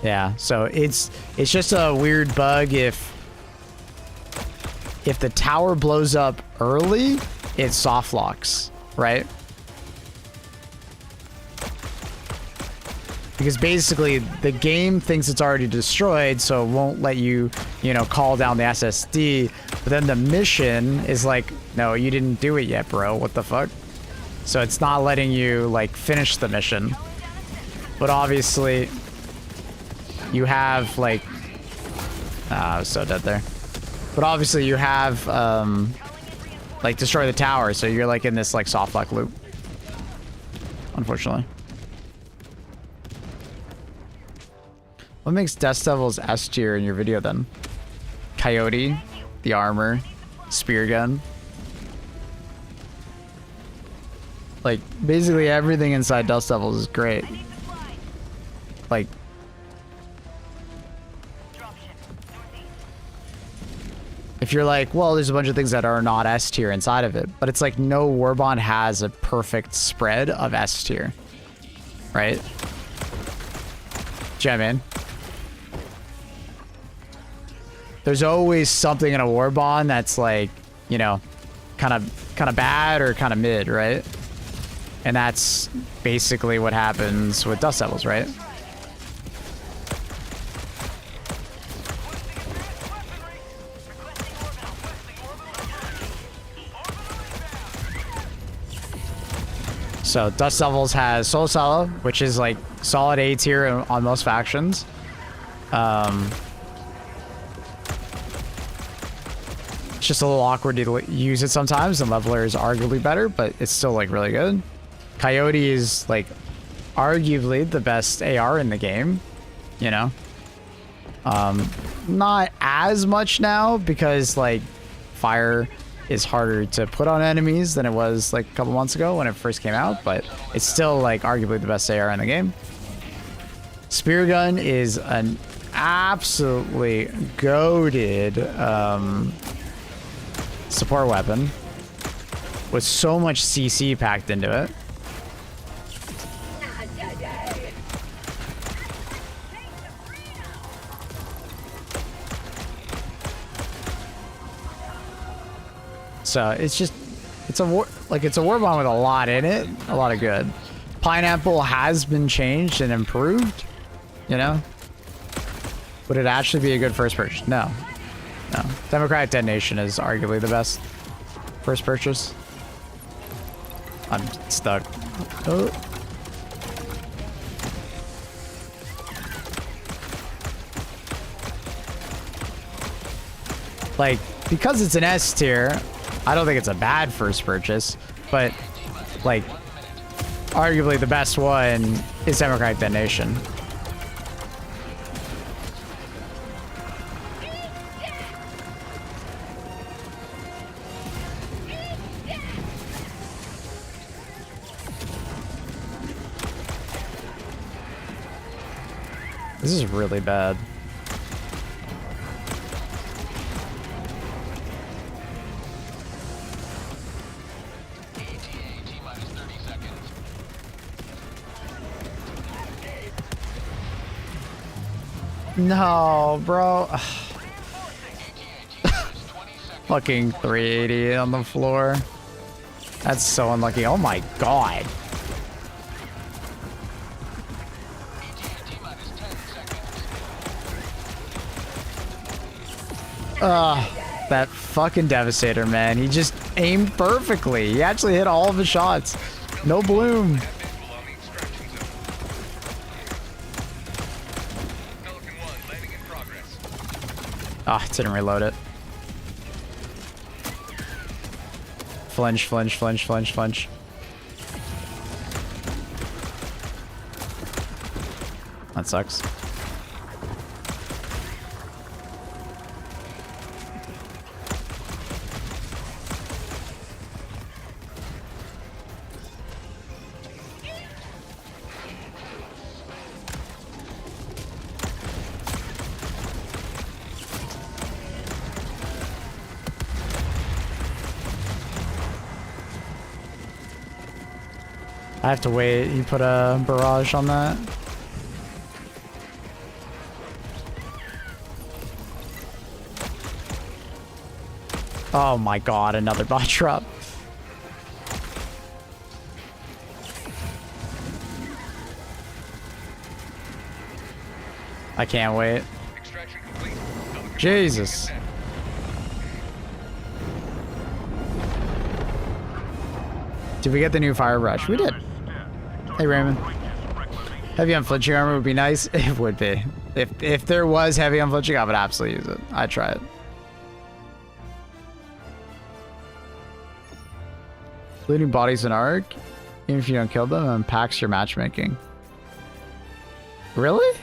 Yeah, so it's just a weird bug if the tower blows up early, it soft locks, right? Because basically the game thinks it's already destroyed, so it won't let you, you know, call down the SSD. But then the mission is like, no, you didn't do it yet, bro. What the fuck? So it's not letting you like finish the mission. But obviously you have like, I was so dead there. But obviously you have like destroy the tower, so you're like in this like soft lock loop. Unfortunately. What makes Dust Devil's S tier in your video then? Coyote, the armor, spear gun. Like basically everything inside Dust Devils is great. Like if you're like, well, there's a bunch of things that are not S tier inside of it, but it's like no Warbond has a perfect spread of S tier, right? Do you know what I mean? There's always something in a Warbond that's like, you know, kind of bad or kind of mid, right? And that's basically what happens with Dust Devils, right? So Dust Devils has Soul Silo, which is like solid A tier on most factions. It's just a little awkward to use it sometimes, and Leveler is arguably better, but it's still like really good. Coyote is like arguably the best AR in the game, you know? Not as much now because like fire is harder to put on enemies than it was like a couple months ago when it first came out, but it's still like arguably the best AR in the game. Spear gun is an absolutely goated support weapon with so much CC packed into it. So it's just, it's a Warbond with a lot in it, a lot of good. Pineapple has been changed and improved, you know? Would it actually be a good first purchase? No. No. Democratic Detonation is arguably the best first purchase. I'm stuck. Oh. Like, because it's an S tier, I don't think it's a bad first purchase, but like arguably the best one is Democratic Detonation. This is really bad. No, bro. Fucking 380 on the floor. That's so unlucky. Oh my god. That fucking Devastator, man. He just aimed perfectly. He actually hit all of his shots. No bloom. Ah, didn't reload it. Flinch, flinch, flinch, flinch, flinch. That sucks. I have to wait. He put a barrage on that. Oh my god, another bot drop. I can't wait. Jesus. Did we get the new fire brush? We did. Hey Raymond. Heavy on flinching armor would be nice. It would be. If there was heavy on flinching, I would absolutely use it. I'd try it. Looting bodies in Arc, even if you don't kill them, impacts your matchmaking. Really?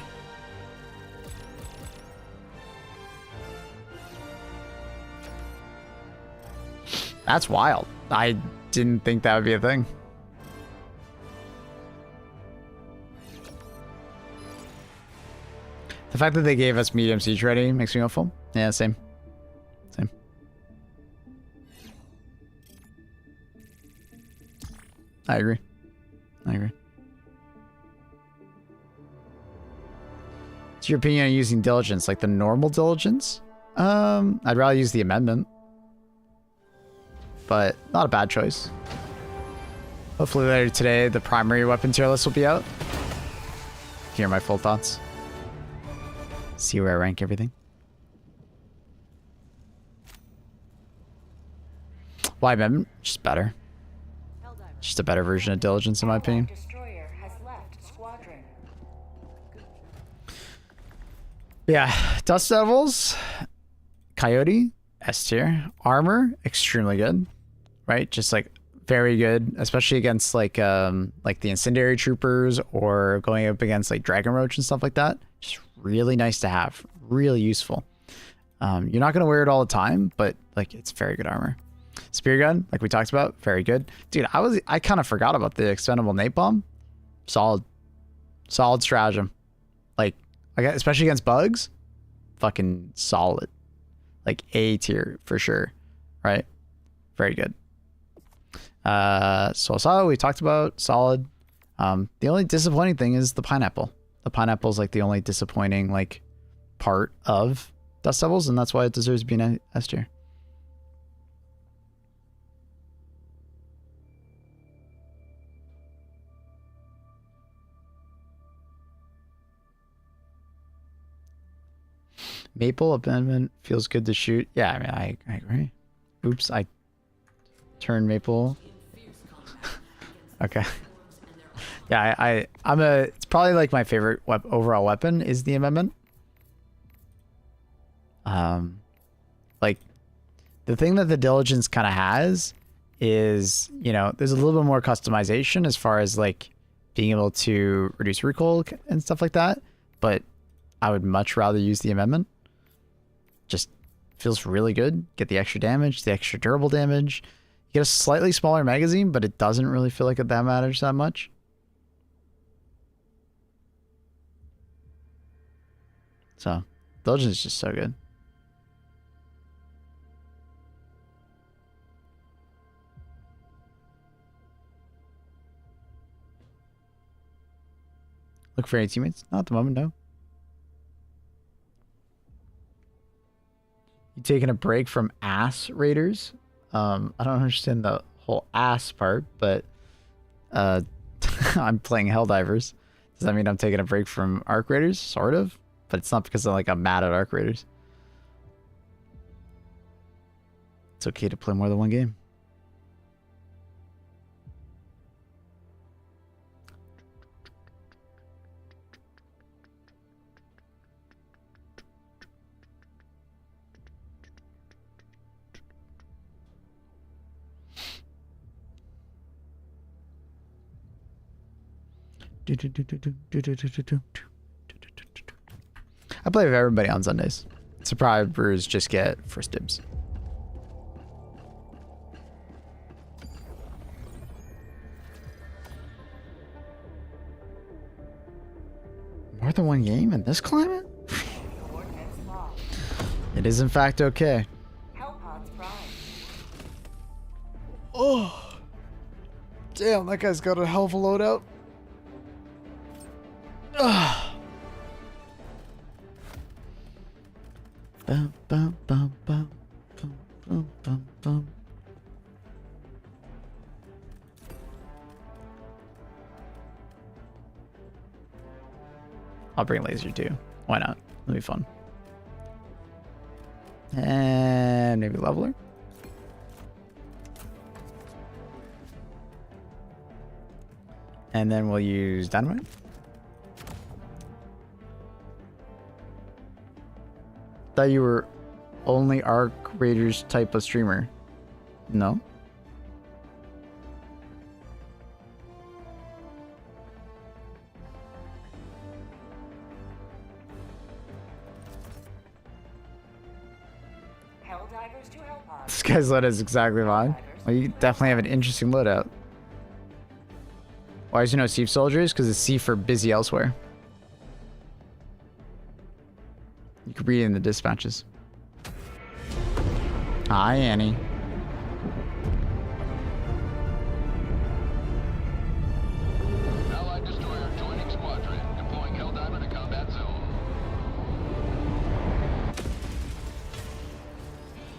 That's wild. I didn't think that would be a thing. The fact that they gave us medium siege ready makes me hopeful. Yeah, same. Same. I agree. I agree. What's your opinion on using diligence? Like the normal diligence? I'd rather use the amendment. But not a bad choice. Hopefully later today, the primary weapon tier list will be out. Hear my full thoughts. See where I rank everything. Why amendment? Just better. Just a better version of diligence in my opinion. Destroyer has left squadron. Yeah, Dust Devils, Coyote, S tier. Armor, extremely good. Right? Just like very good, especially against like the Incendiary troopers or going up against like Dragon Roach and stuff like that. Just really nice to have. Really useful. You're not gonna wear it all the time, but like it's very good armor. Spear gun, like we talked about, very good. Dude, I kind of forgot about the expendable nate bomb. Solid stratagem. Like especially against bugs, fucking solid. Like A tier for sure, right? Very good. So solid, we talked about solid. The only disappointing thing is the pineapple. The pineapple is like the only disappointing like part of Dust Devils, and that's why it deserves to be an S tier. Maple amendment feels good to shoot. Yeah, I mean, I agree. Oops, I turned maple. Okay. Yeah, it's probably like my favorite overall weapon is the amendment. Like the thing that the diligence kind of has is, you know, there's a little bit more customization as far as like being able to reduce recoil and stuff like that. But I would much rather use the amendment. Just feels really good. Get the extra damage, the extra durable damage. You get a slightly smaller magazine, but it doesn't really feel like that matters that much. So, diligence is just so good. Look for any teammates? Not at the moment, no. You taking a break from ass raiders? I don't understand the whole ass part, but I'm playing Helldivers. Does that mean I'm taking a break from Arc Raiders? Sort of, but it's not because I'm mad at Arc Raiders. It's okay to play more than one game. I play with everybody on Sundays. Survivors just get first dibs. More than one game in this climate? It is in fact okay. Oh, damn, that guy's got a hell of a loadout. Bum, bum, bum, bum, bum, bum, bum, bum. I'll bring laser too. Why not? It'll be fun. And maybe leveler. And then we'll use dynamite. Thought you were only Arc Raiders type of streamer. No? This guy's loadout is exactly fine. Well, you definitely have an interesting loadout. Why is there no Thief Soldiers? Because it's C for busy elsewhere. You can read it in the dispatches. Hi, Annie. Allied destroyer joining squadron, deploying Helldiver to combat zone.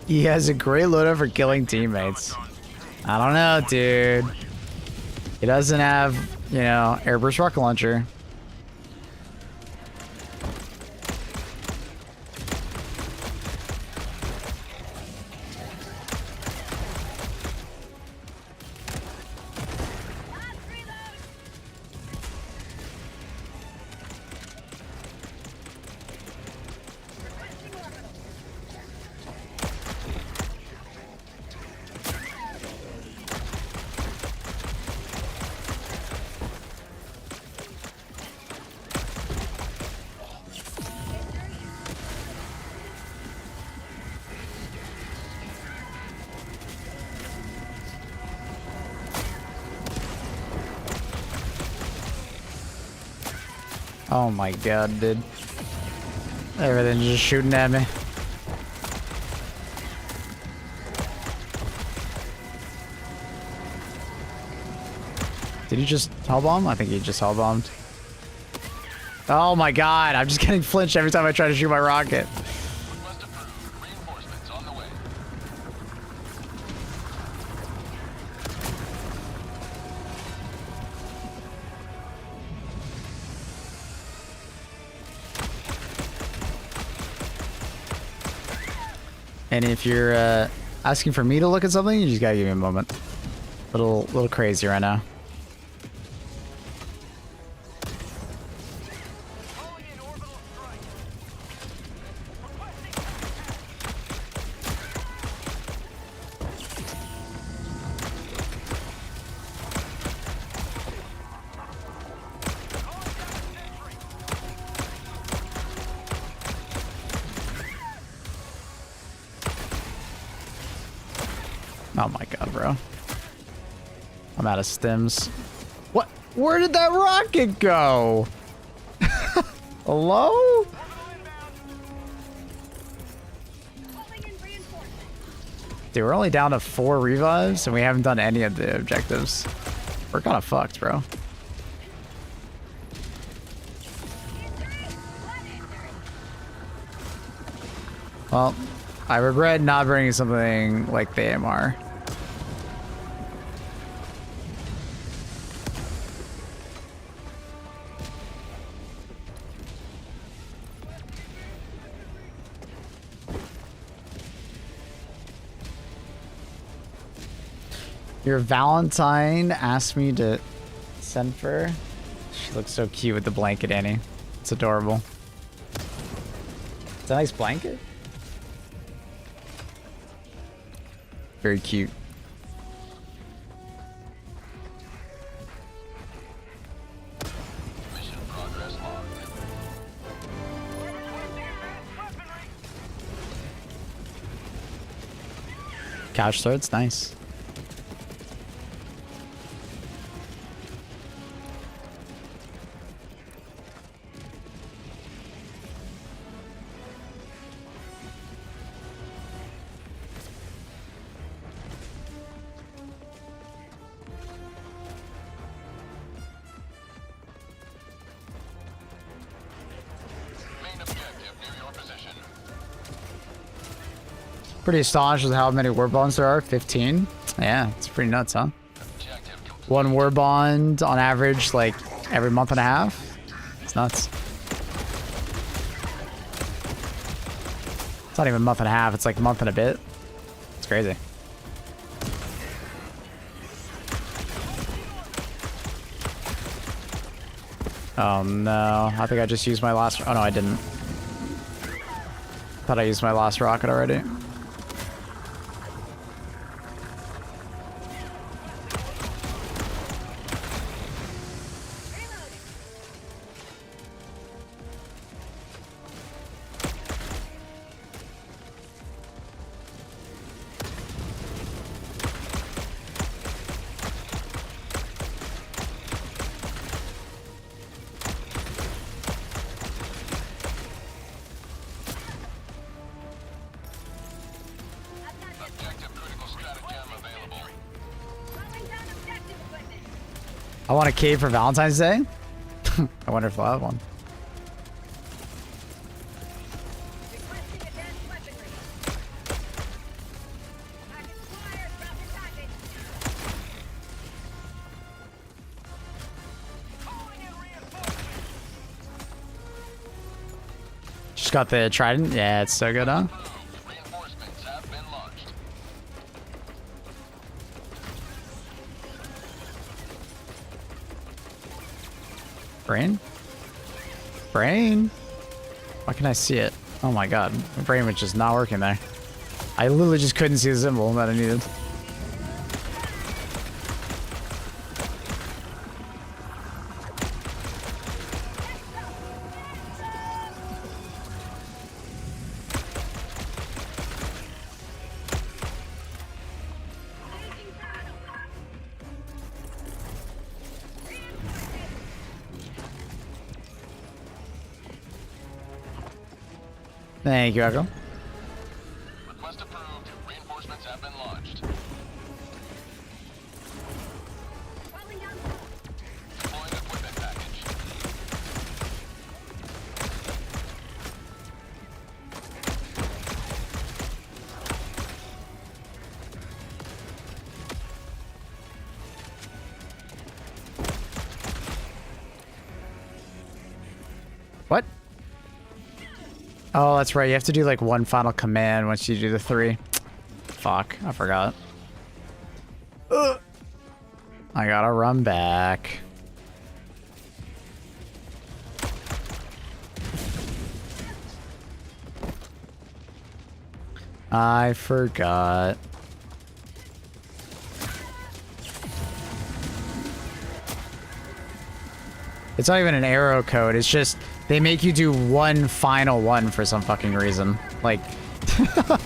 He has a great loadout for killing teammates. I don't know, dude. He doesn't have, you know, airburst rocket launcher. Oh my god, dude. Everything's just shooting at me. Did he just hull bomb? I think he just hull bombed. Oh my god, I'm just getting flinched every time I try to shoot my rocket. Request approved. Reinforcements on the way. And if you're asking for me to look at something, you just gotta give me a moment. Little crazy right now. Calling in orbital strike. Oh my god, bro. I'm out of stims. What? Where did that rocket go? Hello? Dude, we're only down to 4 revives and we haven't done any of the objectives. We're kind of fucked, bro. Well, I regret not bringing something like the AMR. Your Valentine asked me to send for her. She looks so cute with the blanket, Annie. It's adorable. It's a nice blanket. Very cute. Mission progress logged. Couch threads, nice. Main objective near your position. Pretty astonished with how many war bonds there are. 15. Yeah, it's pretty nuts, huh? Objective complete. One war bond on average, like every month and a half. It's nuts. It's not even a month and a half. It's like a month and a bit. It's crazy. Oh no, I think I just used my last, oh no I didn't. Thought I used my last rocket already. Objective critical stratagem available. I want a cave for Valentine's Day. I wonder if I'll have one. Just got the Trident. Yeah, it's so good, huh? Reinforcements have been launched. Brain? Brain? Why can I see it? Oh my god. My brain was just not working there. I literally just couldn't see the symbol that I needed. Thank you, Echo. Request approved. Reinforcements have been launched. Deploying equipment package. What? Oh, that's right. You have to do like one final command once you do the 3. Fuck, I forgot. Ugh. I gotta run back. I forgot. It's not even an arrow code. It's just they make you do one final one for some fucking reason. Like,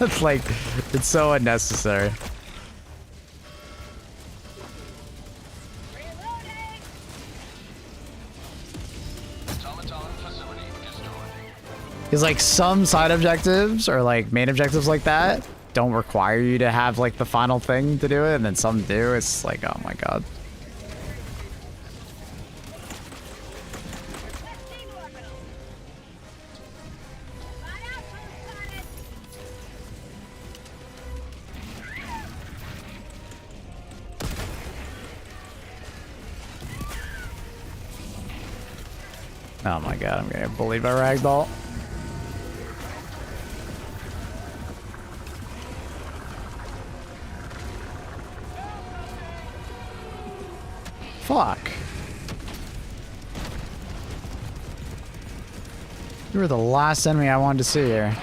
it's like, it's so unnecessary. Automaton facility destroyed. Because like some side objectives or like main objectives like that don't require you to have like the final thing to do it, and then some do. It's like, oh my god. Oh my god, I'm gonna get bullied by Ragdoll. Fuck. You were the last enemy I wanted to see here.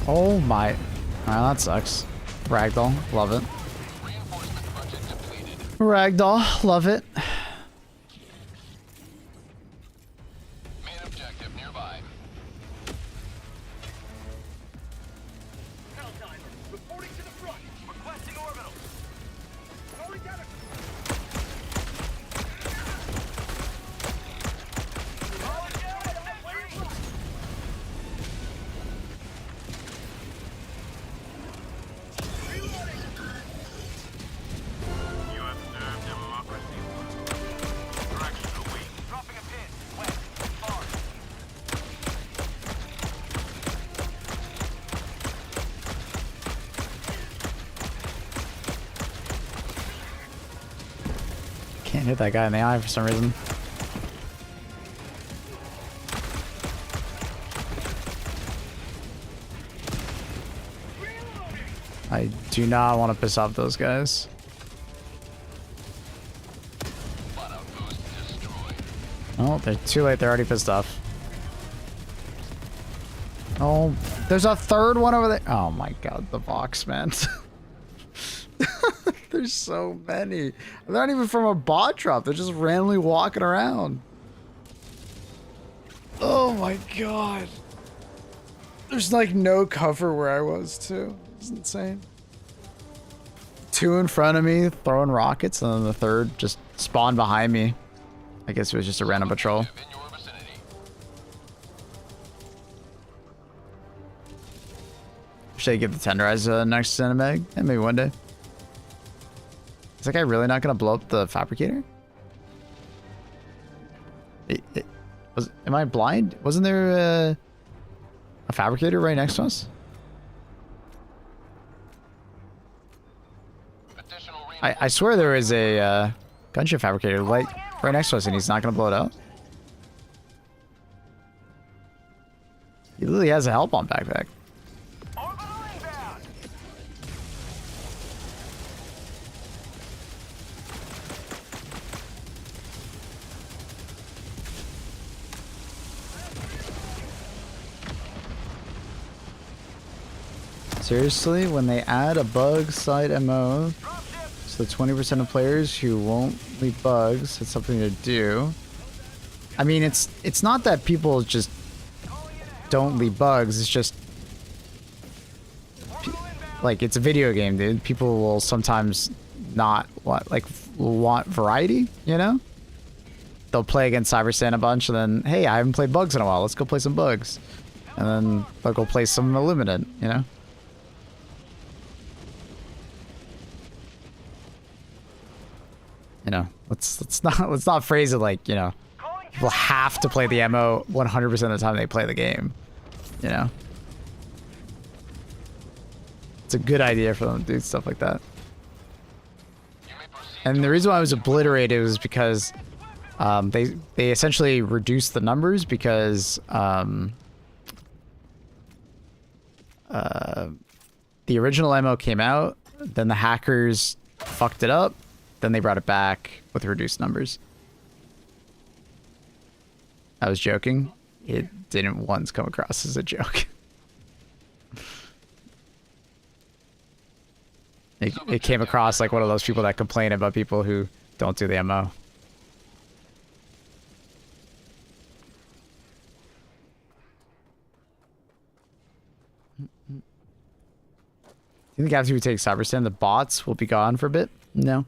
Oh my. Ah, that sucks. Ragdoll, love it. Ragdoll, love it. Main objective nearby. Reporting to the front. Requesting orbital. Calling down You have served democracy well. Directional wing. Dropping a pin. West. Far. Can't hit that guy in the eye for some reason. I do not want to piss off those guys. Spot outpost destroyed. Oh, they're too late. They're already pissed off. Oh, there's a third one over there. Oh my god, the box, man. There's so many. They're not even from a bot drop. They're just randomly walking around. Oh my god. There's like no cover where I was too. It's insane. Two in front of me throwing rockets, and then the third just spawned behind me. I guess it was just a random patrol. In your vicinity. Should I give the tenderizer next cinemag? Yeah, maybe one day. Is that guy really not gonna blow up the fabricator? Am I blind? Wasn't there a fabricator right next to us? I swear there is a gunship fabricator right next to us, and he's not gonna blow it out. He literally has a help on backpack. Seriously, when they add a bug side MO, so 20% of players who won't leave bugs, it's something to do. I mean, it's not that people just don't leave bugs. It's just like it's a video game, dude. People will sometimes not want variety, you know? They'll play against CYBERSTAN a bunch, and then hey, I haven't played bugs in a while. Let's go play some bugs, and then they'll go play some Illuminate, you know? You know, let's not phrase it like, you know, people have to play the MO 100% of the time they play the game. You know, it's a good idea for them to do stuff like that. And the reason why I was obliterated was because they essentially reduced the numbers because the original MO came out, then the hackers fucked it up. Then they brought it back with reduced numbers. I was joking. It didn't once come across as a joke. It came across like one of those people that complain about people who don't do the MO. Do you think after we take CYBERSTAN, the bots will be gone for a bit? No.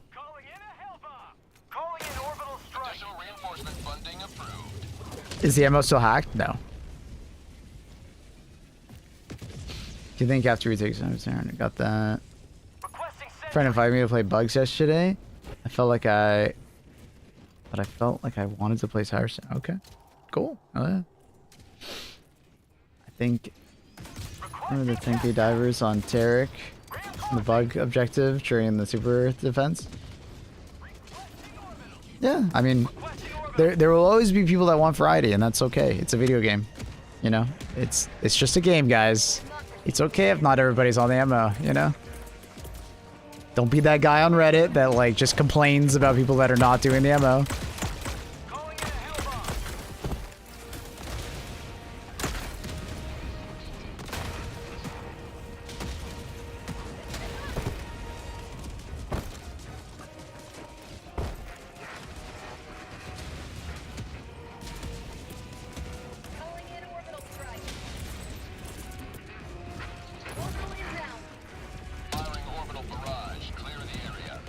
Is the ammo still hacked? No. Do you think after we take CYBERSTAN, I got that? A friend invited me to play bugs yesterday. I felt like I but I felt like I wanted to play CYBERSTAN. Okay, cool. Oh, yeah. I think one of the 10k divers on Tarek, the bug objective during the super defense. Yeah, I mean, there will always be people that want variety, and that's okay. It's a video game, you know. It's just a game, guys. It's okay if not everybody's on the ammo, you know. Don't be that guy on Reddit that like just complains about people that are not doing the ammo. Calling in orbital strike. Orbital inbound. Firing orbital barrage. Clear the area.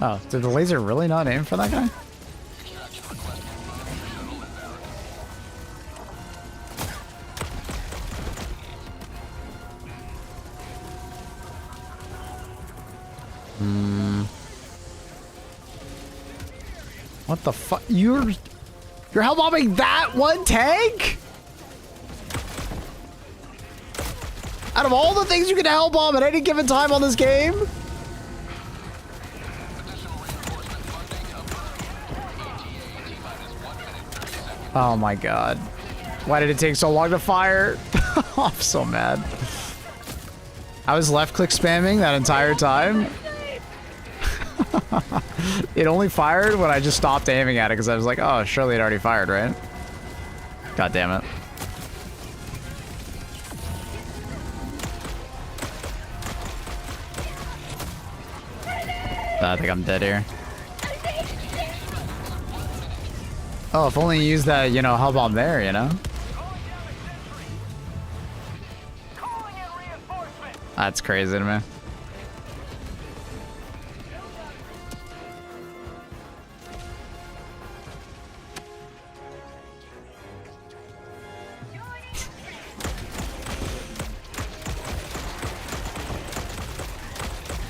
Oh, did the laser really not aim for that guy? Extraction request confirmed. Shuttle inbound. What the fuck? You're hell bombing that one tank? Out of all the things you can hell bomb at any given time on this game? Additional reinforcement funding approved. ETA T-minus 1 minute 30 seconds. Oh my god. Why did it take so long to fire? I'm so mad. I was left click spamming that entire time. It only fired when I just stopped aiming at it because I was like, oh, surely it already fired, right? God damn it. I think I'm dead here. Oh, if only you used that, you know, hell bomb there, you know? That's crazy to me.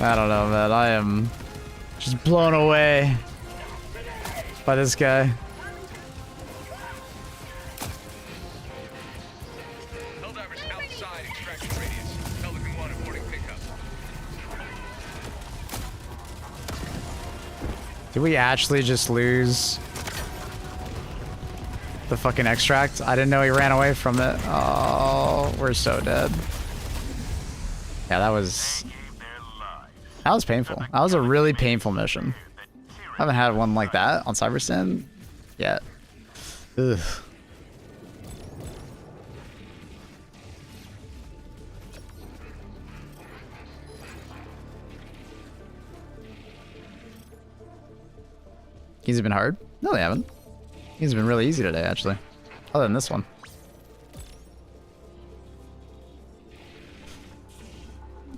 I don't know, man. I am just blown away by this guy. Helldivers outside extraction radius. Pelican 1 aborting pickup. Did we actually just lose the fucking extract? I didn't know he ran away from it. Oh, we're so dead. Yeah, that was painful. That was a really painful mission. I haven't had one like that on CYBERSTAN yet. Ugh. These have been hard? No, they haven't. These have been really easy today, actually. Other than this one.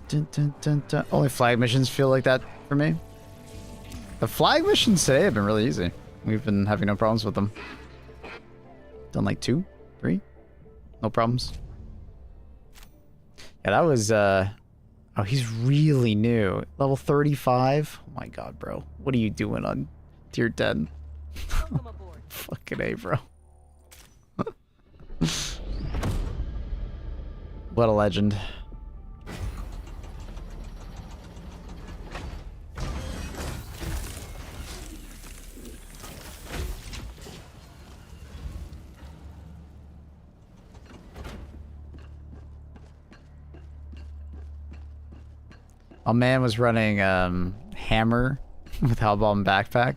Dun, dun, dun, dun. Only flag missions feel like that for me. The flag missions today have been really easy. We've been having no problems with them. Done like 2, 3. No problems. Yeah, that was, oh, he's really new. Level 35? Oh my god, bro. What are you doing on tier 10? Welcome aboard. Fucking A, bro. What a legend. A man was running Hammer with Hellbomb backpack.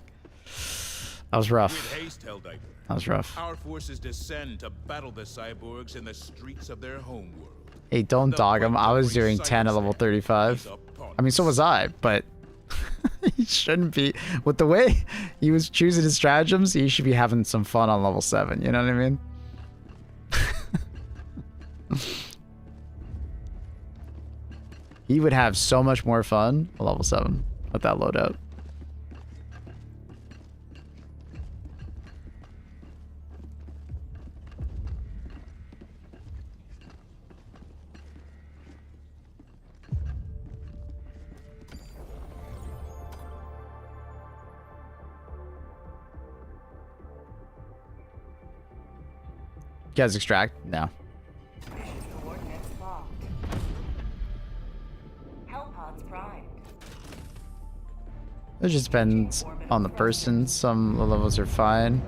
That was rough. With haste, Helldiver. That was rough. Our forces descend to battle the cyborgs in the streets of their homeworld. Hey, don't The dog him. fight I to was free doing 10 at level CYBERSTAN 35. is upon I mean, so was I, but he shouldn't be. With the way he was choosing his stratagems, he should be having some fun on level 7. You know what I mean? He would have so much more fun at level 7 with that loadout. You guys extract? No. Mission coordinates locked. Hellpods primed. It just depends on the person. Some levels are fine.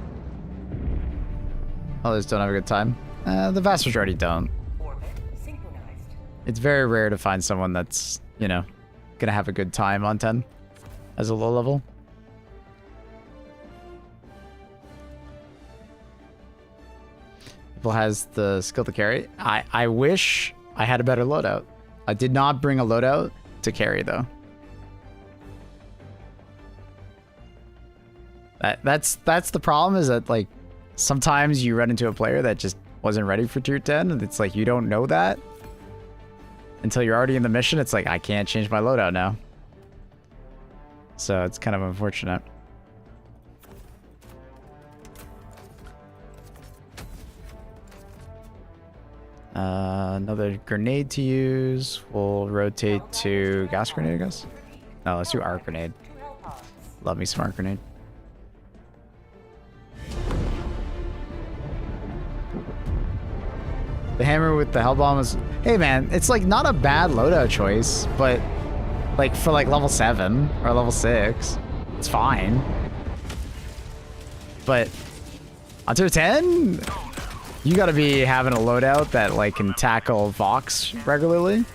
Others don't have a good time. The vast majority don't. Orbit synchronized. It's very rare to find someone that's, you know, gonna have a good time on 10 as a low level. People has the skill to carry. I wish I had a better loadout. I did not bring a loadout to carry though. That's the problem, is that like sometimes you run into a player that just wasn't ready for tier 10, and it's like you don't know that until you're already in the mission. It's like, I can't change my loadout now. So it's kind of unfortunate. Another grenade to use. We'll rotate to gas grenade, I guess. No, let's do arc grenade. Two hellpods. Love me some arc grenade. The hammer with the hell bomb is... Hey man, it's like not a bad loadout choice, but like for like level 7 or level 6, it's fine. But on tier 10, you gotta be having a loadout that like can tackle Vox regularly.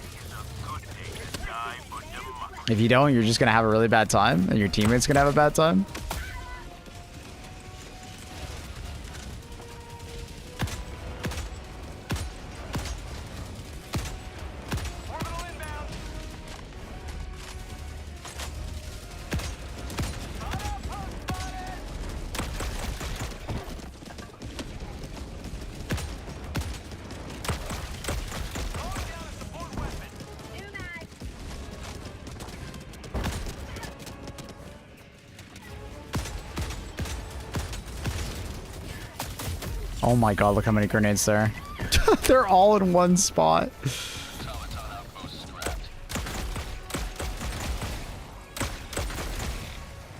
If you don't, you're just gonna have a really bad time, and your teammates gonna have a bad time. Oh my god, look how many grenades there are. They're all in one spot.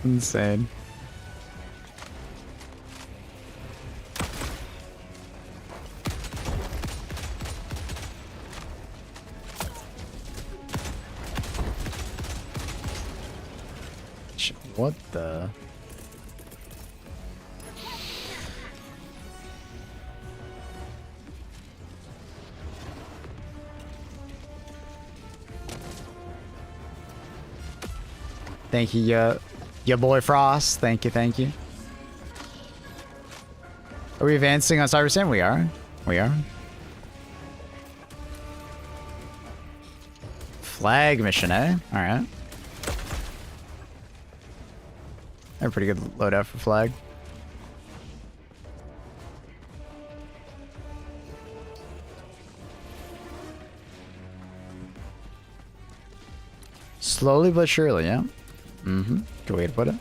Insane. What the... Thank you, your boy Frost. Thank you, thank you. Are we advancing on CYBERSTAN? We are. We are. Flag mission, eh? Alright. They're a pretty good loadout for flag. Slowly but surely, yeah. Mm-hmm. Good way to put it.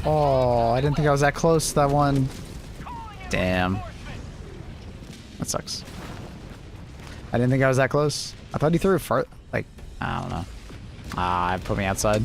Oh, I didn't think I was that close to that one. Damn. That sucks. I didn't think I was that close. I thought he threw it far. Like, I don't know. Ah, put me outside.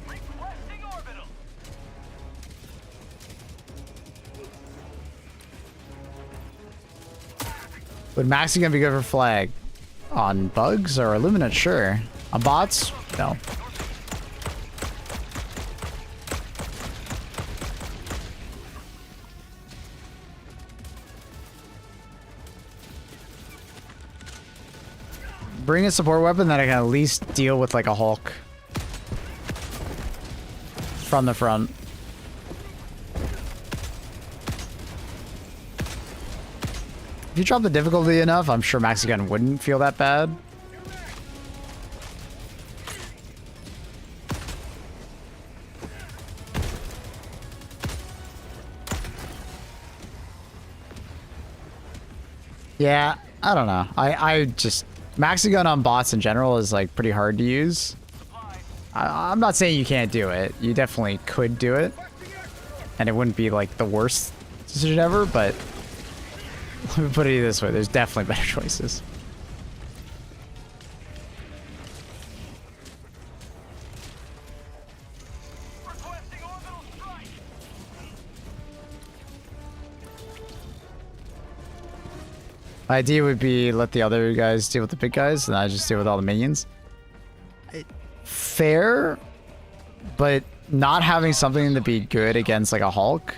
Requesting orbital. Would Maxi gonna be good for flag? On bugs or Illuminate? Sure. On bots? No. Bring a support weapon that I can at least deal with like a Hulk. From the front. If you drop the difficulty enough, I'm sure Maxi Gun wouldn't feel that bad. Yeah, I don't know. I just... Maxi Gun on bots in general is like pretty hard to use. I'm not saying you can't do it. You definitely could do it. And it wouldn't be like the worst decision ever, but... Let me put it this way, there's definitely better choices. Requesting orbital strike. My idea would be let the other guys deal with the big guys, and I just deal with all the minions. Fair, but not having something to be good against like a Hulk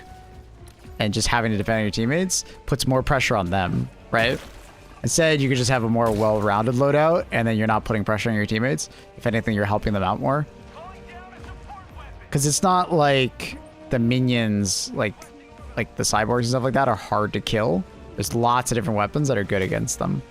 and just having to depend on your teammates puts more pressure on them, right? Instead, you could just have a more well-rounded loadout, and then you're not putting pressure on your teammates. If anything, you're helping them out more. Because it's not like the minions, like the cyborgs and stuff like that, are hard to kill. There's lots of different weapons that are good against them.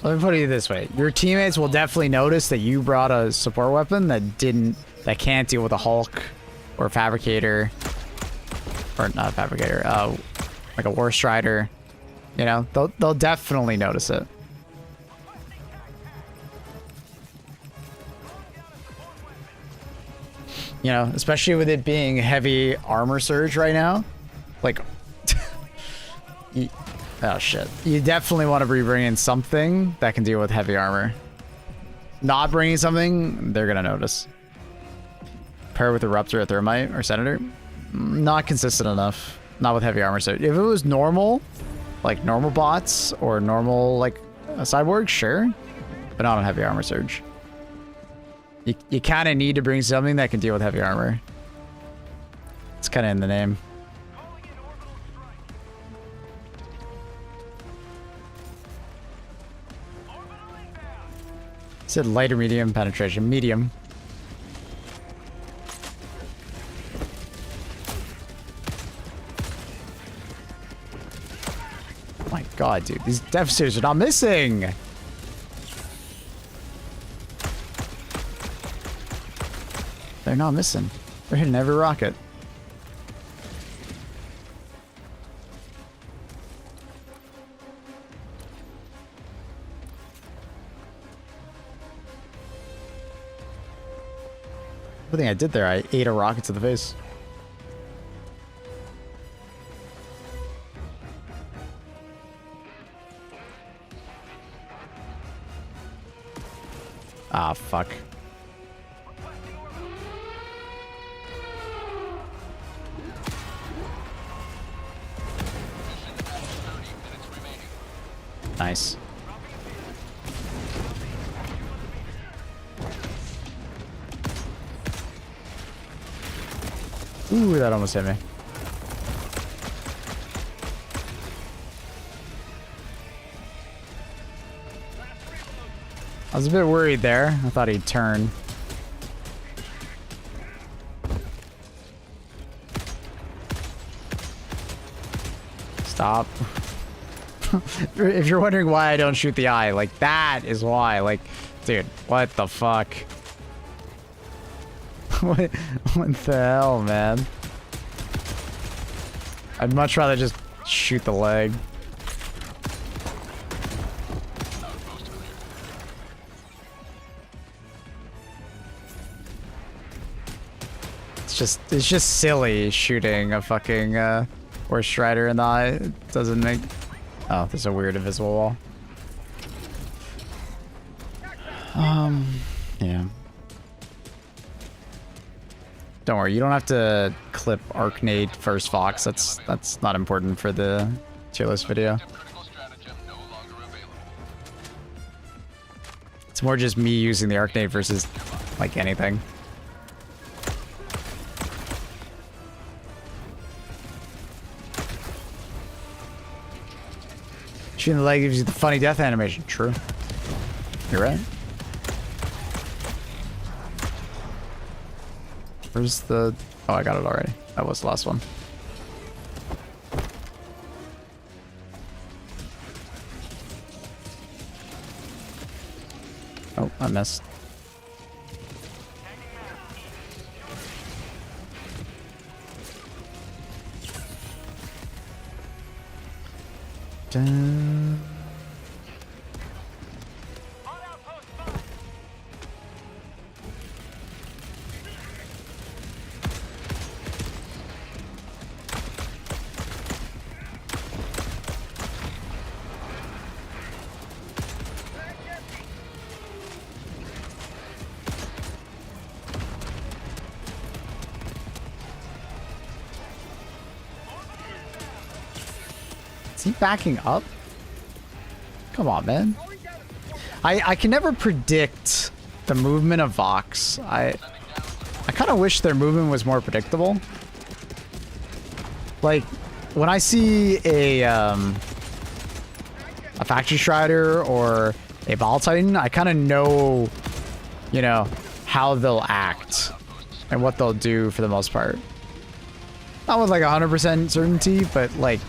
Let me put it this way. Your teammates will definitely notice that you brought a support weapon that can't deal with a Hulk or a Fabricator. Or not a Fabricator, like a War Strider. You know, they'll definitely notice it. You know, especially with it being heavy armor surge right now. Like, oh shit. You definitely want to be bringing something that can deal with heavy armor. Not bringing something, they're gonna notice. Pair with a Ruptor or Thermite or Senator. Not consistent enough. Not with heavy armor. So if it was normal, like normal bots or normal like a cyborg, sure. But not on heavy armor surge. You kind of need to bring something that can deal with heavy armor. It's kind of in the name. It said light or medium penetration. Medium. Oh my god, dude. These deficits are not missing. They're not missing. They're hitting every rocket. Everything I did there, I ate a rocket to the face. Ah, fuck. Nice. Ooh, that almost hit me. I was a bit worried there. I thought he'd turn. Stop. If you're wondering why I don't shoot the eye, like, that is why. Like, dude, what the fuck? What the hell, man? I'd much rather just shoot the leg. It's just silly shooting a fucking horse strider in the eye. It doesn't make... Oh, there's a weird invisible wall. Yeah. Don't worry, you don't have to clip Arcnade first Fox. That's not important for the tier list video. It's more just me using the Arcnade versus like anything. Shooting the leg gives you the funny death animation. True. You're right. Where's the... Oh, I got it already. That was the last one. Oh, I missed. Dun. Is he backing up? Come on, man. I can never predict the movement of Vox. I kind of wish their movement was more predictable. Like, when I see a Factory Strider or a Ball Titan, I kind of know, you know, how they'll act and what they'll do for the most part. Not with like 100% certainty, but like,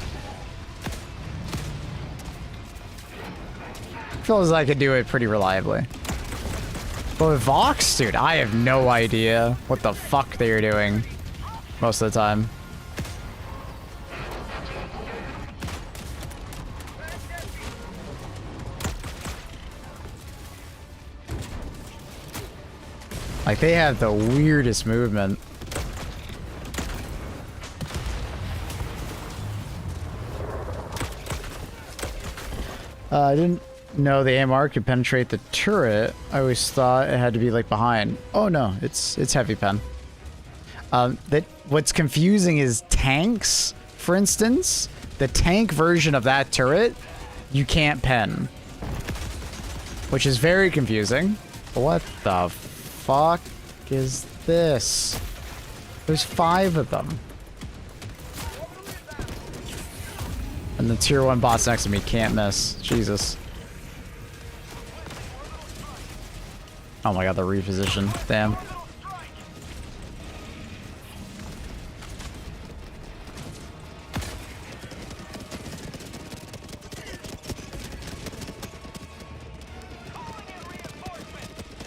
feels like I could do it pretty reliably. But with Vox, dude, I have no idea what the fuck they are doing most of the time. Like, they have the weirdest movement. I didn't know the AMR could penetrate the turret. I always thought it had to be like behind. Oh no, it's heavy pen. What's confusing is tanks, for instance. The tank version of that turret, you can't pen, which is very confusing. What the fuck is this? There's 5 of them. And the tier 1 boss next to me can't miss. Jesus. Oh my god, the reposition. Damn.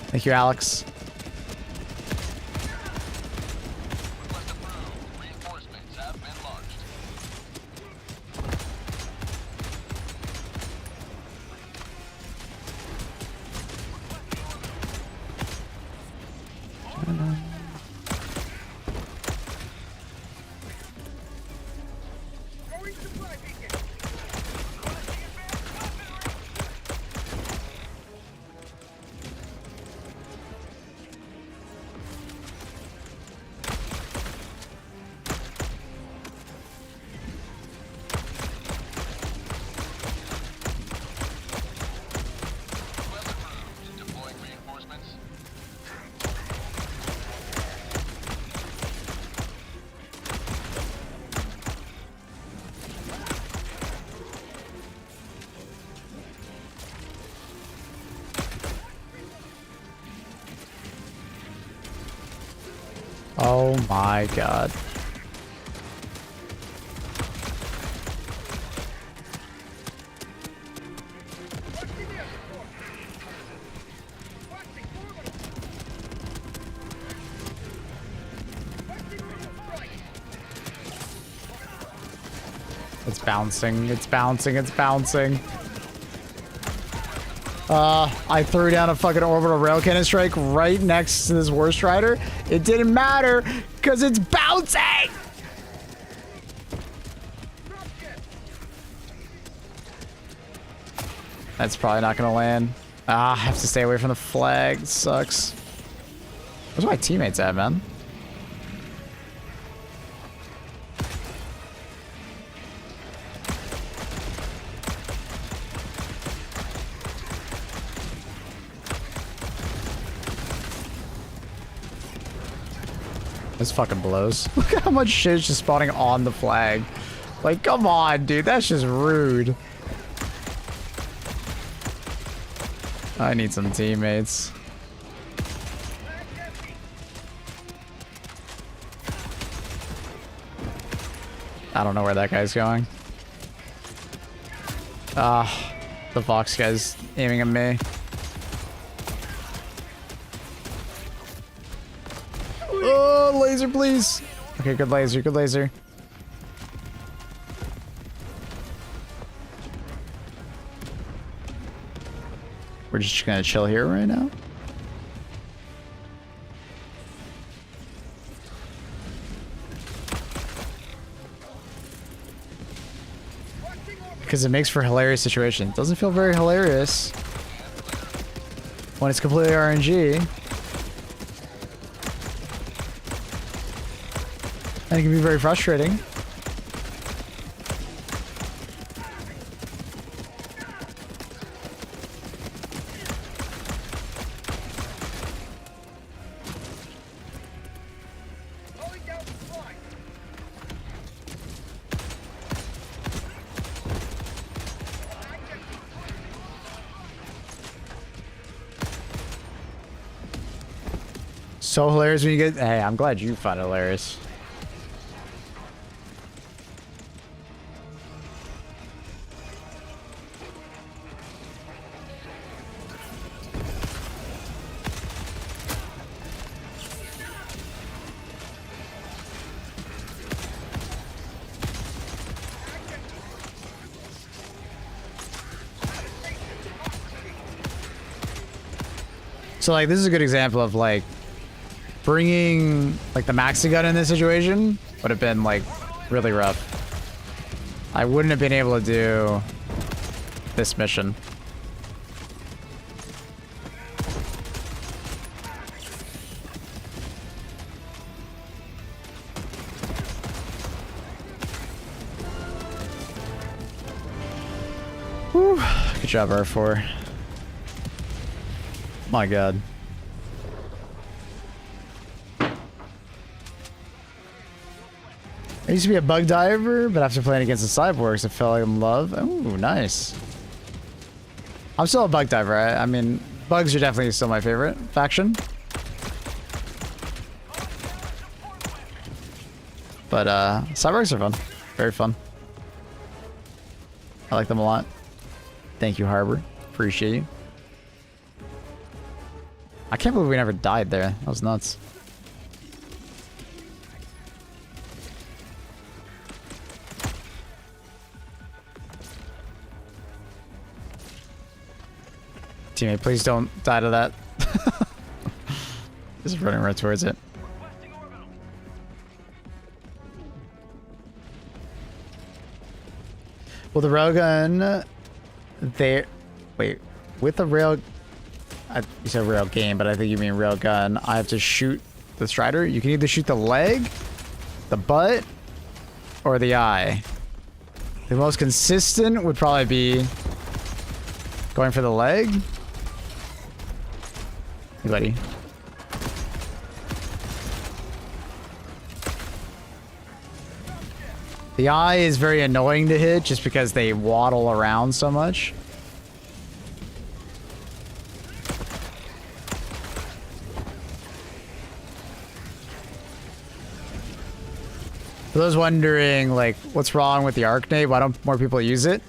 Thank you, Alex. Oh my god. It's bouncing, it's bouncing, it's bouncing. I threw down a fucking orbital rail cannon strike right next to this Worst Rider. It didn't matter, because it's bouncing! That's probably not gonna land. I have to stay away from the flag. It sucks. Where's my teammates at, man? This fucking blows. Look at how much shit is just spawning on the flag. Like, come on, dude. That's just rude. I need some teammates. I don't know where that guy's going. The Fox guy's aiming at me. Oh, laser, please. Okay, good laser, good laser. We're just gonna chill here right now. Because it makes for a hilarious situation. It doesn't feel very hilarious when it's completely RNG. And it can be very frustrating. So hilarious when you get... Hey, I'm glad you found it hilarious. So, like, this is a good example of, like, bringing, like, the maxi gun in this situation would have been, like, really rough. I wouldn't have been able to do this mission. Whew. Good job, R4. My god. I used to be a bug diver, but after playing against the cyborgs, I fell in love. Ooh, nice. I'm still a bug diver. I mean, bugs are definitely still my favorite faction. But cyborgs are fun. Very fun. I like them a lot. Thank you, Harbor. Appreciate you. I can't believe we never died there. That was nuts. Teammate, please don't die to that. Just running right towards it. Well, the railgun there. Wait, with the rail. You said rail game, but I think you mean rail gun. I have to shoot the Strider. You can either shoot the leg, the butt, or the eye. The most consistent would probably be going for the leg. Hey, buddy. The eye is very annoying to hit just because they waddle around so much. For those wondering, like, what's wrong with the Arcnade? Why don't more people use it?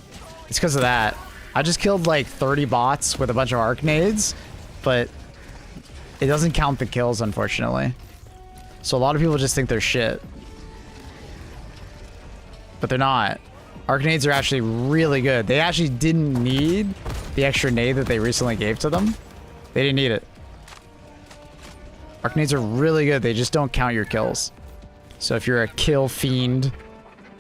It's because of that. I just killed like 30 bots with a bunch of Arcnades, but it doesn't count the kills, unfortunately. So a lot of people just think they're shit. But they're not. Arcnades are actually really good. They actually didn't need the extra nade that they recently gave to them. They didn't need it. Arcnades are really good. They just don't count your kills. So if you're a kill fiend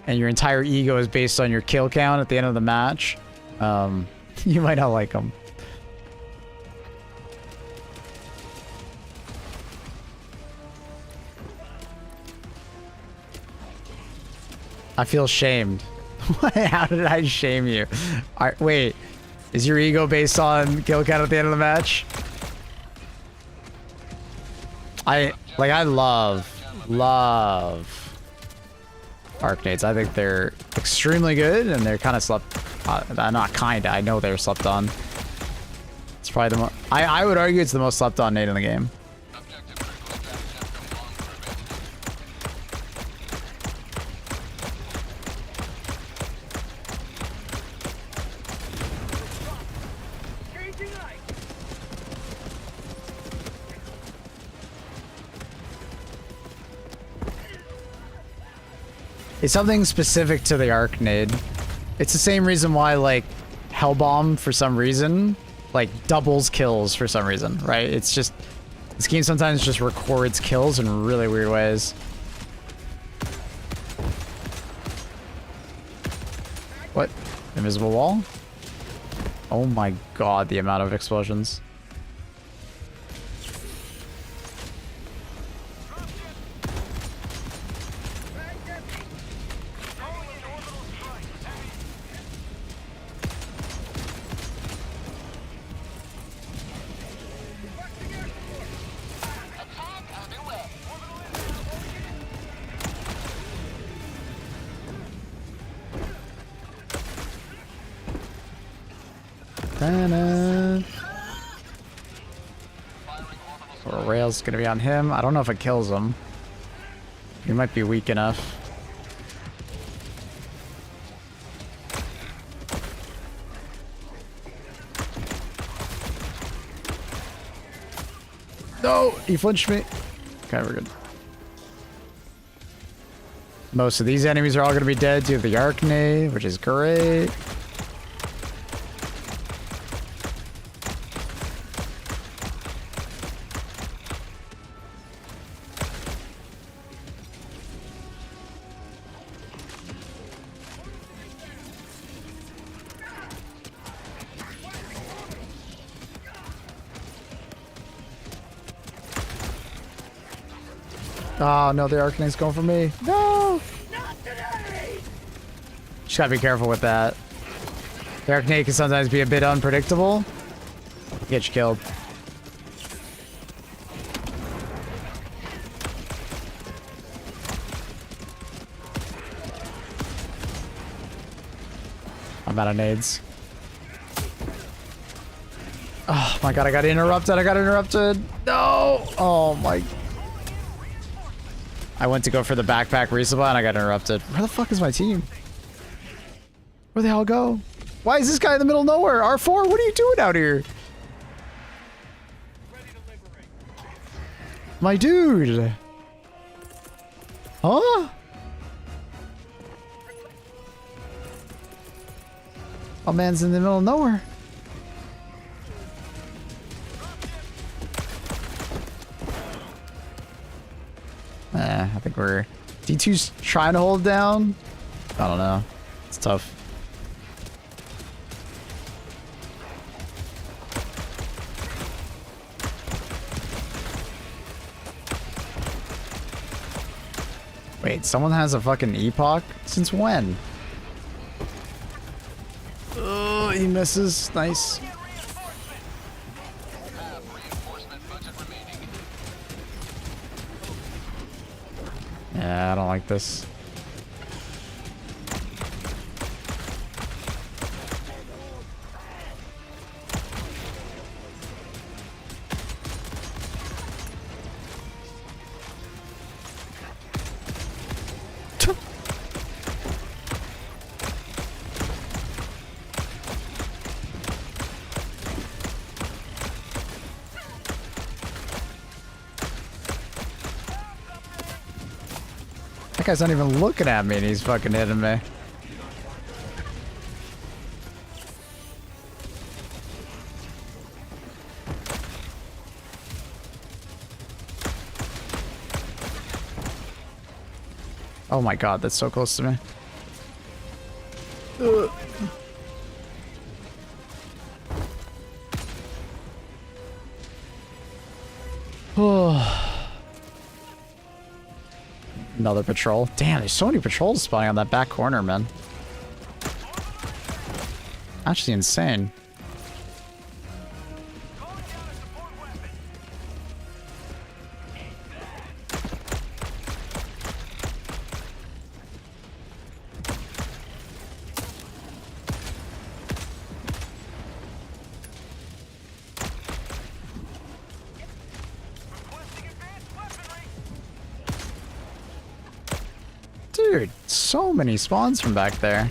and your entire ego is based on your kill count at the end of the match, you might not like them. I feel shamed. How did I shame you? Wait, is your ego based on kill count at the end of the match? I love Arcnades. I think they're extremely good, and they're kind of slept. Not kinda. I know they're slept on. It's probably the most. I would argue it's the most slept on nade in the game. It's something specific to the Arcnade. It's the same reason why, like, Hellbomb, for some reason, like, doubles kills for some reason, right? It's just... This game sometimes just records kills in really weird ways. What? Invisible wall? Oh my god, the amount of explosions. Or rail's gonna be on him. I don't know if it kills him. He might be weak enough. No, he flinched me. Okay, we're good. Most of these enemies are all gonna be dead due to the Arcnade, which is great. Oh no, the Arcanade's going for me. No! Not today! Just gotta be careful with that. The Arcanade can sometimes be a bit unpredictable. Get you killed. I'm out of nades. Oh my god, I got interrupted. I got interrupted. No! Oh my... I went to go for the backpack resupply and I got interrupted. Where the fuck is my team? Where they all go? Why is this guy in the middle of nowhere? R4, what are you doing out here? My dude. Huh? Oh, man's in the middle of nowhere. I think we're... D2's trying to hold down. I don't know. It's tough. Wait, someone has a fucking epoch? Since when? Oh, he misses. Nice. Yeah, I don't like this. guy's not even looking at me and he's fucking hitting me. Oh my god, that's so close to me. Another patrol. Damn, there's so many patrols spawning on that back corner, man. Actually insane. Dude, so many spawns from back there.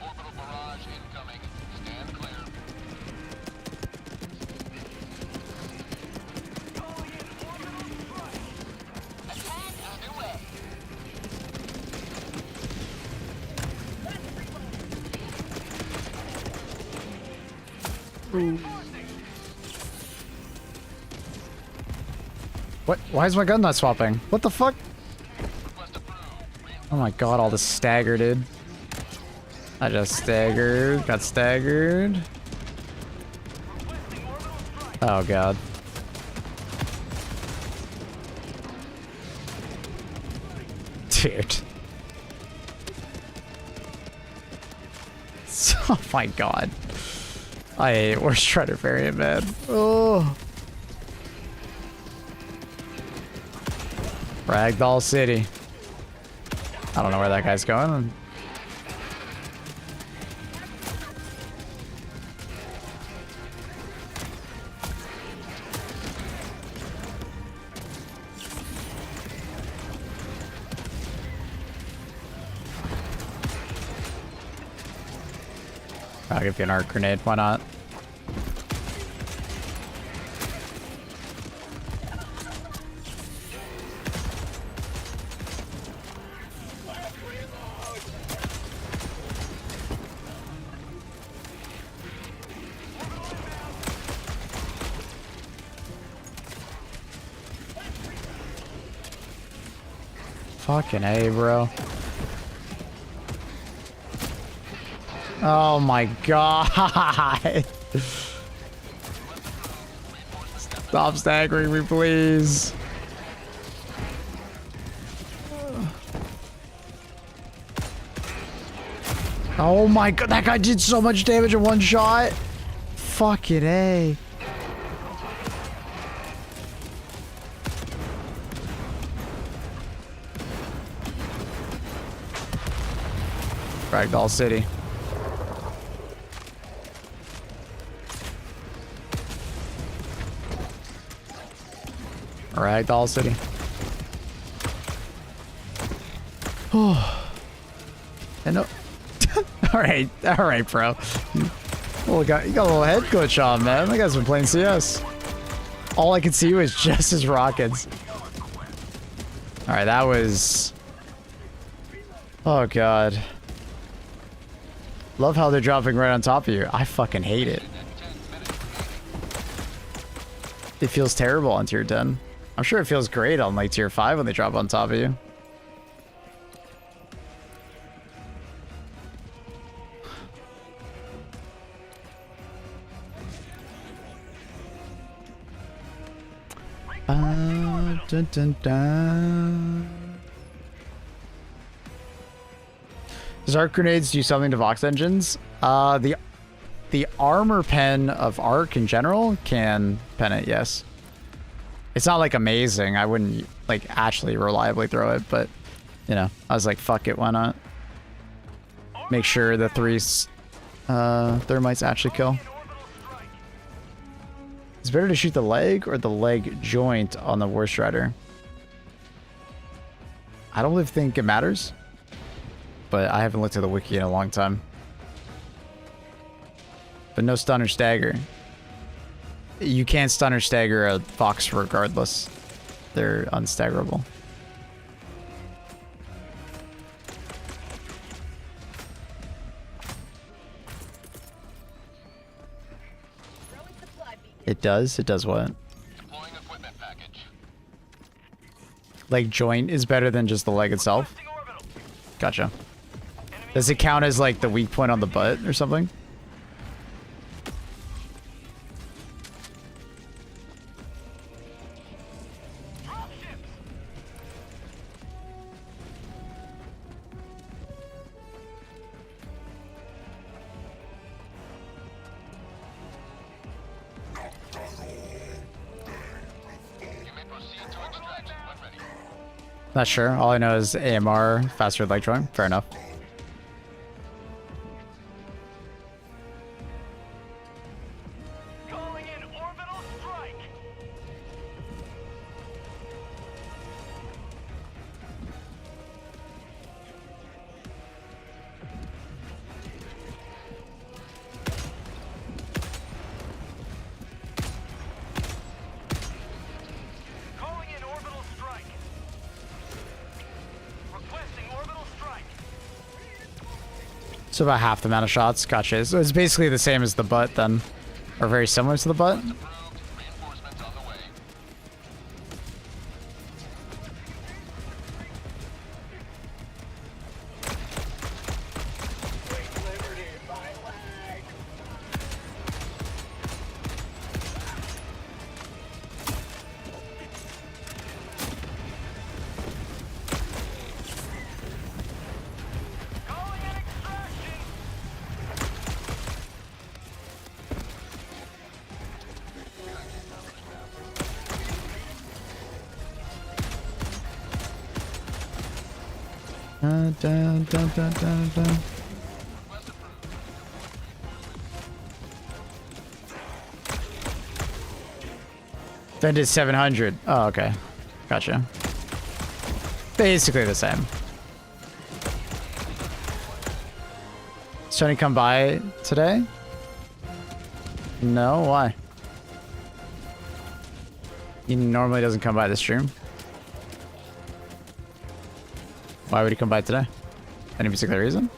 Orbital barrage incoming. Stand clear. Attack underway. What? Why is my gun not swapping? What the fuck? Request approved. Oh my god, all this stagger, dude. I just staggered, got staggered. Oh god. Dude. Oh my god. I hate worst Shredder variant, man. Oh. Ragdoll City. I don't know where that guy's going. I'll give you an arc grenade, why not? Fucking A, bro. Oh my god. Stop staggering me, please. Oh my god, that guy did so much damage in one shot. Fucking A. Ragdoll City. Ragdoll City. Oh. And no. Alright, bro. Well, you got a little head glitch on, man. That guy's been playing CS. All I could see was just his rockets. Alright, that was... Oh, God. Love how they're dropping right on top of you. I fucking hate it. It feels terrible on tier 10. I'm sure it feels great on like tier 5 when they drop on top of you. Dun, dun, dun. Does arc grenades do something to Vox engines? The armor pen of arc in general can pen it, yes. It's not like amazing. I wouldn't like actually reliably throw it, but you know, I was like, fuck it, why not? make sure the 3 thermites actually kill. It's better to shoot the leg or the leg joint on the War Strider. I don't really think it matters, but I haven't looked at the wiki in a long time. But no stun or stagger. You can't stun or stagger a Fox regardless. They're unstaggerable. It does? It does what? Deploying equipment package. Leg joint is better than just the leg itself? Gotcha. Does it count as like the weak point on the butt or something? Not sure. All I know is AMR, faster leg joint. Fair enough. Calling in orbital strike. Calling in orbital strike. Requesting orbital strike. So about half the amount of shots. Gotcha. So it's basically the same as the butt then. Or very similar to the butt. Approved. Reinforcements on the way. Calling in extraction. Dun, dun, dun, dun, dun, dun. That did 700. Oh, okay. Gotcha. Basically the same. Is Tony come by today? No, why? He normally doesn't come by the stream. Why would he come by today? Any particular reason?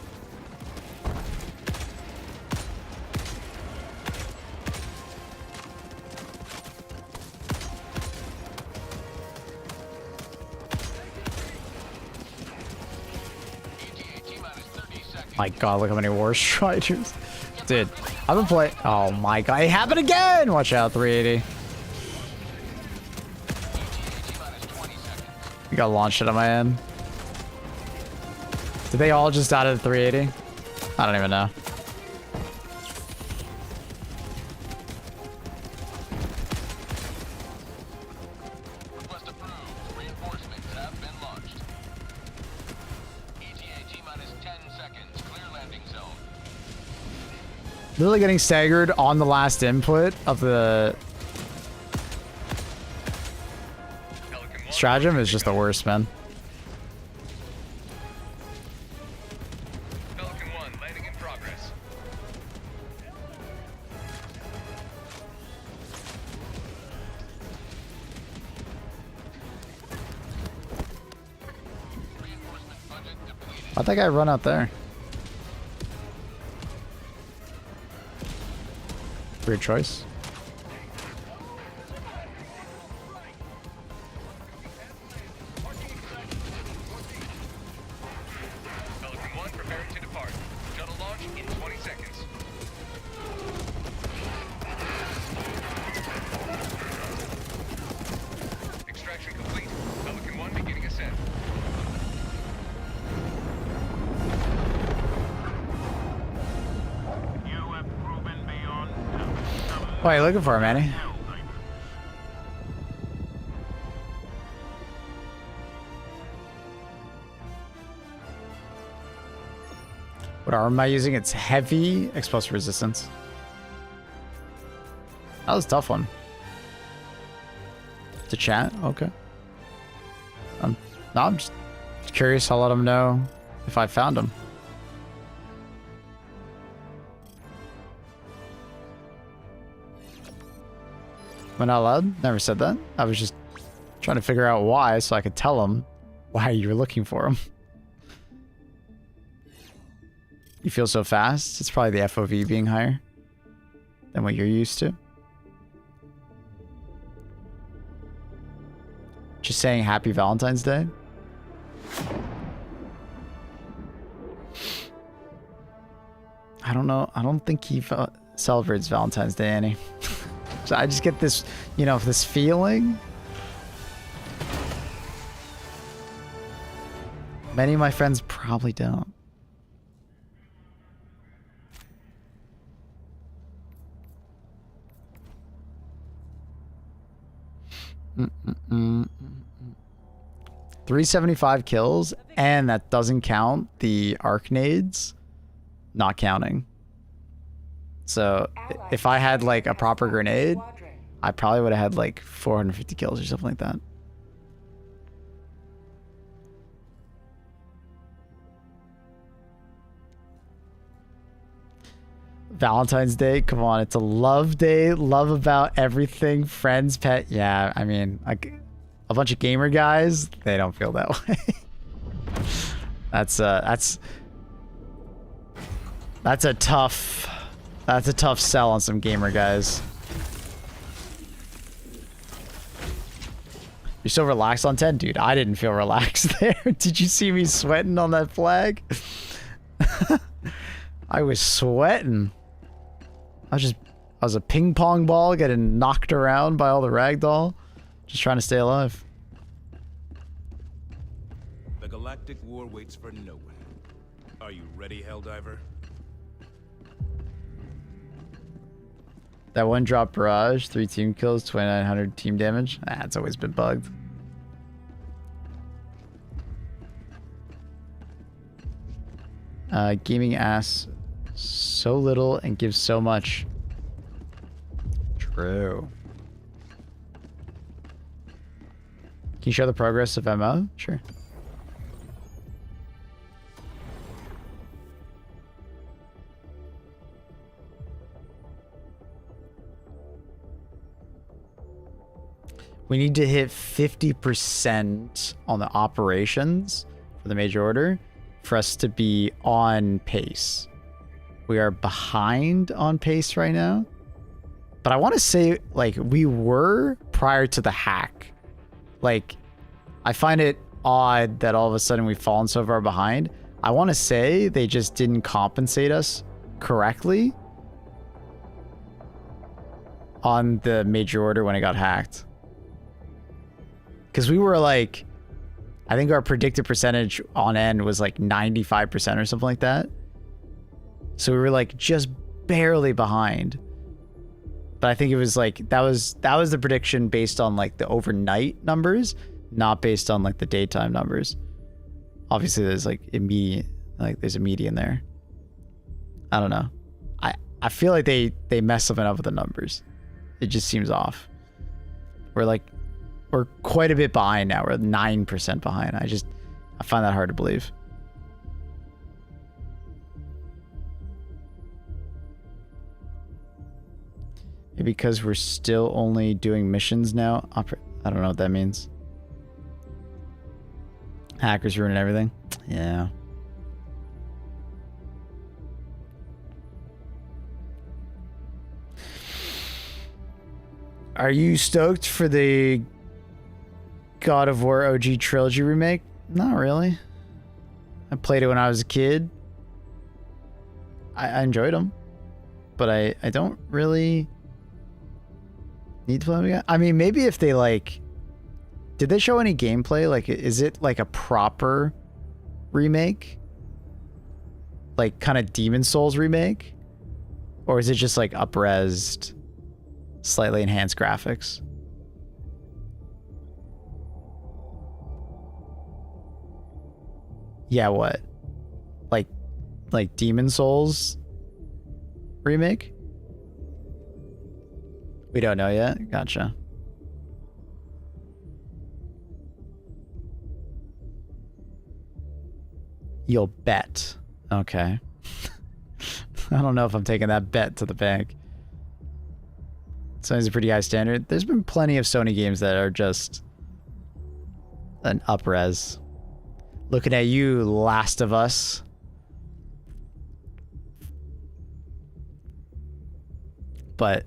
My god, look how many War Striders. Dude, I've been playing. Oh my god, it happened again! Watch out, 380. You got launched it on my end. Did they all just die to the 380? I don't even know. Request approved. Reinforcements have been launched. ETA T-minus 10 seconds. Clear landing zone. Literally getting staggered on the last input of the stratagem is just the worst, man. Pelican 1 landing in progress. Reinforcement budget depleted. Why'd that guy run out there? Weird choice. Pelican 1 preparing to depart. Shuttle launch in 20 seconds. Extraction complete. Pelican 1 beginning ascent. You have proven beyond doubt. What are you looking for, Manny? What What armor am I using? It's heavy explosive resistance. That was a tough one. To chat? Okay. No, I'm just curious. I'll let them know if I found them. Am I not allowed? Never said that. I was just trying to figure out why so I could tell them why you were looking for them. You feel so fast? It's probably the FOV being higher than what you're used to. Just saying happy Valentine's Day. I don't know. I don't think he celebrates Valentine's Day any. So I just get this, you know, this feeling. Many of my friends probably don't. Mm-mm-mm. 375 kills, and that doesn't count the arc nades, not counting. So if I had like a proper grenade, I probably would have had like 450 kills or something like that. Valentine's Day, come on, it's a love day. Love about everything, friends, pet. Yeah, I mean, like a bunch of gamer guys, they don't feel that way. That's a tough sell on some gamer guys. You're so relaxed on 10, dude. I didn't feel relaxed there. Did you see me sweating on that flag? I was sweating. I was a ping pong ball getting knocked around by all the ragdoll. Just trying to stay alive. The galactic war waits for no one. Are you ready, Helldiver? That one drop barrage, 3 team kills, 2900 team damage. It's always been bugged. Gaming ass so little and gives so much. True. Can you show the progress of MO? Sure. We need to hit 50% on the operations for the major order for us to be on pace. We are behind on pace right now. But I want to say, like, we were prior to the hack. Like, I find it odd that all of a sudden we've fallen so far behind. I want to say they just didn't compensate us correctly on the major order when it got hacked. Because we were like, I think our predicted percentage on end was like 95% or something like that. So we were like just barely behind. But I think it was like, that was the prediction based on like the overnight numbers, not based on like the daytime numbers. Obviously there's like immediate, like there's a median there. I don't know. I feel like they messed something up with the numbers. It just seems off. We're quite a bit behind now. We're 9% behind. I find that hard to believe. Maybe because we're still only doing missions now. I don't know what that means. Hackers ruining everything. Yeah. Are you stoked for the God of War OG Trilogy remake? Not really. I played it when I was a kid. I enjoyed them. But I don't really need to play them again. I mean, maybe if they like... Did they show any gameplay? Like, is it like a proper remake? Like, kind of Demon Souls remake? Or is it just like up-resed, slightly enhanced graphics? Yeah, what? Like like Demon Souls remake? We don't know yet. Gotcha. You'll bet. Okay. I don't know if I'm taking that bet to the bank. Sony's a pretty high standard. There's been plenty of Sony games that are just an up-res. Looking at you, Last of Us. But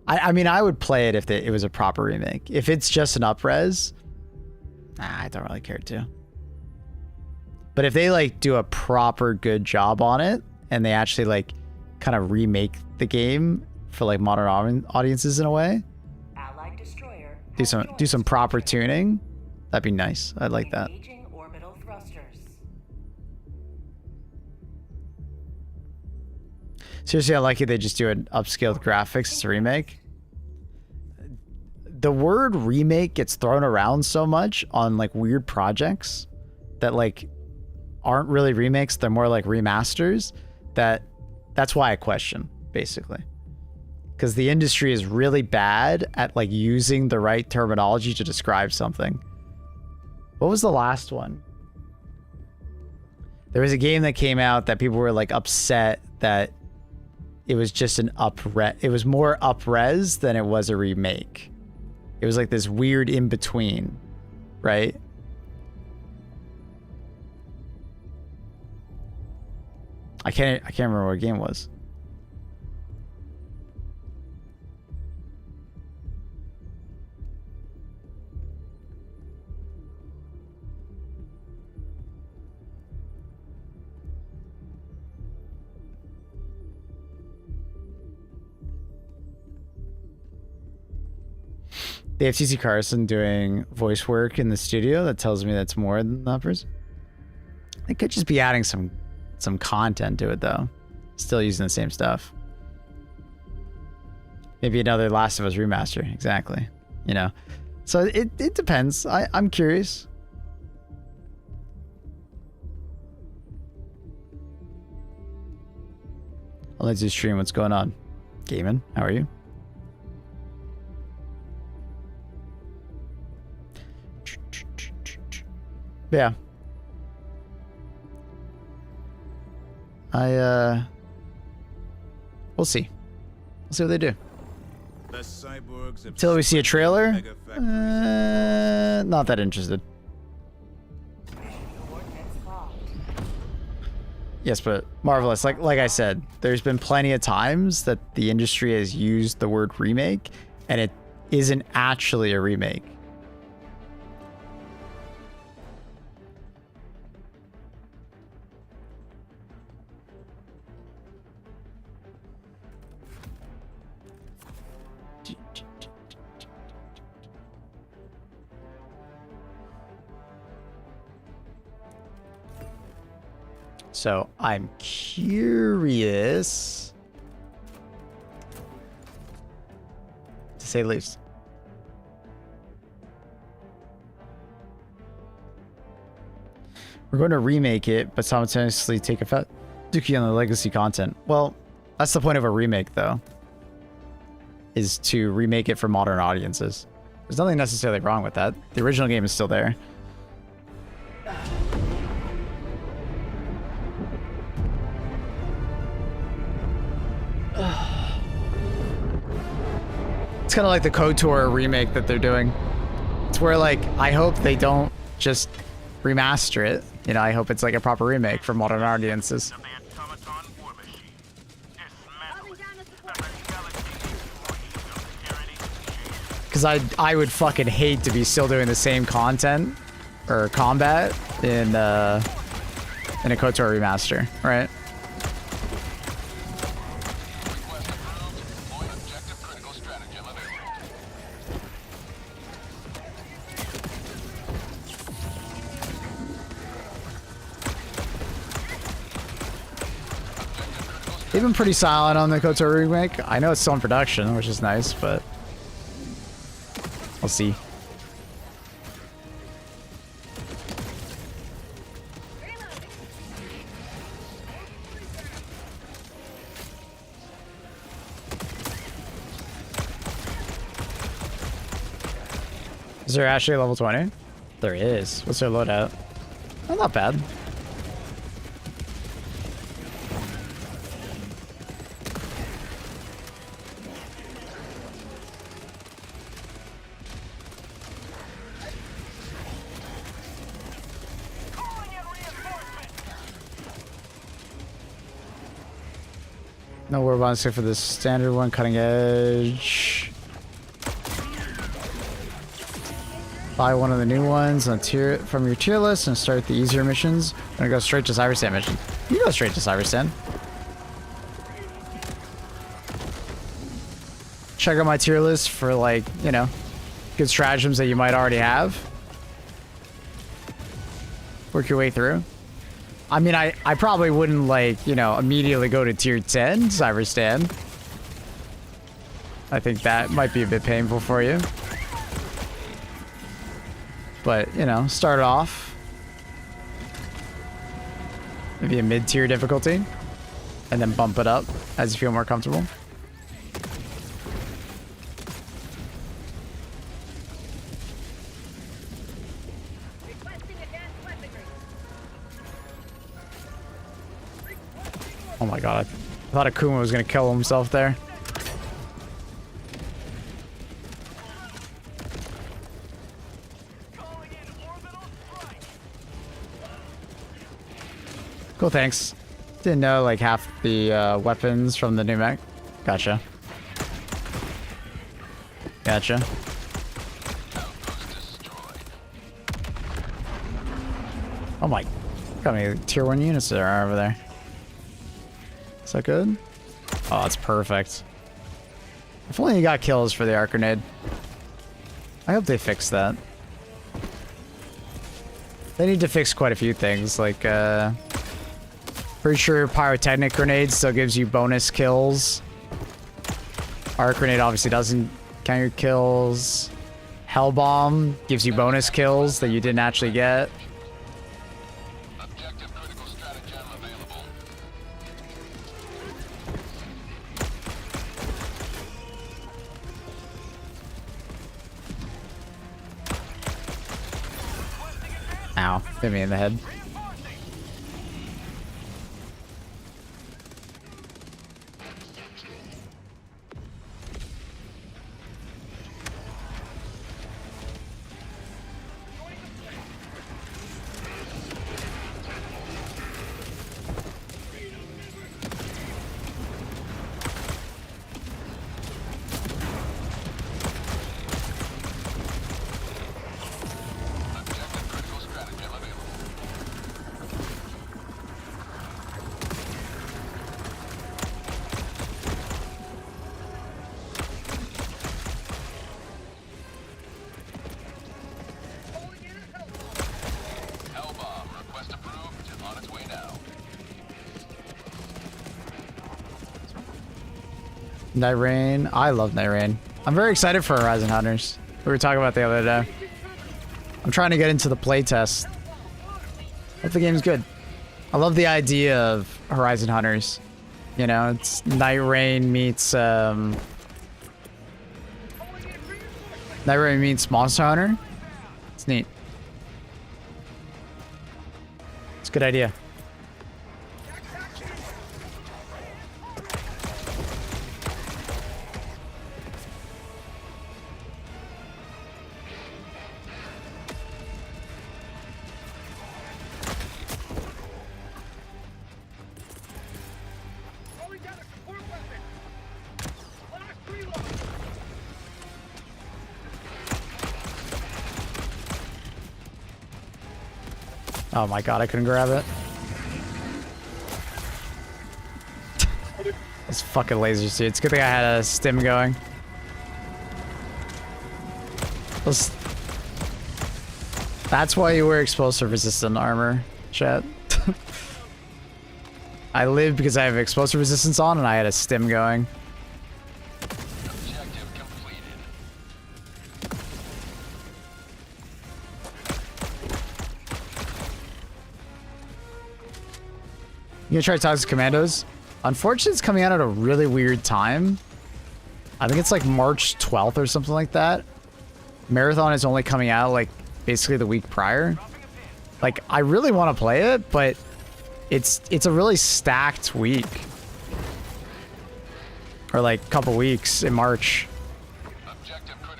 I mean, I would play it if it was a proper remake. If it's just an up-res, nah, I don't really care to. But if they like do a proper good job on it and they actually like kind of remake the game for like modern audiences in a way, Allied destroyer do some proper tuning, that'd be nice. I'd like that. Engaging orbital thrusters. Seriously, I like it. They just do an upscaled graphics. It's a remake. The word remake gets thrown around so much on like weird projects that like aren't really remakes. They're more like remasters. That's why I question, basically. Because the industry is really bad at like using the right terminology to describe something. What was the last one? There was a game that came out that people were like upset that it was just an it was more up-res than it was a remake. It was like this weird in-between, right? I can't remember what game it was. They have TC Carson doing voice work in the studio. That tells me that's more than the uppers. They could just be adding some content to it though. Still using the same stuff. Maybe another Last of Us remaster. Exactly. You know. So it depends. I'm curious. I'll let you stream. What's going on? Gaming, how are you? Yeah. We'll see. We'll see what they do. The cyborgs have Till we see a trailer, mega factories. not that interested. Mission coordinates locked. Yes, but Marvelous, like I said, there's been plenty of times that the industry has used the word remake, and it isn't actually a remake. So I'm curious, to say the least. We're going to remake it, but simultaneously take a fat dookie on the legacy content. Well, that's the point of a remake, though, is to remake it for modern audiences. There's nothing necessarily wrong with that. The original game is still there. It's kind of like the KOTOR remake that they're doing. It's where, like, I hope they don't just remaster it. You know, I hope it's like a proper remake for modern audiences. Of the automaton war machine. Dismantle. Because I would fucking hate to be still doing the same content or combat in a KOTOR remaster, right? Request approved. Deploy objective critical stratagem available. They've been pretty silent on the KOTOR remake. I know it's still in production, which is nice, but we'll see. Is there actually a level 20? There is. What's their loadout? Oh, not bad. No warbonds except for the standard one, cutting edge. Buy one of the new ones on from your tier list and start the easier missions. I'm gonna go straight to CYBERSTAN mission. You go straight to CYBERSTAN. Check out my tier list for, like, you know, good stratagems that you might already have. Work your way through. I mean, I probably wouldn't, like, you know, immediately go to tier 10 CYBERSTAN. I think that might be a bit painful for you. But, you know, start off. Maybe a mid-tier difficulty. And then bump it up as you feel more comfortable. Oh my god, I thought Akuma was gonna kill himself there. Cool, thanks. Didn't know, like, half the weapons from the new mech. Gotcha. Gotcha. Oh my, look how many tier 1 units there are over there. Is that good? Oh, that's perfect. If only you got kills for the arc grenade. I hope they fix that. They need to fix quite a few things, like, pretty sure pyrotechnic grenade still gives you bonus kills. Arc grenade obviously doesn't count your kills. Hell bomb gives you bonus kills that you didn't actually get. Objective critical stratagem available. Ow, hit me in the head. Night Rain. I love Night Rain. I'm very excited for Horizon Hunters. We were talking about the other day. I'm trying to get into the playtest. Hope the game's good. I love the idea of Horizon Hunters. You know, it's Night Rain meets Night Rain meets Monster Hunter. It's neat. It's a good idea. Oh my god, I couldn't grab it. Those fucking lasers, dude. It's a good thing I had a stim going. That's why you wear explosive resistant armor, chat. I live because I have explosive resistance on and I had a stim going. Objective completed. You gonna try Toxic Commandos? Unfortunately, it's coming out at a really weird time. I think it's like March 12th or something like that. Marathon is only coming out like basically the week prior. Like I really want to play it, but it's a really stacked week. Or like couple weeks in March.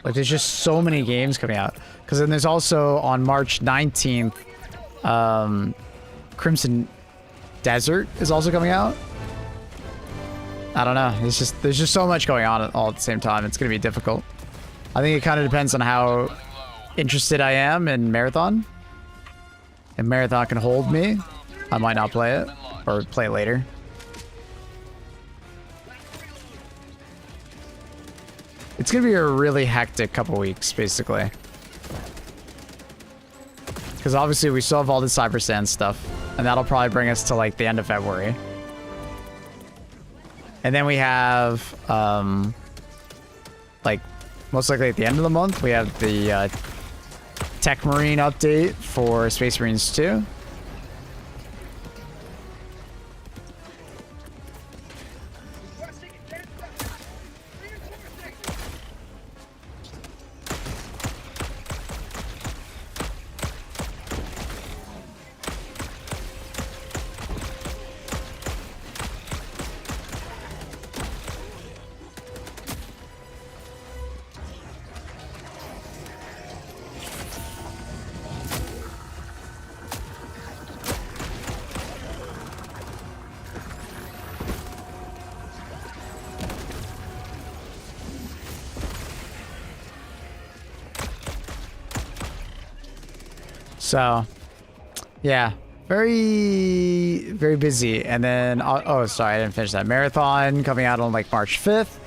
Like there's just so many games coming out. Because then there's also on March 19th, Crimson Desert is also coming out. I don't know. It's just there's just so much going on all at the same time. It's gonna be difficult. I think it kind of depends on how interested I am in Marathon. If Marathon can hold me, I might not play it or play it later. It's gonna be a really hectic couple weeks, basically. Because obviously we still have all the CYBERSTAN stuff, and that'll probably bring us to like the end of February. And then we have, like, most likely at the end of the month, we have the Tech Marine update for Space Marines 2. So, yeah, very, very busy. And then, oh, sorry, I didn't finish that. Marathon coming out on like March 5th.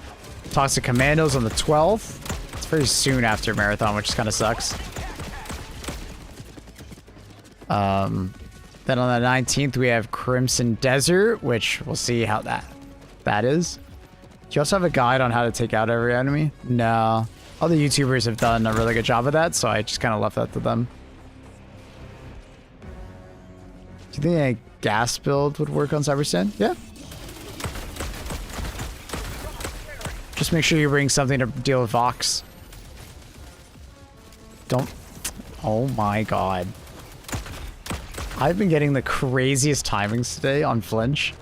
Toxic Commandos on the 12th. It's very soon after Marathon, which kind of sucks. Then on the 19th, we have Crimson Desert, which we'll see how that is. Do you also have a guide on how to take out every enemy? No. Other YouTubers have done a really good job of that, so I just kind of left that to them. Do you think a gas build would work on CYBERSTAN? Yeah. Just make sure you bring something to deal with Vox. Don't... Oh my god. I've been getting the craziest timings today on Flinch.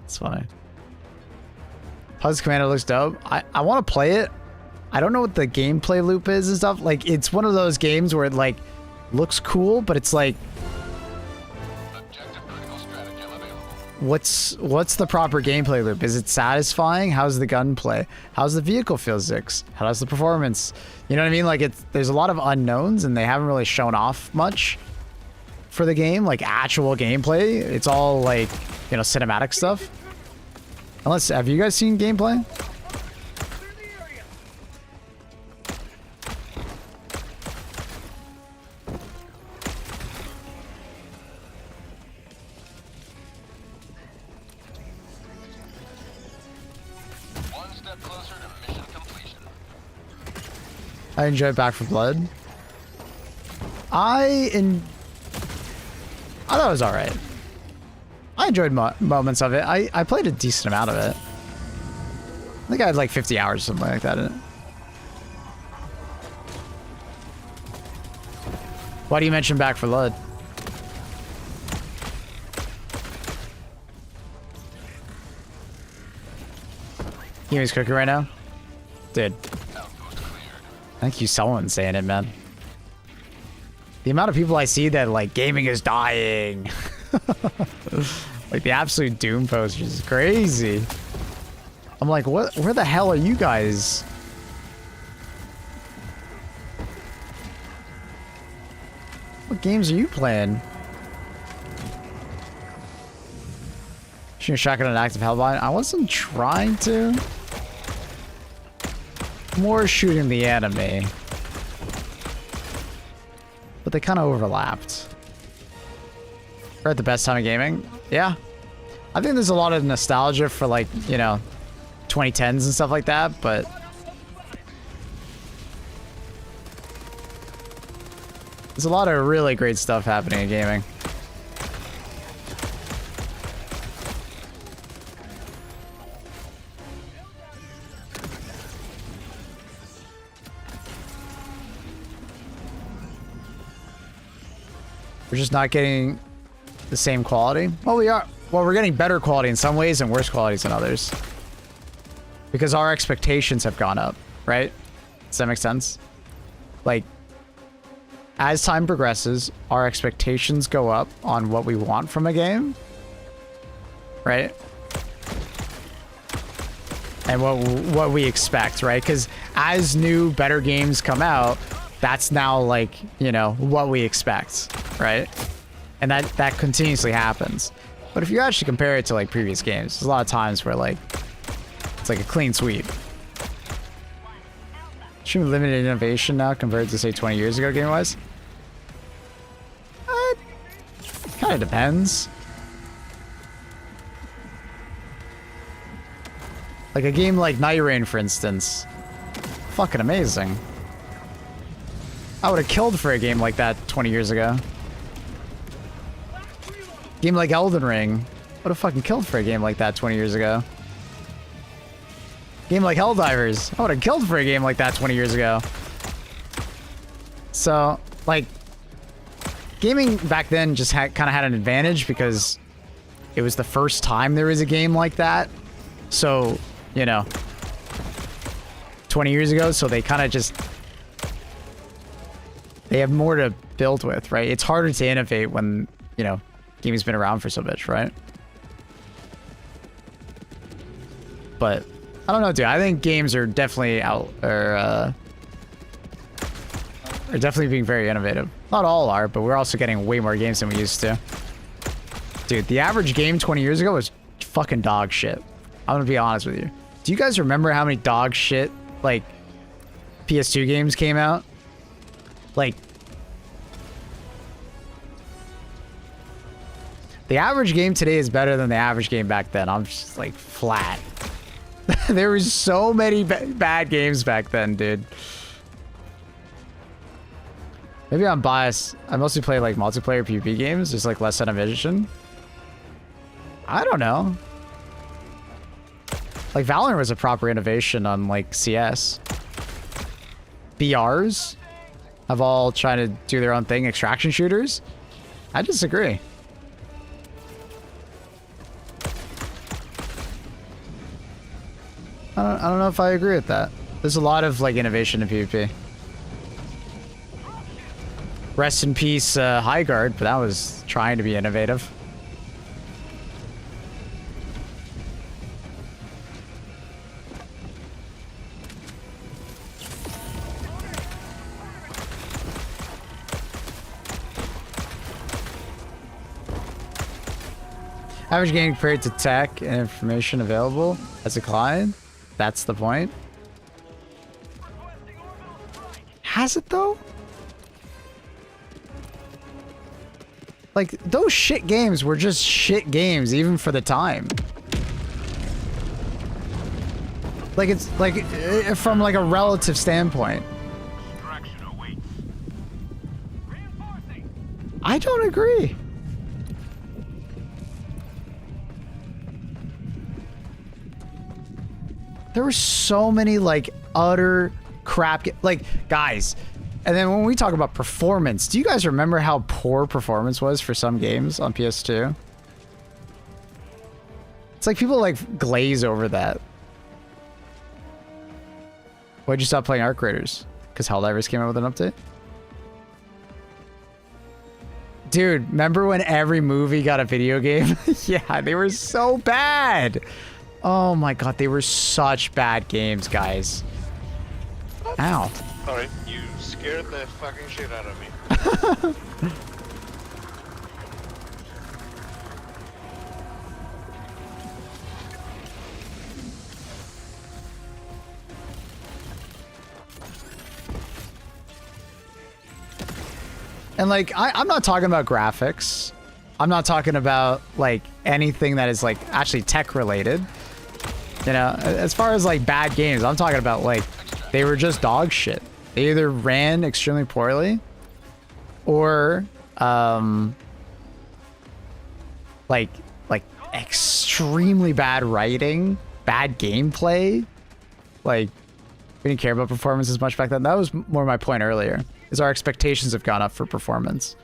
It's funny. Puzz Commander looks dope. I want to play it. I don't know what the gameplay loop is and stuff. Like, it's one of those games where it, like, looks cool, but it's like... What's the proper gameplay loop? Is it satisfying? How's the gunplay? How's the vehicle physics? How does the performance? You know what I mean? Like, there's a lot of unknowns, and they haven't really shown off much for the game. Like, actual gameplay. It's all, like, you know, cinematic stuff. Unless, have you guys seen gameplay? I enjoyed Back 4 Blood. I thought it was alright. I enjoyed moments of it. I played a decent amount of it. I think I had like 50 hours or something like that in it. Why do you mention Back 4 Blood? He's cooking right now? Dude. Thank you, someone saying it, man. The amount of people I see that, like, gaming is dying. Like, the absolute doom posters is crazy. I'm like, what? Where the hell are you guys? What games are you playing? Shooting a shotgun at an active Hellbind? I wasn't trying to. More shooting the enemy. But they kind of overlapped. We're at the best time of gaming? Yeah. I think there's a lot of nostalgia for, like, you know, 2010s and stuff like that, but... there's a lot of really great stuff happening in gaming. We're just not getting the same quality. Well, we are. Well, we're getting better quality in some ways and worse qualities in others. Because our expectations have gone up, right? Does that make sense? Like, as time progresses, our expectations go up on what we want from a game, right? And what we expect, right? Because as new, better games come out, that's now like, you know, what we expect, right? And that continuously happens. But if you actually compare it to like previous games, there's a lot of times where like it's like a clean sweep. Should be limited innovation now compared to say 20 years ago game-wise. Kind of depends. Like a game like Night Rain, for instance. Fucking amazing. I would have killed for a game like that 20 years ago. Game like Elden Ring. Would have fucking killed for a game like that 20 years ago. Game like Helldivers. I would have killed for a game like that 20 years ago. So, like, gaming back then just kind of had an advantage because it was the first time there was a game like that. So, you know, 20 years ago, so they kind of just... They have more to build with, right? It's harder to innovate when, you know, game's been around for so much, right? But I don't know, dude. I think games are definitely are definitely being very innovative. Not all are, but we're also getting way more games than we used to. Dude, the average game 20 years ago was fucking dog shit. I'm gonna be honest with you. Do you guys remember how many dog shit, like, PS2 games came out? Like, the average game today is better than the average game back then. I'm just, like, flat. There was so many bad games back then, dude. Maybe I'm biased. I mostly play, like, multiplayer PvP games. There's, like, less innovation. I don't know. Like, Valorant was a proper innovation on, like, CS. BRs have all trying to do their own thing. Extraction shooters? I disagree. I don't know if I agree with that. There's a lot of, like, innovation in PvP. Rest in peace, High Guard, but that was trying to be innovative. Average game compared to tech and information available as a client. That's the point. Has it though? Like, those shit games were just shit games, even for the time. Like, it's like from like a relative standpoint. I don't agree. There were so many, like, utter crap. Like, guys, and then when we talk about performance, do you guys remember how poor performance was for some games on PS2? It's like people, like, glaze over that. Why'd you stop playing Arc Raiders? Because Helldivers came out with an update? Dude, remember when every movie got a video game? Yeah, they were so bad. Oh my god, they were such bad games, guys. Ow. Alright, you scared the fucking shit out of me. And, like, I'm not talking about graphics. I'm not talking about, like, anything that is, like, actually tech related. You know, as far as, like, bad games, I'm talking about, like, they were just dog shit. They either ran extremely poorly or, like extremely bad writing, bad gameplay. Like, we didn't care about performance as much back then. That was more my point earlier, is our expectations have gone up for performance.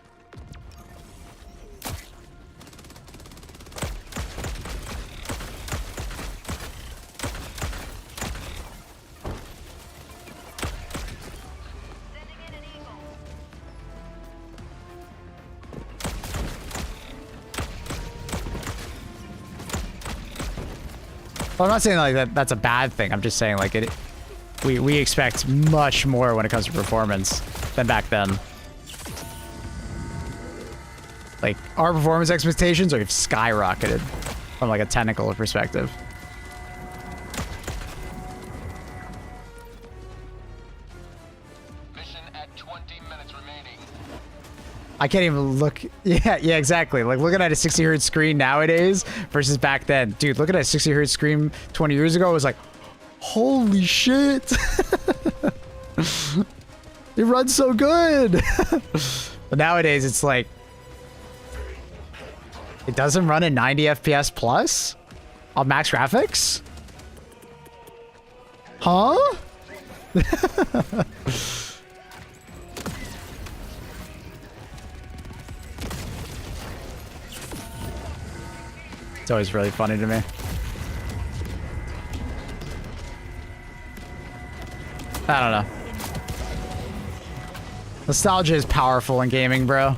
Well, I'm not saying like that's a bad thing. I'm just saying like we expect much more when it comes to performance than back then. Like our performance expectations are skyrocketed from like a technical perspective. Mission at 20 minutes remaining. I can't even look. Yeah, exactly. Like looking at a 60 hertz screen nowadays versus back then. Dude, looking at a 60 hertz screen 20 years ago was like, holy shit. It runs so good. But nowadays it's like, it doesn't run at 90 FPS plus on max graphics? Huh? It's always really funny to me. I don't know. Nostalgia is powerful in gaming, bro.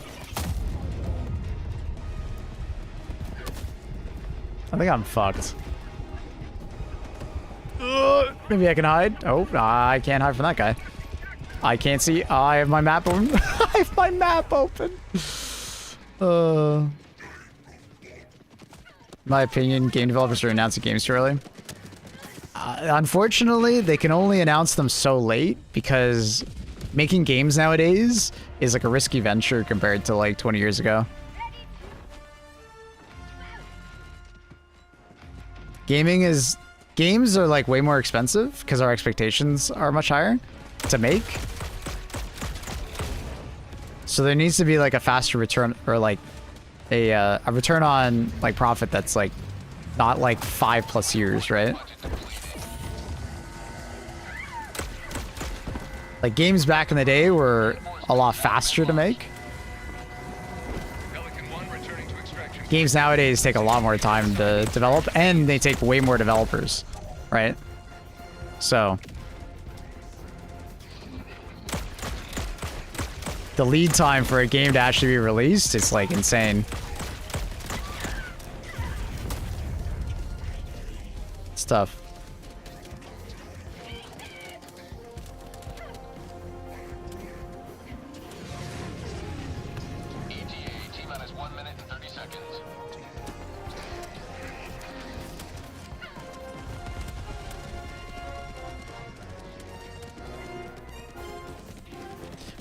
I think I'm fucked. Maybe I can hide. Oh, I can't hide from that guy. I can't see. I have my map open. I have my map open. In my opinion, game developers are announcing games too early. Unfortunately, they can only announce them so late because making games nowadays is like a risky venture compared to like 20 years ago. Games are like way more expensive because our expectations are much higher to make. So there needs to be like a faster return or like a return on like profit that's like not like 5+ years, right? Like games back in the day were a lot faster to make. Games nowadays take a lot more time to develop, and they take way more developers, right? So the lead time for a game to actually be released is like insane. It's tough.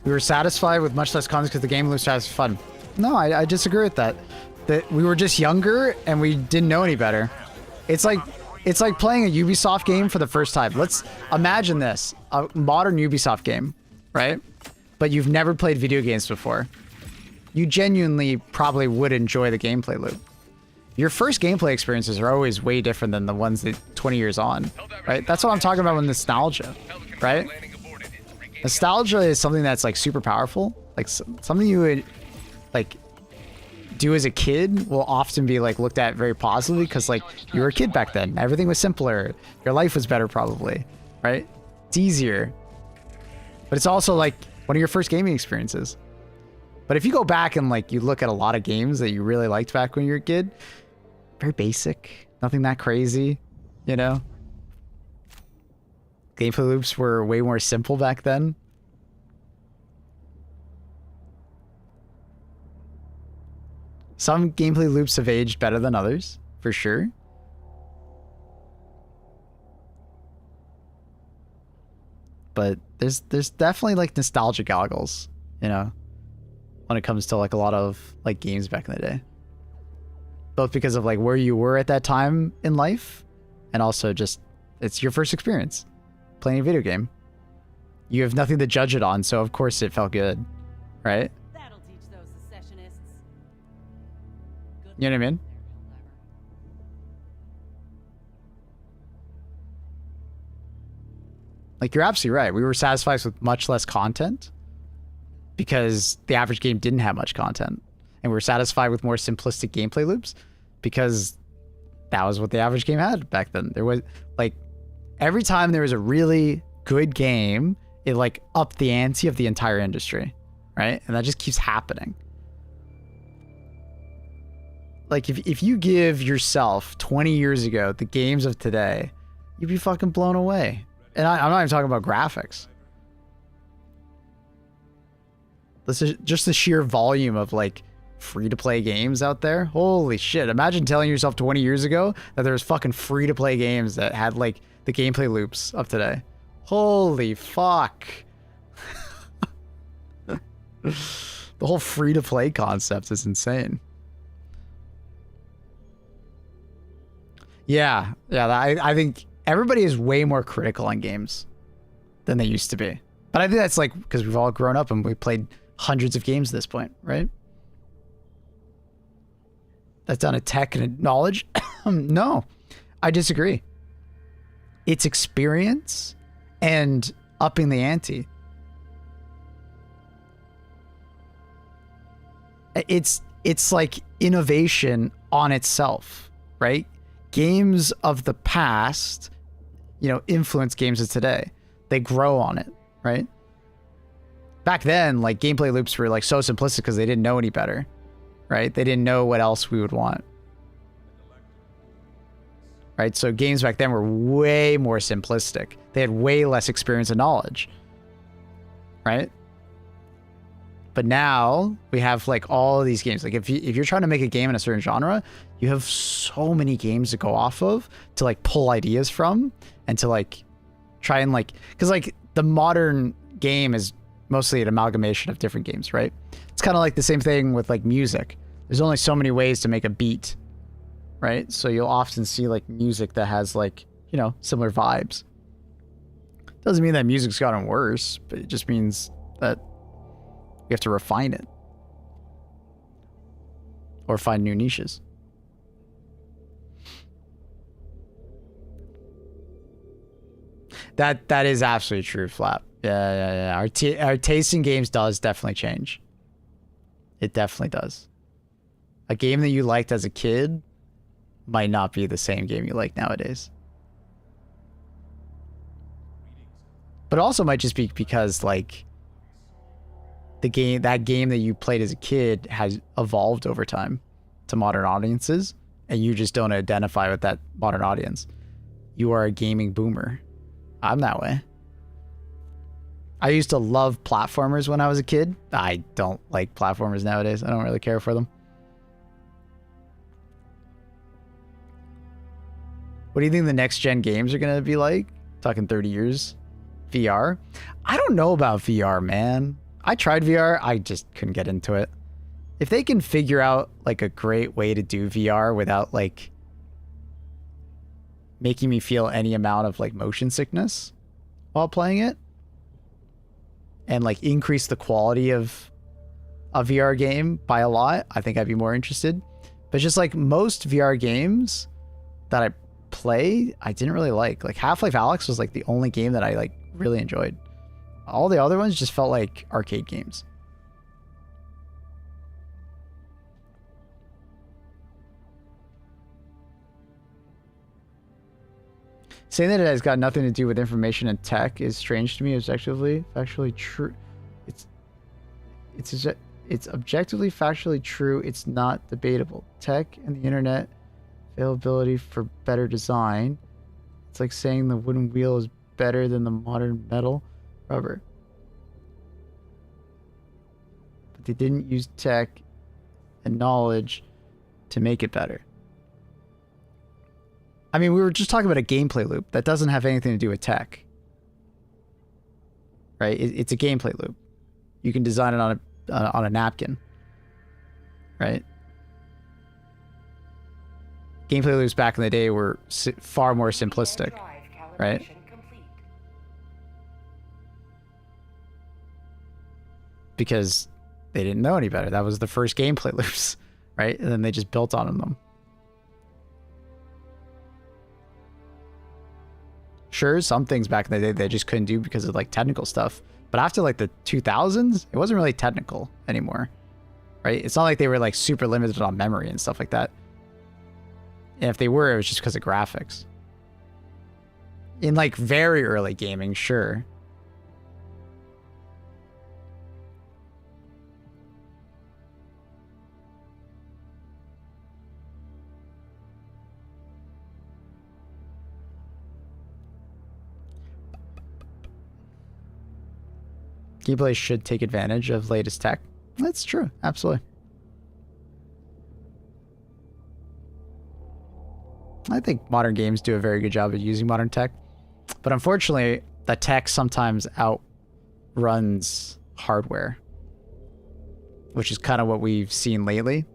We were satisfied with much less content because the game loops has fun. No, I disagree with that. That we were just younger and we didn't know any better. It's like playing a Ubisoft game for the first time. Let's imagine this, a modern Ubisoft game, right? But you've never played video games before. You genuinely probably would enjoy the gameplay loop. Your first gameplay experiences are always way different than the ones that 20 years on, right? That's what I'm talking about with nostalgia, right? Nostalgia is something that's like super powerful. Like something you would like do as a kid will often be like looked at very positively because like you were a kid back then. Everything was simpler. Your life was better probably, right? It's easier. But it's also like one of your first gaming experiences. But if you go back and like you look at a lot of games that you really liked back when you were a kid, very basic, nothing that crazy, you know? Gameplay loops were way more simple back then. Some gameplay loops have aged better than others, for sure. But there's definitely like nostalgia goggles, you know, when it comes to like a lot of like games back in the day. Both because of like where you were at that time in life, and also just it's your first experience playing a video game. You have nothing to judge it on, so of course it felt good, right? That'll teach those secessionists. Good You know what I mean? Like, you're absolutely right. We were satisfied with much less content because the average game didn't have much content. And we were satisfied with more simplistic gameplay loops because that was what the average game had back then. There was, like, every time there was a really good game, it, like, upped the ante of the entire industry, right? And that just keeps happening. Like, if you give yourself 20 years ago the games of today, you'd be fucking blown away. And I'm not even talking about graphics. This is just the sheer volume of, like, free-to-play games out there. Holy shit. Imagine telling yourself 20 years ago that there was fucking free-to-play games that had, like, the gameplay loops of today. Holy fuck. The whole free-to-play concept is insane. Yeah, I think everybody is way more critical on games than they used to be. But I think that's like because we've all grown up and we played hundreds of games at this point, right? That's down to tech and knowledge. No, I disagree. It's experience and upping the ante. It's like innovation on itself, right? Games of the past, you know, influence games of today. They grow on it, right? Back then, like, gameplay loops were like so simplistic because they didn't know any better, right? They didn't know what else we would want. Right? So games back then were way more simplistic. They had way less experience and knowledge. Right? But now we have like all of these games. Like if you're trying to make a game in a certain genre, you have so many games to go off of to like pull ideas from and to like try and like, because like the modern game is mostly an amalgamation of different games, right? It's kind of like the same thing with like music. There's only so many ways to make a beat, right? So you'll often see like music that has like, you know, similar vibes. Doesn't mean that music's gotten worse, but it just means that you have to refine it or find new niches. That is absolutely true, Flap. Yeah. Our taste in games does definitely change. It definitely does. A game that you liked as a kid might not be the same game you like nowadays. But also might just be because like that game that you played as a kid has evolved over time to modern audiences, and you just don't identify with that modern audience. You are a gaming boomer. I'm that way. I used to love platformers when I was a kid. I don't like platformers nowadays. I don't really care for them. What do you think the next gen games are going to be like? Talking 30 years? VR? I don't know about VR, man. I tried VR. I just couldn't get into it. If they can figure out like a great way to do VR without like making me feel any amount of like motion sickness while playing it, and like increase the quality of a VR game by a lot, I think I'd be more interested. But just like most VR games that I play, I didn't really like. Like Half-Life Alyx was like the only game that I like really enjoyed. All the other ones just felt like arcade games. Saying that it has got nothing to do with information and tech is strange to me. It's actually factually true. It's objectively factually true. It's not debatable. Tech and the internet availability for better design. It's like saying the wooden wheel is better than the modern metal rubber. But they didn't use tech and knowledge to make it better. I mean, we were just talking about a gameplay loop that doesn't have anything to do with tech. Right? It's a gameplay loop. You can design it on a napkin. Right? Gameplay loops back in the day were far more simplistic. Right? Because they didn't know any better. That was the first gameplay loops. Right? And then they just built on them. Sure, some things back in the day they just couldn't do because of like technical stuff. But after like the 2000s, it wasn't really technical anymore. Right? It's not like they were like super limited on memory and stuff like that. And if they were, it was just because of graphics. In like very early gaming, sure. gameplay should take advantage of latest tech. That's true, absolutely. I think modern games do a very good job of using modern tech, but unfortunately, the tech sometimes outruns hardware, which is kind of what we've seen lately.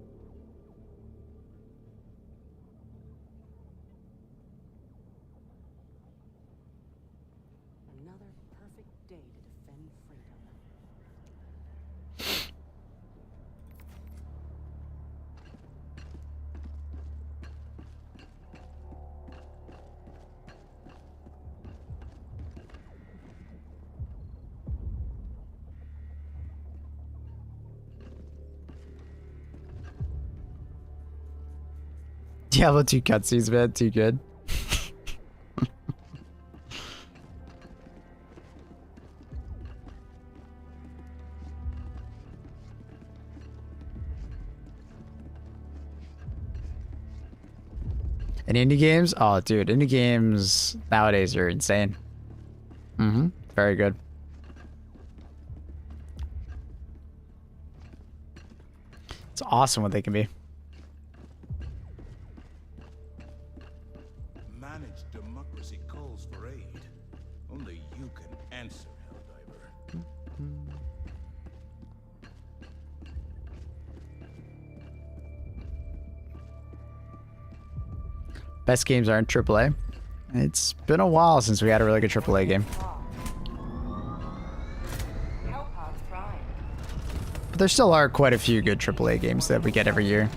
Another perfect day to defend freedom. Diablo 2 cutscenes, man, too good. And indie games? Oh, dude, indie games nowadays are insane. Mm-hmm. Very good. It's awesome what they can be. Managed democracy calls for aid. Only you can answer, Helldiver. Best games aren't AAA. It's been a while since we had a really good AAA game. But there still are quite a few good AAA games that we get every year.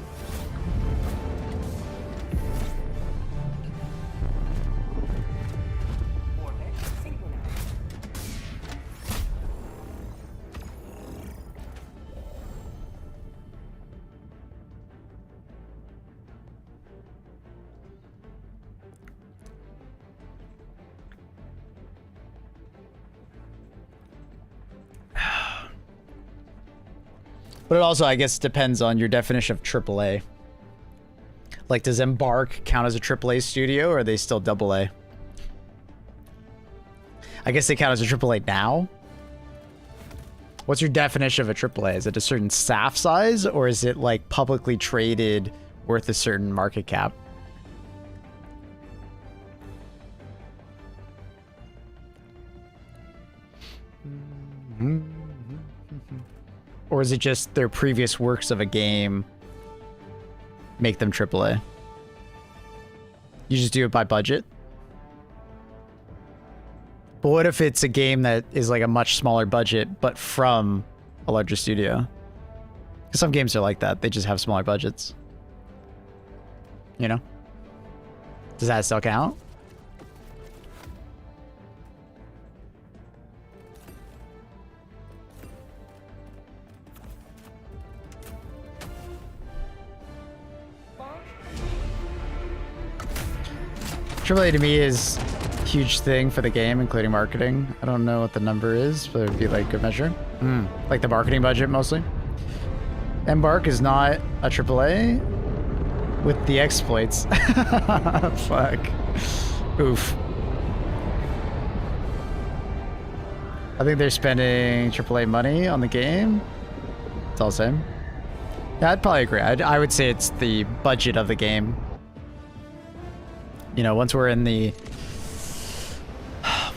But it also, I guess, depends on your definition of AAA. Like, does Embark count as a AAA studio, or are they still AA? I guess they count as a AAA now. What's your definition of a AAA? Is it a certain staff size, or is it, like, publicly traded, worth a certain market cap? Or is it just their previous works of a game make them AAA? You just do it by budget? But what if it's a game that is like a much smaller budget, but from a larger studio? Because some games are like that. They just have smaller budgets. You know? Does that still count? AAA to me is a huge thing for the game, including marketing. I don't know what the number is, but it would be like a measure. Like the marketing budget mostly. Embark is not a AAA with the exploits. Fuck. Oof. I think they're spending AAA money on the game. It's all the same. Yeah, I'd probably agree. I would say it's the budget of the game. You know, once we're in the...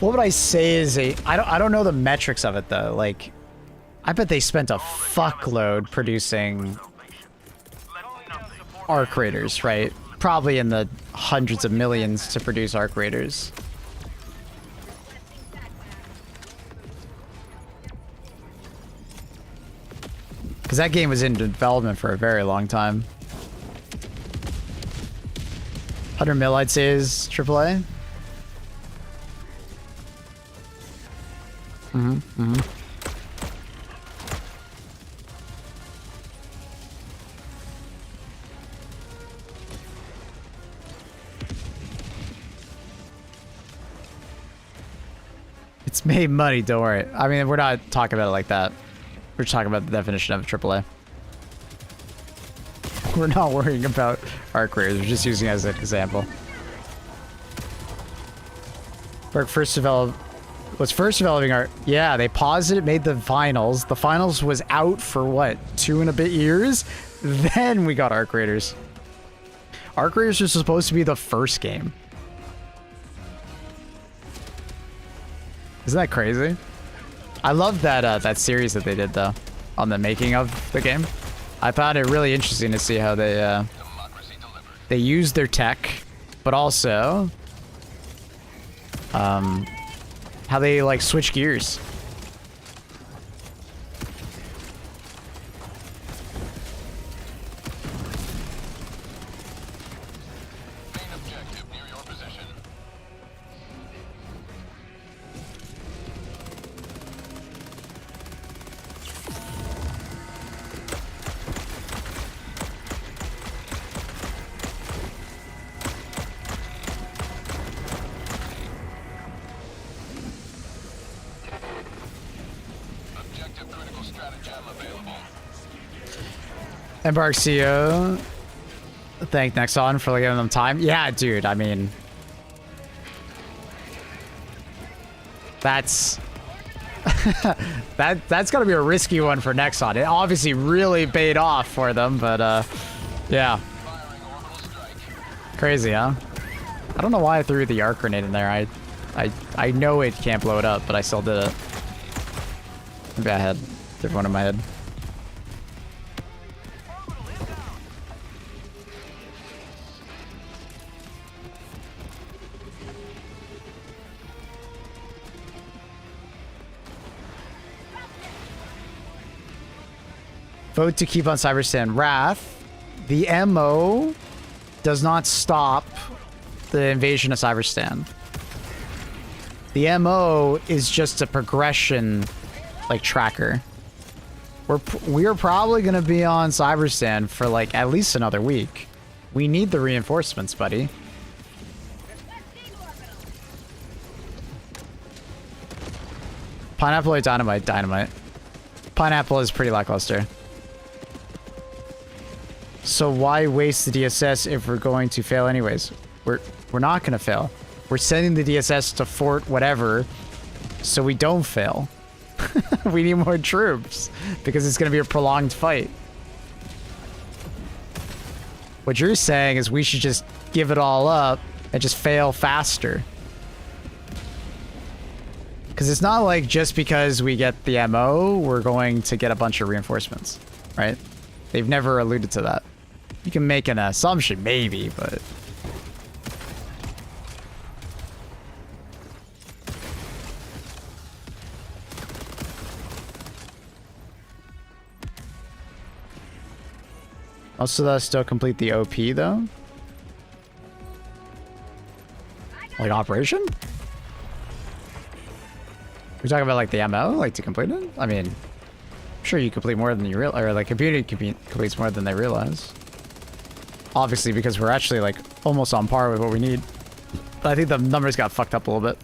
What would I say is a... I don't know the metrics of it, though. Like, I bet they spent a fuckload producing Arc Raiders, right? Probably in the hundreds of millions to produce Arc Raiders. Because that game was in development for a very long time. 100 mil, I'd say, is AAA. It's made money, don't worry. I mean, we're not talking about it like that. We're talking about the definition of AAA. We're not worrying about Arc Raiders, we're just using it as an example. Burke first developed was first developing our... Yeah, they paused it, made the finals. The finals was out for, what, 2 and a bit years? Then we got Arc Raiders. Arc Raiders was supposed to be the first game. Isn't that crazy? I love that that series that they did, though, on the making of the game. I found it really interesting to see how they used their tech, but also how they like switch gears. Main objective near your position. Objective critical stratagem available. Embark CEO. Thank Nexon for giving them time. Yeah, dude, I mean... That's... that's gotta be a risky one for Nexon. It obviously really paid off for them, but yeah. Firing orbital strike. Crazy, huh? I don't know why I threw the arc grenade in there. I know it can't blow it up, but I still did it. Maybe I had a different one in my head. Vote to keep on CYBERSTAN. Wrath. The MO does not stop the invasion of CYBERSTAN. The MO is just a progression, like, tracker. We're probably gonna be on CYBERSTAN for like at least another week. We need the reinforcements, buddy. Pineapple or dynamite? Dynamite. Pineapple is pretty lackluster. So why waste the DSS if we're going to fail anyways? We're not gonna fail. We're sending the DSS to Fort whatever, so we don't fail. We need more troops because it's gonna be a prolonged fight. What you're saying is we should just give it all up and just fail faster. Because it's not like just because we get the MO, we're going to get a bunch of reinforcements, right? They've never alluded to that. You can make an assumption, maybe, but... Also, does still complete the OP, though? Like, operation? We're talking about, like, the MO, like, to complete it? I mean, I'm sure you complete more than you realize, or, like, computer completes more than they realize. Obviously, because we're actually, like, almost on par with what we need. But I think the numbers got fucked up a little bit.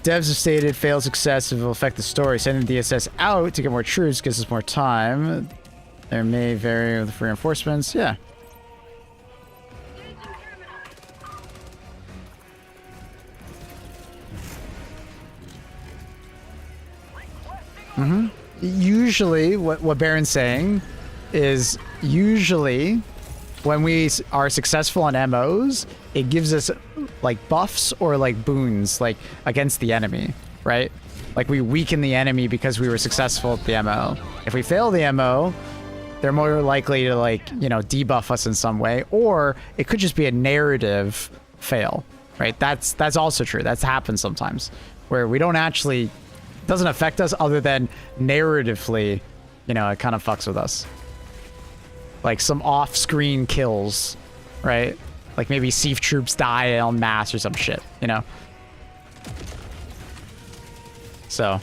Devs have stated failed success will affect the story. Sending the DSS out to get more troops gives us more time. There may vary with reinforcements. Yeah. Mm-hmm. Usually, what Baron's saying is usually when we are successful on MOs, it gives us like buffs or like boons like against the enemy, right? Like we weaken the enemy because we were successful at the MO. If we fail the MO, they're more likely to like, you know, debuff us in some way, or it could just be a narrative fail, right? That's also true. That's happened sometimes where we don't actually, it doesn't affect us other than narratively, you know, it kind of fucks with us. Like some off-screen kills, right? Like maybe Siege troops die en masse or some shit, you know? So,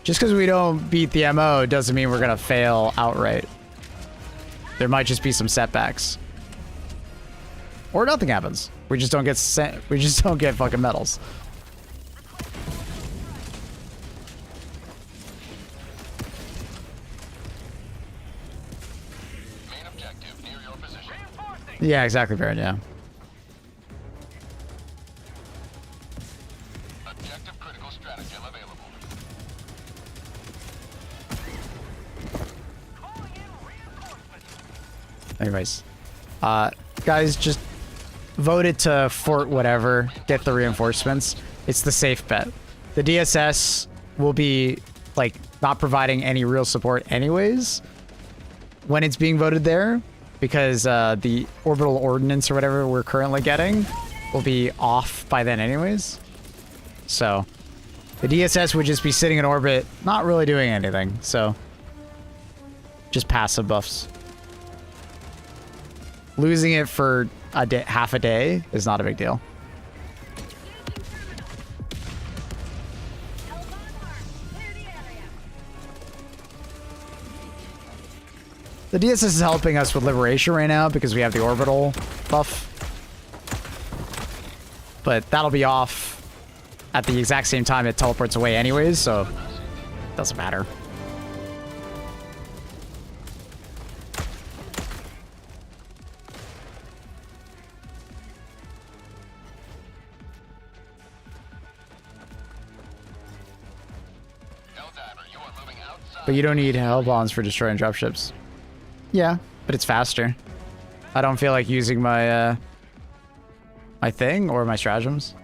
just because we don't beat the MO doesn't mean we're gonna fail outright. There might just be some setbacks. Or nothing happens. We just don't get sent, we just don't get fucking medals. Yeah, exactly, Baron, yeah. Anyways. Guys, just vote it to fort whatever. Get the reinforcements. It's the safe bet. The DSS will be, like, not providing any real support anyways when it's being voted there, because the orbital ordnance or whatever we're currently getting will be off by then anyways. So the DSS would just be sitting in orbit, not really doing anything. So just passive buffs. Losing it for a day, half a day is not a big deal. The DSS is helping us with liberation right now because we have the orbital buff. But that'll be off at the exact same time it teleports away anyways, so it doesn't matter. But you don't need hell bombs for destroying dropships. Yeah, but it's faster. I don't feel like using my my thing or my stratagems.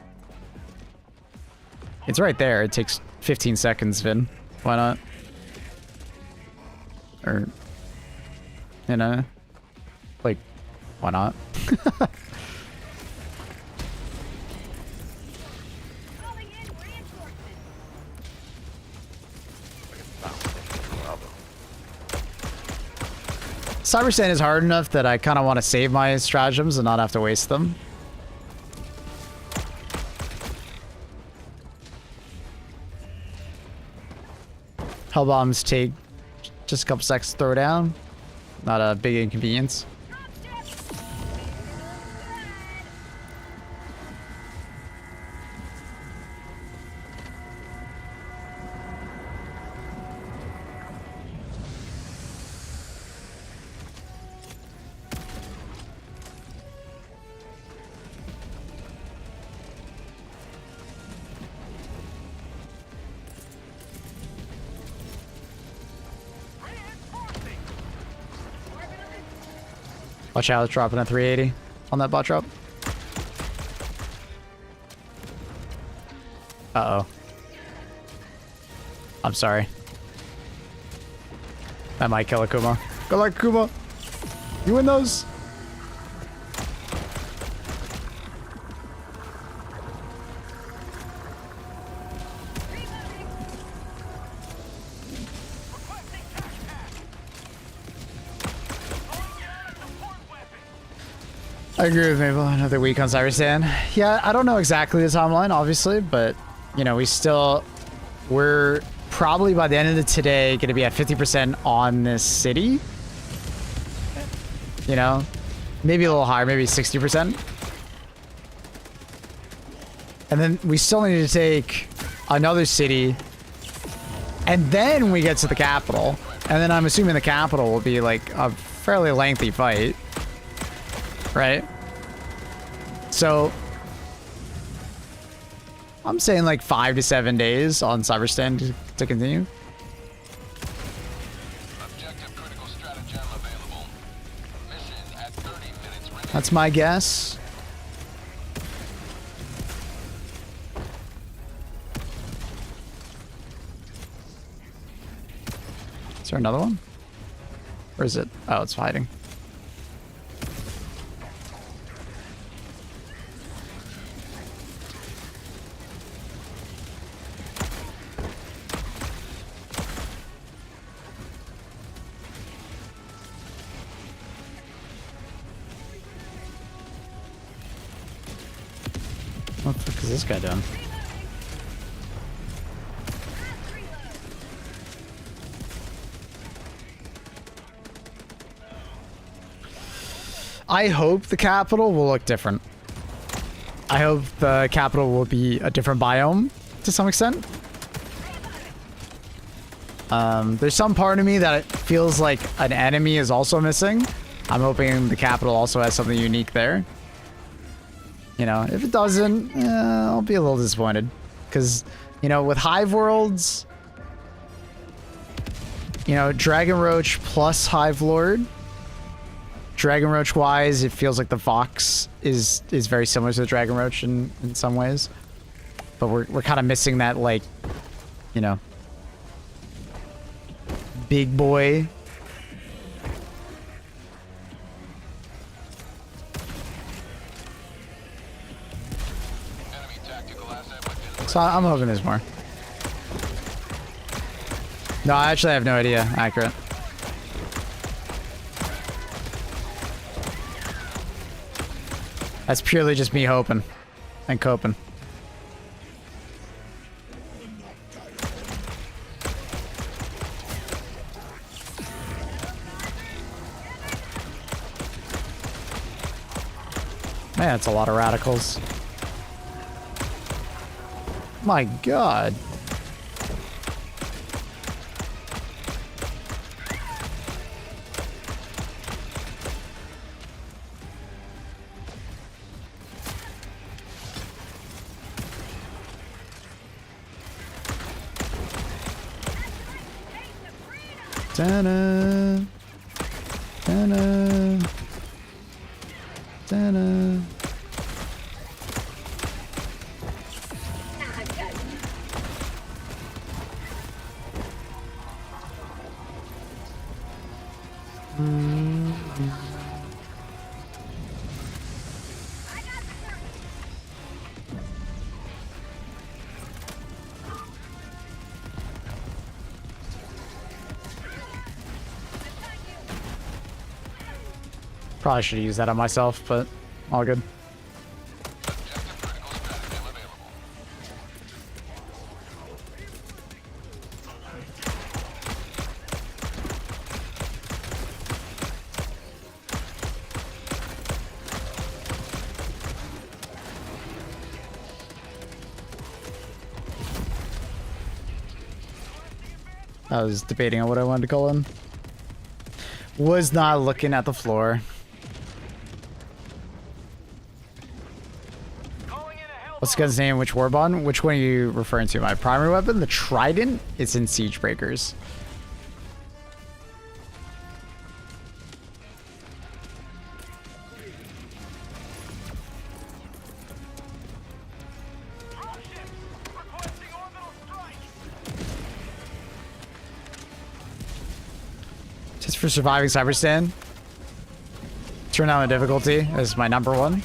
It's right there. It takes 15 seconds, Vin. Why not? Or, you know, like, why not? CYBERSTAN is hard enough that I kind of want to save my stratagems and not have to waste them. Hell bombs take just a couple seconds to throw down. Not a big inconvenience. Watch out, it's dropping a 380 on that bot drop. Uh-oh. I'm sorry. That might kill Akuma. Good luck, Akuma. You win those? I agree with Mabel. Another week on CYBERSTAN. Yeah, I don't know exactly the timeline, obviously, but, you know, we're probably by the end of the today going to be at 50% on this city. You know, maybe a little higher, maybe 60%. And then we still need to take another city. And then we get to the capital. And then I'm assuming the capital will be like a fairly lengthy fight. Right? So I'm saying like 5 to 7 days on CYBERSTAN to continue. Objective critical stratagem available. Mission at 30 minutes remaining. That's my guess. Is there another one? Where is it? Oh, it's hiding. What the fuck is this guy doing? I hope the capital will look different. I hope the capital will be a different biome to some extent. There's some part of me that it feels like an enemy is also missing. I'm hoping the capital also has something unique there. You know, if it doesn't, I'll be a little disappointed. Because, you know, with Hive Worlds, you know, Dragon Roach plus Hive Lord, Dragon Roach wise, it feels like the Vox is very similar to the Dragon Roach in some ways. But we're kind of missing that, like, you know, big boy. Enemy tactical asset within So I'm hoping there's more. No, I actually have no idea. Accurate. That's purely just me hoping and coping. Man, that's a lot of radicals. My God. Ta-da. Ta-da. Ta-da. Probably should have used that on myself, but all good. objective critical stratagem available. I was debating on what I wanted to call him. Was not looking at the floor. What's the gun's name? Which warbond? Which one are you referring to? My primary weapon? The Trident? It's in Siege Breakers. Just for surviving CYBERSTAN. Turn down the difficulty as my number one.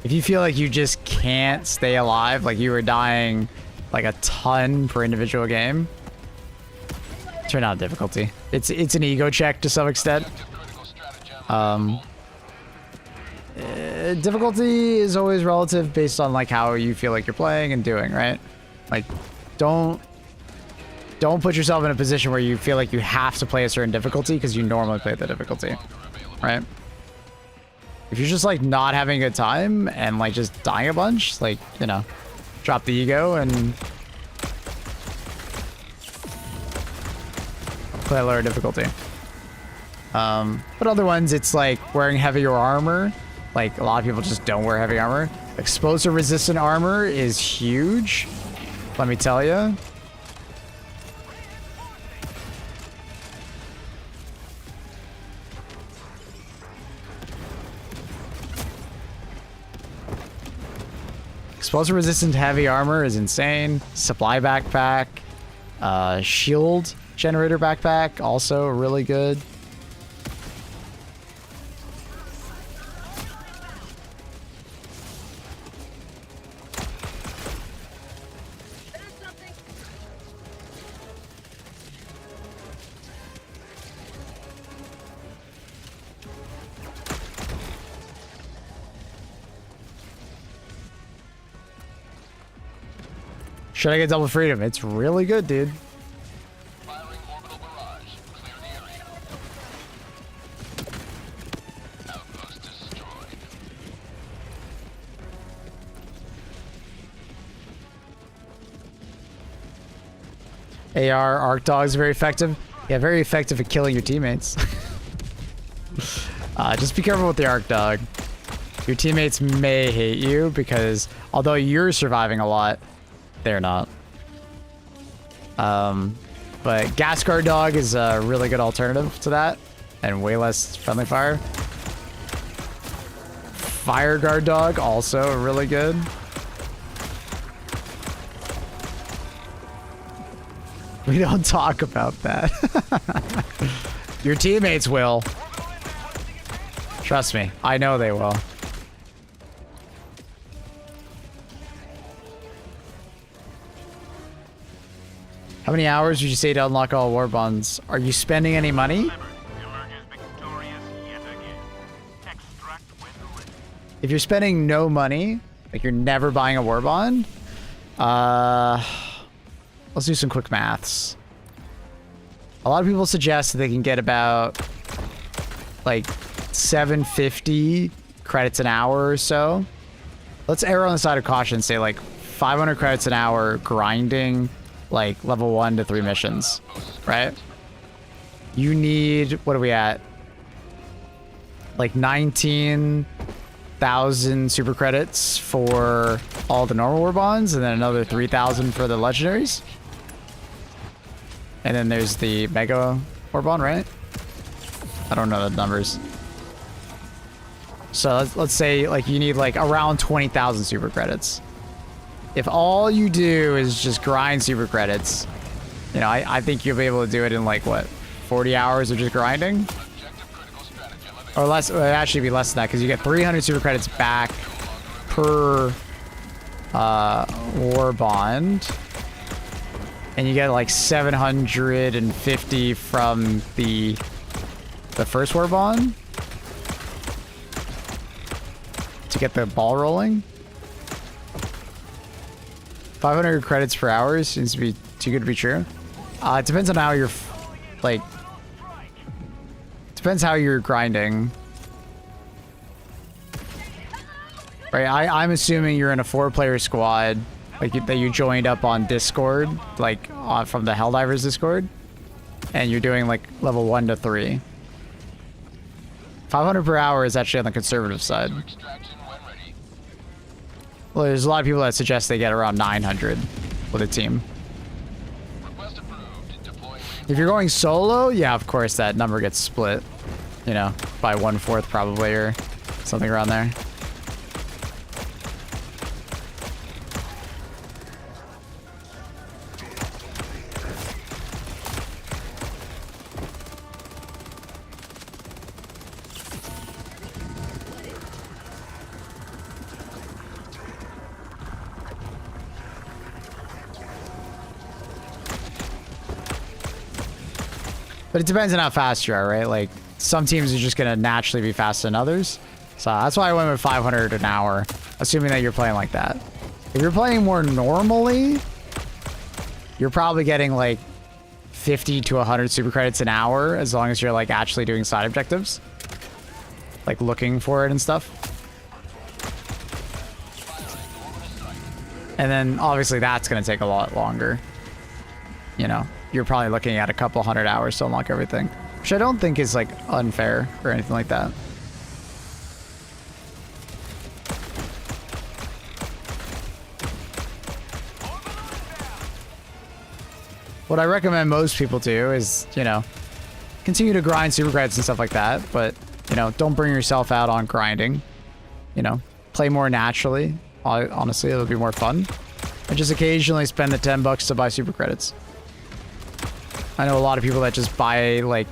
If you feel like you just can't stay alive, like you were dying like a ton per individual game, turn down difficulty. It's an ego check to some extent. Difficulty is always relative based on like how you feel like you're playing and doing, right? Like, don't put yourself in a position where you feel like you have to play a certain difficulty because you normally play the difficulty, right? If you're just like not having a good time and like just dying a bunch, like, you know, drop the ego and play a lower difficulty. But other ones, it's like wearing heavier armor. Like a lot of people just don't wear heavy armor. Explosive resistant armor is huge, let me tell you. Explosive resistant heavy armor is insane. Supply backpack. Shield generator backpack, also really good. Should I get double freedom? It's really good, dude. Firing orbital barrage. Clear the area. Outpost destroyed. AR Arc Dog is very effective. Yeah, very effective at killing your teammates. Just be careful with the Arc Dog. Your teammates may hate you because although you're surviving a lot, they're not. But Gas Guard Dog is a really good alternative to that. and way less friendly fire. Fire guard dog, also really good. We don't talk about that. Your teammates will. Trust me, I know they will. How many hours would you say to unlock all war bonds? Are you spending any money? If you're spending no money, like you're never buying a war bond, let's do some quick maths. A lot of people suggest that they can get about like 750 credits an hour or so. Let's err on the side of caution, say like 500 credits an hour grinding like level 1 to 3 missions, right? You need, what are we at? Like 19,000 super credits for all the normal war bonds, and then another 3,000 for the legendaries. And then there's the mega war bond, right? I don't know the numbers. So let's say like you need like around 20,000 super credits. If all you do is just grind super credits, you know, I think you'll be able to do it in like what, 40 hours of just grinding? Or less, it would actually be less than that because you get 300 super credits back per war bond. And you get like 750 from the first war bond to get the ball rolling. 500 credits per hour seems to be too good to be true. It depends on how you're, like, depends how you're grinding. Right, I'm assuming you're in a 4-player squad, like that you joined up on Discord, like from the Helldivers Discord, and you're doing like level 1 to 3. 500 per hour is actually on the conservative side. Well, there's a lot of people that suggest they get around 900 with a team. If you're going solo, yeah, of course that number gets split, you know, by 1/4 probably, or something around there. But it depends on how fast you are, right? Like, some teams are just going to naturally be faster than others. So that's why I went with 500 an hour, assuming that you're playing like that. If you're playing more normally, you're probably getting like 50 to 100 super credits an hour, as long as you're like actually doing side objectives. Like looking for it and stuff. And then obviously that's going to take a lot longer. You know, you're probably looking at a couple 100 hours to unlock everything, which I don't think is like unfair or anything like that. What I recommend most people do is, you know, continue to grind super credits and stuff like that, but, you know, don't bring yourself out on grinding. You know, play more naturally. Honestly, it'll be more fun. And just occasionally spend the $10 to buy super credits. I know a lot of people that just buy, like,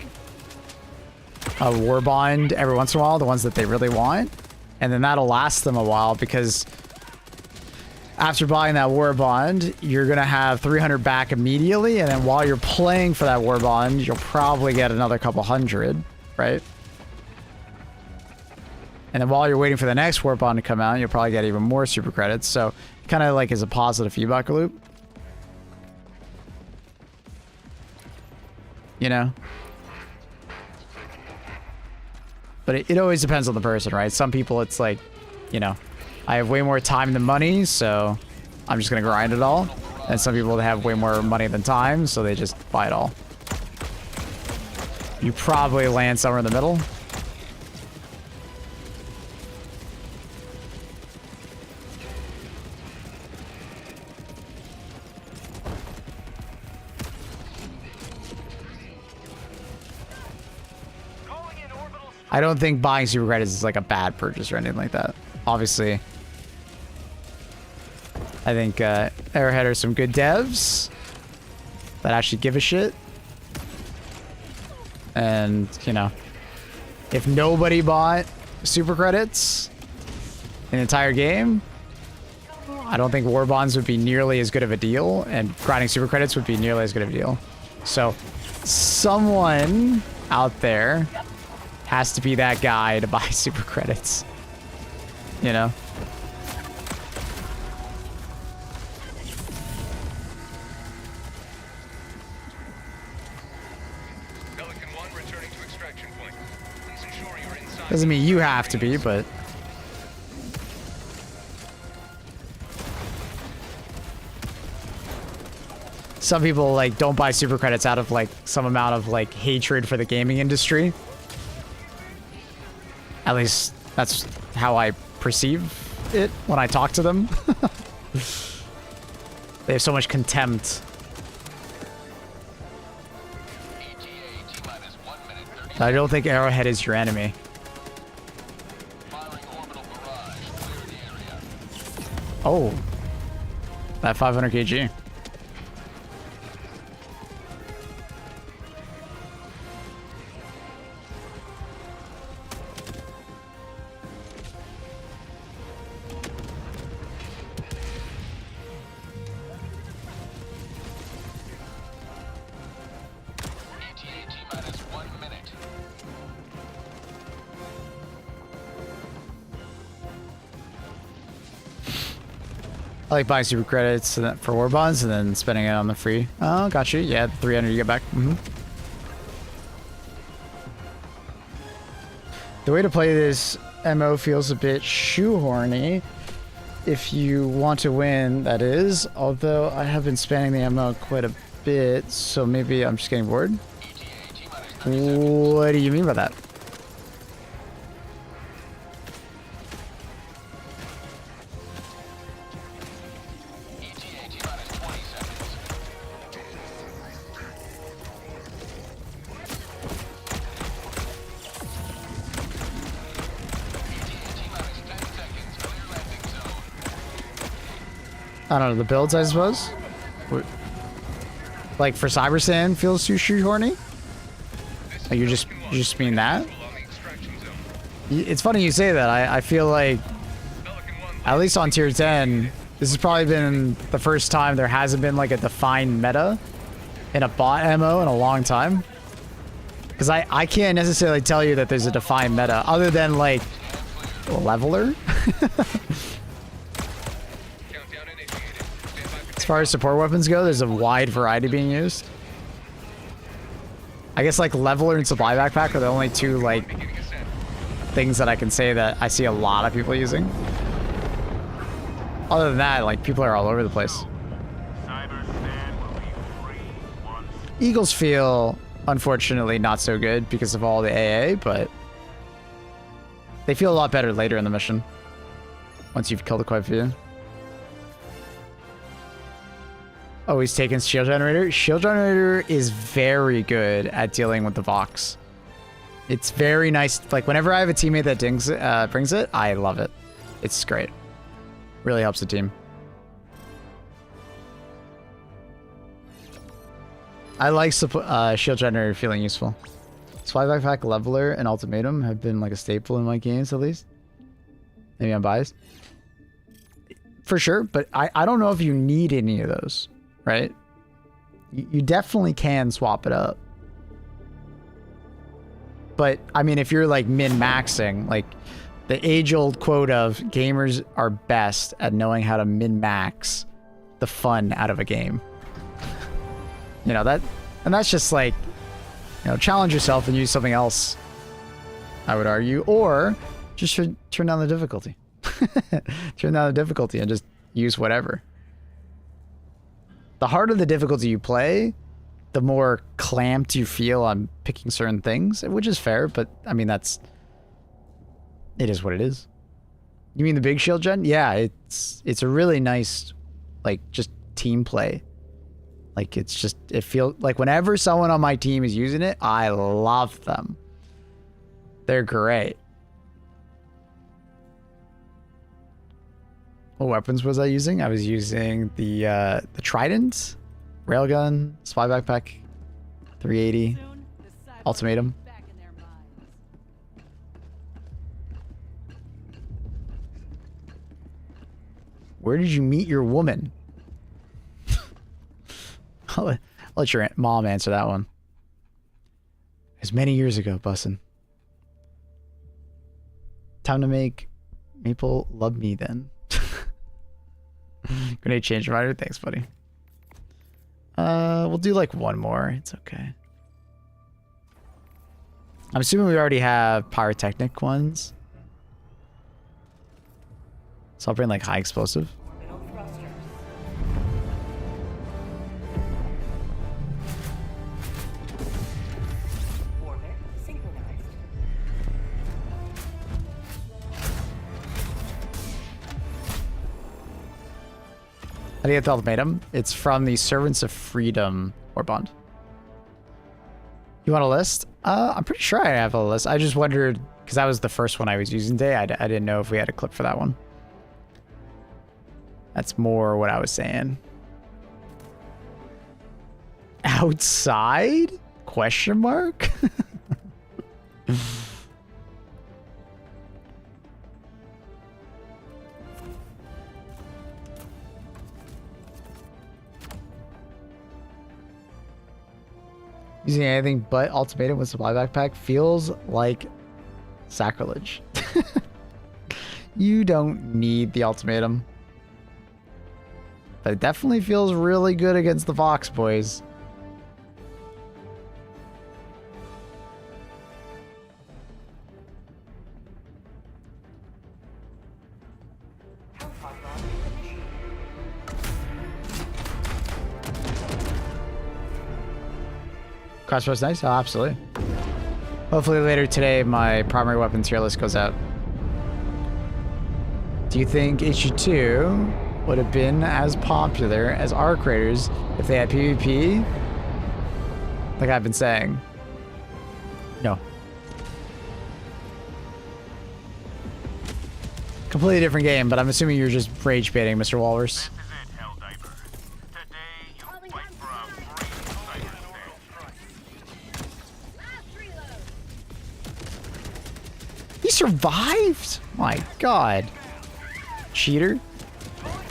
a war bond every once in a while, the ones that they really want. And then that'll last them a while, because after buying that war bond, you're going to have 300 back immediately. And then while you're playing for that war bond, you'll probably get another couple hundred, right? And then while you're waiting for the next war bond to come out, you'll probably get even more super credits. So it kind of like is a positive feedback loop. You know? But it always depends on the person, right? Some people, it's like, you know, I have way more time than money, so I'm just going to grind it all. And some people, they have way more money than time, so they just buy it all. You probably land somewhere in the middle. I don't think buying super credits is like a bad purchase or anything like that. Obviously, I think Arrowhead are some good devs that actually give a shit. And, you know, if nobody bought super credits in the entire game, I don't think war bonds would be nearly as good of a deal, and grinding super credits would be nearly as good of a deal. So, someone out there has to be that guy to buy super credits. You know? Pelican 1 returning to extraction point. Please ensure you're inside. Doesn't mean you have to be, but... Some people, like, don't buy super credits out of, like, some amount of, like, hatred for the gaming industry. At least, that's how I perceive it when I talk to them. They have so much contempt. I don't think Arrowhead is your enemy. Firing orbital barrage. Clear the area. Oh. That 500 kg. I like buying super credits for war bonds and then spending it on the free. Oh, got you. Yeah, 300 you get back. The way to play this MO feels a bit shoehorny. If you want to win, that is. Although I have been spamming the MO quite a bit, so maybe I'm just getting bored. What do you mean by that? I don't know, the builds, I suppose? Like, for CYBERSTAN feels too shoehorny? Like, you just mean that? It's funny you say that. I feel like, at least on tier 10, this has probably been the first time there hasn't been, like, a defined meta in a bot MO in a long time. Because I can't necessarily tell you that there's a defined meta, other than, like, Leveler? As far as support weapons go, there's a wide variety being used. I guess like Leveler and Supply Backpack are the only two like things that I can say that I see a lot of people using. Other than that, like people are all over the place. Eagles feel unfortunately not so good because of all the AA, but they feel a lot better later in the mission once you've killed quite a few. Oh, he's taking Shield Generator. Shield Generator is very good at dealing with the Vox. It's very nice. Like, whenever I have a teammate that brings it, I love it. It's great. Really helps the team. I like Shield Generator feeling useful. Supply Backpack, Leveler, and Ultimatum have been like a staple in my games, at least. Maybe I'm biased. For sure, but I don't know if you need any of those. Right? You definitely can swap it up. But, I mean, if you're, like, min-maxing, like, the age-old quote of gamers are best at knowing how to min-max the fun out of a game. You know, and that's just, like, you know, challenge yourself and use something else, I would argue. Or, just turn down the difficulty. Turn down the difficulty and just use whatever. The harder the difficulty you play, the more clamped you feel on picking certain things, which is fair, but I mean, it is what it is. You mean the big shield gen? Yeah, it's a really nice, like, just team play. Like, it feels like whenever someone on my team is using it, I love them. They're great. What weapons was I using? I was using the Trident, railgun, spy backpack, 380, Soon, the cyborgs ultimatum. will be back in their minds. Where did you meet your woman? I'll let your mom answer that one. It was many years ago, bussin'. Time to make Maple love me then. Grenade change provider. Thanks, buddy. We'll do like one more. It's okay. I'm assuming we already have pyrotechnic ones. So I'll bring like high explosive. Orbital thrusters. Orbit synchronized. How do you get the ultimatum? It's from the Servants of Freedom or Bond. You want a list? I'm pretty sure I have a list. I just wondered, because that was the first one I was using today. I didn't know if we had a clip for that one. That's more what I was saying. Outside? Question mark? Using anything but ultimatum with supply backpack feels like sacrilege. You don't need the ultimatum. But it definitely feels really good against the Vox boys. Hellfire rod initiated. Crossbow's nice? Oh, absolutely. Hopefully later today my primary weapon tier list goes out. Do you think HG2 would have been as popular as Arc Raiders if they had PvP? Like I've been saying. No. Completely different game, but I'm assuming you're just rage baiting, Mr. Walrus. This is it, Helldiver. Today you fight for a free cyberstan. Last reload. He survived? My god. Cheater?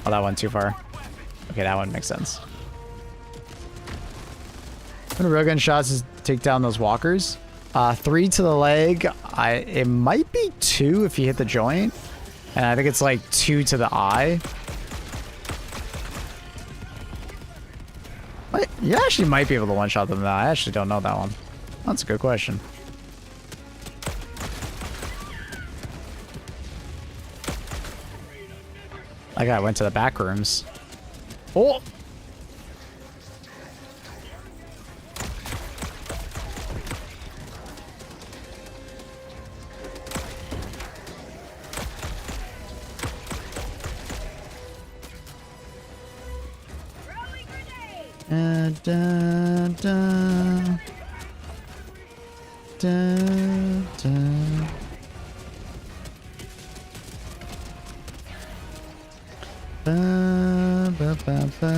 Oh, that went too far. Okay, that one makes sense. When railgun shots is take down those walkers. 3 to the leg. It might be 2 if you hit the joint. And I think it's like 2 to the eye. What? You actually might be able to one-shot them though. I actually don't know that one. That's a good question. That guy went to the back rooms. Oh! Throwing grenade. Da, da, da, da. Ba, ba, ba, ba.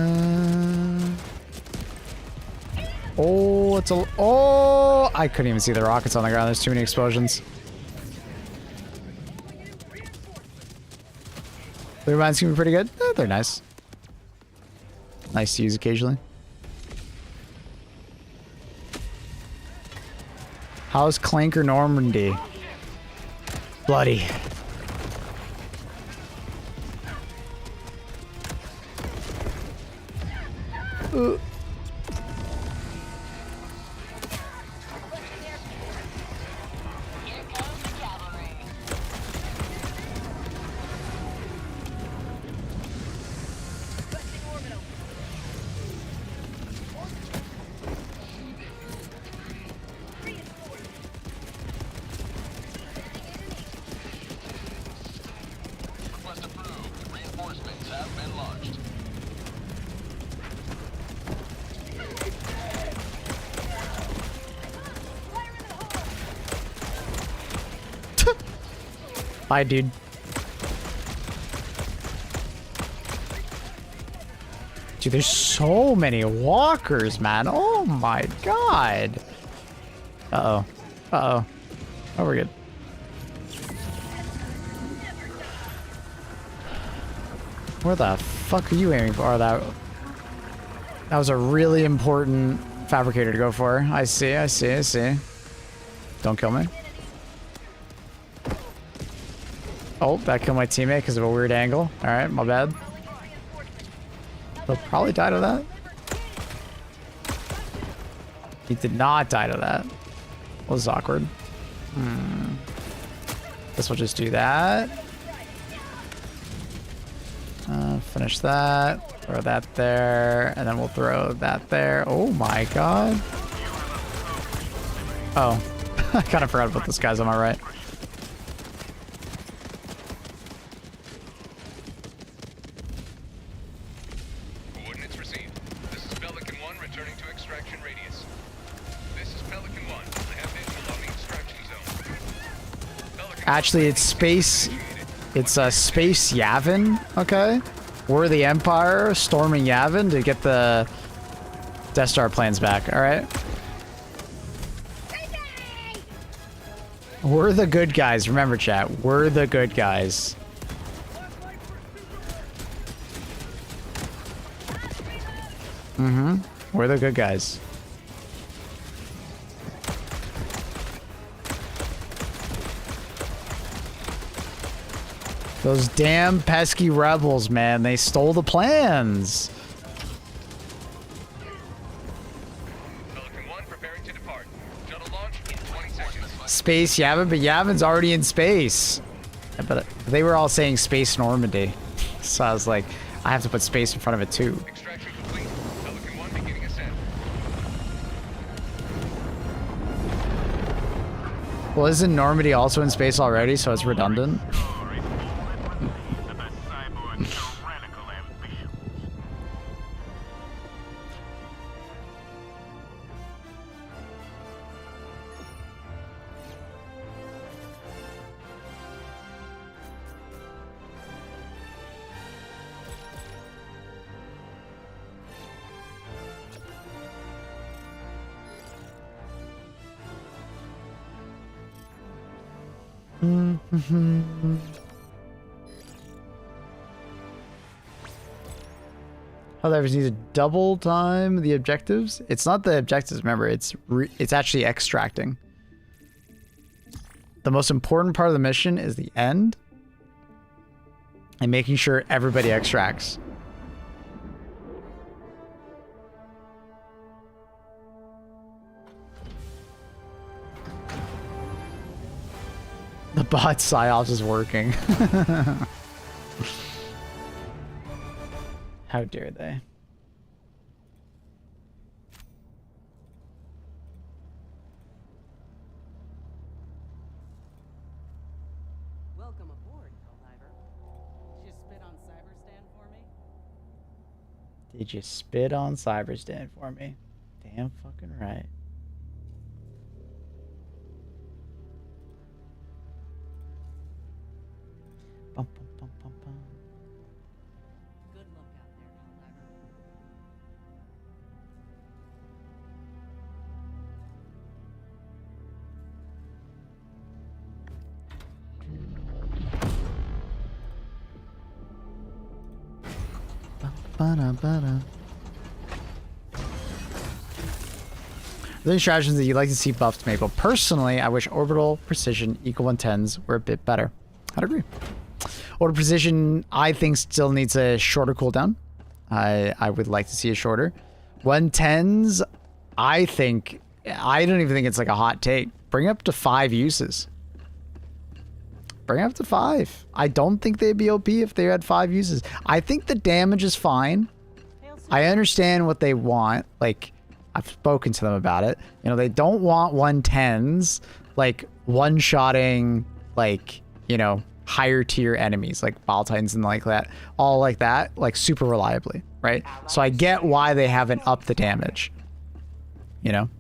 Oh, it's a... Oh! I couldn't even see the rockets on the ground. There's too many explosions. The mines seem pretty good. They're nice. Nice to use occasionally. How's Clanker Normandy? Bloody. Here comes the cavalry. Requesting orbital. Reinforced. Request approved. Reinforcements have been launched. Bye, dude. Dude, there's so many walkers, man. Oh my god. Uh-oh. Uh-oh. Oh, we're good. Where the fuck are you aiming for? Oh, that was a really important fabricator to go for. I see, I see, I see. Don't kill me. Oh, that killed my teammate because of a weird angle. Alright, my bad. He'll probably die to that. He did not die to that. Well, this is awkward. This will just do that. Finish that. Throw that there. And then we'll throw that there. Oh my god. Oh. I kind of forgot about this guy's on my right. Coordinates received. This is Pelican 1 returning to extraction radius. This is Pelican 1. I have visual on the extraction zone. Pelican Actually, it's space. It's space Yavin. Okay. We're the Empire storming Yavin to get the Death Star plans back. All right. We're the good guys. Remember, chat. We're the good guys. We're the good guys. Those damn pesky rebels, man. They stole the plans. Pelican 1 preparing to depart. Shuttle launch in 20 seconds. Space Yavin, but Yavin's already in space. But they were all saying Space Normandy. So I was like, I have to put space in front of it too. Extraction complete. Pelican 1 beginning ascent. Well, isn't Normandy also in space already, so it's redundant? Others need to double time the objectives. It's not the objectives, remember, it's actually extracting. The most important part of the mission is the end and making sure everybody extracts. The bot psyops is working. How dare they? Welcome aboard, Helldiver. Did you spit on CYBERSTAN for me? Did you spit on CYBERSTAN for me? Damn fucking right. Bum, bum, bum, bum, bum. Good luck out there, Helldiver. Ba-da-ba-da. Are there any strategies that you'd like to see buffed, Maple? Personally, I wish orbital precision equal 110s were a bit better. I'd agree. Orbital precision, I think, still needs a shorter cooldown. I would like to see a shorter. 110s, I don't even think it's like a hot take. Bring up to 5 uses. Bring up to 5. I don't think they'd be OP if they had 5 uses. I think the damage is fine. I understand what they want. Like, I've spoken to them about it. You know, they don't want 110s, like, one-shotting, like, you know, higher tier enemies, like Bile Titans and like that. All like that, like, super reliably, right? So I get why they haven't upped the damage. You know?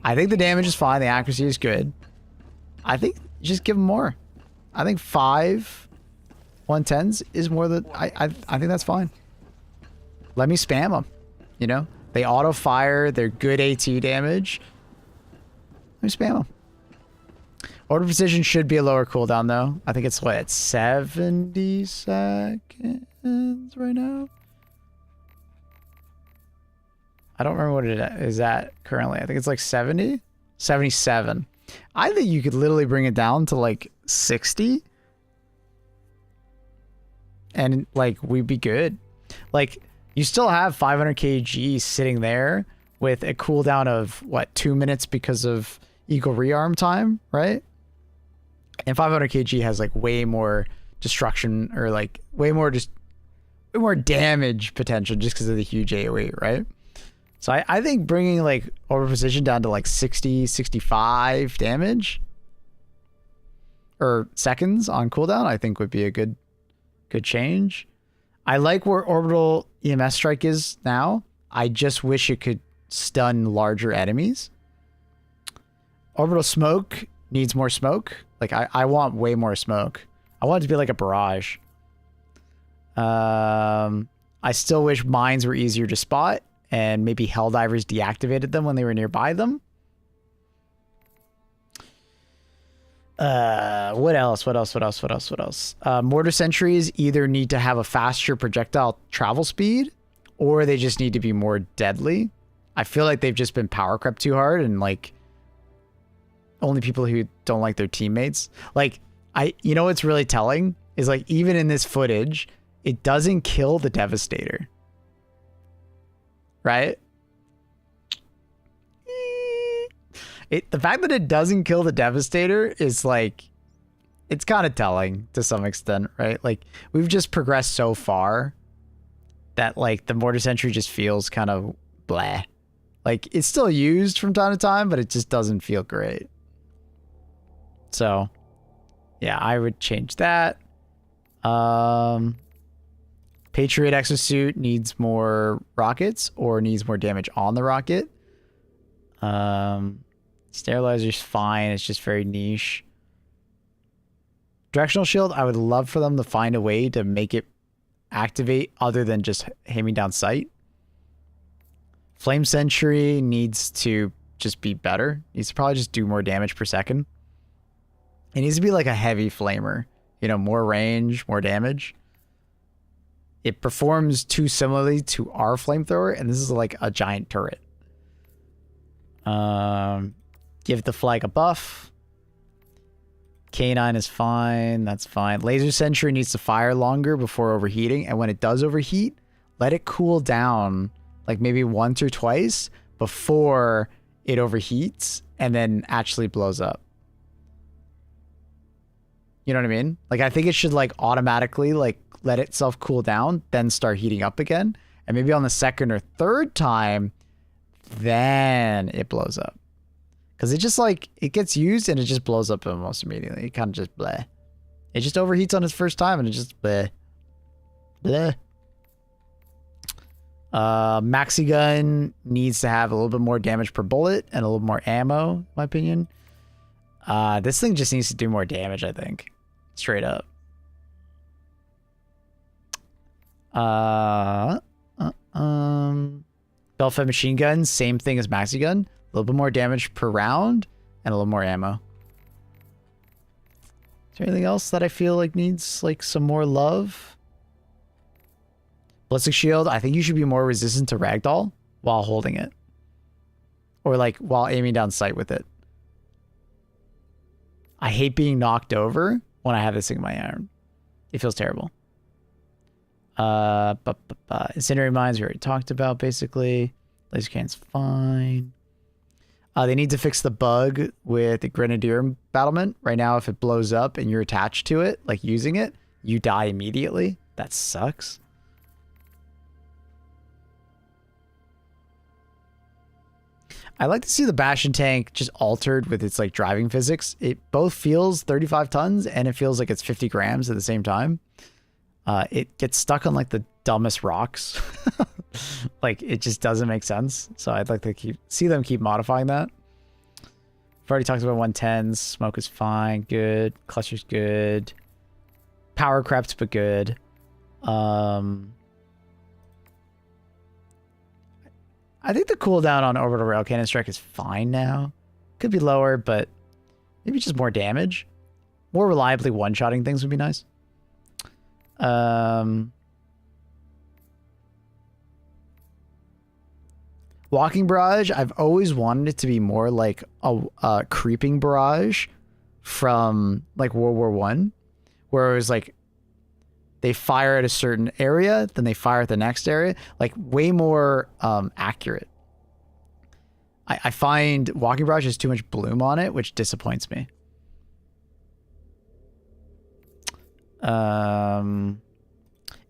I think the damage is fine. The accuracy is good. I think just give them more. I think 5 110s is more than... I think that's fine. Let me spam them. You know? They auto-fire. They're good AT damage. Let me spam them. Order precision should be a lower cooldown, though. I think it's, what, at 70 seconds right now? I don't remember what it is at currently. I think it's like 70? 77. I think you could literally bring it down to like 60. And like, we'd be good. Like, you still have 500 kg sitting there with a cooldown of, what, 2 minutes because of Eagle rearm time, right? And 500 kg has like way more destruction or like way more damage potential just because of the huge AoE, right? So I think bringing like over precision down to like 60, 65 damage or seconds on cooldown, I think would be a good change. I like where orbital EMS strike is now. I just wish it could stun larger enemies. Orbital smoke needs more smoke. Like I want way more smoke. I want it to be like a barrage. I still wish mines were easier to spot and maybe Helldivers deactivated them when they were nearby them. What else? Mortar sentries either need to have a faster projectile travel speed or they just need to be more deadly. I feel like they've just been power crept too hard and like only people who don't like their teammates. Like you know what's really telling is like even in this footage, it doesn't kill the Devastator. Right? The fact that it doesn't kill the Devastator is like, it's kind of telling to some extent, right? Like we've just progressed so far that like the mortar sentry just feels kind of blah. Like it's still used from time to time, but it just doesn't feel great. So yeah, I would change that. Patriot exosuit needs more rockets or needs more damage on the rocket. Sterilizer's fine. It's just very niche. Directional shield, I would love for them to find a way to make it activate other than just aiming down sight. Flame sentry needs to just be better. Needs to probably just do more damage per second. It needs to be like a heavy flamer. You know, more range, more damage. It performs too similarly to our flamethrower, and this is like a giant turret. Give the flag a buff. K9 is fine. That's fine. Laser sentry needs to fire longer before overheating, and when it does overheat, let it cool down like maybe once or twice before it overheats and then actually blows up. You know what I mean? Like I think it should like automatically like let itself cool down, then start heating up again. And maybe on the second or third time, then it blows up. Because it just like, it gets used and it just blows up almost immediately. It kind of just bleh. It just overheats on its first time and it just bleh. Bleh. Maxi gun needs to have a little bit more damage per bullet and a little more ammo, in my opinion. This thing just needs to do more damage, I think. Straight up. Bell-fed machine gun, same thing as maxi gun. A little bit more damage per round and a little more ammo. Is there anything else that I feel like needs like some more love? Ballistic shield, I think you should be more resistant to ragdoll while holding it. Or like while aiming down sight with it. I hate being knocked over when I have this thing in my arm. It feels terrible. Incendiary mines we already talked about basically. Laser cannon's fine. They need to fix the bug with the Grenadier battlement. Right now, if it blows up and you're attached to it, like using it, you die immediately. That sucks. I like to see the Bastion tank just altered with its like driving physics. It both feels 35 tons and it feels like it's 50 grams at the same time. It gets stuck on like the dumbest rocks. Like it just doesn't make sense. So I'd like to see them keep modifying that. already talked about 110s. Smoke is fine. Good. Cluster's good. Power crept, but good. I think the cooldown on Orbital Rail Cannon Strike is fine now. Could be lower, but maybe just more damage. More reliably one-shotting things would be nice. Walking barrage, I've always wanted it to be more like a creeping barrage from like World War One, where it was like they fire at a certain area, then they fire at the next area, like way more accurate. I find walking barrage has too much bloom on it, which disappoints me.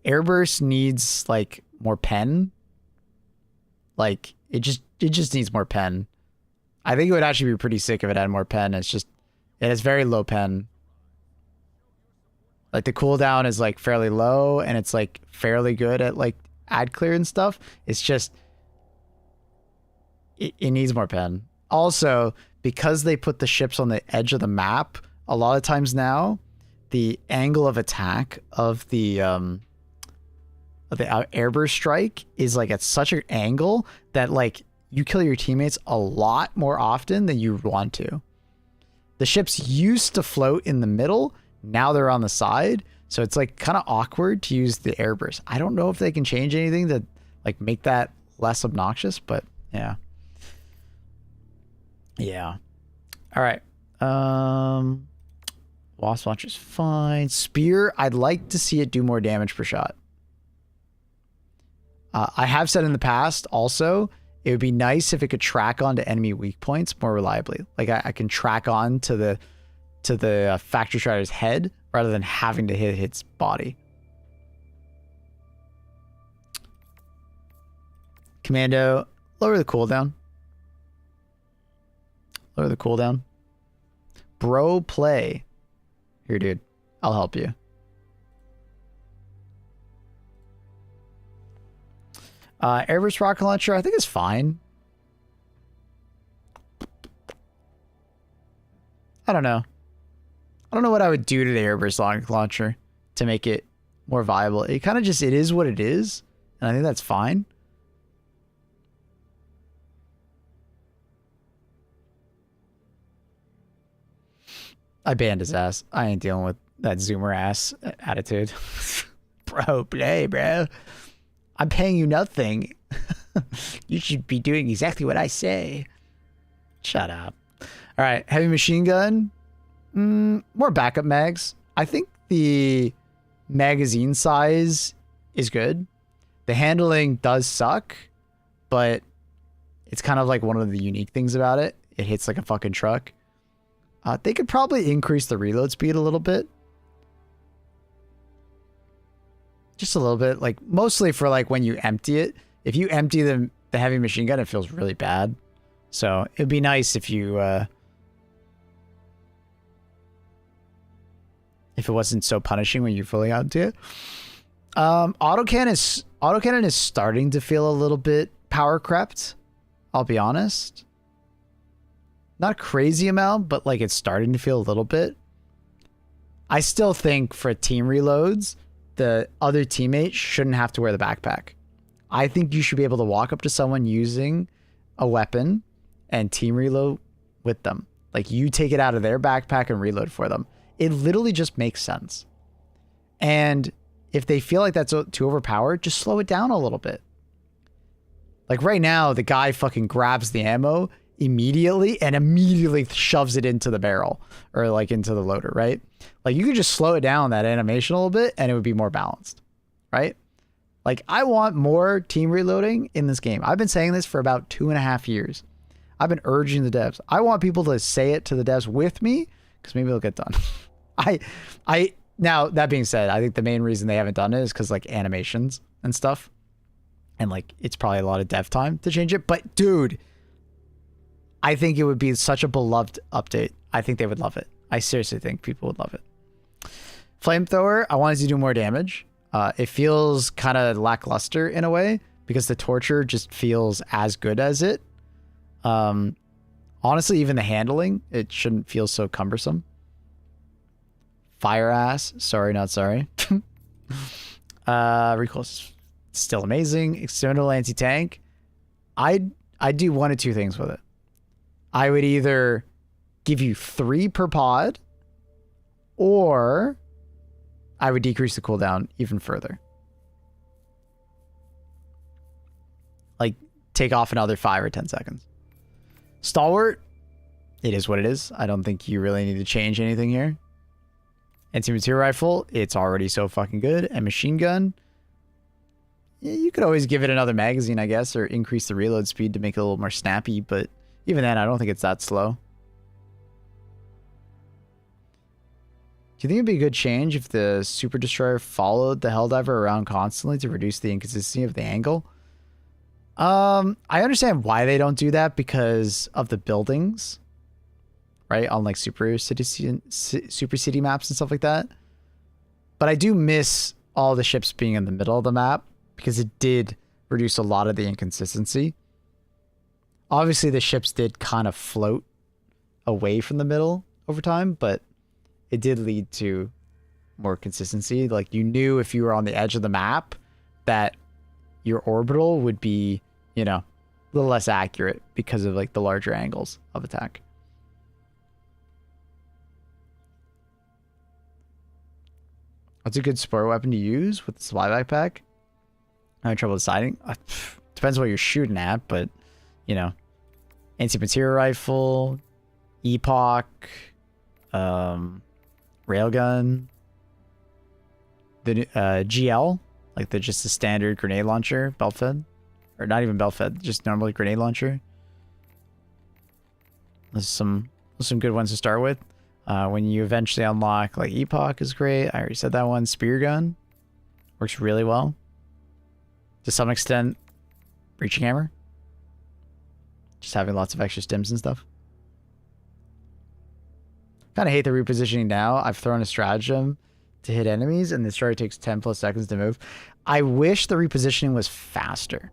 Airburst needs like more pen. Like it just needs more pen. I think it would actually be pretty sick if it had more pen. It's just it has very low pen. Like the cooldown is like fairly low and it's like fairly good at like ad clear and stuff. It's just it needs more pen. Also, because they put the ships on the edge of the map, a lot of times now, the angle of attack of the airburst strike is like at such an angle that like you kill your teammates a lot more often than you want to. The ships used to float in the middle, now they're on the side, so it's like kind of awkward to use the airburst. I don't know if they can change anything to like make that less obnoxious, but yeah. Yeah. All right. Wasp launcher's fine. Spear, I'd like to see it do more damage per shot. I have said in the past also, it would be nice if it could track onto enemy weak points more reliably. Like I can track on to the Factory Strider's head rather than having to hit its body. Commando, lower the cooldown. Lower the cooldown. Bro, play. Here, dude. I'll help you. Airburst rocket launcher, I think is fine. I don't know. I don't know what I would do to the airburst rocket launcher to make it more viable. It kind of just, it is what it is. And I think that's fine. I banned his ass. I ain't dealing with that zoomer ass attitude. Bro, play, bro. I'm paying you nothing. You should be doing exactly what I say. Shut up. All right, heavy machine gun. More backup mags. I think the magazine size is good. The handling does suck, but it's kind of like one of the unique things about it. It hits like a fucking truck. They could probably increase the reload speed a little bit. Just a little bit, like mostly for like when you empty it. If you empty the heavy machine gun, it feels really bad. So it'd be nice if you if it wasn't so punishing when you fully empty it. Autocannon is starting to feel a little bit power crept. I'll be honest. Not a crazy amount, but like it's starting to feel a little bit. I still think for team reloads, the other teammate shouldn't have to wear the backpack. I think you should be able to walk up to someone using a weapon and team reload with them. Like you take it out of their backpack and reload for them. It literally just makes sense. And if they feel like that's too overpowered, just slow it down a little bit. Like right now, the guy fucking grabs the ammo immediately and immediately shoves it into the barrel or like into the loader, right? Like you could just slow it down, that animation a little bit, and it would be more balanced, right? Like I want more team reloading in this game. I've been saying this for about 2.5 years. I've been urging the devs. I want people to say it to the devs with me because maybe it'll get done. Now that being said, I think the main reason they haven't done it is because like animations and stuff, and like it's probably a lot of dev time to change it. But dude, I think it would be such a beloved update. I think they would love it. I seriously think people would love it. Flamethrower, I wanted to do more damage. It feels kind of lackluster in a way because the torture just feels as good as it. Honestly, even the handling, it shouldn't feel so cumbersome. Fire ass. Sorry, not sorry. Recoil's still amazing. External anti-tank. I'd do one of two things with it. I would either give you 3 per pod, or I would decrease the cooldown even further. Like, take off another 5 or 10 seconds. Stalwart, it is what it is. I don't think you really need to change anything here. Anti-material rifle, it's already so fucking good. And machine gun, yeah, you could always give it another magazine, I guess, or increase the reload speed to make it a little more snappy, but even then, I don't think it's that slow. Do you think it'd be a good change if the Super Destroyer followed the Helldiver around constantly to reduce the inconsistency of the angle? I understand why they don't do that because of the buildings, right? On like super city maps and stuff like that. But I do miss all the ships being in the middle of the map because it did reduce a lot of the inconsistency. Obviously, the ships did kind of float away from the middle over time, but it did lead to more consistency. Like, you knew if you were on the edge of the map that your orbital would be, you know, a little less accurate because of like the larger angles of attack. What's a good support weapon to use with the supply backpack? I have trouble deciding. Depends what you're shooting at, but, you know, anti-material rifle, epoch, railgun, the GL, like just the standard grenade launcher, belt fed, or not even belt fed, just normal grenade launcher. There's some good ones to start with. When you eventually unlock, like, epoch is great. I already said that one. Spear gun works really well. To some extent, breaching hammer. Just having lots of extra stims and stuff. Kind of hate the repositioning now. I've thrown a stratagem to hit enemies, and the destroyer takes 10 plus seconds to move. I wish the repositioning was faster.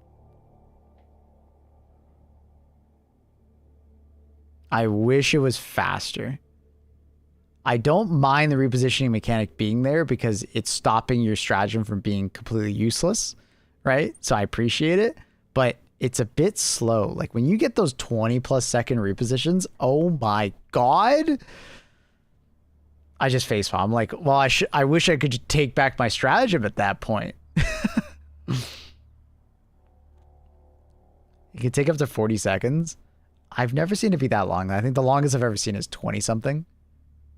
I wish it was faster. I don't mind the repositioning mechanic being there because it's stopping your stratagem from being completely useless, right? So I appreciate it, but it's a bit slow. Like, when you get those 20 plus second repositions, oh my God. I just facepalm. I'm like, well, I wish I could take back my stratagem at that point. You can take up to 40 seconds. I've never seen it be that long. I think the longest I've ever seen is 20 something.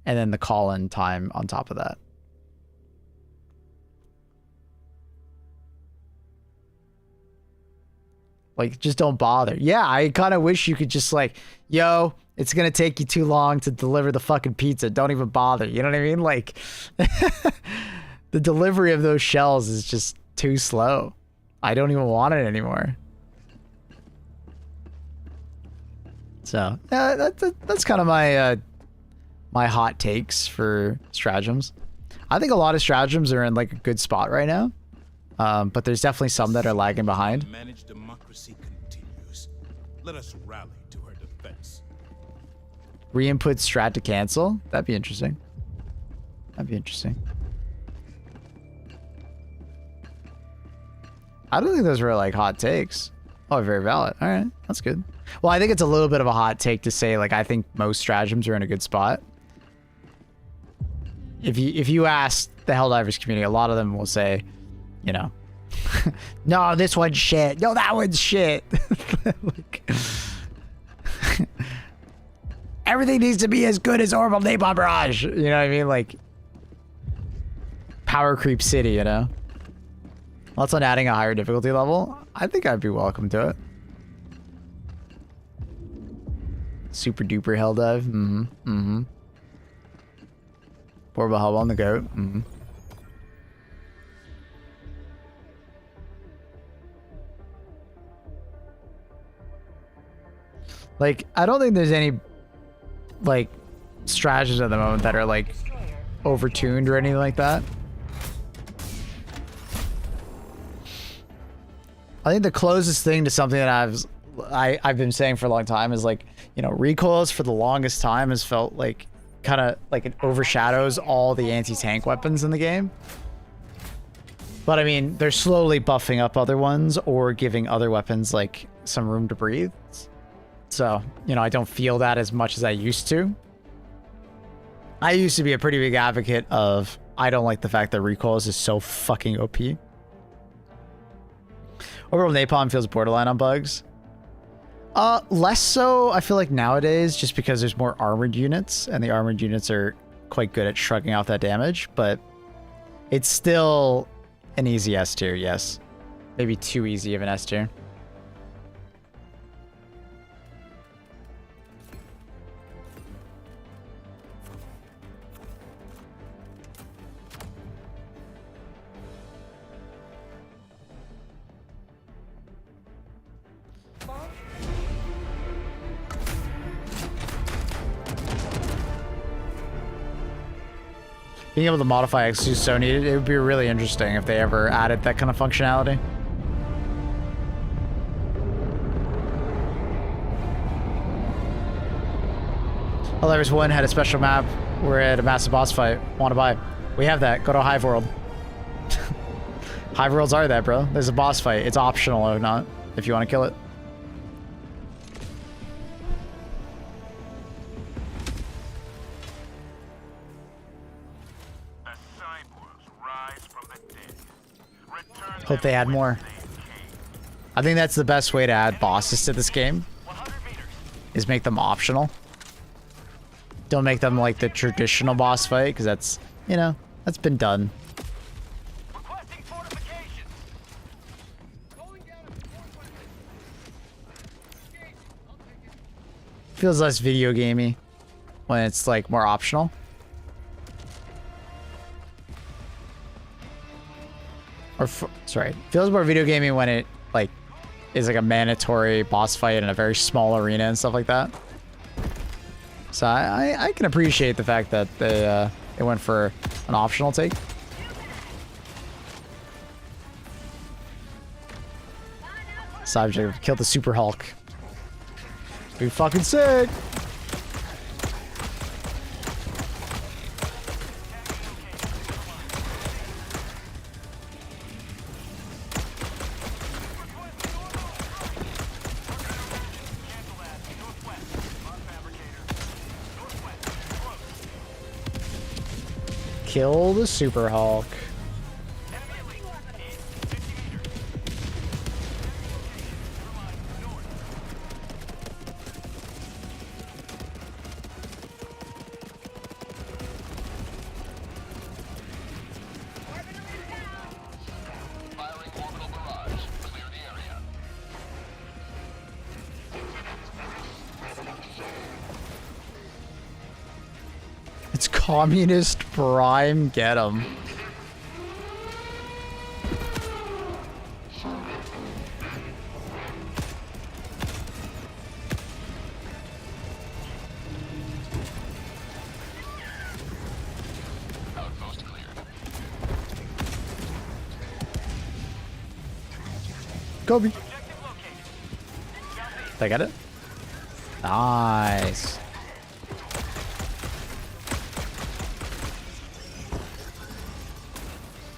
And then the call-in time on top of that. Like, just don't bother. Yeah, I kind of wish you could just like, yo, it's going to take you too long to deliver the fucking pizza. Don't even bother. You know what I mean? Like, the delivery of those shells is just too slow. I don't even want it anymore. So, yeah, that's kind of my my hot takes for stratagems. I think a lot of stratagems are in like a good spot right now. But there's definitely some that are lagging behind. Managed democracy continues. Let us rally to her defense. Re-input strat to cancel. That'd be interesting. That'd be interesting. I don't think those were like hot takes. Oh, very valid. All right, that's good. Well, I think it's a little bit of a hot take to say like I think most stratagems are in a good spot. If you ask the Helldivers community, a lot of them will say, you know, no, this one's shit. No, that one's shit. Like, everything needs to be as good as Orbital Napalm Barrage. You know what I mean? Like, power creep city, you know? Lots on adding a higher difficulty level. I think I'd be welcome to it. Super duper Helldive. Orbital Hell on the goat. Like, I don't think there's any, like, stratagems at the moment that are, like, overtuned or anything like that. I think the closest thing to something that I've been saying for a long time is, like, you know, recoils for the longest time has felt like kind of like it overshadows all the anti-tank weapons in the game. But I mean, they're slowly buffing up other ones or giving other weapons like some room to breathe. So, you know, I don't feel that as much as I used to. I used to be a pretty big advocate of, I don't like the fact that recoils is so fucking OP. Orbital napalm feels borderline on bugs. Less so, I feel like nowadays, just because there's more armored units, and the armored units are quite good at shrugging off that damage, but it's still an easy S tier, yes. Maybe too easy of an S tier. Being able to modify X is so needed. It would be really interesting if they ever added that kind of functionality. Oh, there was one had a special map. We're at a massive boss fight. Want to buy? We have that. Go to Hive World. Hive Worlds are that, bro. There's a boss fight. It's optional or not if you want to kill it. Hope they add more. I think that's the best way to add bosses to this game, is make them optional. Don't make them like the traditional boss fight, because that's, you know, that's been done. Feels less video gamey when it's like more optional. Or sorry, feels more video gamey when it like is like a mandatory boss fight in a very small arena and stuff like that. So I can appreciate the fact that they went for an optional take. Subject killed the Super Hulk. Be fucking sick. Kill the Super Hulk. Firing orbital barrage. Clear the area. It's Communist Prime. Get him. Outpost cleared. Kobe. Did I get it? Nice.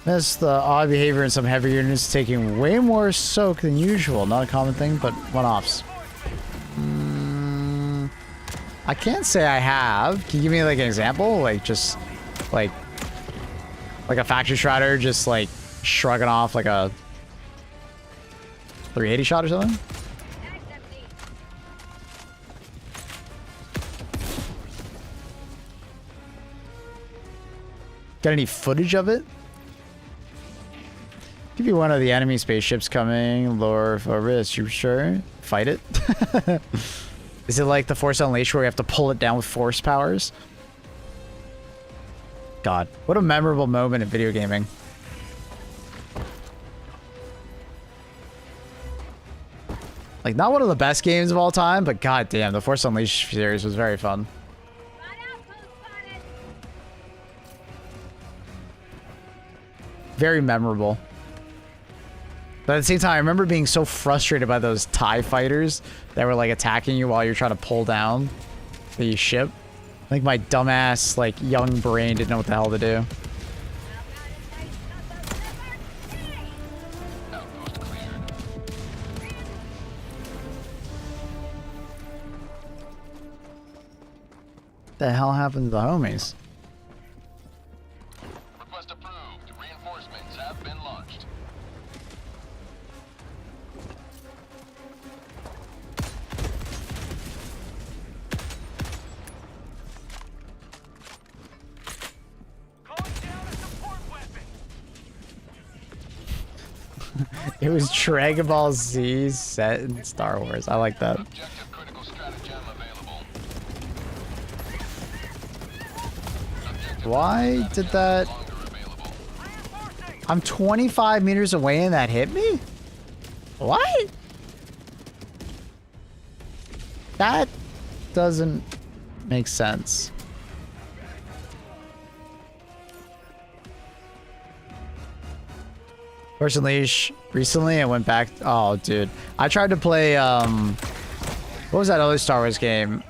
That's the odd behavior in some heavy units taking way more soak than usual. Not a common thing, but one-offs. I can't say I have. Can you give me like an example? Like just like a factory shredder just like shrugging off like a 380 shot or something? Got any footage of it? Give you one of the enemy spaceships coming, lower orbit, you sure? Fight it? Is it like the Force Unleashed where you have to pull it down with force powers? God, what a memorable moment in video gaming. Like, not one of the best games of all time, but god damn, the Force Unleashed series was very fun. Very memorable. But at the same time, I remember being so frustrated by those TIE fighters that were like attacking you while you're trying to pull down the ship. I think my dumbass, like, young brain didn't know what the hell to do. Outpost cleared. The hell happened to the homies? Request approved. Reinforcements have been launched. It was Dragon Ball Z set in Star Wars. I like that. Objective critical stratagem available. Why did that? Longer available. I'm 25 meters away and that hit me? What? That doesn't make sense. Force Unleashed. Recently, I went back. Oh, dude. I tried to play, what was that other Star Wars game?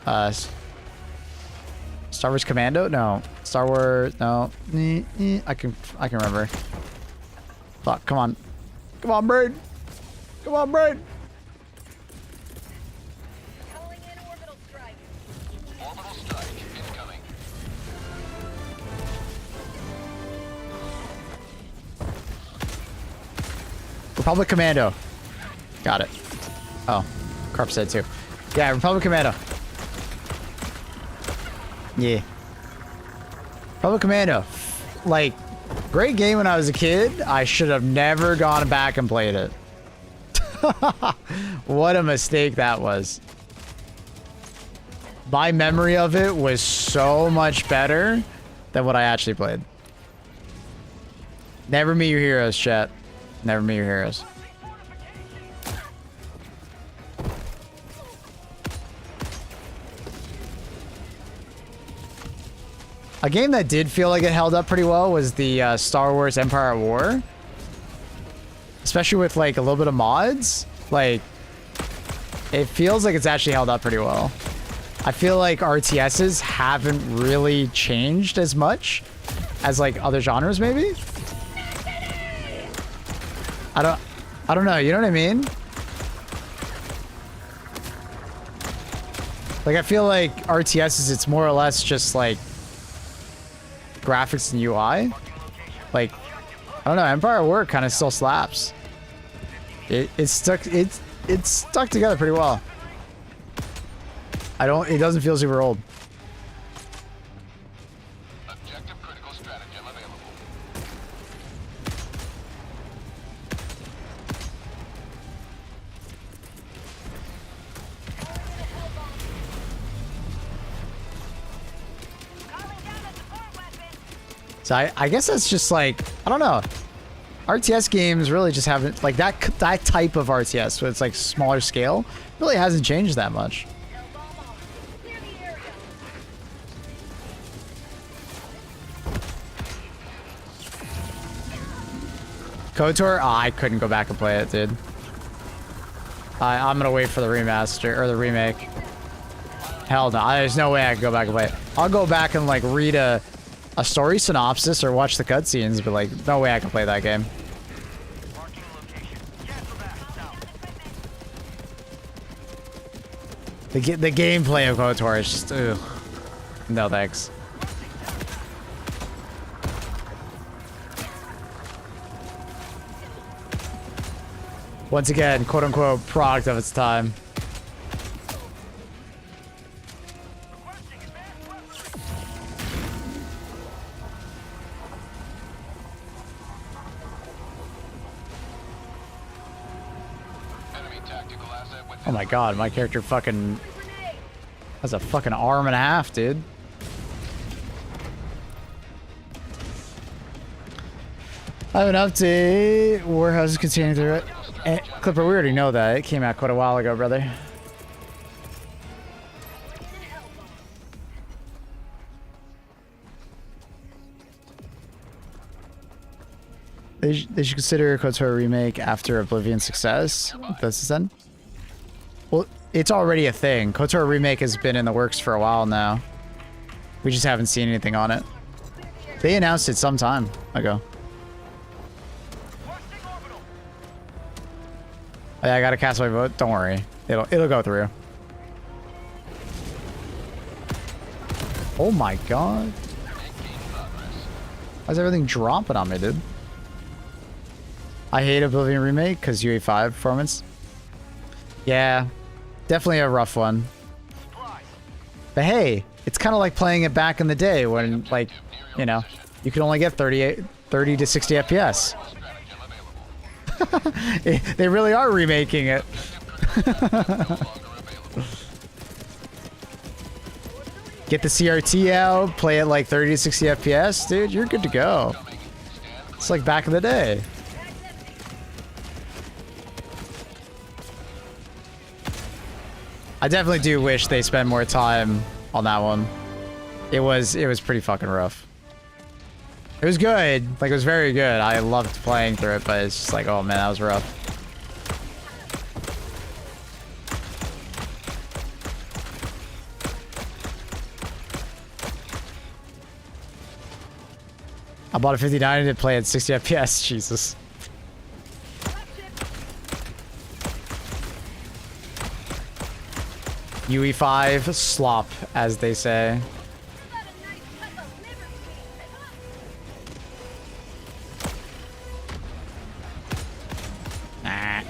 Star Wars Commando? No. Star Wars, no. I can remember. Fuck, come on. Come on, brain. Come on, brain. Calling in orbital strike. Orbital strike incoming. Republic Commando. Got it. Oh, Carp said too. Yeah, Republic Commando. Yeah. Republic Commando. Like, great game when I was a kid. I should have never gone back and played it. What a mistake that was. My memory of it was so much better than what I actually played. Never meet your heroes, chat. Never meet your heroes. A game that did feel like it held up pretty well was the Star Wars Empire at War. Especially with like a little bit of mods. Like, it feels like it's actually held up pretty well. I feel like RTSs haven't really changed as much as like other genres maybe. I don't know, you know what I mean? Like, I feel like RTSs, it's more or less just like graphics and UI. Like, I don't know, Empire at War kind of still slaps. It's stuck together pretty well. It doesn't feel super old. Objective critical stratagem available. Calling down a support weapon. So I guess that's just like, I don't know. RTS games really just haven't, like that type of RTS, so it's like smaller scale, really hasn't changed that much. L-bomb on. Clear the area. KOTOR? Oh, I couldn't go back and play it, dude. I'm gonna wait for the remaster, or the remake. Hell no, there's no way I can go back and play it. I'll go back and like read a story synopsis or watch the cutscenes, but like, no way I can play that game. The gameplay of KOTOR is just, ugh. No thanks. Once again, quote-unquote, product of its time. Enemy tactical asset with Oh my god, my character fucking has a fucking arm and a half, dude. I have an update. Warehouse is continuing through it. Clipper, we already know that. It came out quite a while ago, brother. They should consider KOTOR remake after Oblivion success. That's the end. Well, it's already a thing. KOTOR remake has been in the works for a while now. We just haven't seen anything on it. They announced it some time ago. Oh, yeah, I gotta cast my vote. Don't worry, it'll go through. Oh my god! Why's everything dropping on me, dude? I hate Oblivion remake because UE5 performance. Yeah, definitely a rough one. But hey, it's kind of like playing it back in the day when, like, you know, you could only get 30 to 60 FPS. They really are remaking it. Get the CRT out, play it like 30 to 60 FPS, dude, you're good to go. It's like back in the day. I definitely do wish they spent more time on that one. It was pretty fucking rough. It was good. Like, it was very good. I loved playing through it, but it's just like, oh man, that was rough. I bought a 59 to play at 60 FPS. Jesus. UE5 slop, as they say. Nah.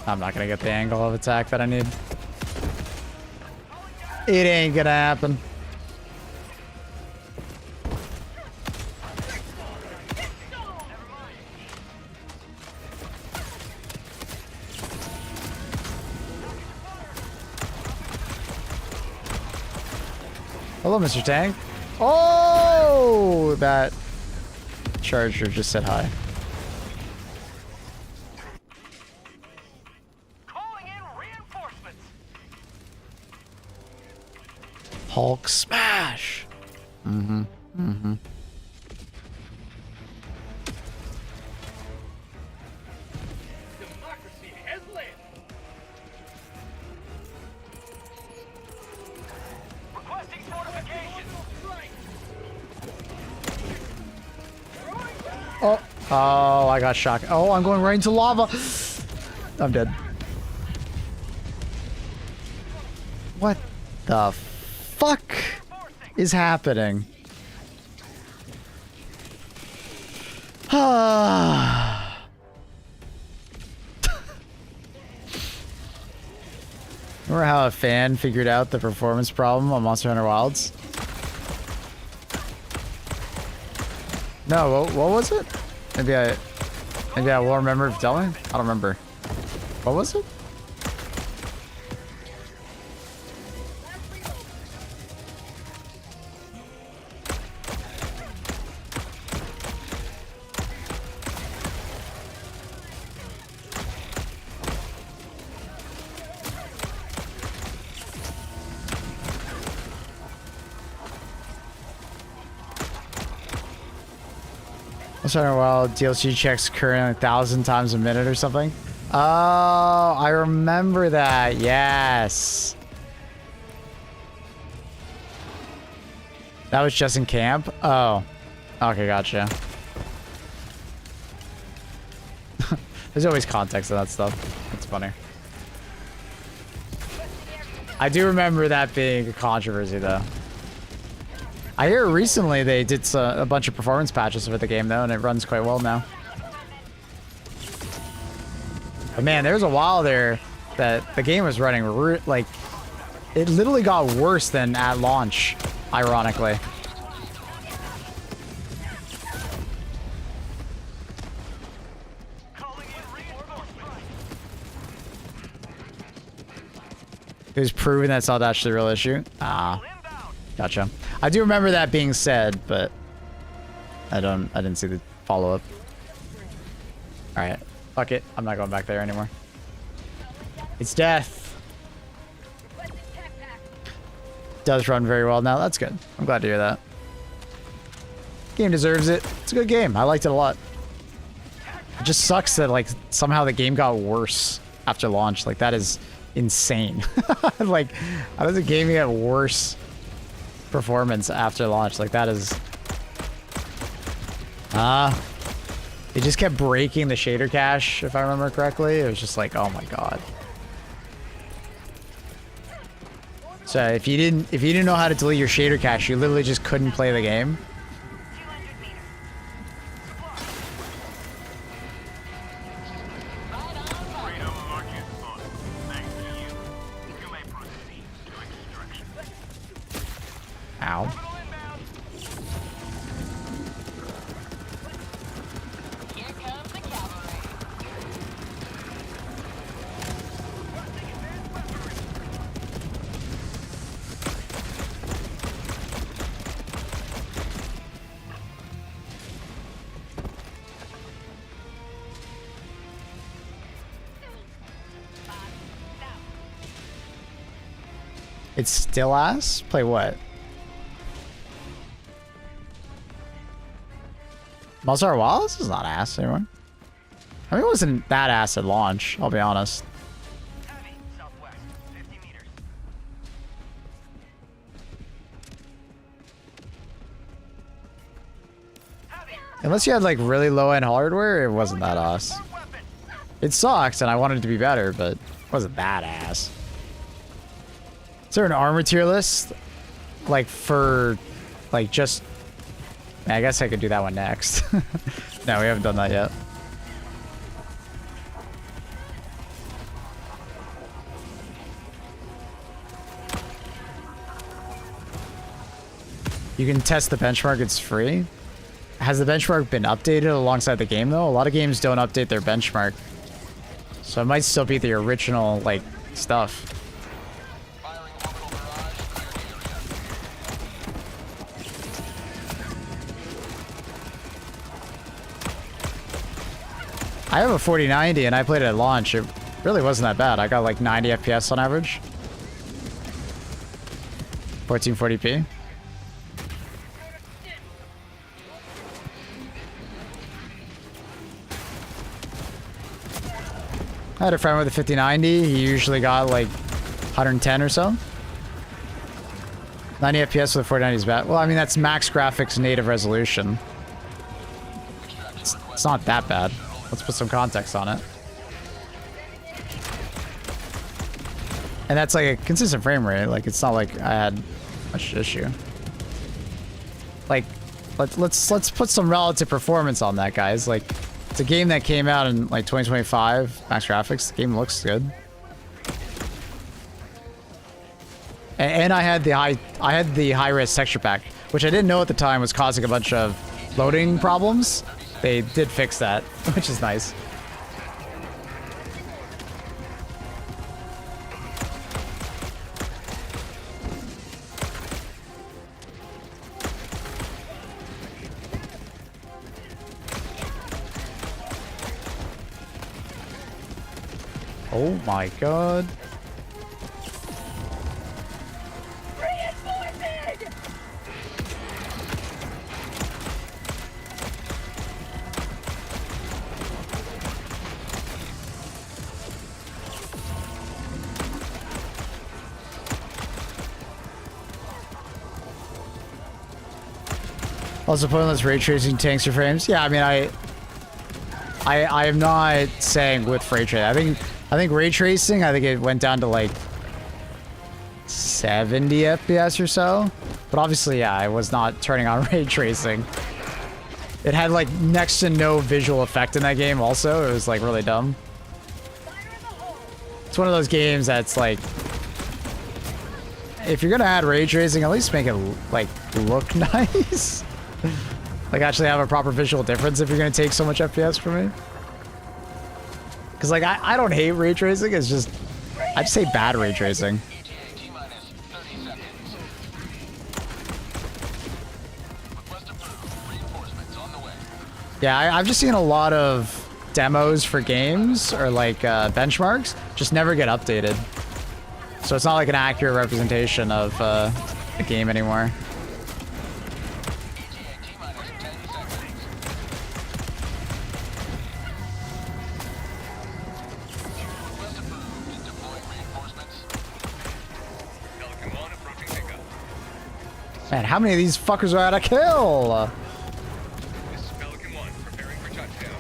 I'm not gonna get the angle of attack that I need. It ain't gonna happen. Hello, Mr. Tank. Oh, that charger just said hi. Calling in reinforcements. Hulk smash. Mm-hmm. Mm-hmm. Democracy has landed. Requesting fortification. Oh, oh, I got shocked. Oh, I'm going right into lava. I'm dead. What the fuck is happening? Remember how a fan figured out the performance problem on Monster Hunter Wilds? No, what was it? Maybe I will remember if you tell me. I don't remember. What was it? Monster Hunter Wild DLC checks currently 1,000 times a minute or something. Oh, I remember that. Yes. That was just in camp? Oh. Okay, gotcha. There's always context to that stuff. It's funny. I do remember that being a controversy, though. I hear recently they did a bunch of performance patches for the game, though, and it runs quite well now. But man, there was a while there that the game was running, like, it literally got worse than at launch, ironically. It was proven that's not actually the real issue. Ah, gotcha. I do remember that being said, but I didn't see the follow-up. All right, fuck it. I'm not going back there anymore. It's death. does run very well now. That's good. I'm glad to hear that. Game deserves it. It's a good game. I liked it a lot. It just sucks that like somehow the game got worse after launch. Like that is insane. Like how does a game get worse performance after launch? Like that is it just kept breaking the shader cache, if I remember correctly. It was just like, oh my god. So if you didn't know how to delete your shader cache, you literally just couldn't play the game. 200 meters. Freedom launches on. Thanks to you. You may proceed to extraction. Ow. Here comes the cavalry. It's still ass? Play what? Mazar Wild? This is not ass, everyone. I mean, it wasn't that ass at launch, I'll be honest. Heavy, southwest, 50 meters. Heavy. Unless you had like really low-end hardware, it wasn't that ass. Weapon. It sucks, and I wanted it to be better, but it wasn't that ass. Is there an armor tier list? Like for, like just... I guess I could do that one next. No, we haven't done that yet. You can test the benchmark, it's free. Has the benchmark been updated alongside the game though? A lot of games don't update their benchmark. So it might still be the original, like, stuff. I have a 4090 and I played it at launch. It really wasn't that bad. I got like 90 FPS on average. 1440p. I had a friend with a 5090. He usually got like 110 or so. 90 FPS with a 4090 is bad. Well, I mean, that's max graphics native resolution. It's not that bad. Let's put some context on it. And that's like a consistent frame rate. Like, it's not like I had much issue. Like, let's put some relative performance on that, guys. Like, it's a game that came out in like 2025, max graphics. The game looks good. And I had the high-res texture pack, which I didn't know at the time was causing a bunch of loading problems. They did fix that, which is nice. Oh my god. Also, pointless ray tracing tanks your frames. Yeah, I mean, I am not saying with ray tracing. I think ray tracing. I think it went down to like 70 FPS or so. But obviously, yeah, I was not turning on ray tracing. It had like next to no visual effect in that game. Also, it was like really dumb. It's one of those games that's like, if you're gonna add ray tracing, at least make it like look nice. Like actually have a proper visual difference if you're gonna take so much FPS from me. Cause like I don't hate ray tracing, it's just I just hate bad ray tracing. Yeah, I've just seen a lot of demos for games or like benchmarks just never get updated. So it's not like an accurate representation of a game anymore. Pelican 1 approaching pickup. Man, how many of these fuckers are out of kill? This is Pelican 1 preparing for touchdown.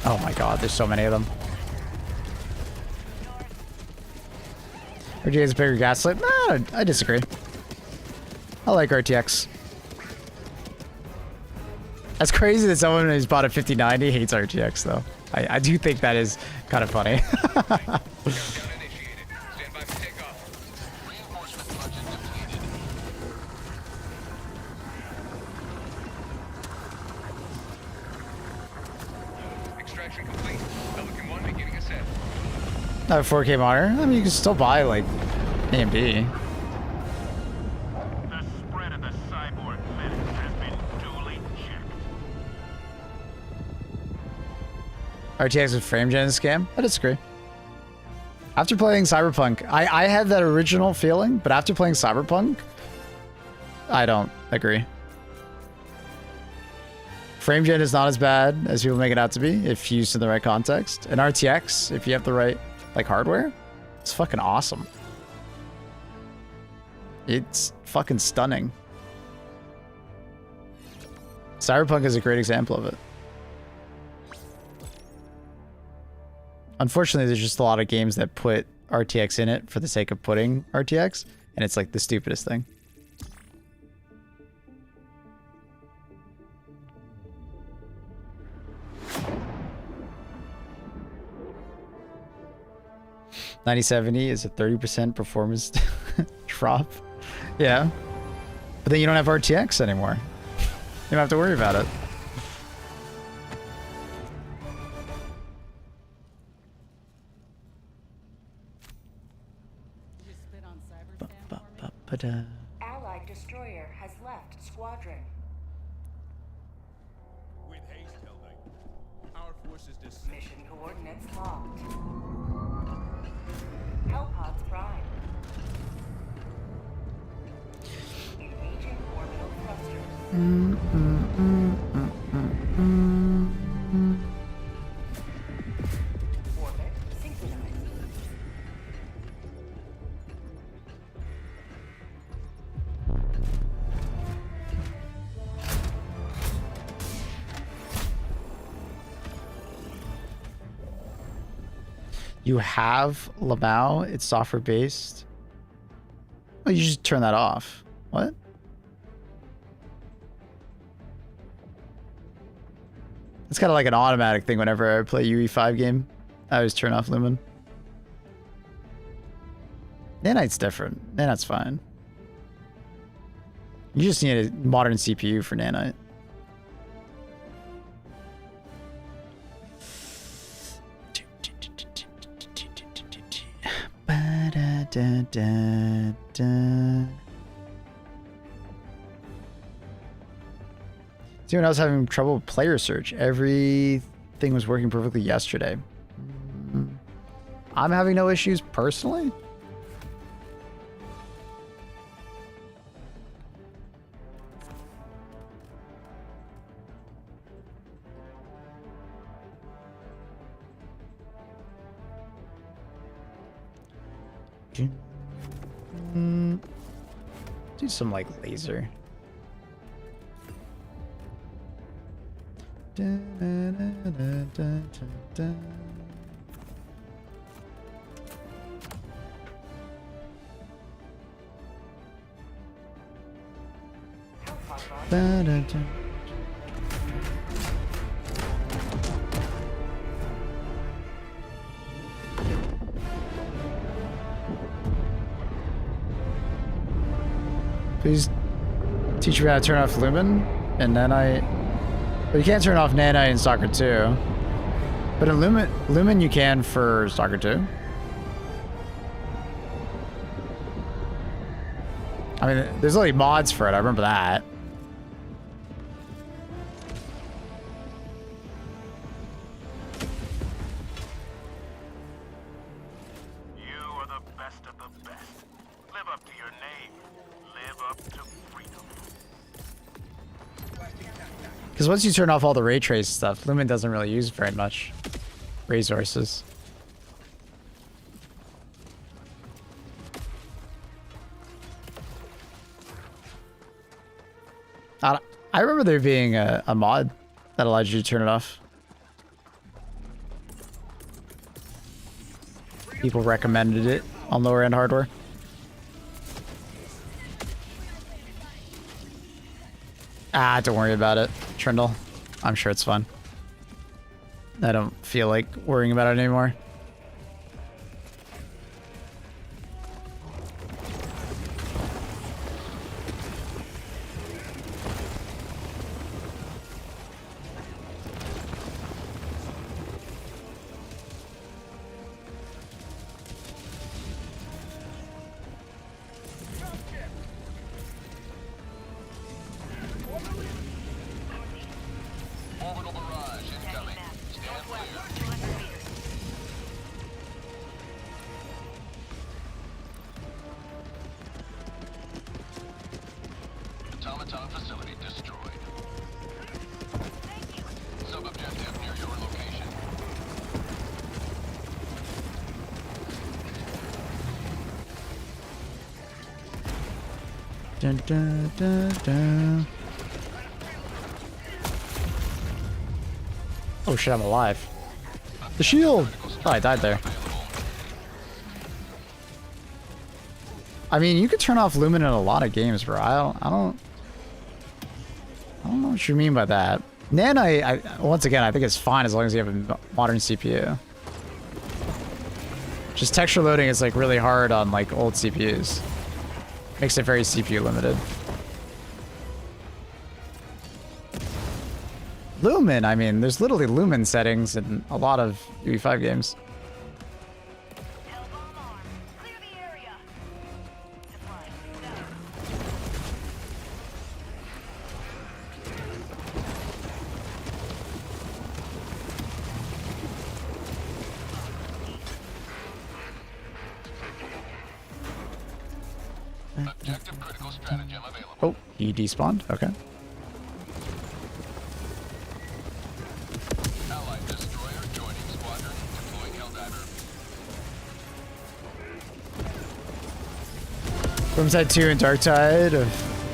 Oh my god, there's so many of them. RTX bigger gaslit? Nah, I disagree. I like RTX. That's crazy that someone who's bought a 5090 hates RTX though. I do think that is kind of funny. Countdown initiated. Stand by for takeoff. Reinforcement budget depleted. Extraction complete. Pelican 1 beginning ascent. Not a 4K monitor. I mean, you can still buy like AMD. The spread of the cyborg menace has been duly checked. RTX with frame gen scam? I disagree. After playing Cyberpunk, I had that original feeling, but after playing Cyberpunk, I don't agree. Frame gen is not as bad as people make it out to be if used in the right context. And RTX, if you have the right like hardware, it's fucking awesome. It's fucking stunning. Cyberpunk is a great example of it. Unfortunately, there's just a lot of games that put RTX in it for the sake of putting RTX, and it's like the stupidest thing. $9070 is a 30% performance drop. Yeah. But then you don't have RTX anymore. You don't have to worry about it. You spit on CYBERSTAN for me? Allied destroyer has left squadron. With haste, Hell Knight. Our forces descend. Mission coordinates locked. Hellpods prime. Engaging orbital thrusters. Orbit synchronized. You have Lamau, it's software based. Oh, you just turn that off. What? It's kind of like an automatic thing whenever I play UE5 game. I always turn off Lumen. Nanite's different. Nanite's fine. You just need a modern CPU for Nanite. See, when I was having trouble with player search, everything was working perfectly yesterday. I'm having no issues personally. Do some like laser. Please teach me how to turn off Lumen and Nanite. But you can't turn off Nanite in Stalker 2. But in Lumen you can for Stalker 2. I mean, there's only mods for it, I remember that. the best. Live up to your name. Live up to freedom. Because once you turn off all the ray trace stuff, Lumen doesn't really use very much resources. I remember there being a mod that allowed you to turn it off. People recommended it on lower end hardware. Ah, don't worry about it, Trindle. I'm sure it's fun. I don't feel like worrying about it anymore. Orbital barrage incoming. Stand clear. Automaton facility destroyed. Sub-objective near your location. Dun, dun, dun, dun. Oh shit, I'm alive. The shield! Oh, I died there. I mean, you could turn off Lumen in a lot of games, bro. I don't know what you mean by that. Nan, once again, I think it's fine as long as you have a modern CPU. Just texture loading is like really hard on like old CPUs. Makes it very CPU limited. Lumen, I mean, there's literally Lumen settings in a lot of UE5 games. Hellbomb arm. Clear the area. Deploying. Objective critical stratagem available. Oh, he despawned? Okay. Allied destroyer joining squadron. Deploying Helldiver. Boomside 2 and Dark Tide of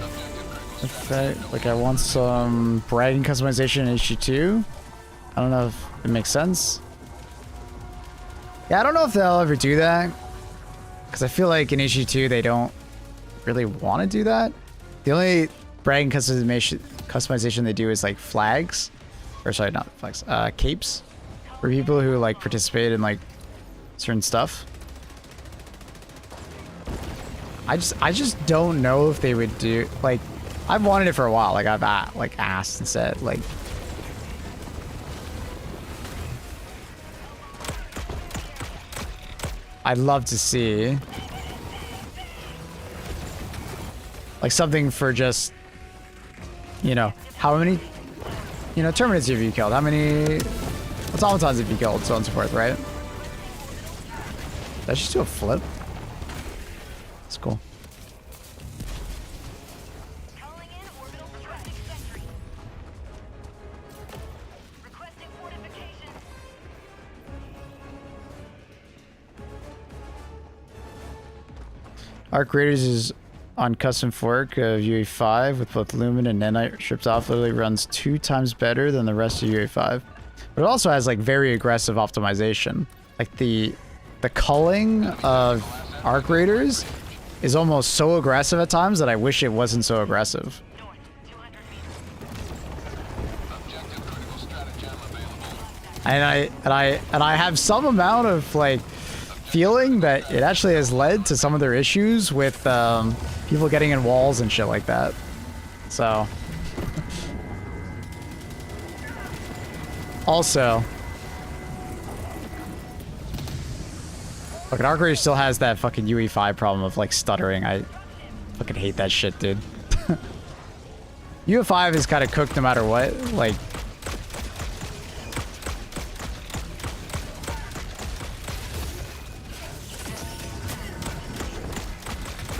Objective critical effect. Like I want some bragging customization in HG2. I don't know if it makes sense. Yeah, I don't know if they'll ever do that. Because I feel like in HG2 they don't really want to do that. The only bragging customization they do is like flags. Or sorry, not flags. Capes. For people who like participate in like certain stuff. I just don't know if they would do like I've wanted it for a while. Like I've asked and said like I'd love to see like something for just, you know, how many, you know, Terminids have you killed? How many automatons have you killed? So on and so forth, right? Did I just do a flip? That's cool. Calling in orbital traffic sentry. Requesting fortification. Arc Raiders is on custom fork of UE5 with both Lumen and Nanite stripped off. Literally runs 2 times better than the rest of UE5. But it also has like very aggressive optimization. Like the culling of Arc Raiders is almost so aggressive at times that I wish it wasn't so aggressive. North, 200 meters. Objective critical stratagem available. And I have some amount of like feeling that it actually has led to some of their issues with people getting in walls and shit like that. So also look, Arc Raider still has that fucking UE5 problem of like stuttering. I fucking hate that shit, dude. UE5 is kind of cooked no matter what. Like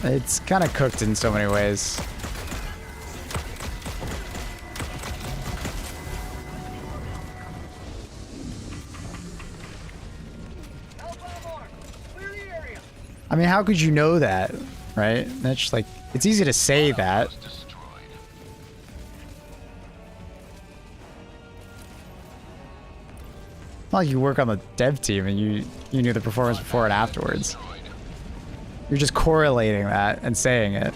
It's kind of cooked in so many ways. I mean, how could you know that, right? That's just like, it's easy to say that. Not like you work on the dev team and you knew the performance before and afterwards. You're just correlating that and saying it.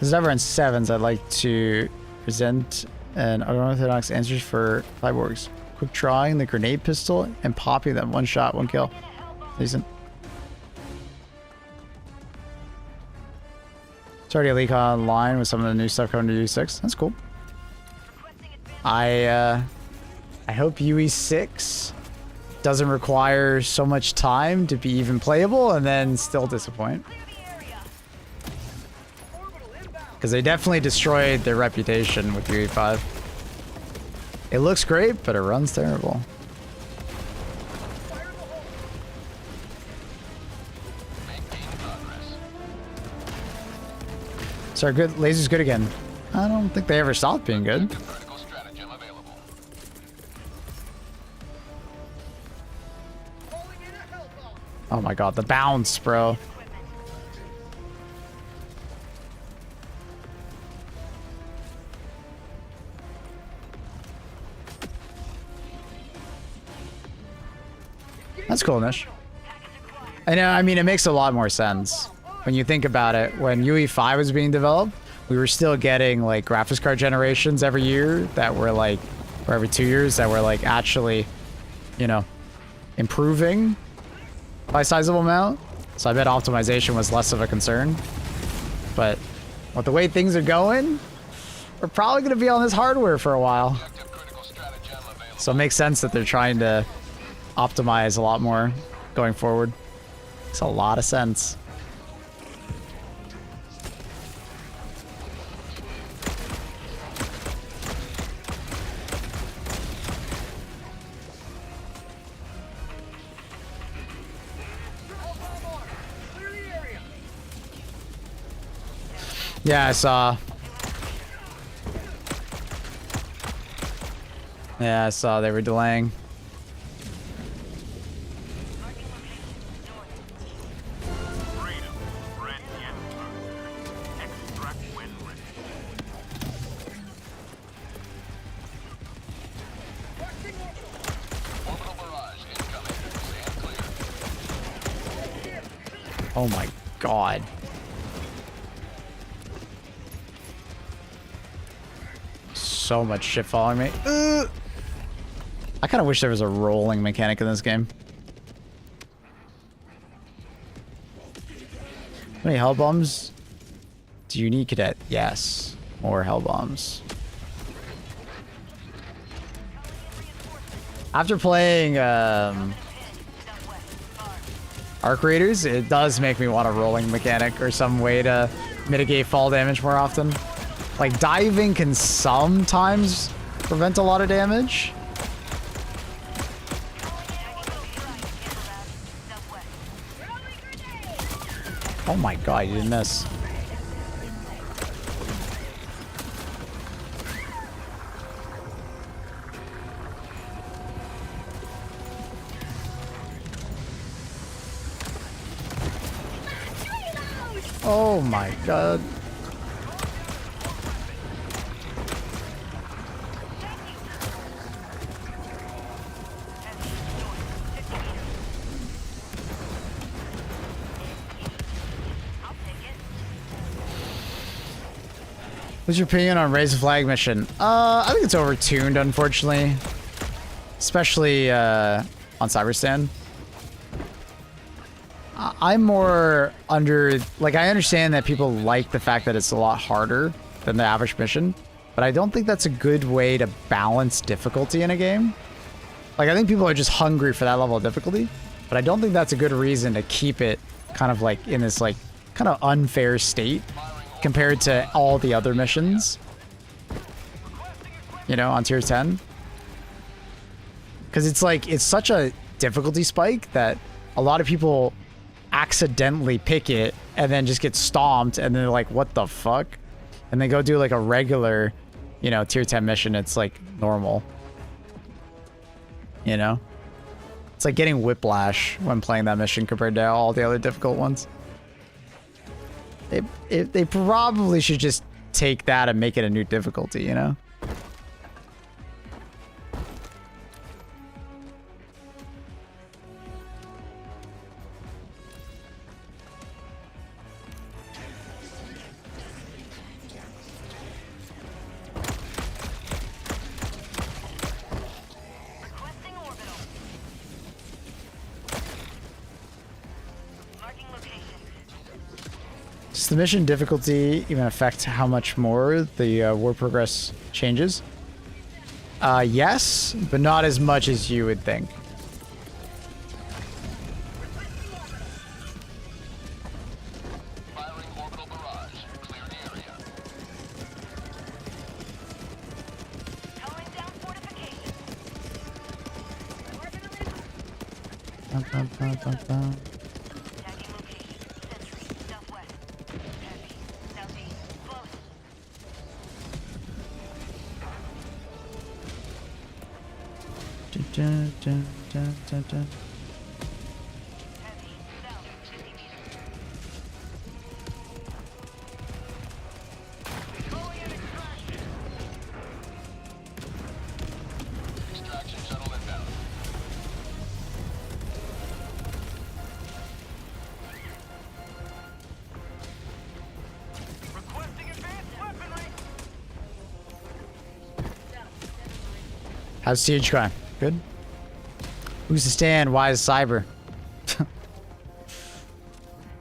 As ever in sevens, I'd like to present an unorthodox answers for cyborgs. Quick drawing the grenade pistol and popping them. One shot, one kill. Decent. It's already a leak online with some of the new stuff coming to U6. That's cool. I hope UE6 doesn't require so much time to be even playable and then still disappoint. Because they definitely destroyed their reputation with UE5. It looks great, but it runs terrible. So our good laser's good again. I don't think they ever stopped being good. Oh my god, the bounce, bro. That's cool, Nish. I know, I mean, it makes a lot more sense. When you think about it, when UE5 was being developed, we were still getting, like, graphics card generations every year that were, like, or every 2 years that were, like, actually, you know, improving by a sizable amount. So I bet optimization was less of a concern. But with the way things are going, we're probably going to be on this hardware for a while. So it makes sense that they're trying to optimize a lot more going forward. Makes a lot of sense. Yeah, I saw. Yeah, I saw they were delaying. Oh my god. So much shit following me. I kind of wish there was a rolling mechanic in this game. How many hell bombs do you need, Cadet? Yes. More hell bombs. After playing Arc Raiders, it does make me want a rolling mechanic or some way to mitigate fall damage more often. Like, diving can sometimes prevent a lot of damage. Oh my god, you didn't miss. Oh my god. What's your opinion on Raise the Flag mission? I think it's overtuned, unfortunately. Especially on CYBERSTAN. I'm more under... Like, I understand that people like the fact that it's a lot harder than the average mission. But I don't think that's a good way to balance difficulty in a game. Like, I think people are just hungry for that level of difficulty. But I don't think that's a good reason to keep it kind of like in this like kind of unfair state compared to all the other missions. You know, on tier 10. Because it's like, it's such a difficulty spike that a lot of people accidentally pick it and then just get stomped and then they're like, what the fuck? And they go do like a regular, you know, tier 10 mission. It's like normal. You know? It's like getting whiplash when playing that mission compared to all the other difficult ones. They probably should just take that and make it a new difficulty, you know? Requesting orbital. Marking location. Does the mission difficulty even affect how much more the war progress changes? Yes, but not as much as you would think. Firing orbital barrage. Clear the area. Towering down fortifications. Bum, bum, bum, bum, bum. Tagging location. Sentry. Southwest. Heavy. Southeast. Close. Dun, dun, dun, dun, dun, dun. Heavy. South. 50 meters. Calling in extraction. Extraction shuttle inbound. Requesting advanced weaponry. How's Siege going? Good? Who's the Stan? Why is Cyber?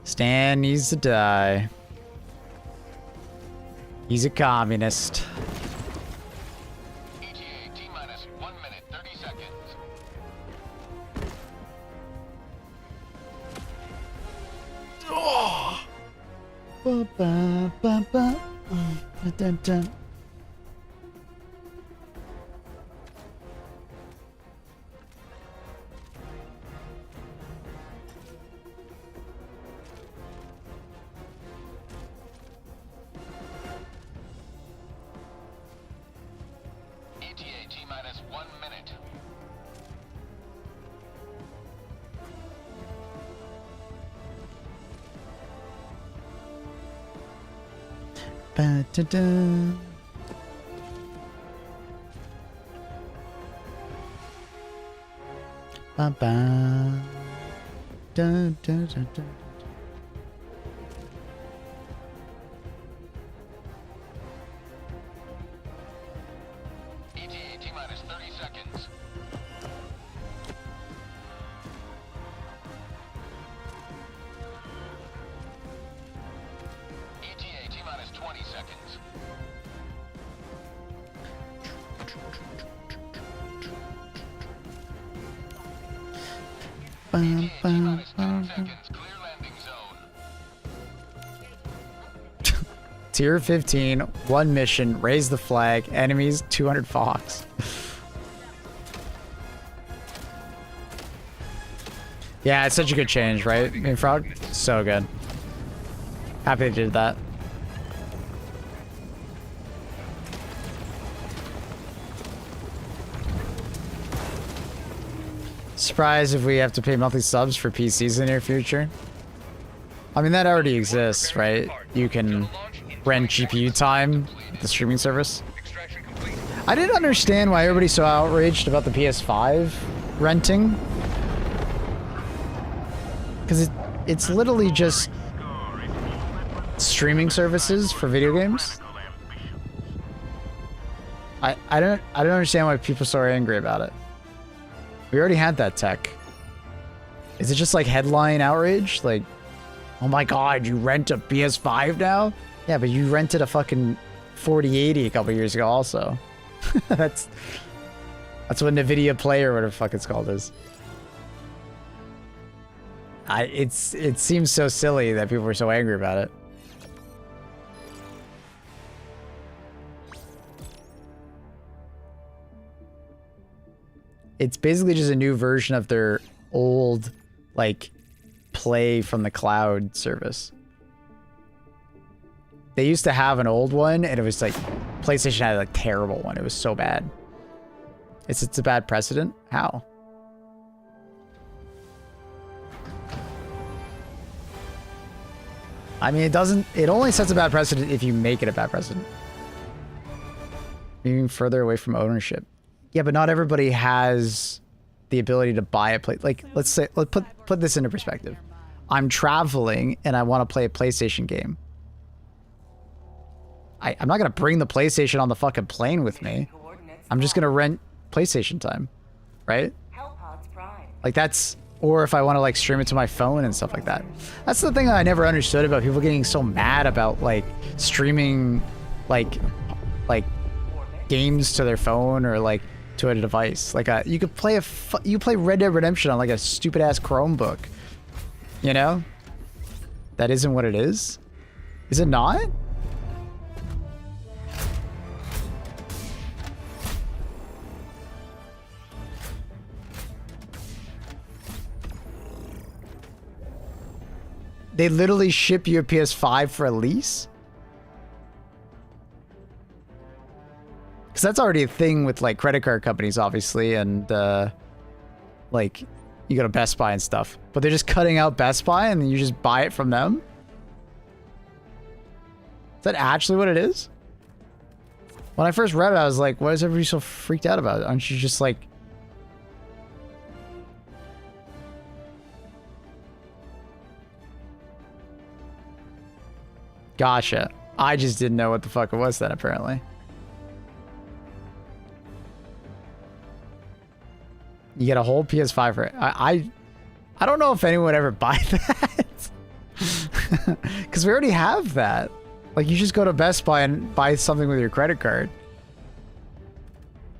Stan needs to die. He's a communist. ETA T-minus 1 minute, 30 seconds. Ba, ba, ba, ba. Dun, dun. ETA T-minus 1 minute. Ba, da, da. Ba, ba. Da, da, da, da. ETA T-minus 30 seconds. ETA T-minus 20 seconds. Ba, ETA ba, T-minus 10 ba. seconds. Clear landing zone. Tier 15, one mission, raise the flag, enemies 200 Fox. Yeah, it's such a good change, right? I mean, Frog? So good. Happy they did that. Surprised if we have to pay monthly subs for PCs in the near future. I mean, that already exists, right? You can rent GPU time with the streaming service. Extraction complete. I didn't understand why everybody's so outraged about the PS5 renting. Because it's literally just streaming services for video games. I don't understand why people are so angry about it. We already had that tech. Is it just like headline outrage? Like, oh my god, you rent a PS5 now? Yeah, but you rented a fucking 4080 a couple years ago also. That's what NVIDIA Play or whatever the fuck it's called is. it seems so silly that people were so angry about it. It's basically just a new version of their old, like, play from the cloud service. They used to have an old one, and it was like, PlayStation had a terrible one. It was so bad. It's a bad precedent? How? I mean, it only sets a bad precedent if you make it a bad precedent. Moving further away from ownership. Yeah, but not everybody has the ability to buy a play. Like, let's put this into perspective. I'm traveling and I want to play a PlayStation game. I'm not gonna bring the PlayStation on the fucking plane with me. I'm just gonna rent PlayStation time, right? Like that's, or if I want to like stream it to my phone and stuff like that. That's the thing that I never understood about people getting so mad about like streaming, like games to their phone or like to a device. Like you could play you play Red Dead Redemption on like a stupid ass Chromebook. You know? That isn't what it is. Is it not? They literally ship you a PS5 for a lease? Because that's already a thing with like credit card companies, obviously, and like you go to Best Buy and stuff. But they're just cutting out Best Buy and then you just buy it from them? Is that actually what it is? When I first read it, I was like, why is everybody so freaked out about it? Aren't you just like... Gotcha. I just didn't know what the fuck it was then, apparently. You get a whole PS5 for it. I don't know if anyone would ever buy that. Because we already have that. Like, you just go to Best Buy and buy something with your credit card.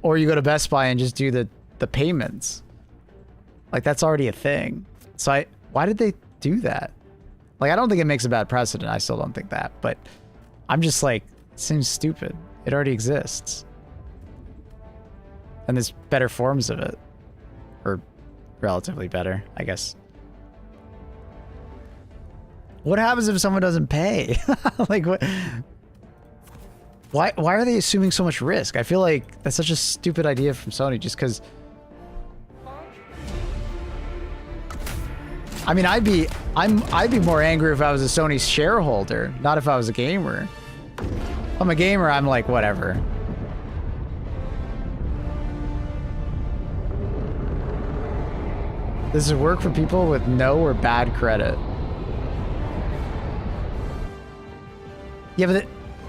Or you go to Best Buy and just do the payments. Like, that's already a thing. So why did they do that? Like, I don't think it makes a bad precedent. I still don't think that. But I'm just like, it seems stupid. It already exists. And there's better forms of it. Or relatively better, I guess. What happens if someone doesn't pay? Like, what? Why are they assuming so much risk? I feel like that's such a stupid idea from Sony just because... I mean, I'd be more angry if I was a Sony shareholder, not if I was a gamer. If I'm a gamer, I'm like, whatever. Does it work for people with no or bad credit? Yeah, but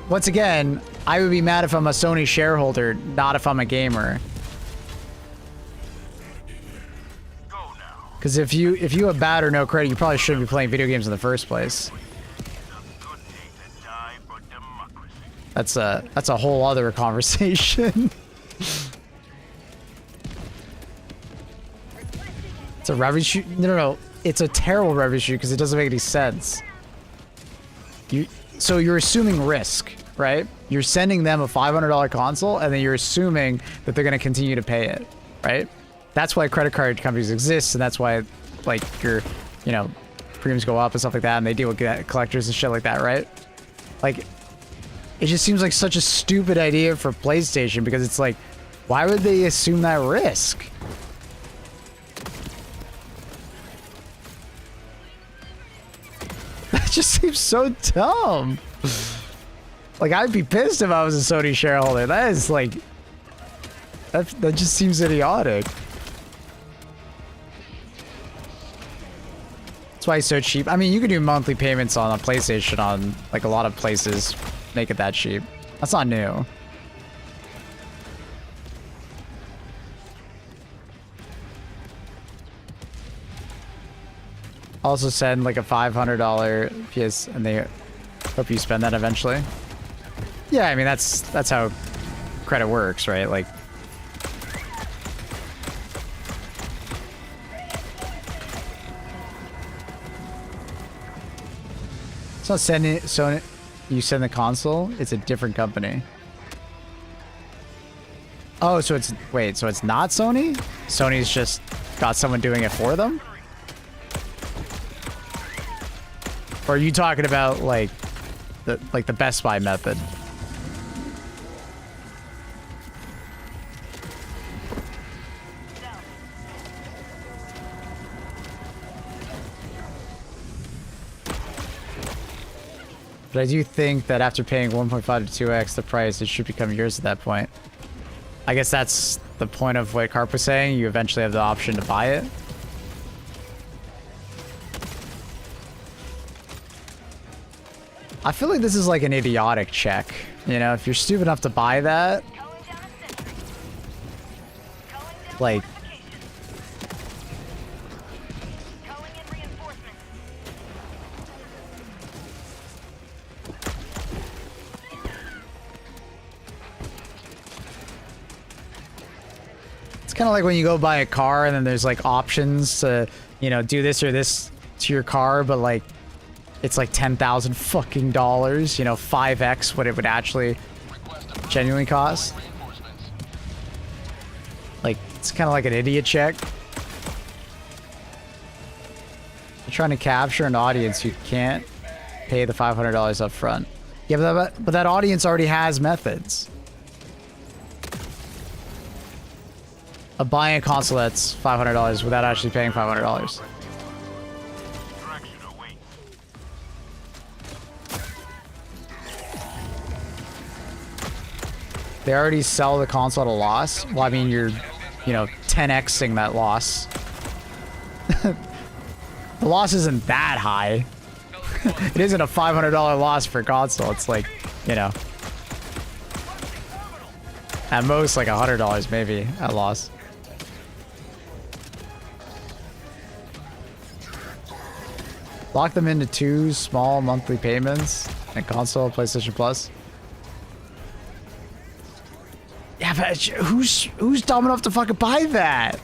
once again, I would be mad if I'm a Sony shareholder, not if I'm a gamer. Because if you have bad or no credit, you probably shouldn't be playing video games in the first place. That's a whole other conversation. It's a revenue shoot. No. It's a terrible revenue shoot because it doesn't make any sense. So you're assuming risk, right? You're sending them a $500 console, and then you're assuming that they're going to continue to pay it, right? That's why credit card companies exist, and that's why, like, your, premiums go up and stuff like that, and they deal with collectors and shit like that, right? Like, it just seems like such a stupid idea for PlayStation because it's like, why would they assume that risk? That just seems so dumb. Like, I'd be pissed if I was a Sony shareholder. That is like, that just seems idiotic. That's why it's so cheap. I mean, you can do monthly payments on a PlayStation on like a lot of places. Make it that cheap. That's not new. Also send like a $500 PS, and they hope you spend that eventually. Yeah, I mean that's how credit works, right? Like, It's not sending Sony. You send the console. It's a different company. Oh, so it's wait. So it's not Sony. Sony's just got someone doing it for them. Or are you talking about like the Best Buy method? But I do think that after paying 1.5 to 2x the price, it should become yours at that point. I guess that's the point of what Carp was saying. You eventually have the option to buy it. I feel like this is like an idiotic check. You know, if you're stupid enough to buy that, like, it's kind of like when you go buy a car and then there's like options to, you know, do this or this to your car, but like it's like $10,000 fucking dollars, you know, 5x what it would actually genuinely cost. Like, it's kind of like an idiot check. You're trying to capture an audience, you can't pay the $500 up front. Yeah, but that audience already has methods. Of buying a console that's $500 without actually paying $500. They already sell the console at a loss. Well, I mean, you're, you know, 10xing that loss. The loss isn't that high. It isn't a $500 loss for console. It's like, you know, at most like $100 maybe at loss. Lock them into 2 small monthly payments and console, PlayStation Plus. Yeah, but who's dumb enough to fucking buy that?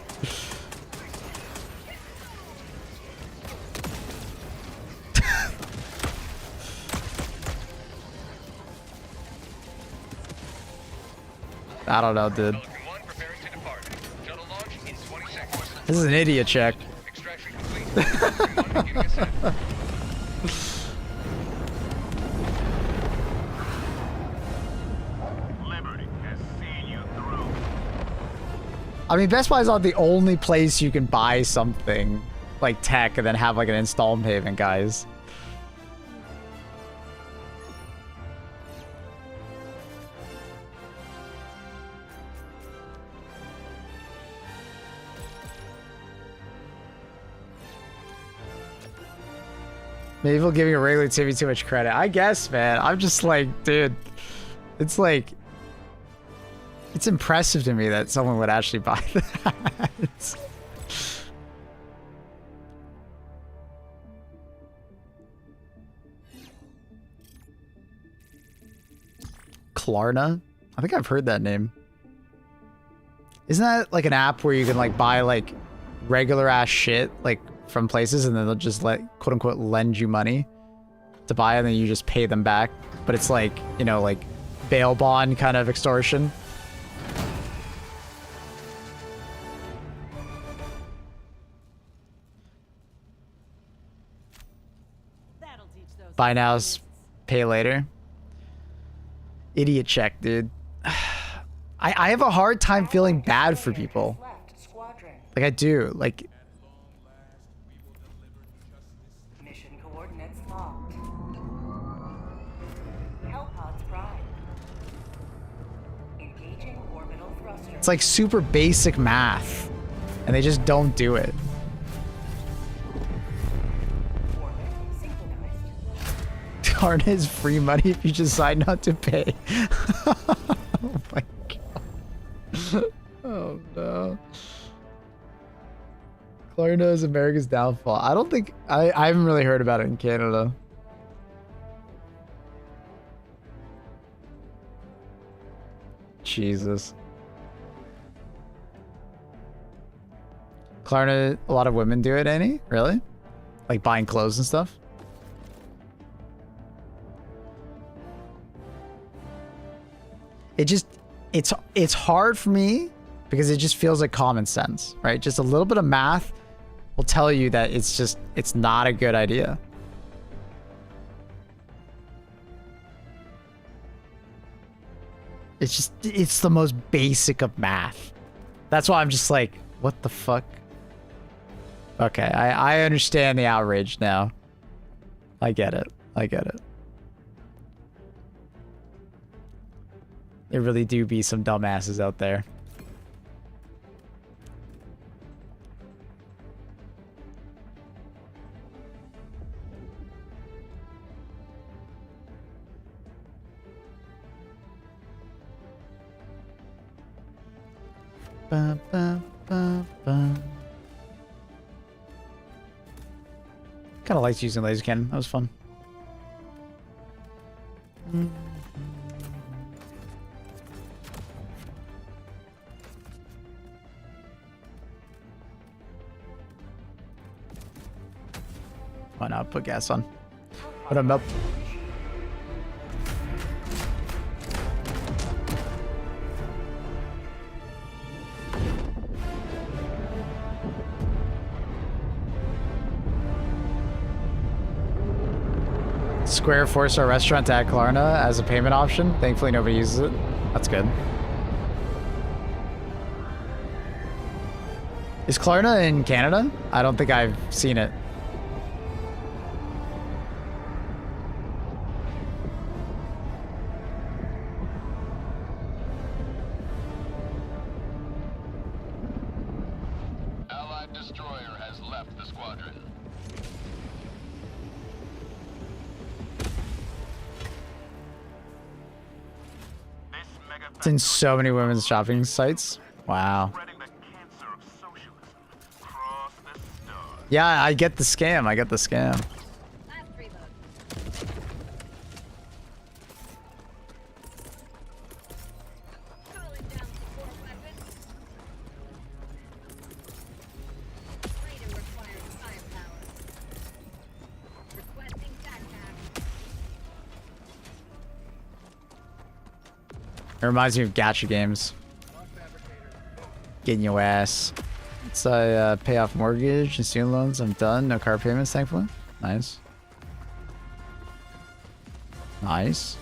I don't know, dude. This is an idiot check. I mean, Best Buy is not the only place you can buy something like tech and then have like an installment payment, guys. Maybe we'll give you a regular TV too much credit. I guess, man. I'm just like, dude, it's like, it's impressive to me that someone would actually buy that. Klarna? I think I've heard that name. Isn't that like an app where you can like buy like regular ass shit like from places and then they'll just let quote unquote lend you money to buy and then you just pay them back? But it's like, you know, like bail bond kind of extortion. Buy now, pay later. Idiot check, dude. I have a hard time feeling bad for people. Like I do. Like Mission coordinates locked. Hellpods prime. Engaging orbital thrusters. it's like super basic math, and they just don't do it. Klarna is free money if you decide not to pay. Oh my god. Oh no. Klarna is America's downfall. I don't think I haven't really heard about it in Canada. Jesus. Klarna, a lot of women do it, Annie? Really? Like buying clothes and stuff? it's hard for me because it just feels like common sense, right? Just a little bit of math will tell you that it's not a good idea. It's the most basic of math. That's why I'm just like, what the fuck? Okay, I understand the outrage now. I get it. I get it. There really do be some dumbasses out there. Ba, ba, ba, ba. Kind of liked using laser cannon. That was fun. Why not put gas on? Put them up. Square forced our restaurant to add Klarna as a payment option. Thankfully, nobody uses it. That's good. Is Klarna in Canada? I don't think I've seen it. Allied destroyer has left the squadron. It's in so many women's shopping sites. Wow. Yeah, I get the scam. I get the scam. Last reload. Calling down support weapons. Freedom requires firepower. Requesting SATCAM. It reminds me of gacha games. Getting your ass. Let's pay off mortgage and student loans. I'm done. No car payments, thankfully. Nice. Nice.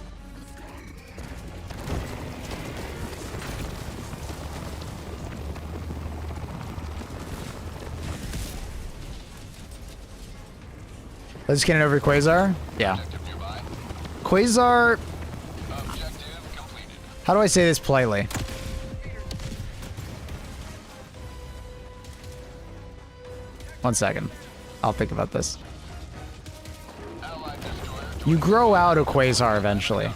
Let's get it over Quasar. Yeah. Quasar. How do I say this politely? One second. I'll think about this. You grow out of Quasar eventually.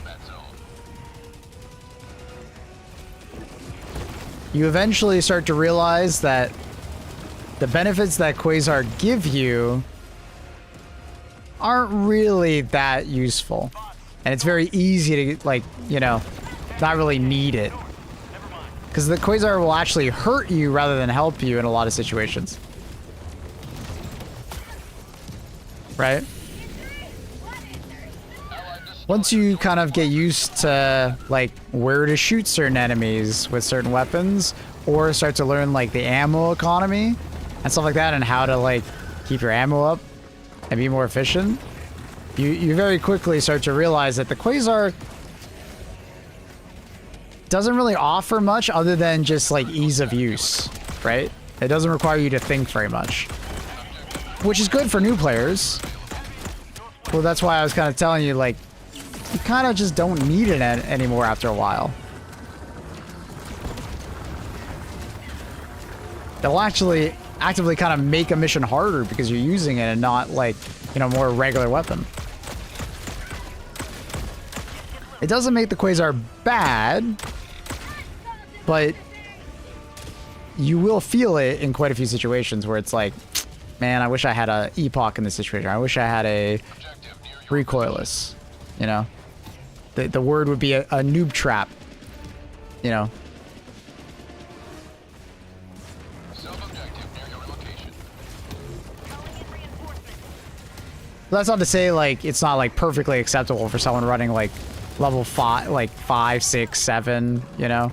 You eventually start to realize that the benefits that Quasar give you aren't really that useful. And it's very easy to, like, you know, not really need it. Because the Quasar will actually hurt you rather than help you in a lot of situations. Right? Once you kind of get used to, like, where to shoot certain enemies with certain weapons, or start to learn, like, the ammo economy and stuff like that, and how to, like, keep your ammo up and be more efficient, you very quickly start to realize that the Quasar doesn't really offer much other than just, like, ease of use, right? It doesn't require you to think very much. Which is good for new players. Well, that's why I was kind of telling you, like, you kind of just don't need it anymore after a while. They'll actually actively kind of make a mission harder because you're using it and not, like, you know, more regular weapon. It doesn't make the Quasar bad, but you will feel it in quite a few situations where it's like, man, I wish I had a epoch in this situation. I wish I had a recoilless, you know? The word would be a noob trap, you know? That's not to say, like, it's not, like, perfectly acceptable for someone running, like, level 5, like 5, 6, 7, you know,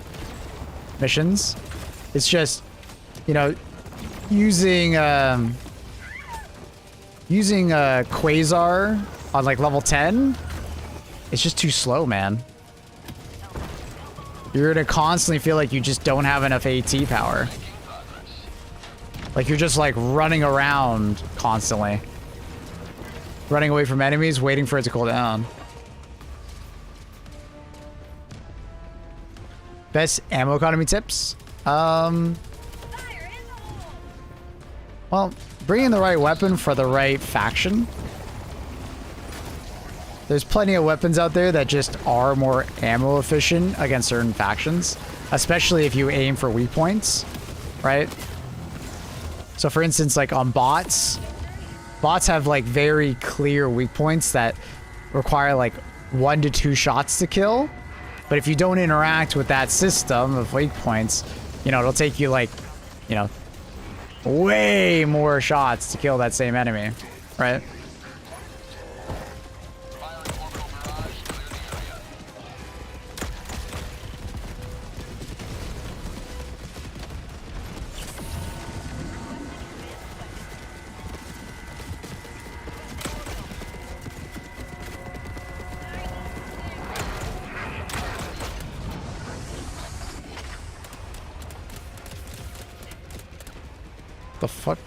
missions. It's just, you know, using Quasar on like level 10, it's just too slow, man. You're gonna constantly feel like you just don't have enough AT power. Like you're just like running around constantly. Running away from enemies, waiting for it to cool down. Best ammo economy tips? Well, bringing the right weapon for the right faction. There's plenty of weapons out there that just are more ammo efficient against certain factions, especially if you aim for weak points, right? So for instance, like on bots have like very clear weak points that require like 1 to 2 shots to kill. But if you don't interact with that system of weak points, you know, it'll take you like, you know, way more shots to kill that same enemy, right? The fuck?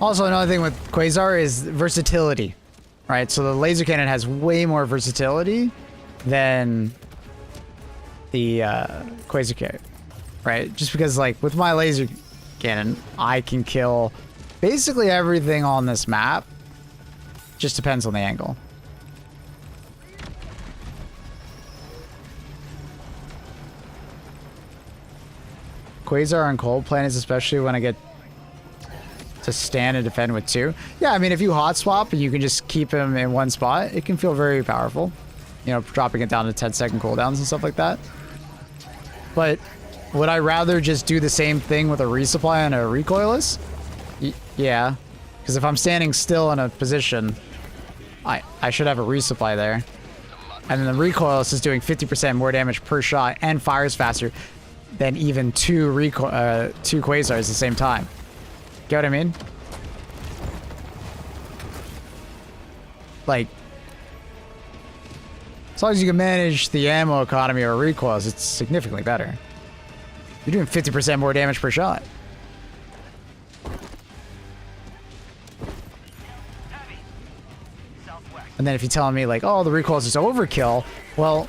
Also, another thing with Quasar is versatility, right? So the laser cannon has way more versatility than the Quasar cannon, right? Just because, like, with my laser cannon, I can kill basically everything on this map. Just depends on the angle. Quasar on cold planets, especially when I get to stand and defend with 2. Yeah, I mean, if you hot swap and you can just keep him in one spot, it can feel very powerful. You know, dropping it down to 10-second cooldowns and stuff like that. But would I rather just do the same thing with a resupply and a recoilless? Yeah, because if I'm standing still in a position, I should have a resupply there. And then the recoilless is doing 50% more damage per shot and fires faster than even 2 Quasars at the same time. Get what I mean? Like, as long as you can manage the ammo economy or recoils, it's significantly better. You're doing 50% more damage per shot. And then if you're telling me like, oh, the recoil is just overkill, well,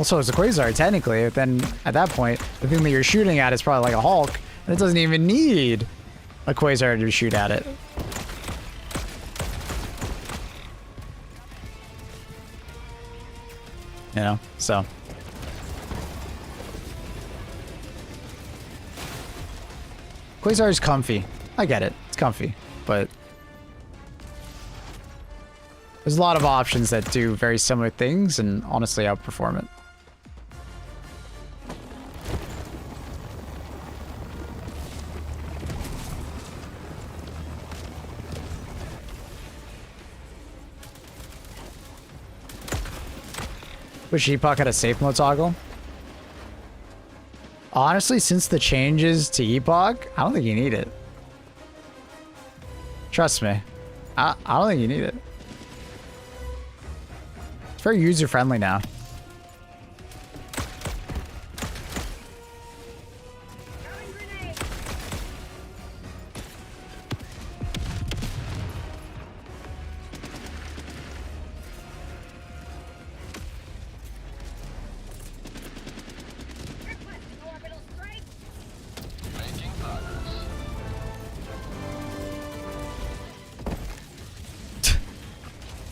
so is the Quasar technically. Then at that point, the thing that you're shooting at is probably like a Hulk, and it doesn't even need a Quasar to shoot at it. You know, so. Quasar is comfy. I get it. It's comfy, but there's a lot of options that do very similar things and honestly outperform it. Wish Epoch had a safe mode toggle. Honestly, since the changes to Epoch, I don't think you need it. Trust me. I don't think you need it. It's very user-friendly now.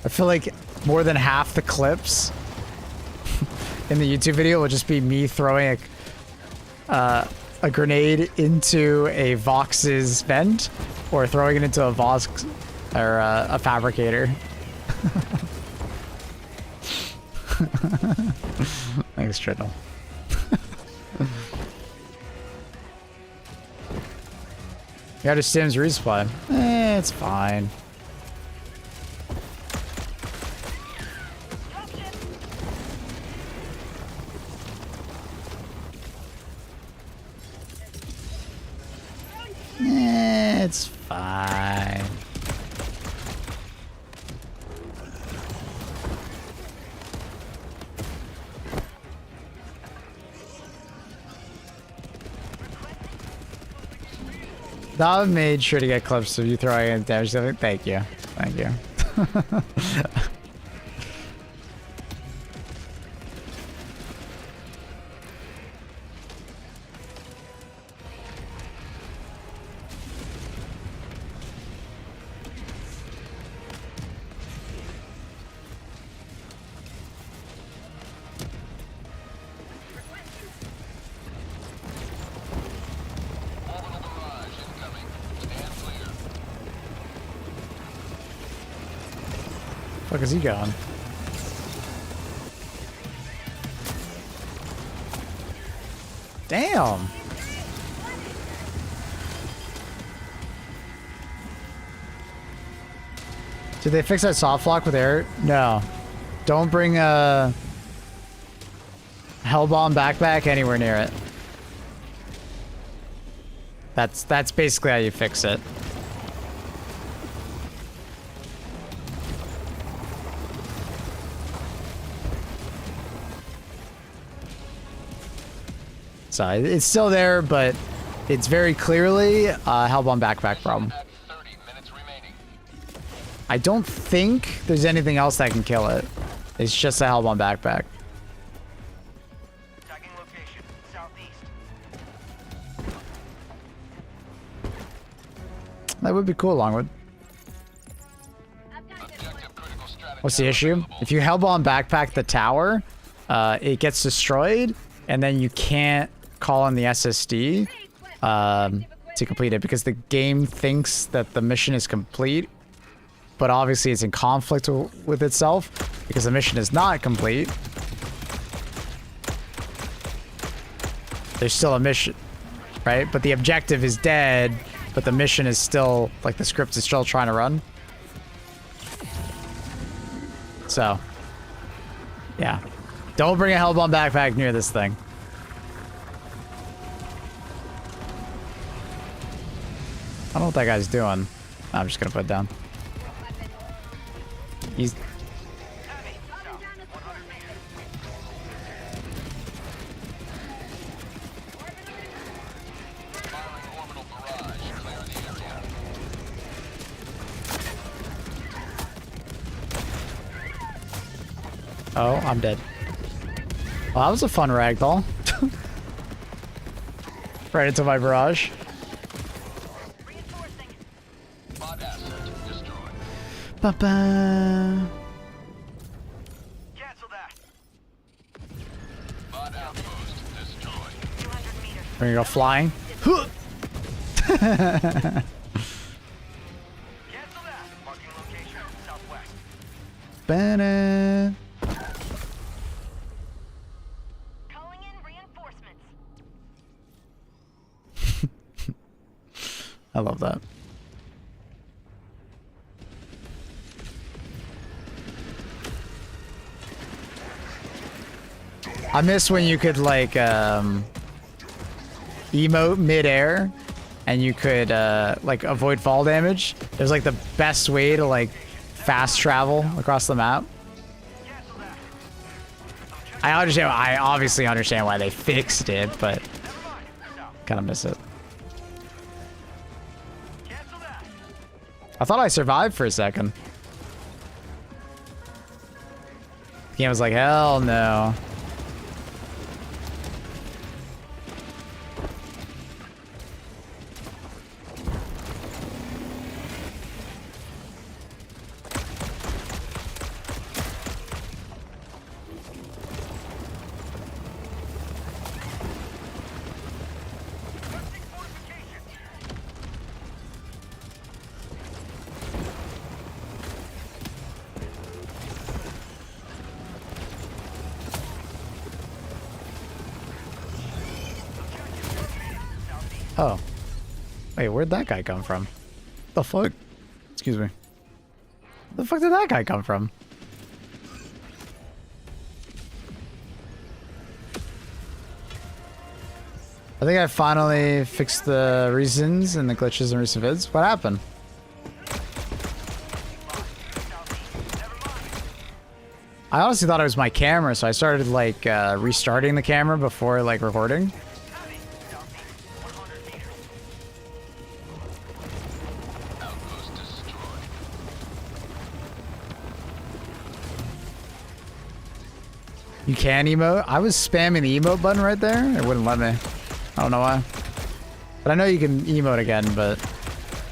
I feel like more than half the clips in the YouTube video will just be me throwing a grenade into a Vox's vent or throwing it into a Vox or a fabricator. Thanks, Triddle. You got a Sims resupply. It's fine. It's fine. I made sure to get clips of you throwing in damage. Thank you. Thank you. Fuck is he going? Damn. Did they fix that soft lock with air? No. Don't bring a Hellbomb backpack anywhere near it. That's basically how you fix it. So it's still there, but it's very clearly a Hellbomb backpack problem. I don't think there's anything else that can kill it. It's just a Hellbomb backpack. Tagging location, southeast. That would be cool, Longwood. What's the issue? If you Hellbomb backpack the tower, it gets destroyed, and then you can't call in the SSD to complete it because the game thinks that the mission is complete, but obviously it's in conflict with itself because the mission is not complete. There's still a mission, right? But the objective is dead, but the mission is still, like, the script is still trying to run. So, yeah. Don't bring a Hellbomb backpack near this thing. I don't know what that guy's doing. I'm just gonna put it down. He's... Oh, I'm dead. Well, that was a fun ragdoll. Right into my barrage. Ba-ba. Cancel that. Bot outpost destroyed. 200 meters. We're gonna go flying. Cancel that. Marking location, southwest. Ba-da. Calling in reinforcements. I love that. I miss when you could, like, emote mid-air and you could, like, avoid fall damage. It was, like, the best way to, like, fast travel across the map. I obviously understand why they fixed it, but kind of miss it. I thought I survived for a second. The game was like, hell no. Oh. Wait, where'd that guy come from? The fuck? Excuse me. Where the fuck did that guy come from? I think I finally fixed the reasons and the glitches in recent vids. What happened? I honestly thought it was my camera, so I started like restarting the camera before like recording. You can emote? I was spamming the emote button right there. It wouldn't let me. I don't know why. But I know you can emote again, but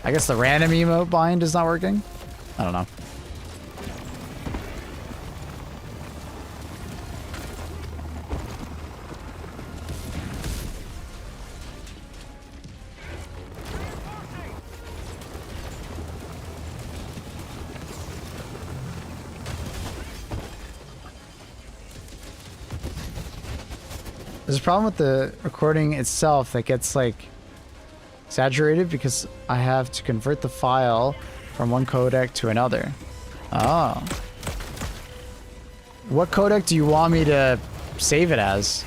I guess the random emote bind is not working. I don't know. There's a problem with the recording itself that gets like saturated because I have to convert the file from one codec to another. Oh. What codec do you want me to save it as?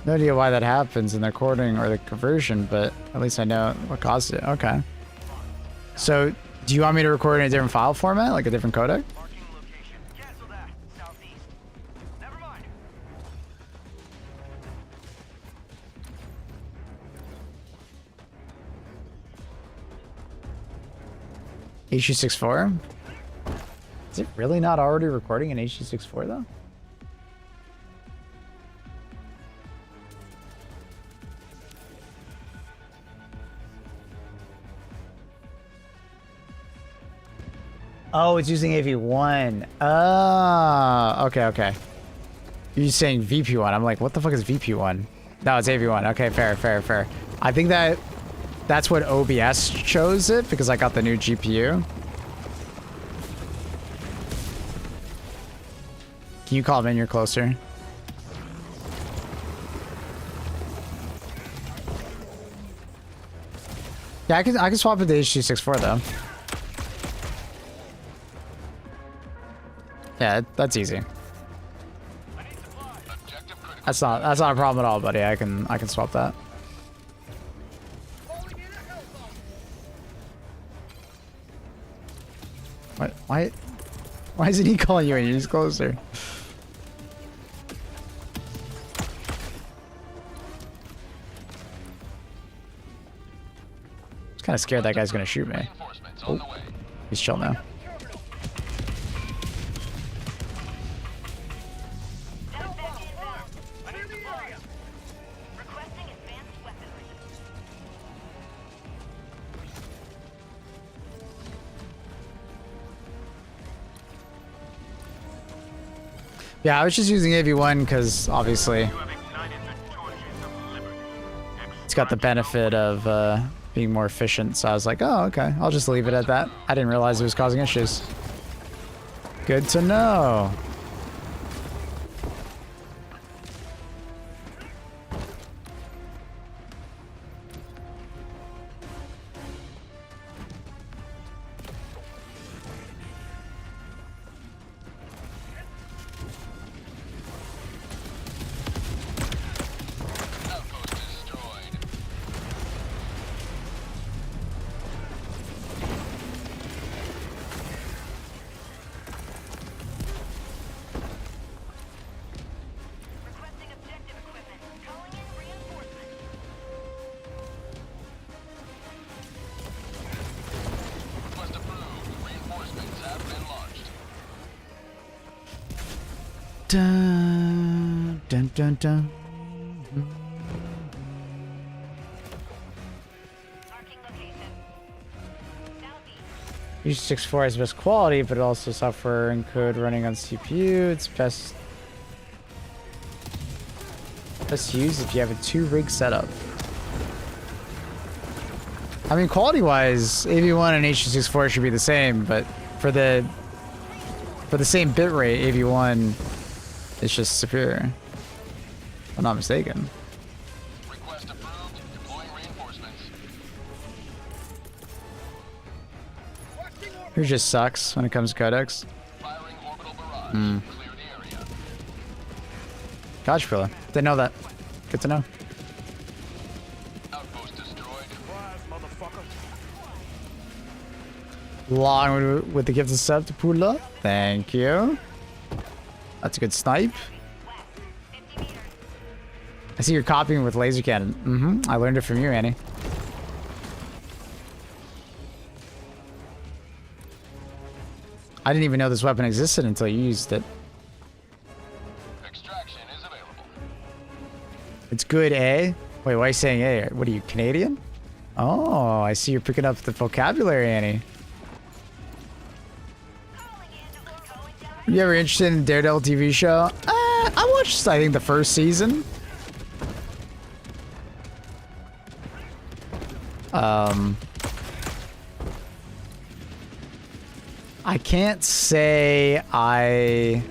No idea why that happens in the recording or the conversion, but at least I know what caused it. Okay. So, do you want me to record in a different file format, like a different codec? Marking location. Cancel that. Southeast. Never mind. H.264? Is it really not already recording in H.264 though? Oh, it's using AV1. Oh, okay, okay. You're saying VP1. I'm like, what the fuck is VP1? No, it's AV1. Okay, fair, fair, fair. I think that's what OBS chose it because I got the new GPU. Can you call him in? You're closer. Yeah, I can swap it to H.264 though. Yeah, that's easy. That's not a problem at all, buddy. I can swap that. What? Why isn't he calling you in? He's closer. I'm kind of scared that guy's gonna shoot me. Oh, he's chill now. Yeah, I was just using AV1 because obviously it's got the benefit of being more efficient. So I was like, oh, okay, I'll just leave it at that. I didn't realize it was causing issues. Good to know. Dun, dun, dun, dun. H.264 has best quality, but also software and code running on CPU. It's best used if you have a 2-rig setup. I mean, quality-wise, AV1 and H.264 should be the same, but for the same bitrate, AV1 It's just superior. If I'm not mistaken. Request approved. Deploying reinforcements. Yours just sucks when it comes to codex. Firing orbital barrage. Hmm. Clear the area. Gotcha, fella. Didn't know that. Good to know. Outpost destroyed. Long with the gift of sub to Pula. Thank you. That's a good snipe. I see you're copying with laser cannon. Mm-hmm. I learned it from you, Annie. I didn't even know this weapon existed until you used it. Extraction is available. It's good, eh? Wait, why are you saying eh? What are you, Canadian? Oh, I see you're picking up the vocabulary, Annie. You ever interested in the Daredevil TV show? I watched, I think, the first season. I can't say I...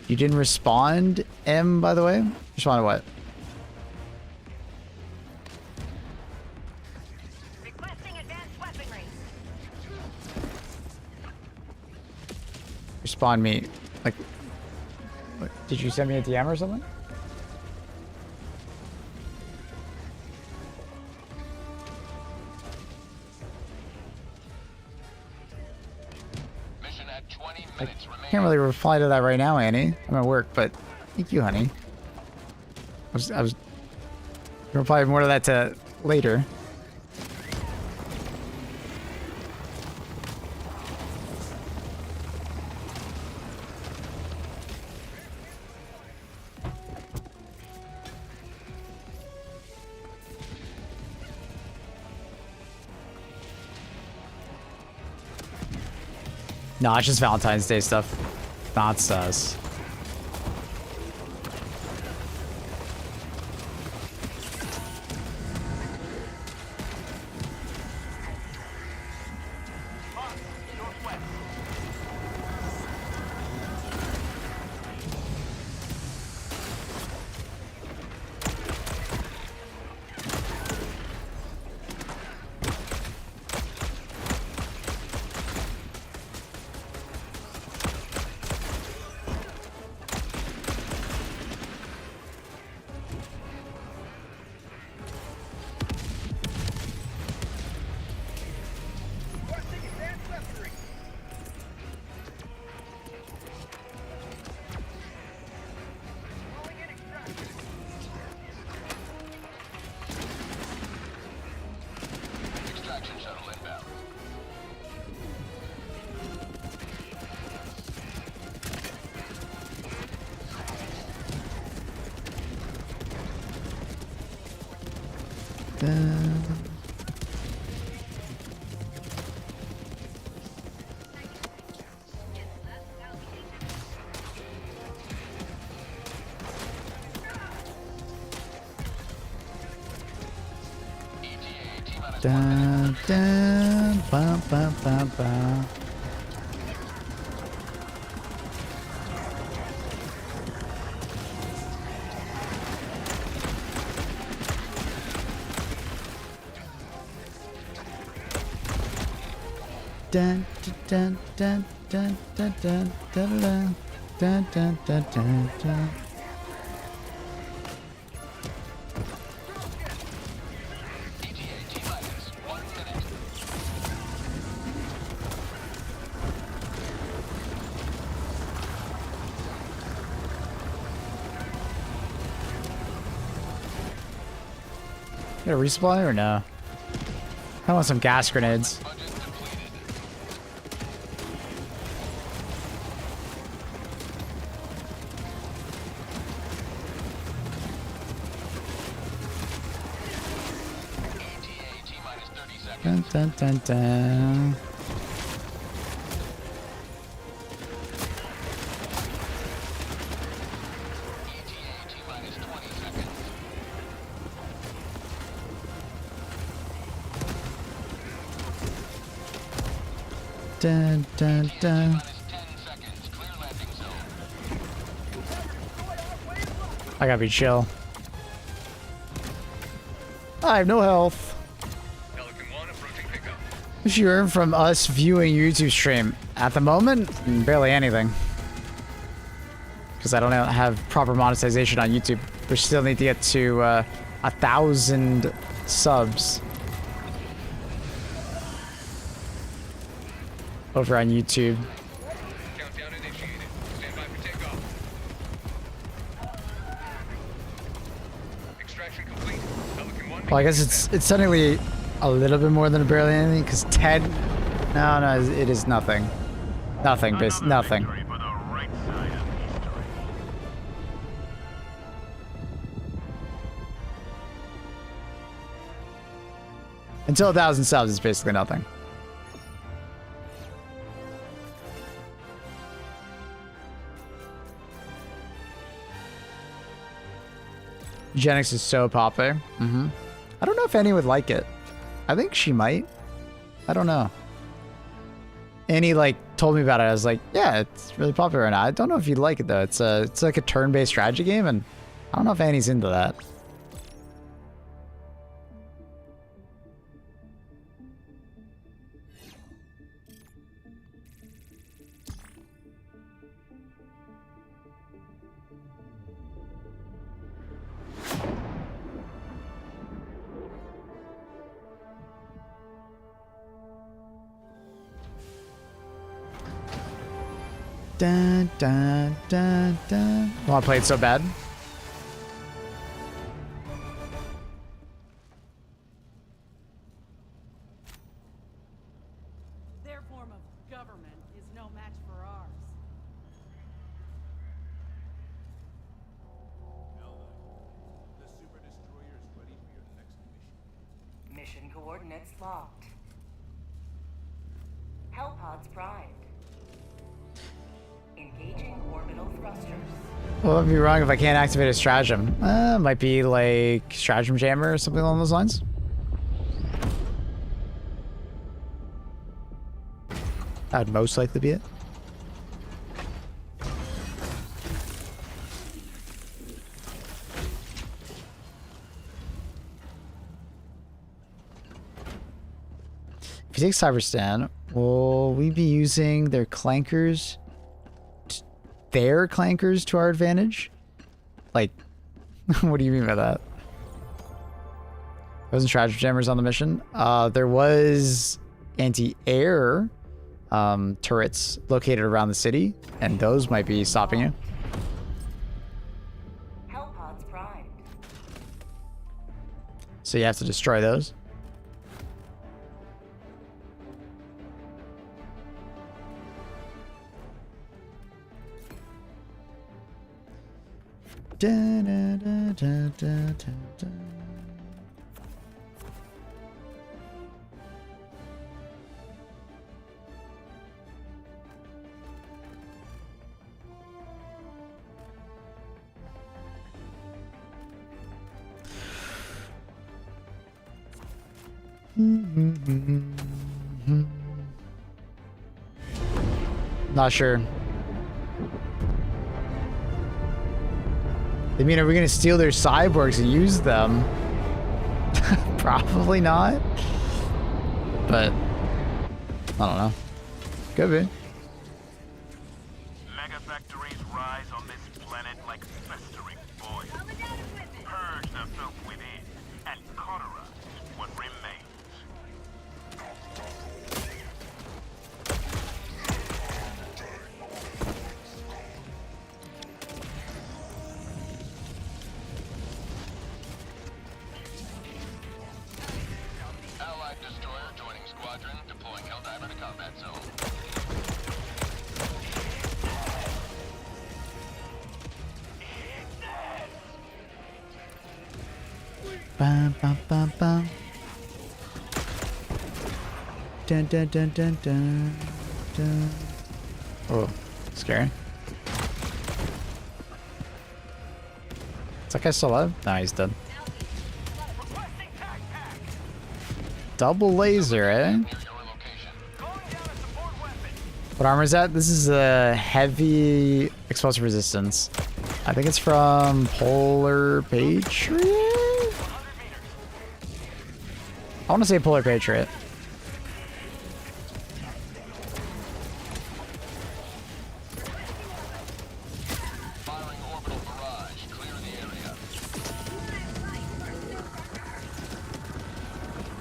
You didn't respond, M, by the way? Respond to what? Requesting advanced weaponry. Respond me. Like, what, did you send me a DM or something? Mission at 20 minutes remaining. Can't really reply to that right now, Annie. I'm at work, but thank you, honey. I was gonna reply more to that to later. No, it's just Valentine's Day stuff. Not sus. Extraction shuttle inbound. Dun, dun, ba, ba, ba, ba. Dun, dun, dun, dun, dun, dun, dun, dun, dun, dun, dun, dun, dun. Get a resupply or no? I want some gas grenades. Dun, dun, dun, dun. dun, dun, dun. Is 10 seconds. Clear landing zone. I gotta be chill. I have no health. Pelican 1 approaching pickup. What you earn from us viewing YouTube stream? At the moment, barely anything. Because I don't have proper monetization on YouTube. We still need to get to 1,000 subs over on YouTube. Countdown initiated. Stand by for takeoff. Extraction complete. Pelican 1. Well, I guess it's technically a little bit more than barely anything, because 10... No, it is nothing. Nothing, nothing. Victory for the right side of history. Until 1,000 subs, it's basically nothing. Eugenics is so popular. I don't know if Annie would like it. I think she might. I don't know. Annie like told me about it. I was like, yeah, it's really popular right now. I don't know if you'd like it though. It's like a turn-based strategy game, and I don't know if Annie's into that. Dun, dun, dun, dun. Want to play it so bad? Their form of government is no match for ours. The Super Destroyer is ready for your next mission. Mission coordinates locked. Hellpods primed. Engaging orbital thrusters. Well, I'd be wrong if I can't activate a stratagem. Might be like stratagem jammer or something along those lines. That'd most likely be it. If you take CYBERSTAN, will we be using their clankers? Their clankers to our advantage? Like, what do you mean by that? There wasn't stratagem jammers on the mission. There was anti-air turrets located around the city, and those might be stopping you. Hellpods primed. So you have to destroy those. Da, da, da, da, da, da, da. Not sure. I mean, are we gonna steal their cyborgs and use them? Probably not. But I don't know. Could be. Mega factories rise on this planet like festering boils. Purge the filth within and cauterize what remains. Allied destroyer joining squadron, deploying Helldiver to combat zone. Bam, bam, bam, bam. Dun, dun, dun, dun, dun, dun. Oh, scary. Is that guy still alive? Nah, he's dead. Double laser, eh? Near your location. What armor is that? This is a heavy explosive resistance. I think it's from Polar Patriot? I want to say Polar Patriot. Firing orbital barrage. Clear the area.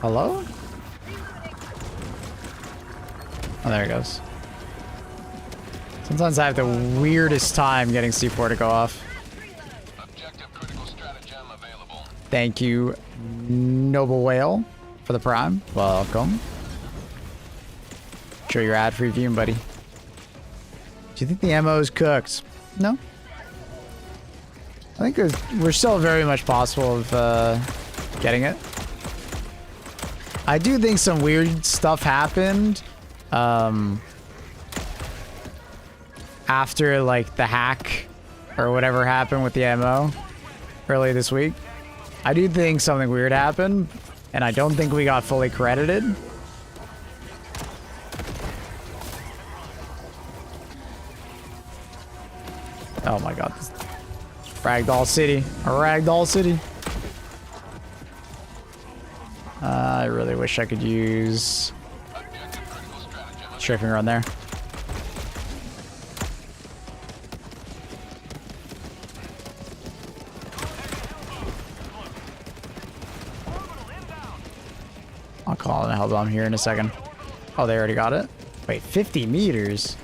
Hello? Oh, there it goes. Sometimes I have the weirdest time getting C4 to go off. Objective critical stratagem available. Thank you, Noble Whale, for the prime. Welcome. Show your ad free viewing, buddy. Do you think the ammo is cooked? No. I think we're still very much possible of getting it. I do think some weird stuff happened after like the hack or whatever happened with the ammo early this week. I do think something weird happened, and I don't think we got fully credited. Oh my god. Ragdoll City. A Ragdoll City. I really wish I could use strafing run there. I'll call in a hell bomb here in a second. Oh, they already got it? Wait, 50 meters?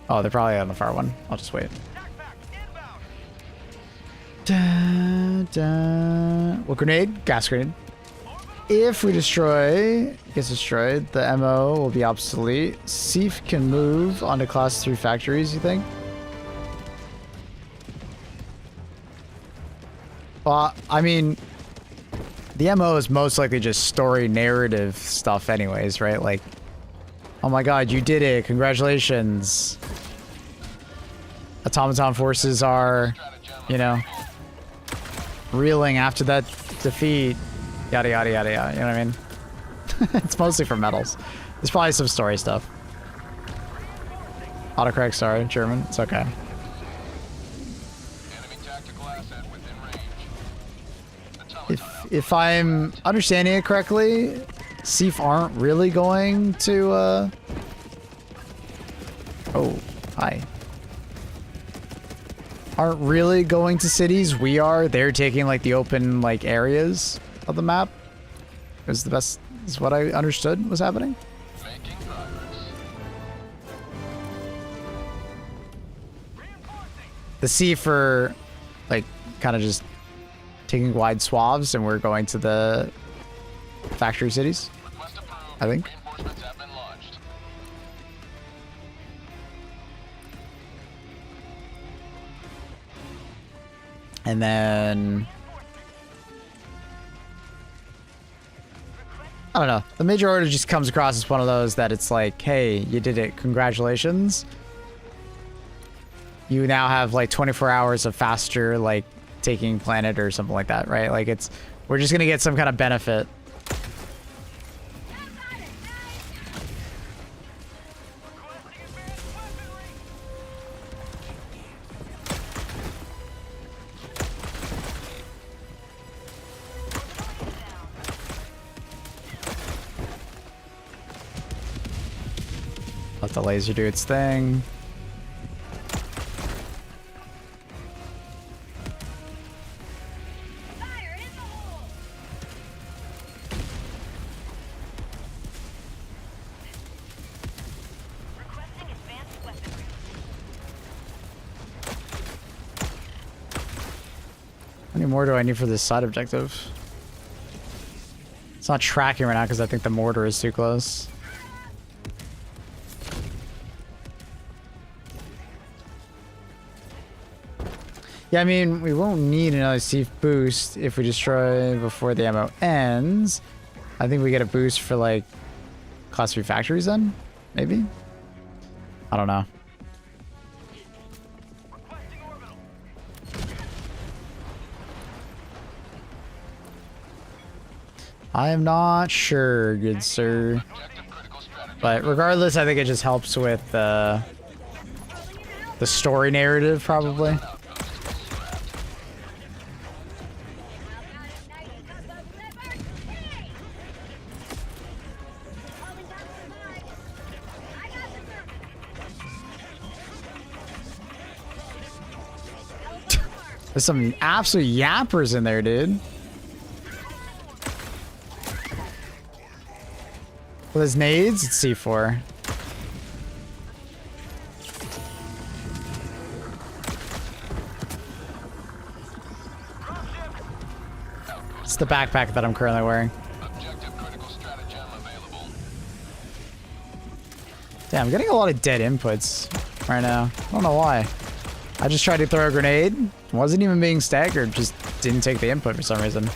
Oh, they're probably on the far one. I'll just wait. Da, da. Well, grenade, gas grenade. If we destroy, gets destroyed, the MO will be obsolete. Seif can move onto class 3 factories, you think? Well, I mean, the MO is most likely just story narrative stuff anyways, right? Like, oh my god, you did it, congratulations. Automaton forces are, you know, reeling after that defeat. Yada, yada, yada, yada. You know what I mean? It's mostly for medals. There's probably some story stuff. Autocorrect, sorry. German. It's okay. Enemy tactical asset within range. If I'm understanding it correctly, Seif aren't really going to, Oh, hi. Aren't really going to cities. We are. They're taking, like, the open, like, areas of the map. Is the best, is what I understood was happening. Making progress. The Seif are, like, kind of just taking wide swaths, and we're going to the factory cities, Request approved. I think. Reinforcements have been launched. And then I don't know. The major order just comes across as one of those that it's like, hey, you did it. Congratulations. You now have like 24 hours of faster, like, taking planet or something like that, right? Like, it's, we're just going to get some kind of benefit. Let the laser do its thing. Fire in the hole! Requesting advanced weaponry. How many more do I need for this side objective? It's not tracking right now because I think the mortar is too close. Yeah, I mean, we won't need another Seif boost if we destroy before the ammo ends. I think we get a boost for, like, class 3 factories then? Maybe? I don't know. I am not sure, good sir. Objective critical stratagem But regardless, I think it just helps with the story narrative, probably. There's some absolute yappers in there, dude. With his nades, it's C4. It's the backpack that I'm currently wearing. Objective critical stratagem available. Yeah, I'm getting a lot of dead inputs right now. I don't know why. I just tried to throw a grenade. Wasn't even being staggered. Just didn't take the input for some reason.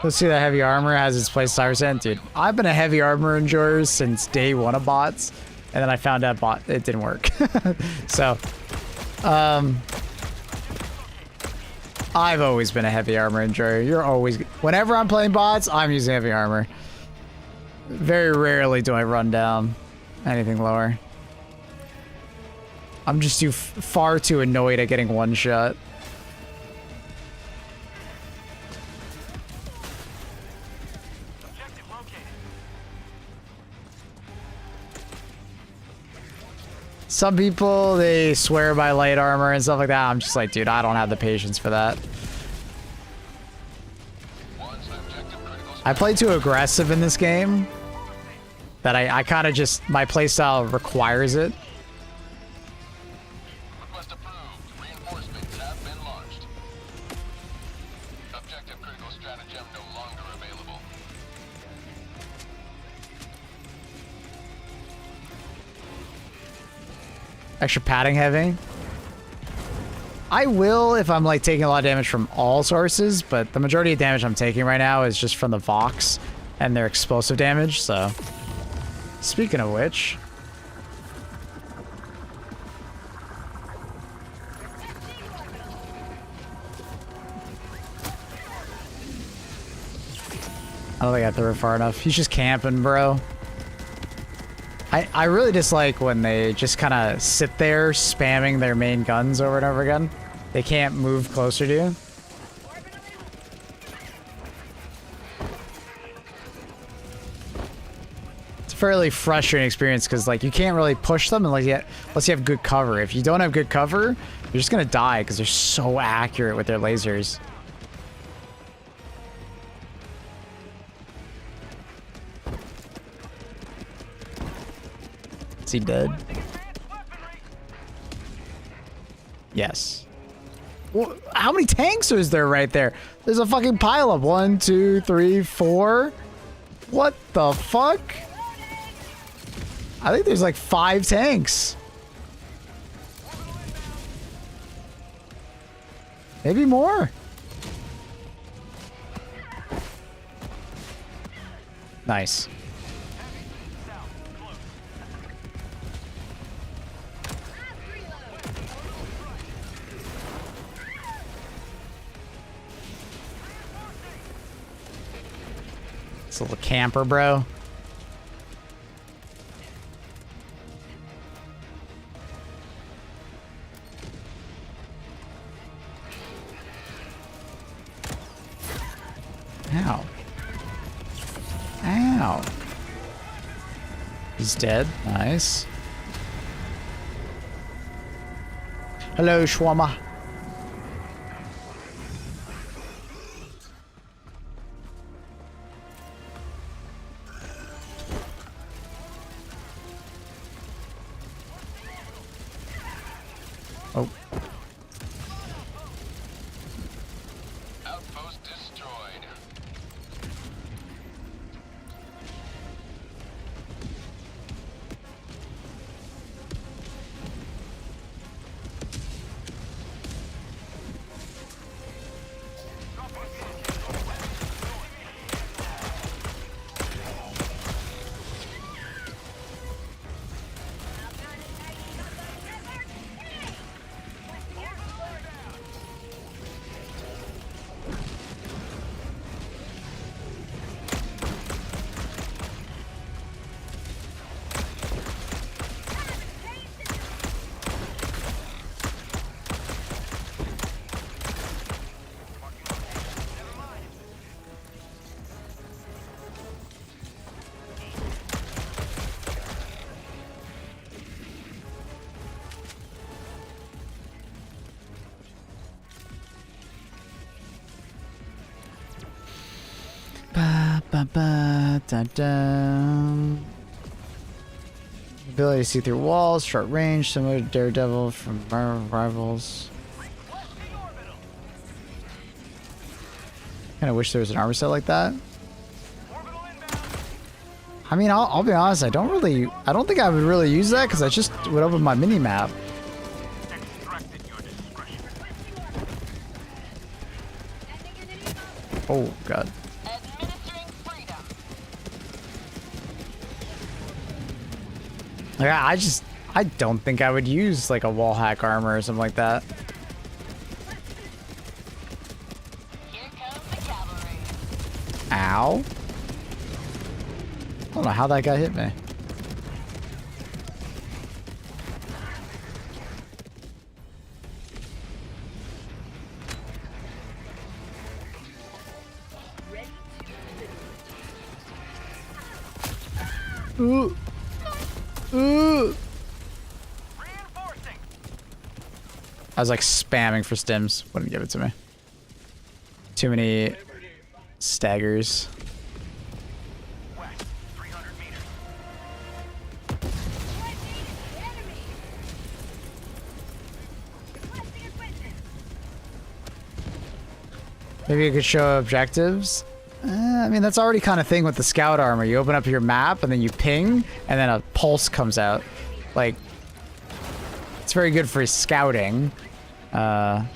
Let's see, that heavy armor has its place, CYBERSTAN. Dude, I've been a heavy armor enjoyer since day one of bots, and then I found out it didn't work. So, I've always been a heavy armor enjoyer. You're always, whenever I'm playing bots, I'm using heavy armor. Very rarely do I run down anything lower. I'm just far too annoyed at getting one shot. Some people, they swear by light armor and stuff like that. I'm just like, dude, I don't have the patience for that. I play too aggressive in this game. That I kind of just, my playstyle requires it. Request approved. Reinforcements have been launched. Objective critical stratagem no longer available. Extra padding heavy. I will if I'm like taking a lot of damage from all sources, but the majority of damage I'm taking right now is just from the Vox and their explosive damage, so. Speaking of which. I don't think I threw it far enough. He's just camping, bro. I really dislike when they just kind of sit there spamming their main guns over and over again. They can't move closer to you. It's a fairly frustrating experience because like you can't really push them unless you have good cover. If you don't have good cover, you're just gonna die because they're so accurate with their lasers. Is he dead? Yes. Well, how many tanks is there right there? There's a fucking pile of 1, 2, 3, 4. What the fuck? I think there's like 5 tanks. Maybe more. Nice. It's a little camper, bro. Ow. Ow. He's dead. Nice. Hello, Shawarma. Oh. Outpost destroyed. Ba ba da da. Ability to see through walls, short range, similar to Daredevil from Marvel Rivals. Kind of wish there was an armor set like that. I mean, I'll be honest. I don't think I would really use that because I just would open my mini map. Oh god. Yeah, I don't think I would use like a wall hack armor or something like that. Ow. I don't know how that guy hit me. Ooh. Ooh. I was like spamming for stims. Wouldn't give it to me. Too many staggers. Maybe you could show objectives. I mean, that's already kind of thing with the scout armor. You open up your map and then you ping, and then a pulse comes out. Like, it's very good for scouting, side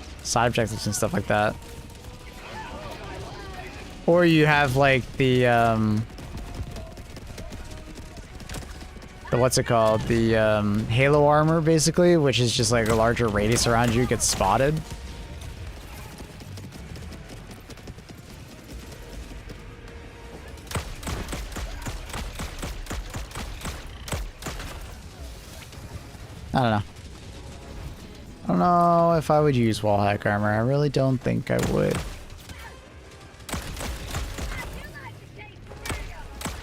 objectives and stuff like that. Or you have like the what's it called? The halo armor, basically, which is just like a larger radius around you gets spotted. I don't know. I don't know if I would use wall hack armor. I really don't think I would.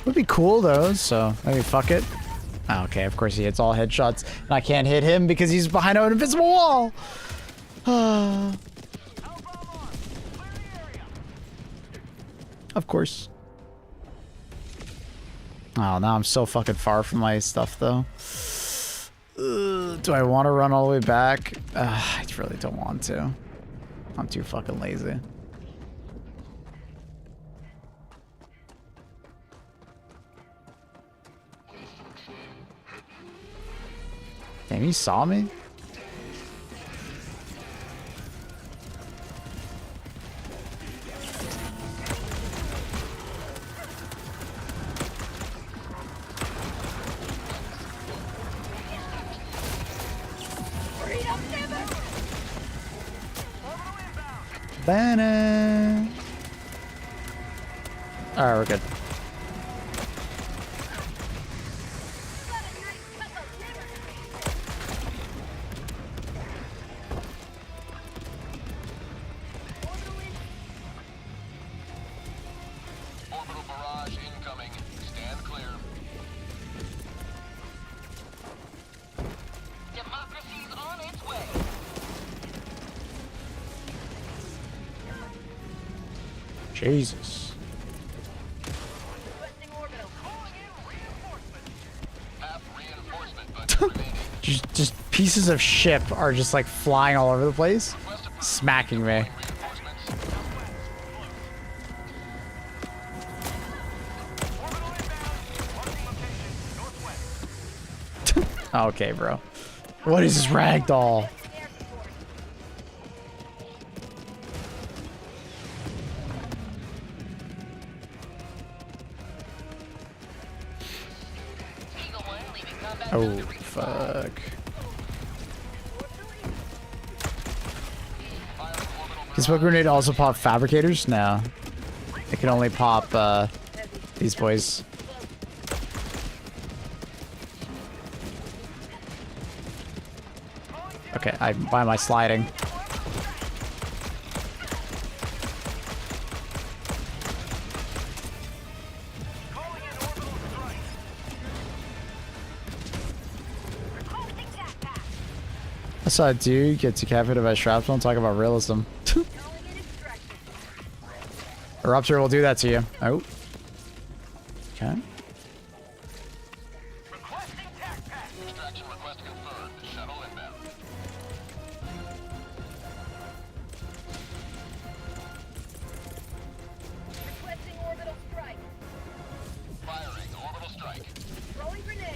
Would be cool though, so maybe fuck it. Oh, okay, of course he hits all headshots, and I can't hit him because he's behind an invisible wall. Of course. Oh, now I'm so fucking far from my stuff though. Do I want to run all the way back? I really don't want to. I'm too fucking lazy. Damn, he saw me? Banner. Alright, we're good. Orbital barrage incoming. Stand clear. Democracy's on its way. Jesus. just pieces of ship are just like flying all over the place, smacking me. Okay, bro. What is this ragdoll? Oh, fuck. Can smoke grenade also pop fabricators? No. It can only pop, these boys. Okay, why am I sliding? I saw a dude get decapitated by shrapnel. Talk about realism. A rupture will do that to you. Oh. Okay. Requesting tac pack. Extraction request confirmed. Shuttle inbound. Requesting orbital strike. Firing. Orbital strike. Throwing grenade.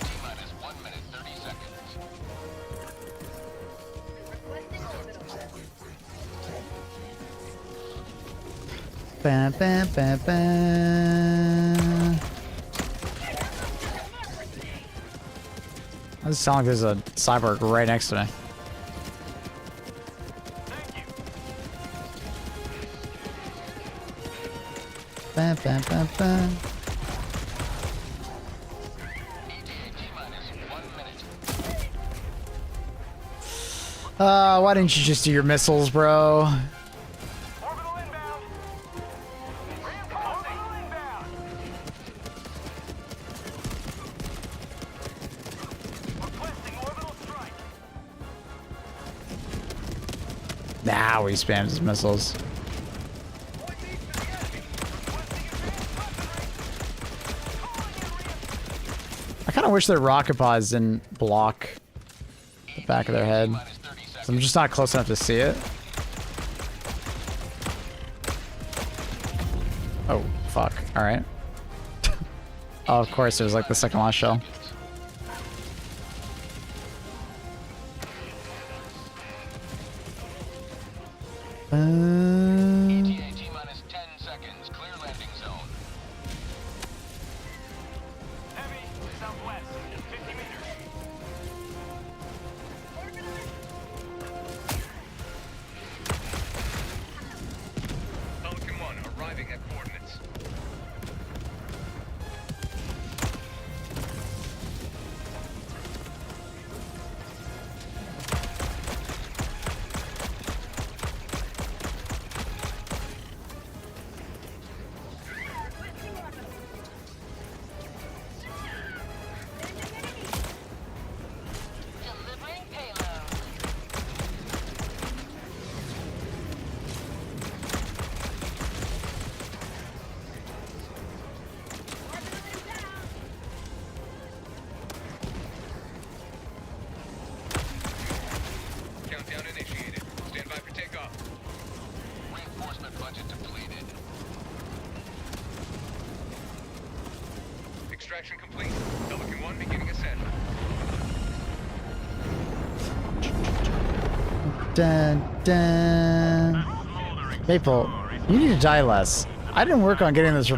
T-minus 1 minute, 30 seconds. Requesting orbital. Ba, ba, ba, ba. Does sound like there's a cyborg right next to me. Ba, ba, ba, ba. T-minus 1 minute. Why didn't you just do your missiles, bro? Orbital inbound. Reinforcing. Orbital inbound. Requesting orbital strike. Now he spams his missiles. I kind of wish their rocket pods didn't block the back of their head. Minus 30 seconds. So I'm just not close enough to see it. Oh, fuck. Alright. Oh, of course, it was like the second last shell. T-minus 10 seconds. Clear landing zone. Heavy. Southwest. 50 meters. Pelican 1 arriving at coordinates. Delivering payload. Countdown initiated. Stand by for takeoff. Reinforcement budget depleted. Extraction complete. Pelican 1 beginning ascent. Dun, dun. Maple, you need to die less. I didn't work on getting those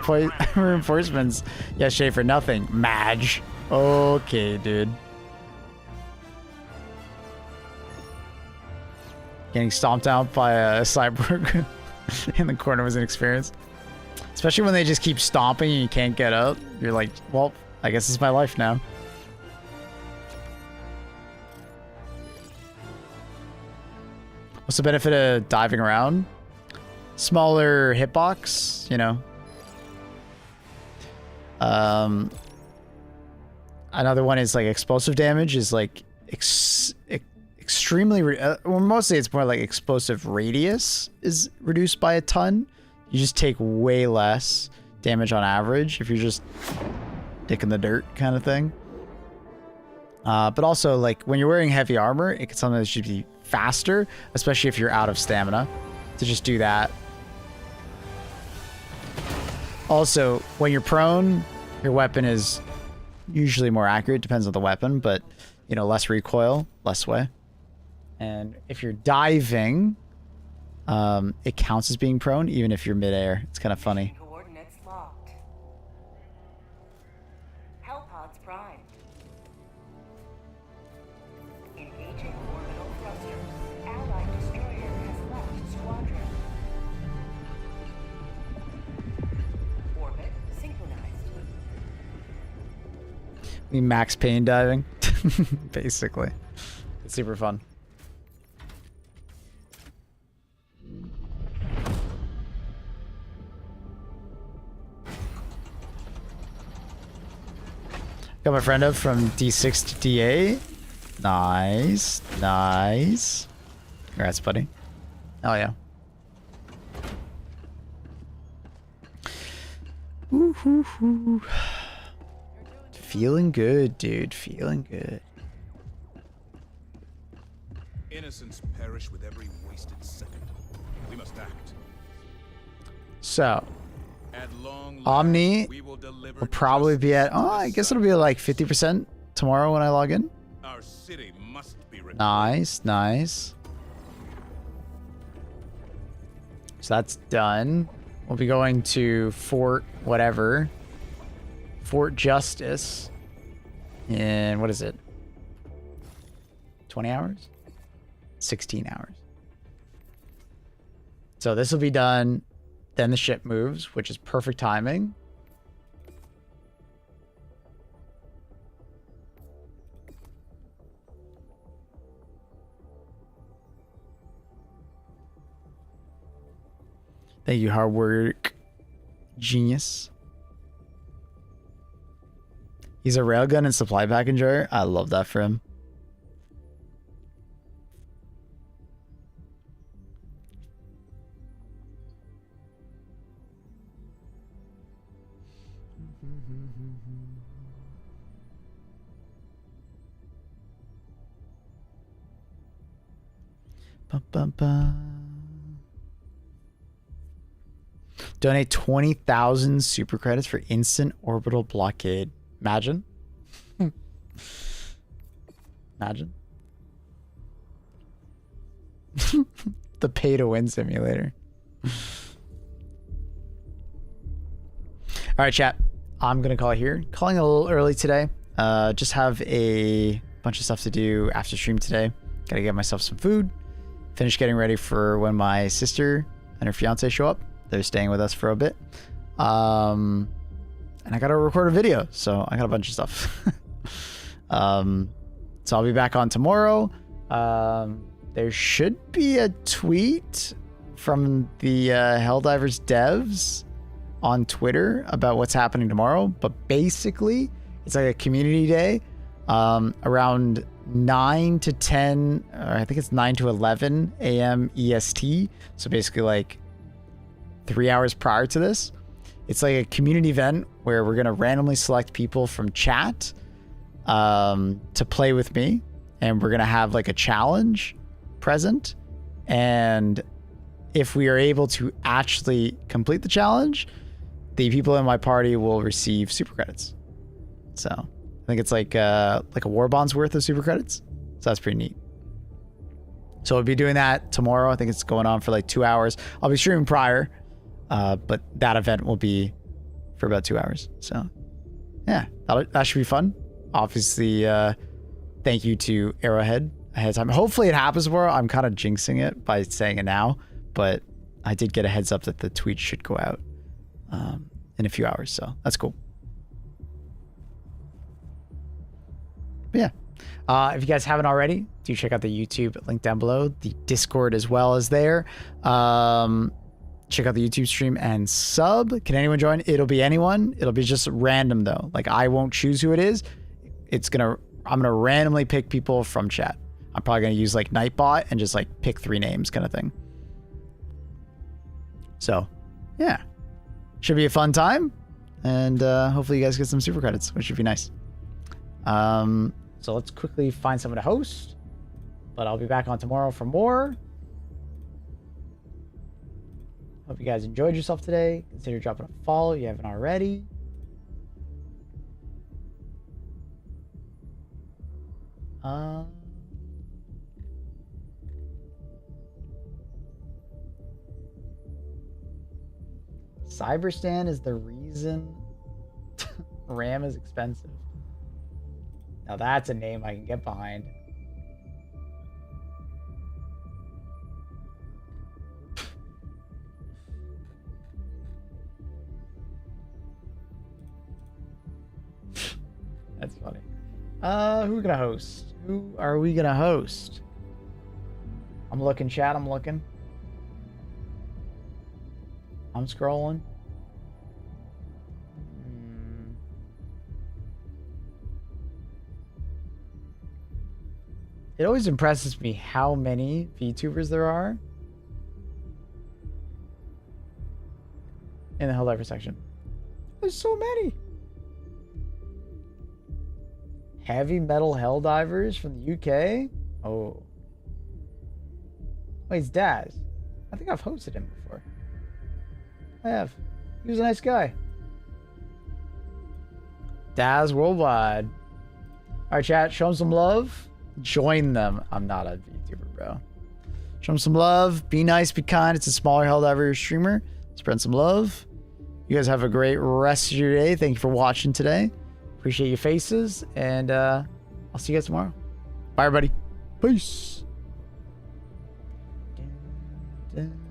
reinforcements yesterday for nothing. Madge. Okay, dude. Getting stomped out by a cyborg in the corner was an experience. Especially when they just keep stomping and you can't get up. You're like, well, I guess it's my life now. What's the benefit of diving around? Smaller hitbox, you know. Another one is like explosive damage is like extremely, well, mostly it's more like explosive radius is reduced by a ton. You just take way less damage on average if you're just dick in the dirt kind of thing. But also like when you're wearing heavy armor, it can sometimes should be faster, especially if you're out of stamina, to just do that. Also, when you're prone, your weapon is usually more accurate, depends on the weapon, but you know, less recoil, less sway. And if you're diving, it counts as being prone, even if you're midair. It's kind of funny. Coordinates locked. Hellpods primed. Engaging orbital thrusters. Allied destroyer has left squadron. Orbit synchronized. We max pain diving, basically. It's super fun. Got my friend up from D6 to D8. Nice. Nice. Congrats, buddy. Hell yeah. Ooh. Feeling good, dude. Feeling good. Innocents perish with every wasted second. We must act. So, At long Omni last, we will deliver will probably be at, justice to the I guess sun. it'll be like 50% tomorrow when I log in. Our city must be reclaimed. Nice, nice. So that's done. We'll be going to Fort whatever. Fort Justice. In, what is it? 20 hours? 16 hours. So this will be done. Then the ship moves, which is perfect timing. Thank you, hard work, genius. He's a railgun and supply pack enjoyer. I love that for him. Donate 20,000 super credits for instant orbital blockade. Imagine. Imagine. The pay to win simulator. All right, chat. I'm going to call it here. Calling a little early today. Just have a bunch of stuff to do after stream today. Got to get myself some food. Finish getting ready for when my sister and her fiance show up. They're staying with us for a bit. And I got to record a video. So I got a bunch of stuff. So I'll be back on tomorrow. There should be a tweet from the Helldivers devs on Twitter about what's happening tomorrow. But basically, it's like a community day around 9 to 10, or I think it's 9 to 11 a.m. EST. So basically like 3 hours prior to this. It's like a community event where we're going to randomly select people from chat to play with me. And we're going to have like a challenge present. And if we are able to actually complete the challenge, the people in my party will receive super credits. So I think it's like a war bond's worth of super credits. So that's pretty neat. So I'll be doing that tomorrow. I think it's going on for like 2 hours. I'll be streaming prior, but that event will be for about 2 hours. So yeah, that should be fun. Obviously, thank you to Arrowhead ahead of time. Hopefully it happens tomorrow. I'm kind of jinxing it by saying it now, but I did get a heads up that the tweet should go out in a few hours. So that's cool. But yeah, if you guys haven't already, do check out the YouTube link down below. The Discord as well is there. Check out the YouTube stream and sub. Can anyone join? It'll be anyone. It'll be just random though. Like I won't choose who it is. I'm gonna randomly pick people from chat. I'm probably gonna use like Nightbot and just like pick 3 names kind of thing. So yeah, should be a fun time. And hopefully you guys get some super credits, which should be nice. So let's quickly find someone to host, but I'll be back on tomorrow for more. Hope you guys enjoyed yourself today. Consider dropping a follow if you haven't already. CYBERSTAN is the reason RAM is expensive. Now that's a name I can get behind. That's funny. Who gonna host? Who are we gonna host? I'm looking, chat. I'm looking. I'm scrolling. It always impresses me how many VTubers there are in the Helldiver section. There's so many. Heavy metal Helldivers from the UK? Oh. Wait, it's Daz. I think I've hosted him before. I have. He was a nice guy. Daz Worldwide. Alright, chat. Show him some love. Join them. I'm not a VTuber, bro. Show him some love. Be nice, be kind. It's a smaller Helldiver streamer. Spread some love. You guys have a great rest of your day. Thank you for watching today. Appreciate your faces. And I'll see you guys tomorrow. Bye, everybody. Peace. Dun, dun.